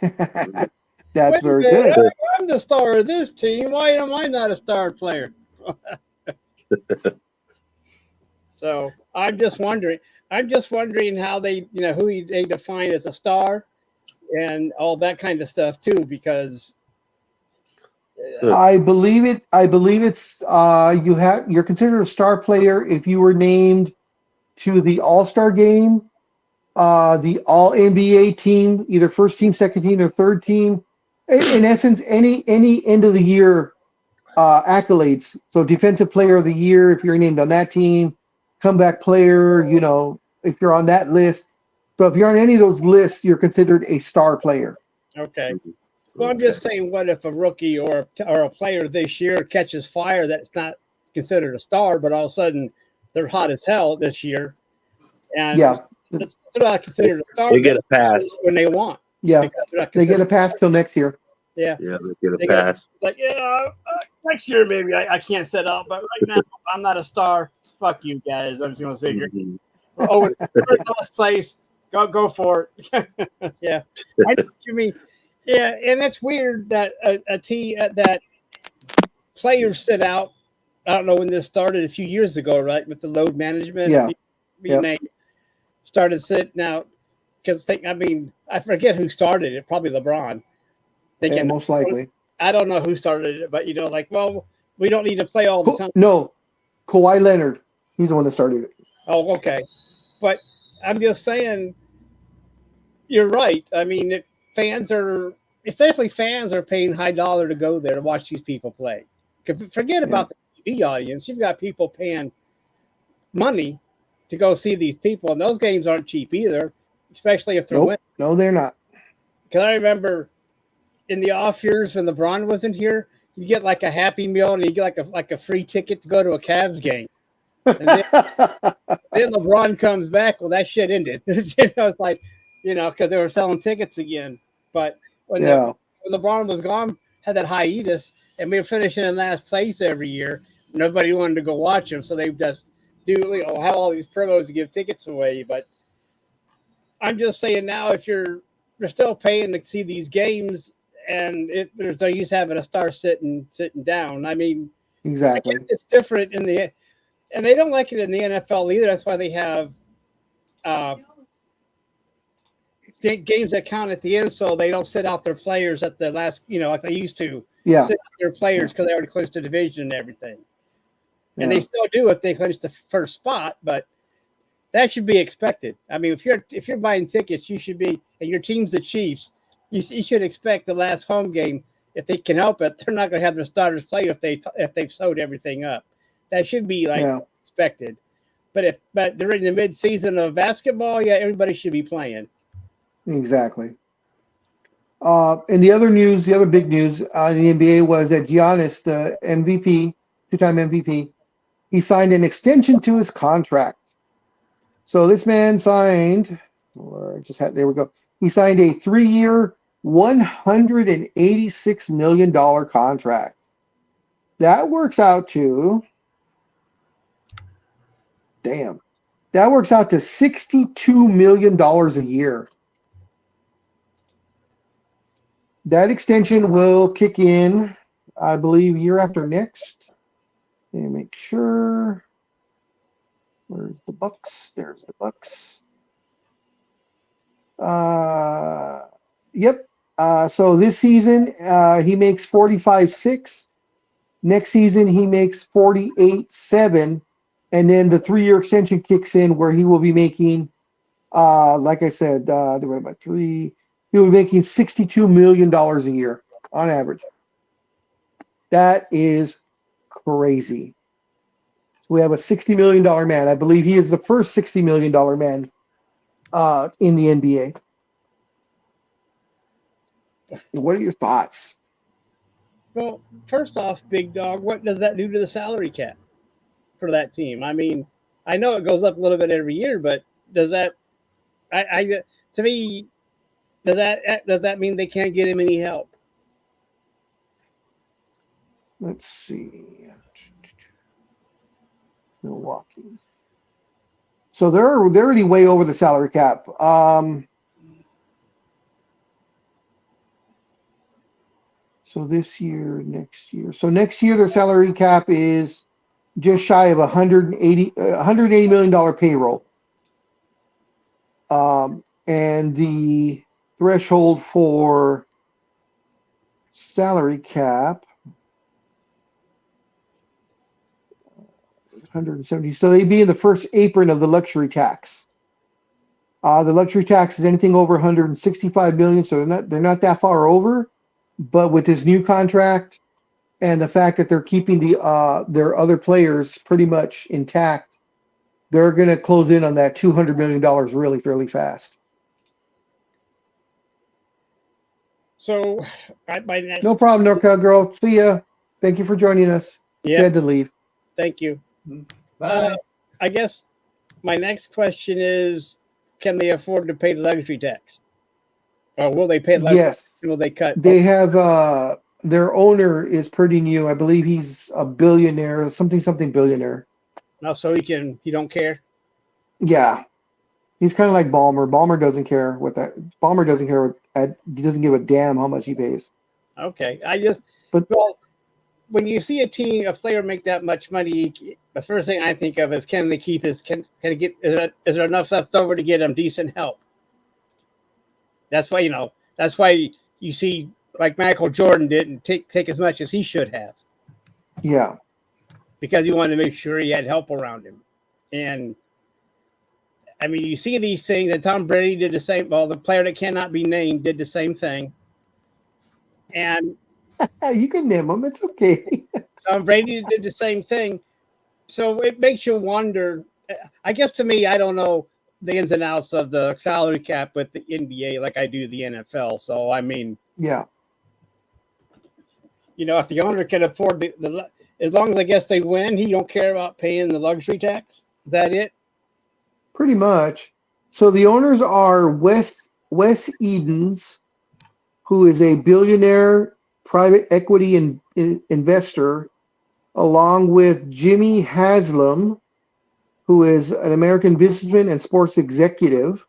That's Wait a very minute, good. I'm the star of this team. Why am I not a star player? So I'm just wondering how they, who they define as a star and all that kind of stuff too, because I believe it's you're considered a star player if you were named to the All-Star game, the All NBA team, either first team, second team, or third team. In essence, any end of the year accolades. So defensive player of the year if you're named on that team, comeback player, if you're on that list. So if you're on any of those lists, you're considered a star player. okay. Well, I'm just saying, what if a rookie or a player this year catches fire that's not considered a star, but all of a sudden they're hot as hell this year, and Yeah. they're not considered a star. They get a pass. When they want. Yeah. Because they're not They get a considered- pass till next year. Yeah. Yeah, they get They a get- pass. Like, next year maybe I can't set up, but right now I'm not a star. Fuck you guys. I'm just gonna sit here. Mhm. Oh, we're in last place. Go for it. Yeah, I know what you mean. Yeah, and it's weird that that players sit out. I don't know when this started a few years ago, right? With the load management. Yeah. Being named, started sitting out because I forget who started it. Probably LeBron. Yeah, Thinking, most likely. I don't know who started it, but well, we don't need to play all the time. No, Kawhi Leonard. He's the one that started it. Oh, okay. But I'm just saying, you're right. I mean, especially fans are paying high dollar to go there to watch these people play. Forget about the TV audience. You've got people paying money to go see these people, and those games aren't cheap either, especially if they're winning. No, they're not. Because I remember in the off years when LeBron wasn't here, you get like a Happy Meal and you get like a free ticket to go to a Cavs game. And then LeBron comes back. Well, that shit ended. It's like, because they were selling tickets again. But when LeBron was gone, had that hiatus, and we were finishing in last place every year. Nobody wanted to go watch him, so they just have all these promos to give tickets away. But I'm just saying now, if you're still paying to see these games, and there's no use having a star sitting down. I mean, exactly. I guess it's different and they don't like it in the NFL either. That's why they have games that count at the end, so they don't sit out their players at the last, like they used to. Yeah. Sit out their players because they already clinched the division and everything. Yeah. And they still do if they clinch the first spot, but that should be expected. I mean, if you're buying tickets, you should be, and your team's the Chiefs, you should expect the last home game, if they can help it, they're not going to have their starters play if they've sewed everything up. That should be expected. But they're in the mid-season of basketball, everybody should be playing. Exactly. And the other big news in the NBA was that Giannis, the MVP, two-time MVP, he signed an extension to his contract. So this man signed, there we go. He signed a 3-year, $186 million contract. That works out to, $62 million a year. That extension will kick in, I believe, year after next. Let me make sure. Where's the Bucks? There's the Bucks. Yep. So this season, he makes 45.6. Next season, he makes 48.7. And then the 3-year extension kicks in where he will be making, like I said, divided by 3, he'll be making $62 million a year on average. That is crazy. So we have a $60 million man. I believe he is the first $60 million man in the NBA. What are your thoughts? Well, first off, Big Dog, what does that do to the salary cap for that team? I mean, I know it goes up a little bit every year, but does that? To me, does that mean they can't get him any help? Let's see. Milwaukee. So they're already way over the salary cap. So this year, next year. So next year, their salary cap is just shy of $180 million payroll. And the threshold for salary cap, 170. So they'd be in the first apron of the luxury tax. The luxury tax is anything over 165 million, so they're not that far over. But with this new contract and the fact that they're keeping their other players pretty much intact, they're going to close in on that $200 million really fairly fast. So, my next. No problem, NorCal girl. See ya. Thank you for joining us. She Yeah, had to leave. thank you. Bye. I guess my next question is, can they afford to pay the luxury tax? Or will they pay luxury Yes. tax? Will they cut? They have their owner is pretty new. I believe he's a billionaire, something billionaire. No, so he don't care. Yeah. He's kind of like Ballmer. Ballmer doesn't care he doesn't give a damn how much he pays. Okay, But well, when you see a player make that much money, the first thing I think of is, can they keep is there enough left over to get him decent help? That's why you see, like Michael Jordan didn't take as much as he should have, yeah. because he wanted to make sure he had help around him. And I mean, you see these things, and Tom Brady did the same. Well, the player that cannot be named did the same thing. And You can name him. It's okay. Tom Brady did the same thing. So it makes you wonder. I guess to me, I don't know the ins and outs of the salary cap with the NBA like I do the NFL. So, I mean, Yeah. if the owner can afford as long as I guess they win, he don't care about paying the luxury tax. Is that it? Pretty much. So the owners are Wes Edens, who is a billionaire private equity investor, along with Jimmy Haslam, who is an American businessman and sports executive.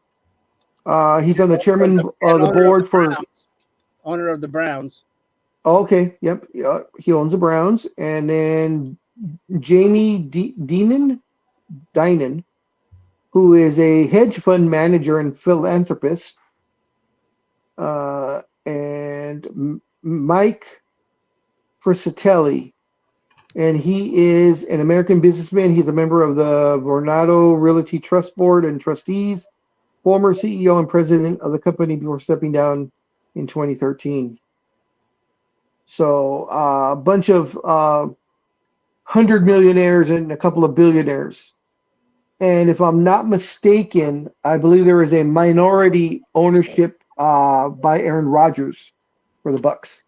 He's on the chairman of the board for. Owner of the Browns. Okay, yep. He owns the Browns. And then Jamie Dinan, who is a hedge fund manager and philanthropist. And Mike Frisatelli. And he is an American businessman. He's a member of the Vornado Realty Trust Board and Trustees, former CEO and president of the company before stepping down in 2013. So a bunch of 100 millionaires and a couple of billionaires. And if I'm not mistaken, I believe there is a minority ownership by Aaron Rodgers for the Bucks.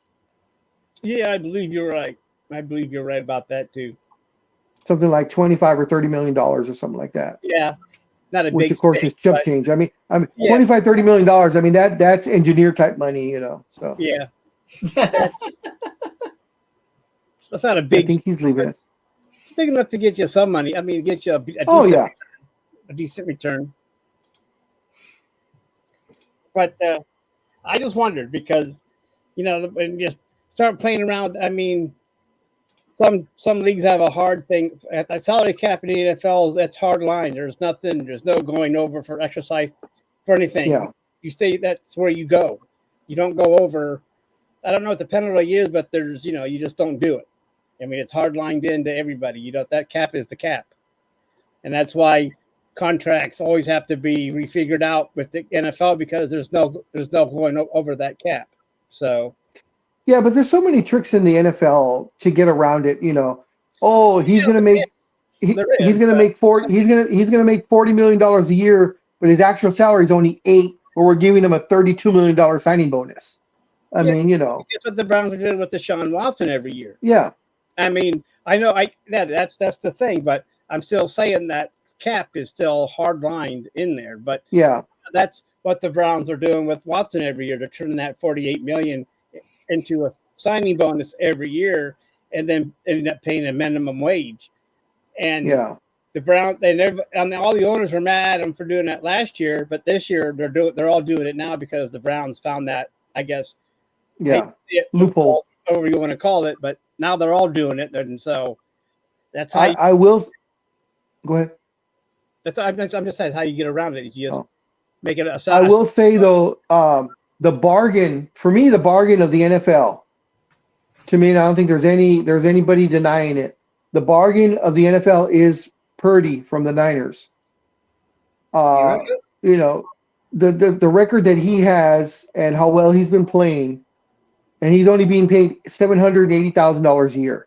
Yeah, I believe you're right. I believe you're right about that too. Something like $25 or $30 million or something like that. Yeah, not a Which big of course stake, is chump but change. I mean, yeah. $25-30 million. I mean that's engineer type money, So Yeah, that's not a I big. think he's leaving us. It's big enough to get you some money. I mean, get you Oh yeah, a decent return. But I just wondered because, when you just start playing around. I mean, some leagues have a hard thing at the salary cap in the NFL. That's hard line. There's no going over for exercise for anything. yeah. You stay. That's where you go. You don't go over. I don't know what the penalty is, but there's you just don't do it. I mean, it's hard lined into everybody. That cap is the cap, and that's why contracts always have to be refigured out with the NFL because there's no going over that cap. So Yeah, but there's so many tricks in the NFL to get around it. Oh, he's gonna make he's gonna make $40 million a year, but his actual salary is only $8, but we're giving him a $32 million signing bonus. I mean, That's what the Browns are doing with Deshaun Watson every year. Yeah, I mean, I know that's the thing, but I'm still saying that cap is still hard lined in there. But yeah. That's what the Browns are doing with Watson every year. They're turning that $48 million into a signing bonus every year, and then end up paying a minimum wage. And Yeah. the Browns, they never, and all the owners were mad at them for doing that last year, but this year they're all doing it now because the Browns found that, I guess, Yeah. loophole, whatever you want to call it. But now they're all doing it, and so that's how I will. Go ahead. I'm just saying how you get around it. You just make it a I size. will say though, the bargain for me, the bargain of the NFL. To me, and I don't think there's anybody denying it. The bargain of the NFL is Purdy from the Niners. You know, the record that he has and how well he's been playing, and he's only being paid $780,000 a year.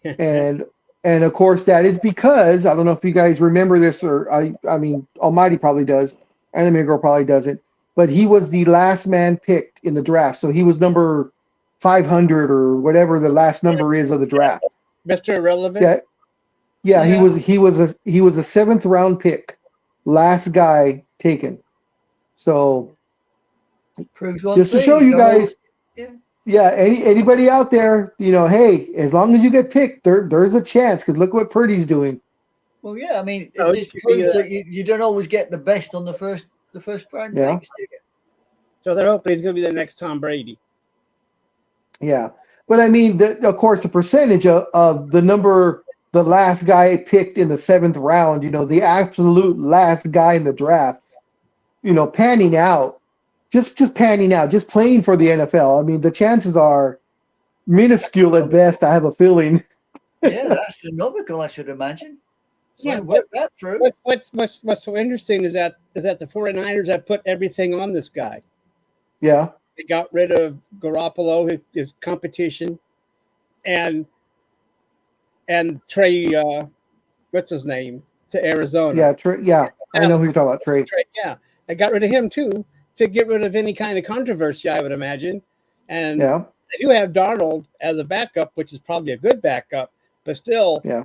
And of course that is because I don't know if you guys remember this, or I mean Almighty probably does, Anime Girl probably doesn't, but he was the last man picked in the draft, so he was number 500 or whatever the last number is of the draft. Mr. Irrelevant. Yeah. He was a 7th round pick, last guy taken. So Proves one just to thing, show you guys. Yeah. Anybody out there, you know, hey, as long as you get picked, there's a chance. Because look what Purdy's doing. Well, yeah, I mean, So it just proves that you don't always get the best on the first round Yeah. picks, do you? So they're hoping he's going to be the next Tom Brady. Yeah, but I mean, of course, the percentage of the last guy picked in the 7th round, you know, the absolute last guy in the draft, you know, panning out, just panning out, just playing for the NFL. I mean, the chances are minuscule at best. I have a feeling. Yeah, astronomical, I should imagine. Yeah, work that through. What's so interesting is that the 49ers have put everything on this guy. Yeah. They got rid of Garoppolo, his competition, and Trey, what's his name, to Arizona. Yeah, Trey. Yeah, I know who you're talking about, Trey. Yeah, I got rid of him too to get rid of any kind of controversy, I would imagine. And Yeah. they do have Darnold as a backup, which is probably a good backup, but still, Yeah.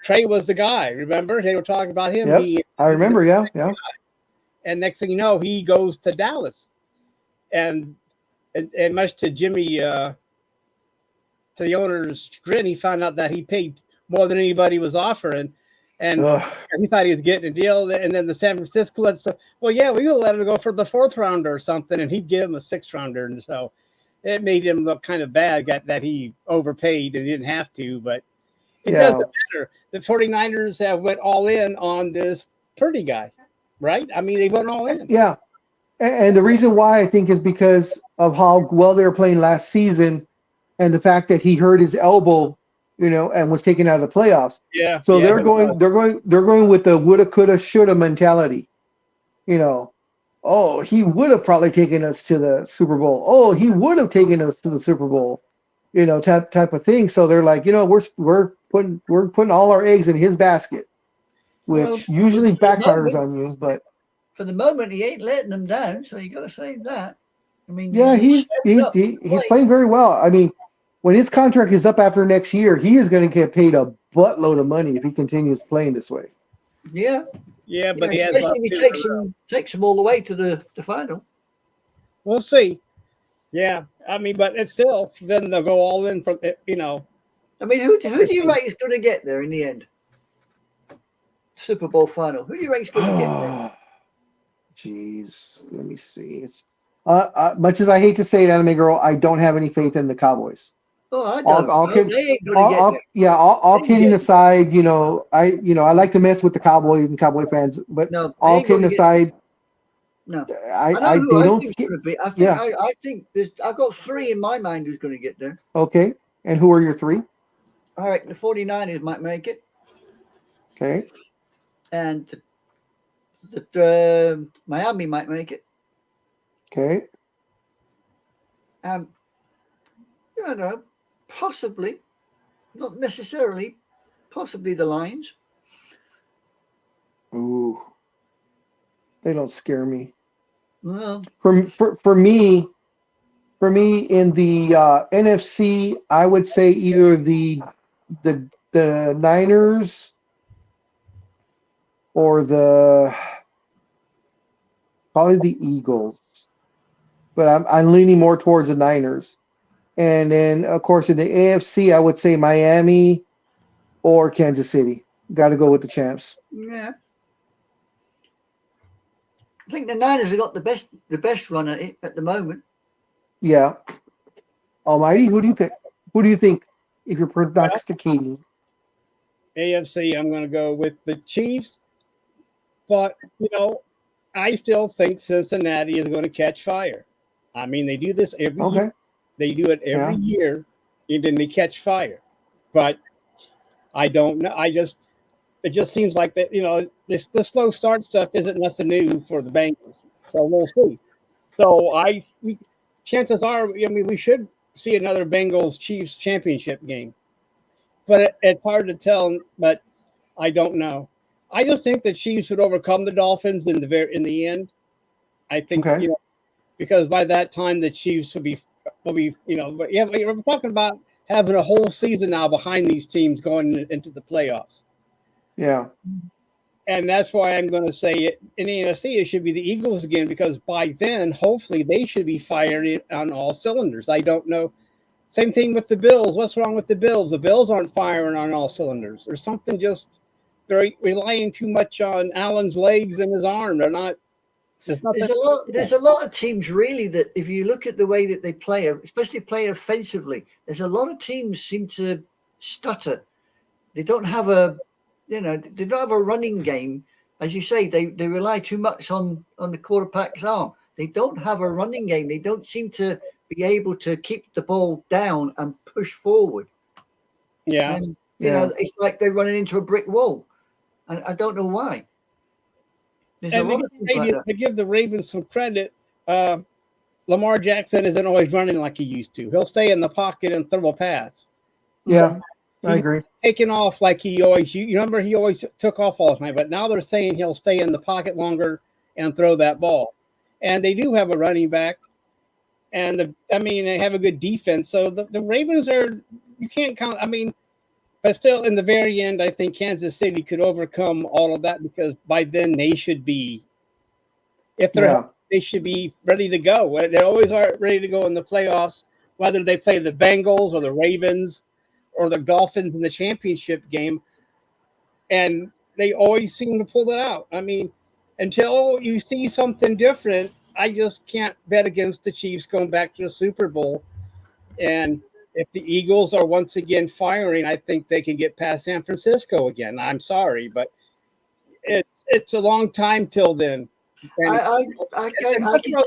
Trey was the guy. Remember, they were talking about him. Yep. I remember. Yeah. And next thing you know, he goes to Dallas, and much to Jimmy, to the owner's chagrin, he found out that he paid more than anybody was offering, and he thought he was getting a deal. And then the San Francisco let say, well, yeah, we will let him go for the 4th rounder or something, and he'd give him a 6th rounder, and so it made him look kind of bad that he overpaid and he didn't have to, but it doesn't matter. The 49ers have went all in on this Purdy guy, right? I mean, they went all in. Yeah. And the reason why I think is because of how well they were playing last season and the fact that he hurt his elbow, you know, and was taken out of the playoffs. Yeah. So they're going with the woulda, coulda, shoulda mentality. You know, oh, he would have probably taken us to the Super Bowl. Oh, he would have taken us to the Super Bowl. You know, type of thing. So they're like, you know, we're putting all our eggs in his basket, which usually backfires on you. But for the moment, he ain't letting them down, so you got to say that. I mean, yeah, he's playing very well. I mean, when his contract is up after next year, he is going to get paid a buttload of money if he continues playing this way. Yeah. Yeah, but especially if he takes them all the way to the final. We'll see. Yeah, I mean, but it's still, then they'll go all in for, you know. I mean, who do you rate is going to get there in the end? Super Bowl final. Who do you rate is going to get there? Jeez, let me see. It's much as I hate to say it, Anime Girl, I don't have any faith in the Cowboys. Oh, I don't. All kidding aside, you know, I like to mess with the Cowboys and Cowboy fans, but no, all kidding aside, no, I think I've got 3 in my mind who's going to get there. Okay, and who are your 3? All right, the 49ers might make it. Okay, and the Miami might make it. Okay. I don't know, possibly, not necessarily, possibly the Lions. Ooh, they don't scare me. No. For me in the NFC, I would say either the Niners or the Probably the Eagles, but I'm leaning more towards the Niners. And then, of course, in the AFC, I would say Miami or Kansas City. Got to go with the champs. Yeah. I think the Niners have got the best run at it at the moment. Yeah. Almighty, who do you pick? Who do you think if you're prognosticating? AFC, I'm going to go with the Chiefs. But, I still think Cincinnati is going to catch fire. I mean, they do this every year. Okay. They do it every year, and then they catch fire. But I don't know. It just seems like that, the slow start stuff isn't nothing new for the Bengals. So we'll see. So chances are, we should see another Bengals Chiefs championship game. But it's hard to tell. But I don't know. I just think the Chiefs would overcome the Dolphins in the end. I think because by that time the Chiefs will be But yeah, we're talking about having a whole season now behind these teams going into the playoffs. Yeah. And that's why I'm going to say it in the NFC, it should be the Eagles again, because by then, hopefully, they should be firing on all cylinders. I don't know. Same thing with the Bills. What's wrong with the Bills? The Bills aren't firing on all cylinders. There's something just they're relying too much on Allen's legs and his arm. They're not. There's a lot of teams really that if you look at the way that they play, especially play offensively, there's a lot of teams seem to stutter. They don't have they don't have a running game. As you say, they rely too much on the quarterback's arm. They don't have a running game. They don't seem to be able to keep the ball down and push forward. Yeah. And, it's like they're running into a brick wall. And I don't know why. There's a lot of things like that. To give the Ravens some credit, Lamar Jackson isn't always running like he used to. He'll stay in the pocket and throw a pass. Yeah, I agree. Taking off like he always, you remember he always took off all the time, but now they're saying he'll stay in the pocket longer and throw that ball. And they do have a running back, and they have a good defense. So the Ravens you can't count. But still, in the very end, I think Kansas City could overcome all of that because by then they should be, they should be ready to go. They always are ready to go in the playoffs, whether they play the Bengals or the Ravens or the Dolphins in the championship game. And they always seem to pull it out. Until you see something different, I just can't bet against the Chiefs going back to the Super Bowl. And if the Eagles are once again firing, I think they can get past San Francisco again. I'm sorry, but it's a long time till then. I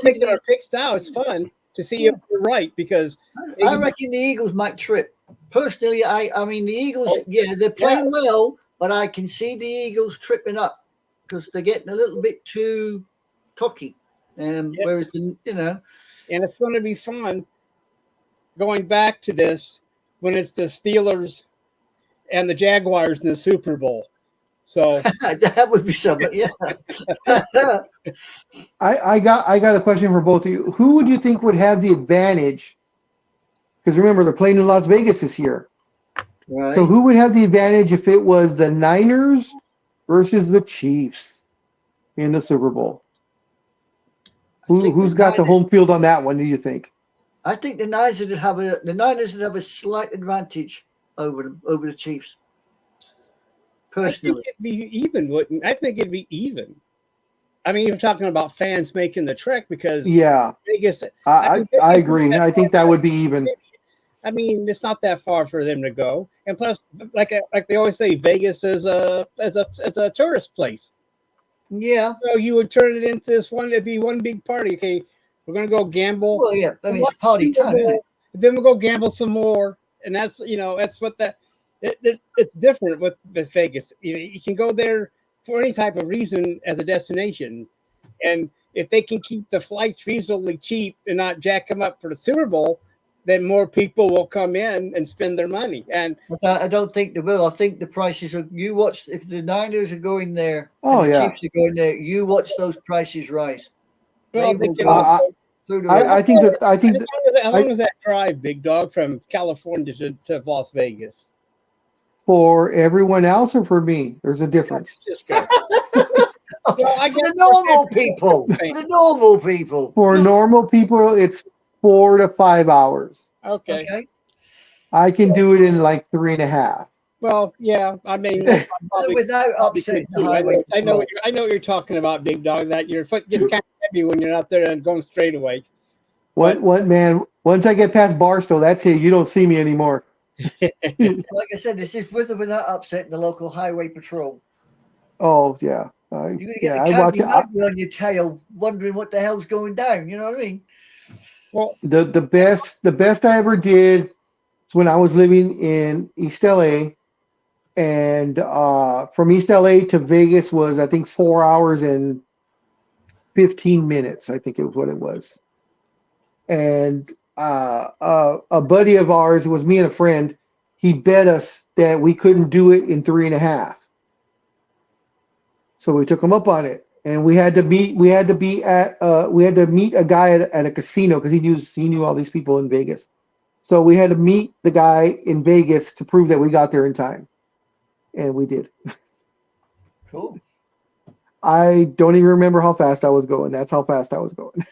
making our picks now. It's fun to see if you're right because I reckon the Eagles might trip. Personally, the Eagles, they're playing well, but I can see the Eagles tripping up because they're getting a little bit too cocky. Whereas and it's going to be fun. Going back to this when it's the Steelers and the Jaguars in the Super Bowl. So that would be something, yeah. I got a question for both of you. Who would you think would have the advantage? Because remember, they're playing in Las Vegas this year. Right. So who would have the advantage if it was the Niners versus the Chiefs in the Super Bowl? Who's got the home field on that one, do you think? I think the Niners would have a slight advantage over the Chiefs. Personally, I think it'd be even, wouldn't? I think it'd be even. You're talking about fans making the trek because Vegas. I agree. I think that would be even. It's not that far for them to go, and plus, like they always say, Vegas is a tourist place. Yeah. So you would turn it into this one. It'd be one big party. Okay. We're gonna go gamble. Well, yeah, it's party time. Then we'll go gamble some more, and that's what it's different with Vegas. You can go there for any type of reason as a destination, and if they can keep the flights reasonably cheap and not jack them up for the Super Bowl, then more people will come in and spend their money. And I don't think they will. I think the prices are. You watch if the Niners are going there. Oh and the Chiefs are going there. You watch those prices rise. Well, I think that how long is that drive, Big Dog, from California to Las Vegas? For everyone else or for me, there's a difference. Well, I For guess the normal people. For the normal people. For normal people, it's 4 to 5 hours. Okay. Okay. I can do it in like 3.5. Well, yeah. I mean, that's So probably, without probably upsetting good the too. highway I know patrol. what you're talking about, Big Dog. That your foot gets kind of heavy when you're out there and going straight away. What man? Once I get past Barstow, that's it. You don't see me anymore. Like I said, this is with or without upsetting the local highway patrol. Oh yeah, You're gonna get yeah. the I watch cabby it. monkey on your tail, wondering what the hell's going down. You know what I mean? Well, The best I ever did is when I was living in East LA, and from East LA to Vegas was I think 4 hours and 15 minutes. I think it was what it was. And a buddy of ours, it was me and a friend, he bet us that we couldn't do it in 3.5. So we took him up on it, and we had to meet a guy at a casino because he knew all these people in Vegas. So we had to meet the guy in Vegas to prove that we got there in time, and we did. Cool. I don't even remember how fast I was going. That's how fast I was going.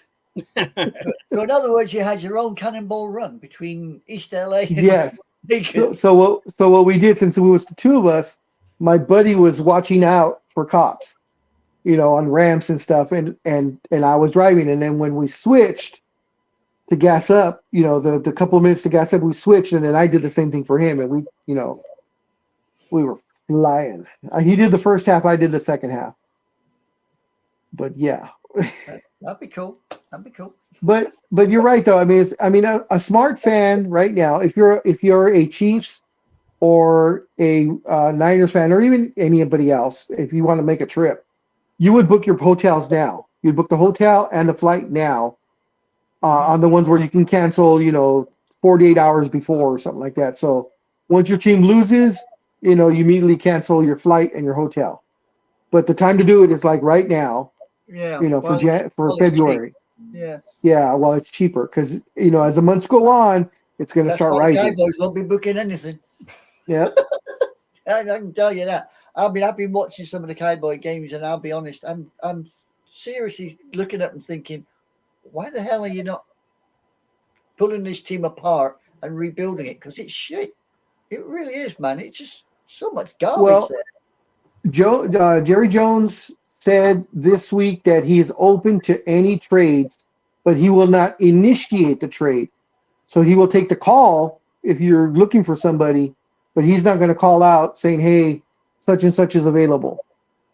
So in other words, you had your own cannonball run between East LA and Yes. Vegas. So what we did, since it was the two of us, my buddy was watching out for cops, on ramps and stuff, and I was driving. And then when we switched to gas up, the couple of minutes to gas up, we switched, and then I did the same thing for him, and we were flying. He did the first half, I did the second half. But yeah. That'd be cool. That'd be cool. But you're right though. A smart fan right now, if you're a Chiefs or a Niners fan, or even anybody else, if you want to make a trip, you would book your hotels now. You'd book the hotel and the flight now, on the ones where you can cancel, 48 hours before or something like that. So once your team loses, you immediately cancel your flight and your hotel. But the time to do it is like right now. Yeah. For February. Yeah. Yeah, well, it's cheaper because as the months go on, it's going to start why rising. Cowboys won't be booking anything. Yeah. I can tell you that. I've been watching some of the Cowboy games, and I'll be honest, I'm seriously looking at them thinking, why the hell are you not pulling this team apart and rebuilding it? Because it's shit. It really is, man. It's just so much garbage there. Jerry Jones said this week that he is open to any trades, but he will not initiate the trade. So he will take the call if you're looking for somebody, but he's not going to call out saying, hey, such and such is available.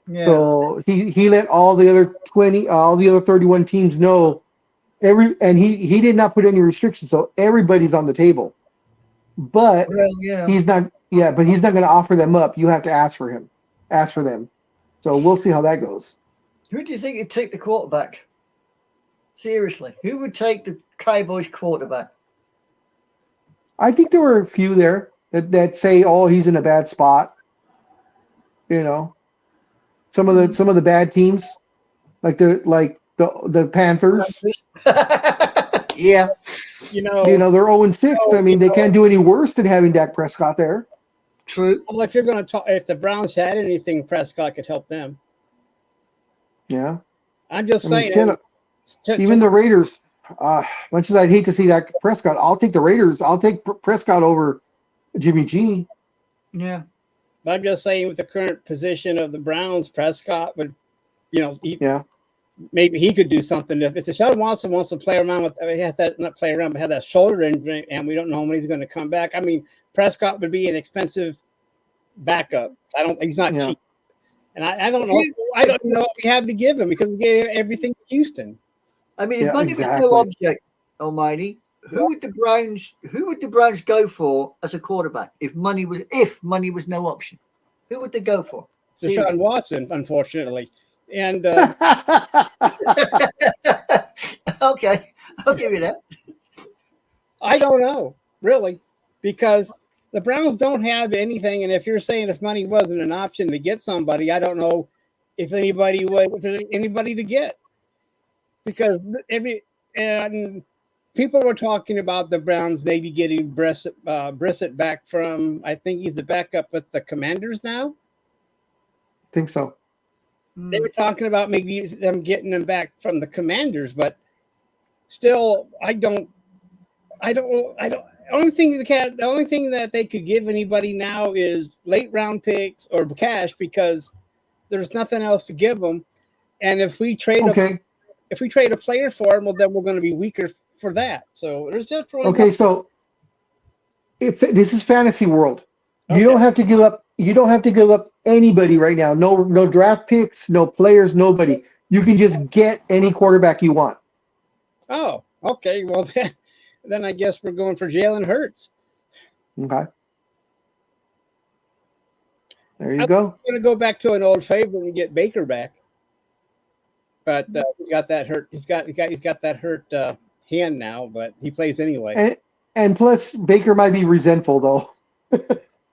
Yeah. So he let all the other 31 teams know and he did not put any restrictions. So everybody's on the table, but he's not going to offer them up. You have to ask for them. So we'll see how that goes. Who do you think would take the quarterback? Seriously, who would take the Cowboys quarterback? I think there were a few there that say, "Oh, he's in a bad spot." Some of the bad teams, like the Panthers. Yeah. They're 0-6. I mean, they can't do any worse than having Dak Prescott there. True. Well, if you're going to talk, if the Browns had anything, Prescott could help them. Yeah. I'm just saying. Even the Raiders, much as I'd hate to see Dak Prescott, I'll take the Raiders. I'll take Prescott over Jimmy G. Yeah. I'm just saying, with the current position of the Browns, Prescott would, maybe he could do something. If Deshaun Watson wants to play around have that shoulder injury, and we don't know when he's going to come back. I mean, Prescott would be an expensive backup. He's not cheap. And I don't know. I don't know what we have to give him because we gave everything to Houston. I mean, if money was no object, Almighty, who would the Browns go for as a quarterback if money was no option? Who would they go for? Deshaun Watson, unfortunately. And okay, I'll give you that. I don't know, really, because the Browns don't have anything. And if you're saying if money wasn't an option to get somebody, I don't know if anybody to get, because people were talking about the Browns maybe getting Brissett back from, I think he's the backup with the Commanders now. Think so. They were talking about maybe them getting them back from the Commanders, but still, I don't. The only thing that they could give anybody now is late round picks or cash because there's nothing else to give them. And if we trade a player for them, well, then we're going to be weaker for that. So there's just really Okay, so if this is fantasy world, you Okay. don't have to give up. You don't have to give up anybody right now. No draft picks, no players, nobody. You can just get any quarterback you want. Oh, okay. Well, then I guess we're going for Jalen Hurts. Okay. There you go. I'm going to go back to an old favorite and get Baker back. But he got that hurt. He's got that hurt hand now, but he plays anyway. And plus, Baker might be resentful though.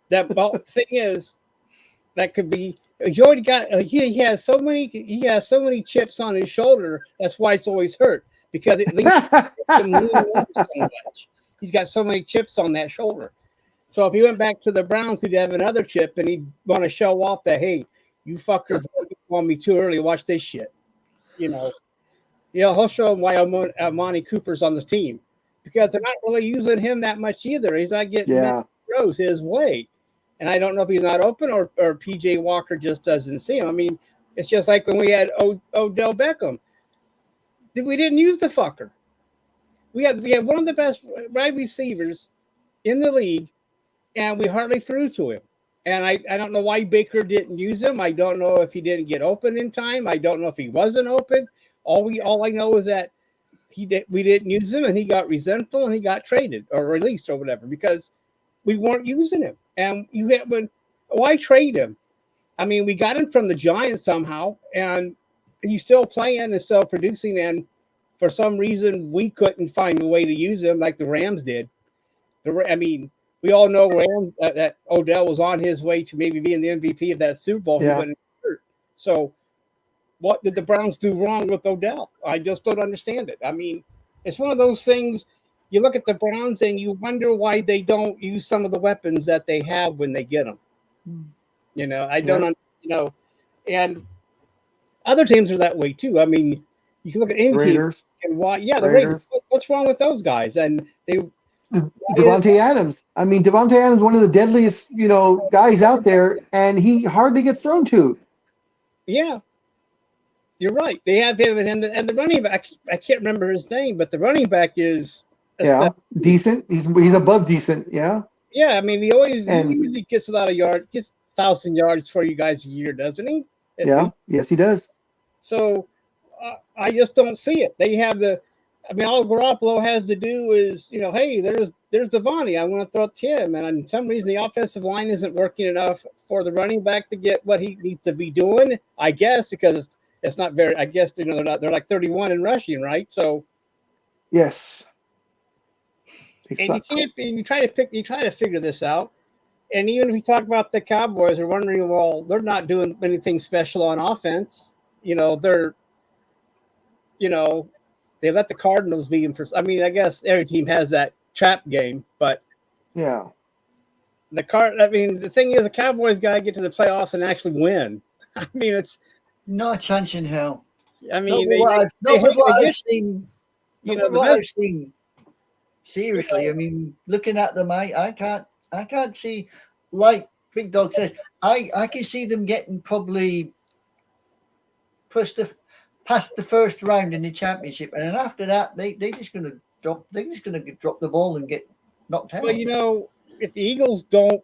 The thing is, that could be. He already got. He has so many chips on his shoulder. That's why it's always hurt because it leaves him leaning over so much. He's got so many chips on that shoulder. So if he went back to the Browns, he'd have another chip, and he'd want to show off that, hey, you fuckers want me too early. Watch this shit. He'll show him why Amani Cooper's on the team because they're not really using him that much either. He's not getting many throws his way. And I don't know if he's not open or PJ Walker just doesn't see him. I mean, it's just like when we had Odell Beckham. We didn't use the fucker. We had one of the best wide receivers in the league, and we hardly threw to him. And I don't know why Baker didn't use him. I don't know if he didn't get open in time. I don't know if he wasn't open. All I know is that we didn't use him, and he got resentful, and he got traded or released or whatever because we weren't using him. And why trade him? I mean, we got him from the Giants somehow, and he's still playing and still producing. And for some reason, we couldn't find a way to use him like the Rams did. I mean, we all know that Odell was on his way to maybe being the MVP of that Super Bowl. Yeah. He went hurt. So what did the Browns do wrong with Odell? I just don't understand it. I mean, it's one of those things. You look at the Browns and you wonder why they don't use some of the weapons that they have when they get them. I don't, and other teams are that way too. I mean, you can look at any Raiders. team and why, the Raiders. Raiders. What's wrong with those guys? And Devontae Adams. I mean, Devontae Adams, one of the deadliest, guys out there, and he hardly gets thrown to. Yeah, you're right. They have him and the running back. I can't remember his name, but the running back is decent. He's above decent. Yeah. Yeah, I mean, he usually gets a lot of yards, gets 1,000 yards for you guys a year, doesn't he? Yes, he does. So I just don't see it. They have all Garoppolo has to do is, hey, there's Devontae. I want to throw it to him. And for some reason, the offensive line isn't working enough for the running back to get what he needs to be doing, I guess, because it's not very, I guess, they're like 31 in rushing, right? So. Yes. And you try to figure this out. And even if we talk about the Cowboys, we're wondering, well, they're not doing anything special on offense. They let the Cardinals be in first. I mean, I guess every team has that trap game, but yeah. The thing is, the Cowboys got to get to the playoffs and actually win. I mean, it's not a chance in hell. I mean, I've seen. I've seen. Seriously, I mean, looking at them, I can't see, like Big Dog says, I can see them getting probably past the first round in the championship, and then after that, they're just gonna drop the ball and get knocked out. Well, if the Eagles don't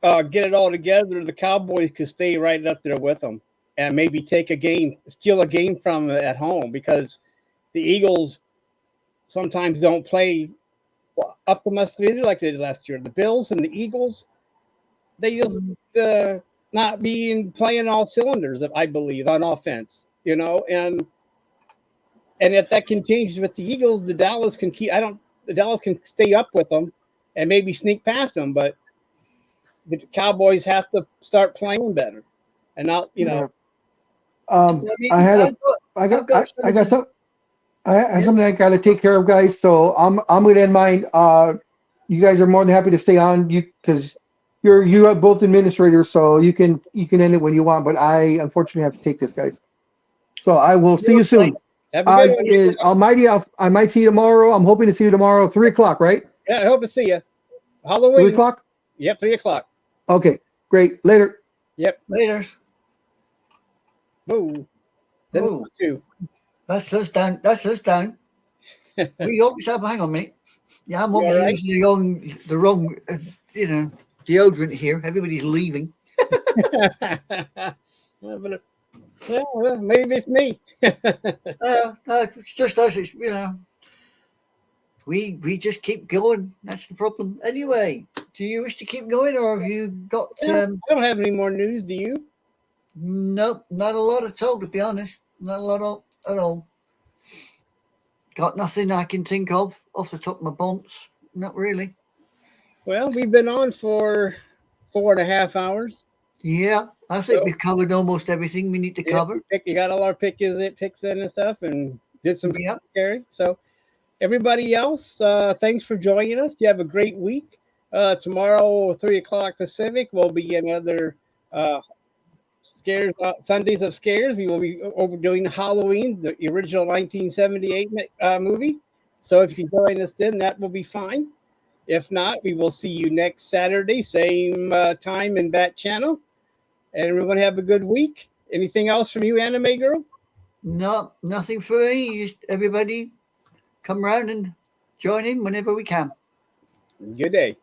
get it all together, the Cowboys could stay right up there with them and maybe steal a game from them at home because the Eagles sometimes don't play up to much either like they did last year. The Bills and the Eagles, they just not playing all cylinders, I believe, on offense. And if that continues with the Eagles, the Dallas can stay up with them and maybe sneak past them, but the Cowboys have to start playing better and not, I got something I got to take care of, guys. So I'm going to end mine. You guys are more than happy to stay on because you have both administrators, so you can end it when you want. But I unfortunately have to take this, guys. So I will see you soon. Have a good one. Almighty, I might see you tomorrow. I'm hoping to see you tomorrow, 3:00, right? Yeah, I hope to see you. 3 Halloween. o'clock. Yep, 3:00. Okay, great. Later. Yep. Later. Whoa. Then Oh. 2. That's us down. That's us down. We obviously have. Hang on, mate. Yeah, I'm You all obviously right? using the wrong, deodorant here. Everybody's leaving. Well, maybe it's me. It's just us. It's, we just keep going. That's the problem. Anyway, do you wish to keep going, or have you got? I don't have any more news. Do you? Nope, not a lot at all. To be honest, not a lot at all. Got nothing I can think of off the top of my bonds. Not really. Well, we've been on for 4.5 hours. Yeah, I think So- we've covered almost everything we need to cover. You got all our picks in and stuff, and did some Yeah. commentary. So, everybody else, thanks for joining us. You have a great week. Tomorrow, 3:00 Pacific, will be another Scares Sundays of Scares. We will be overdoing Halloween, the original 1978 movie. So if you can join us then, that will be fine. If not, we will see you next Saturday, same time and Bat Channel. And everyone have a good week. Anything else from you, Anime Girl? No, nothing for me. Just everybody come round and join in whenever we can. Good day.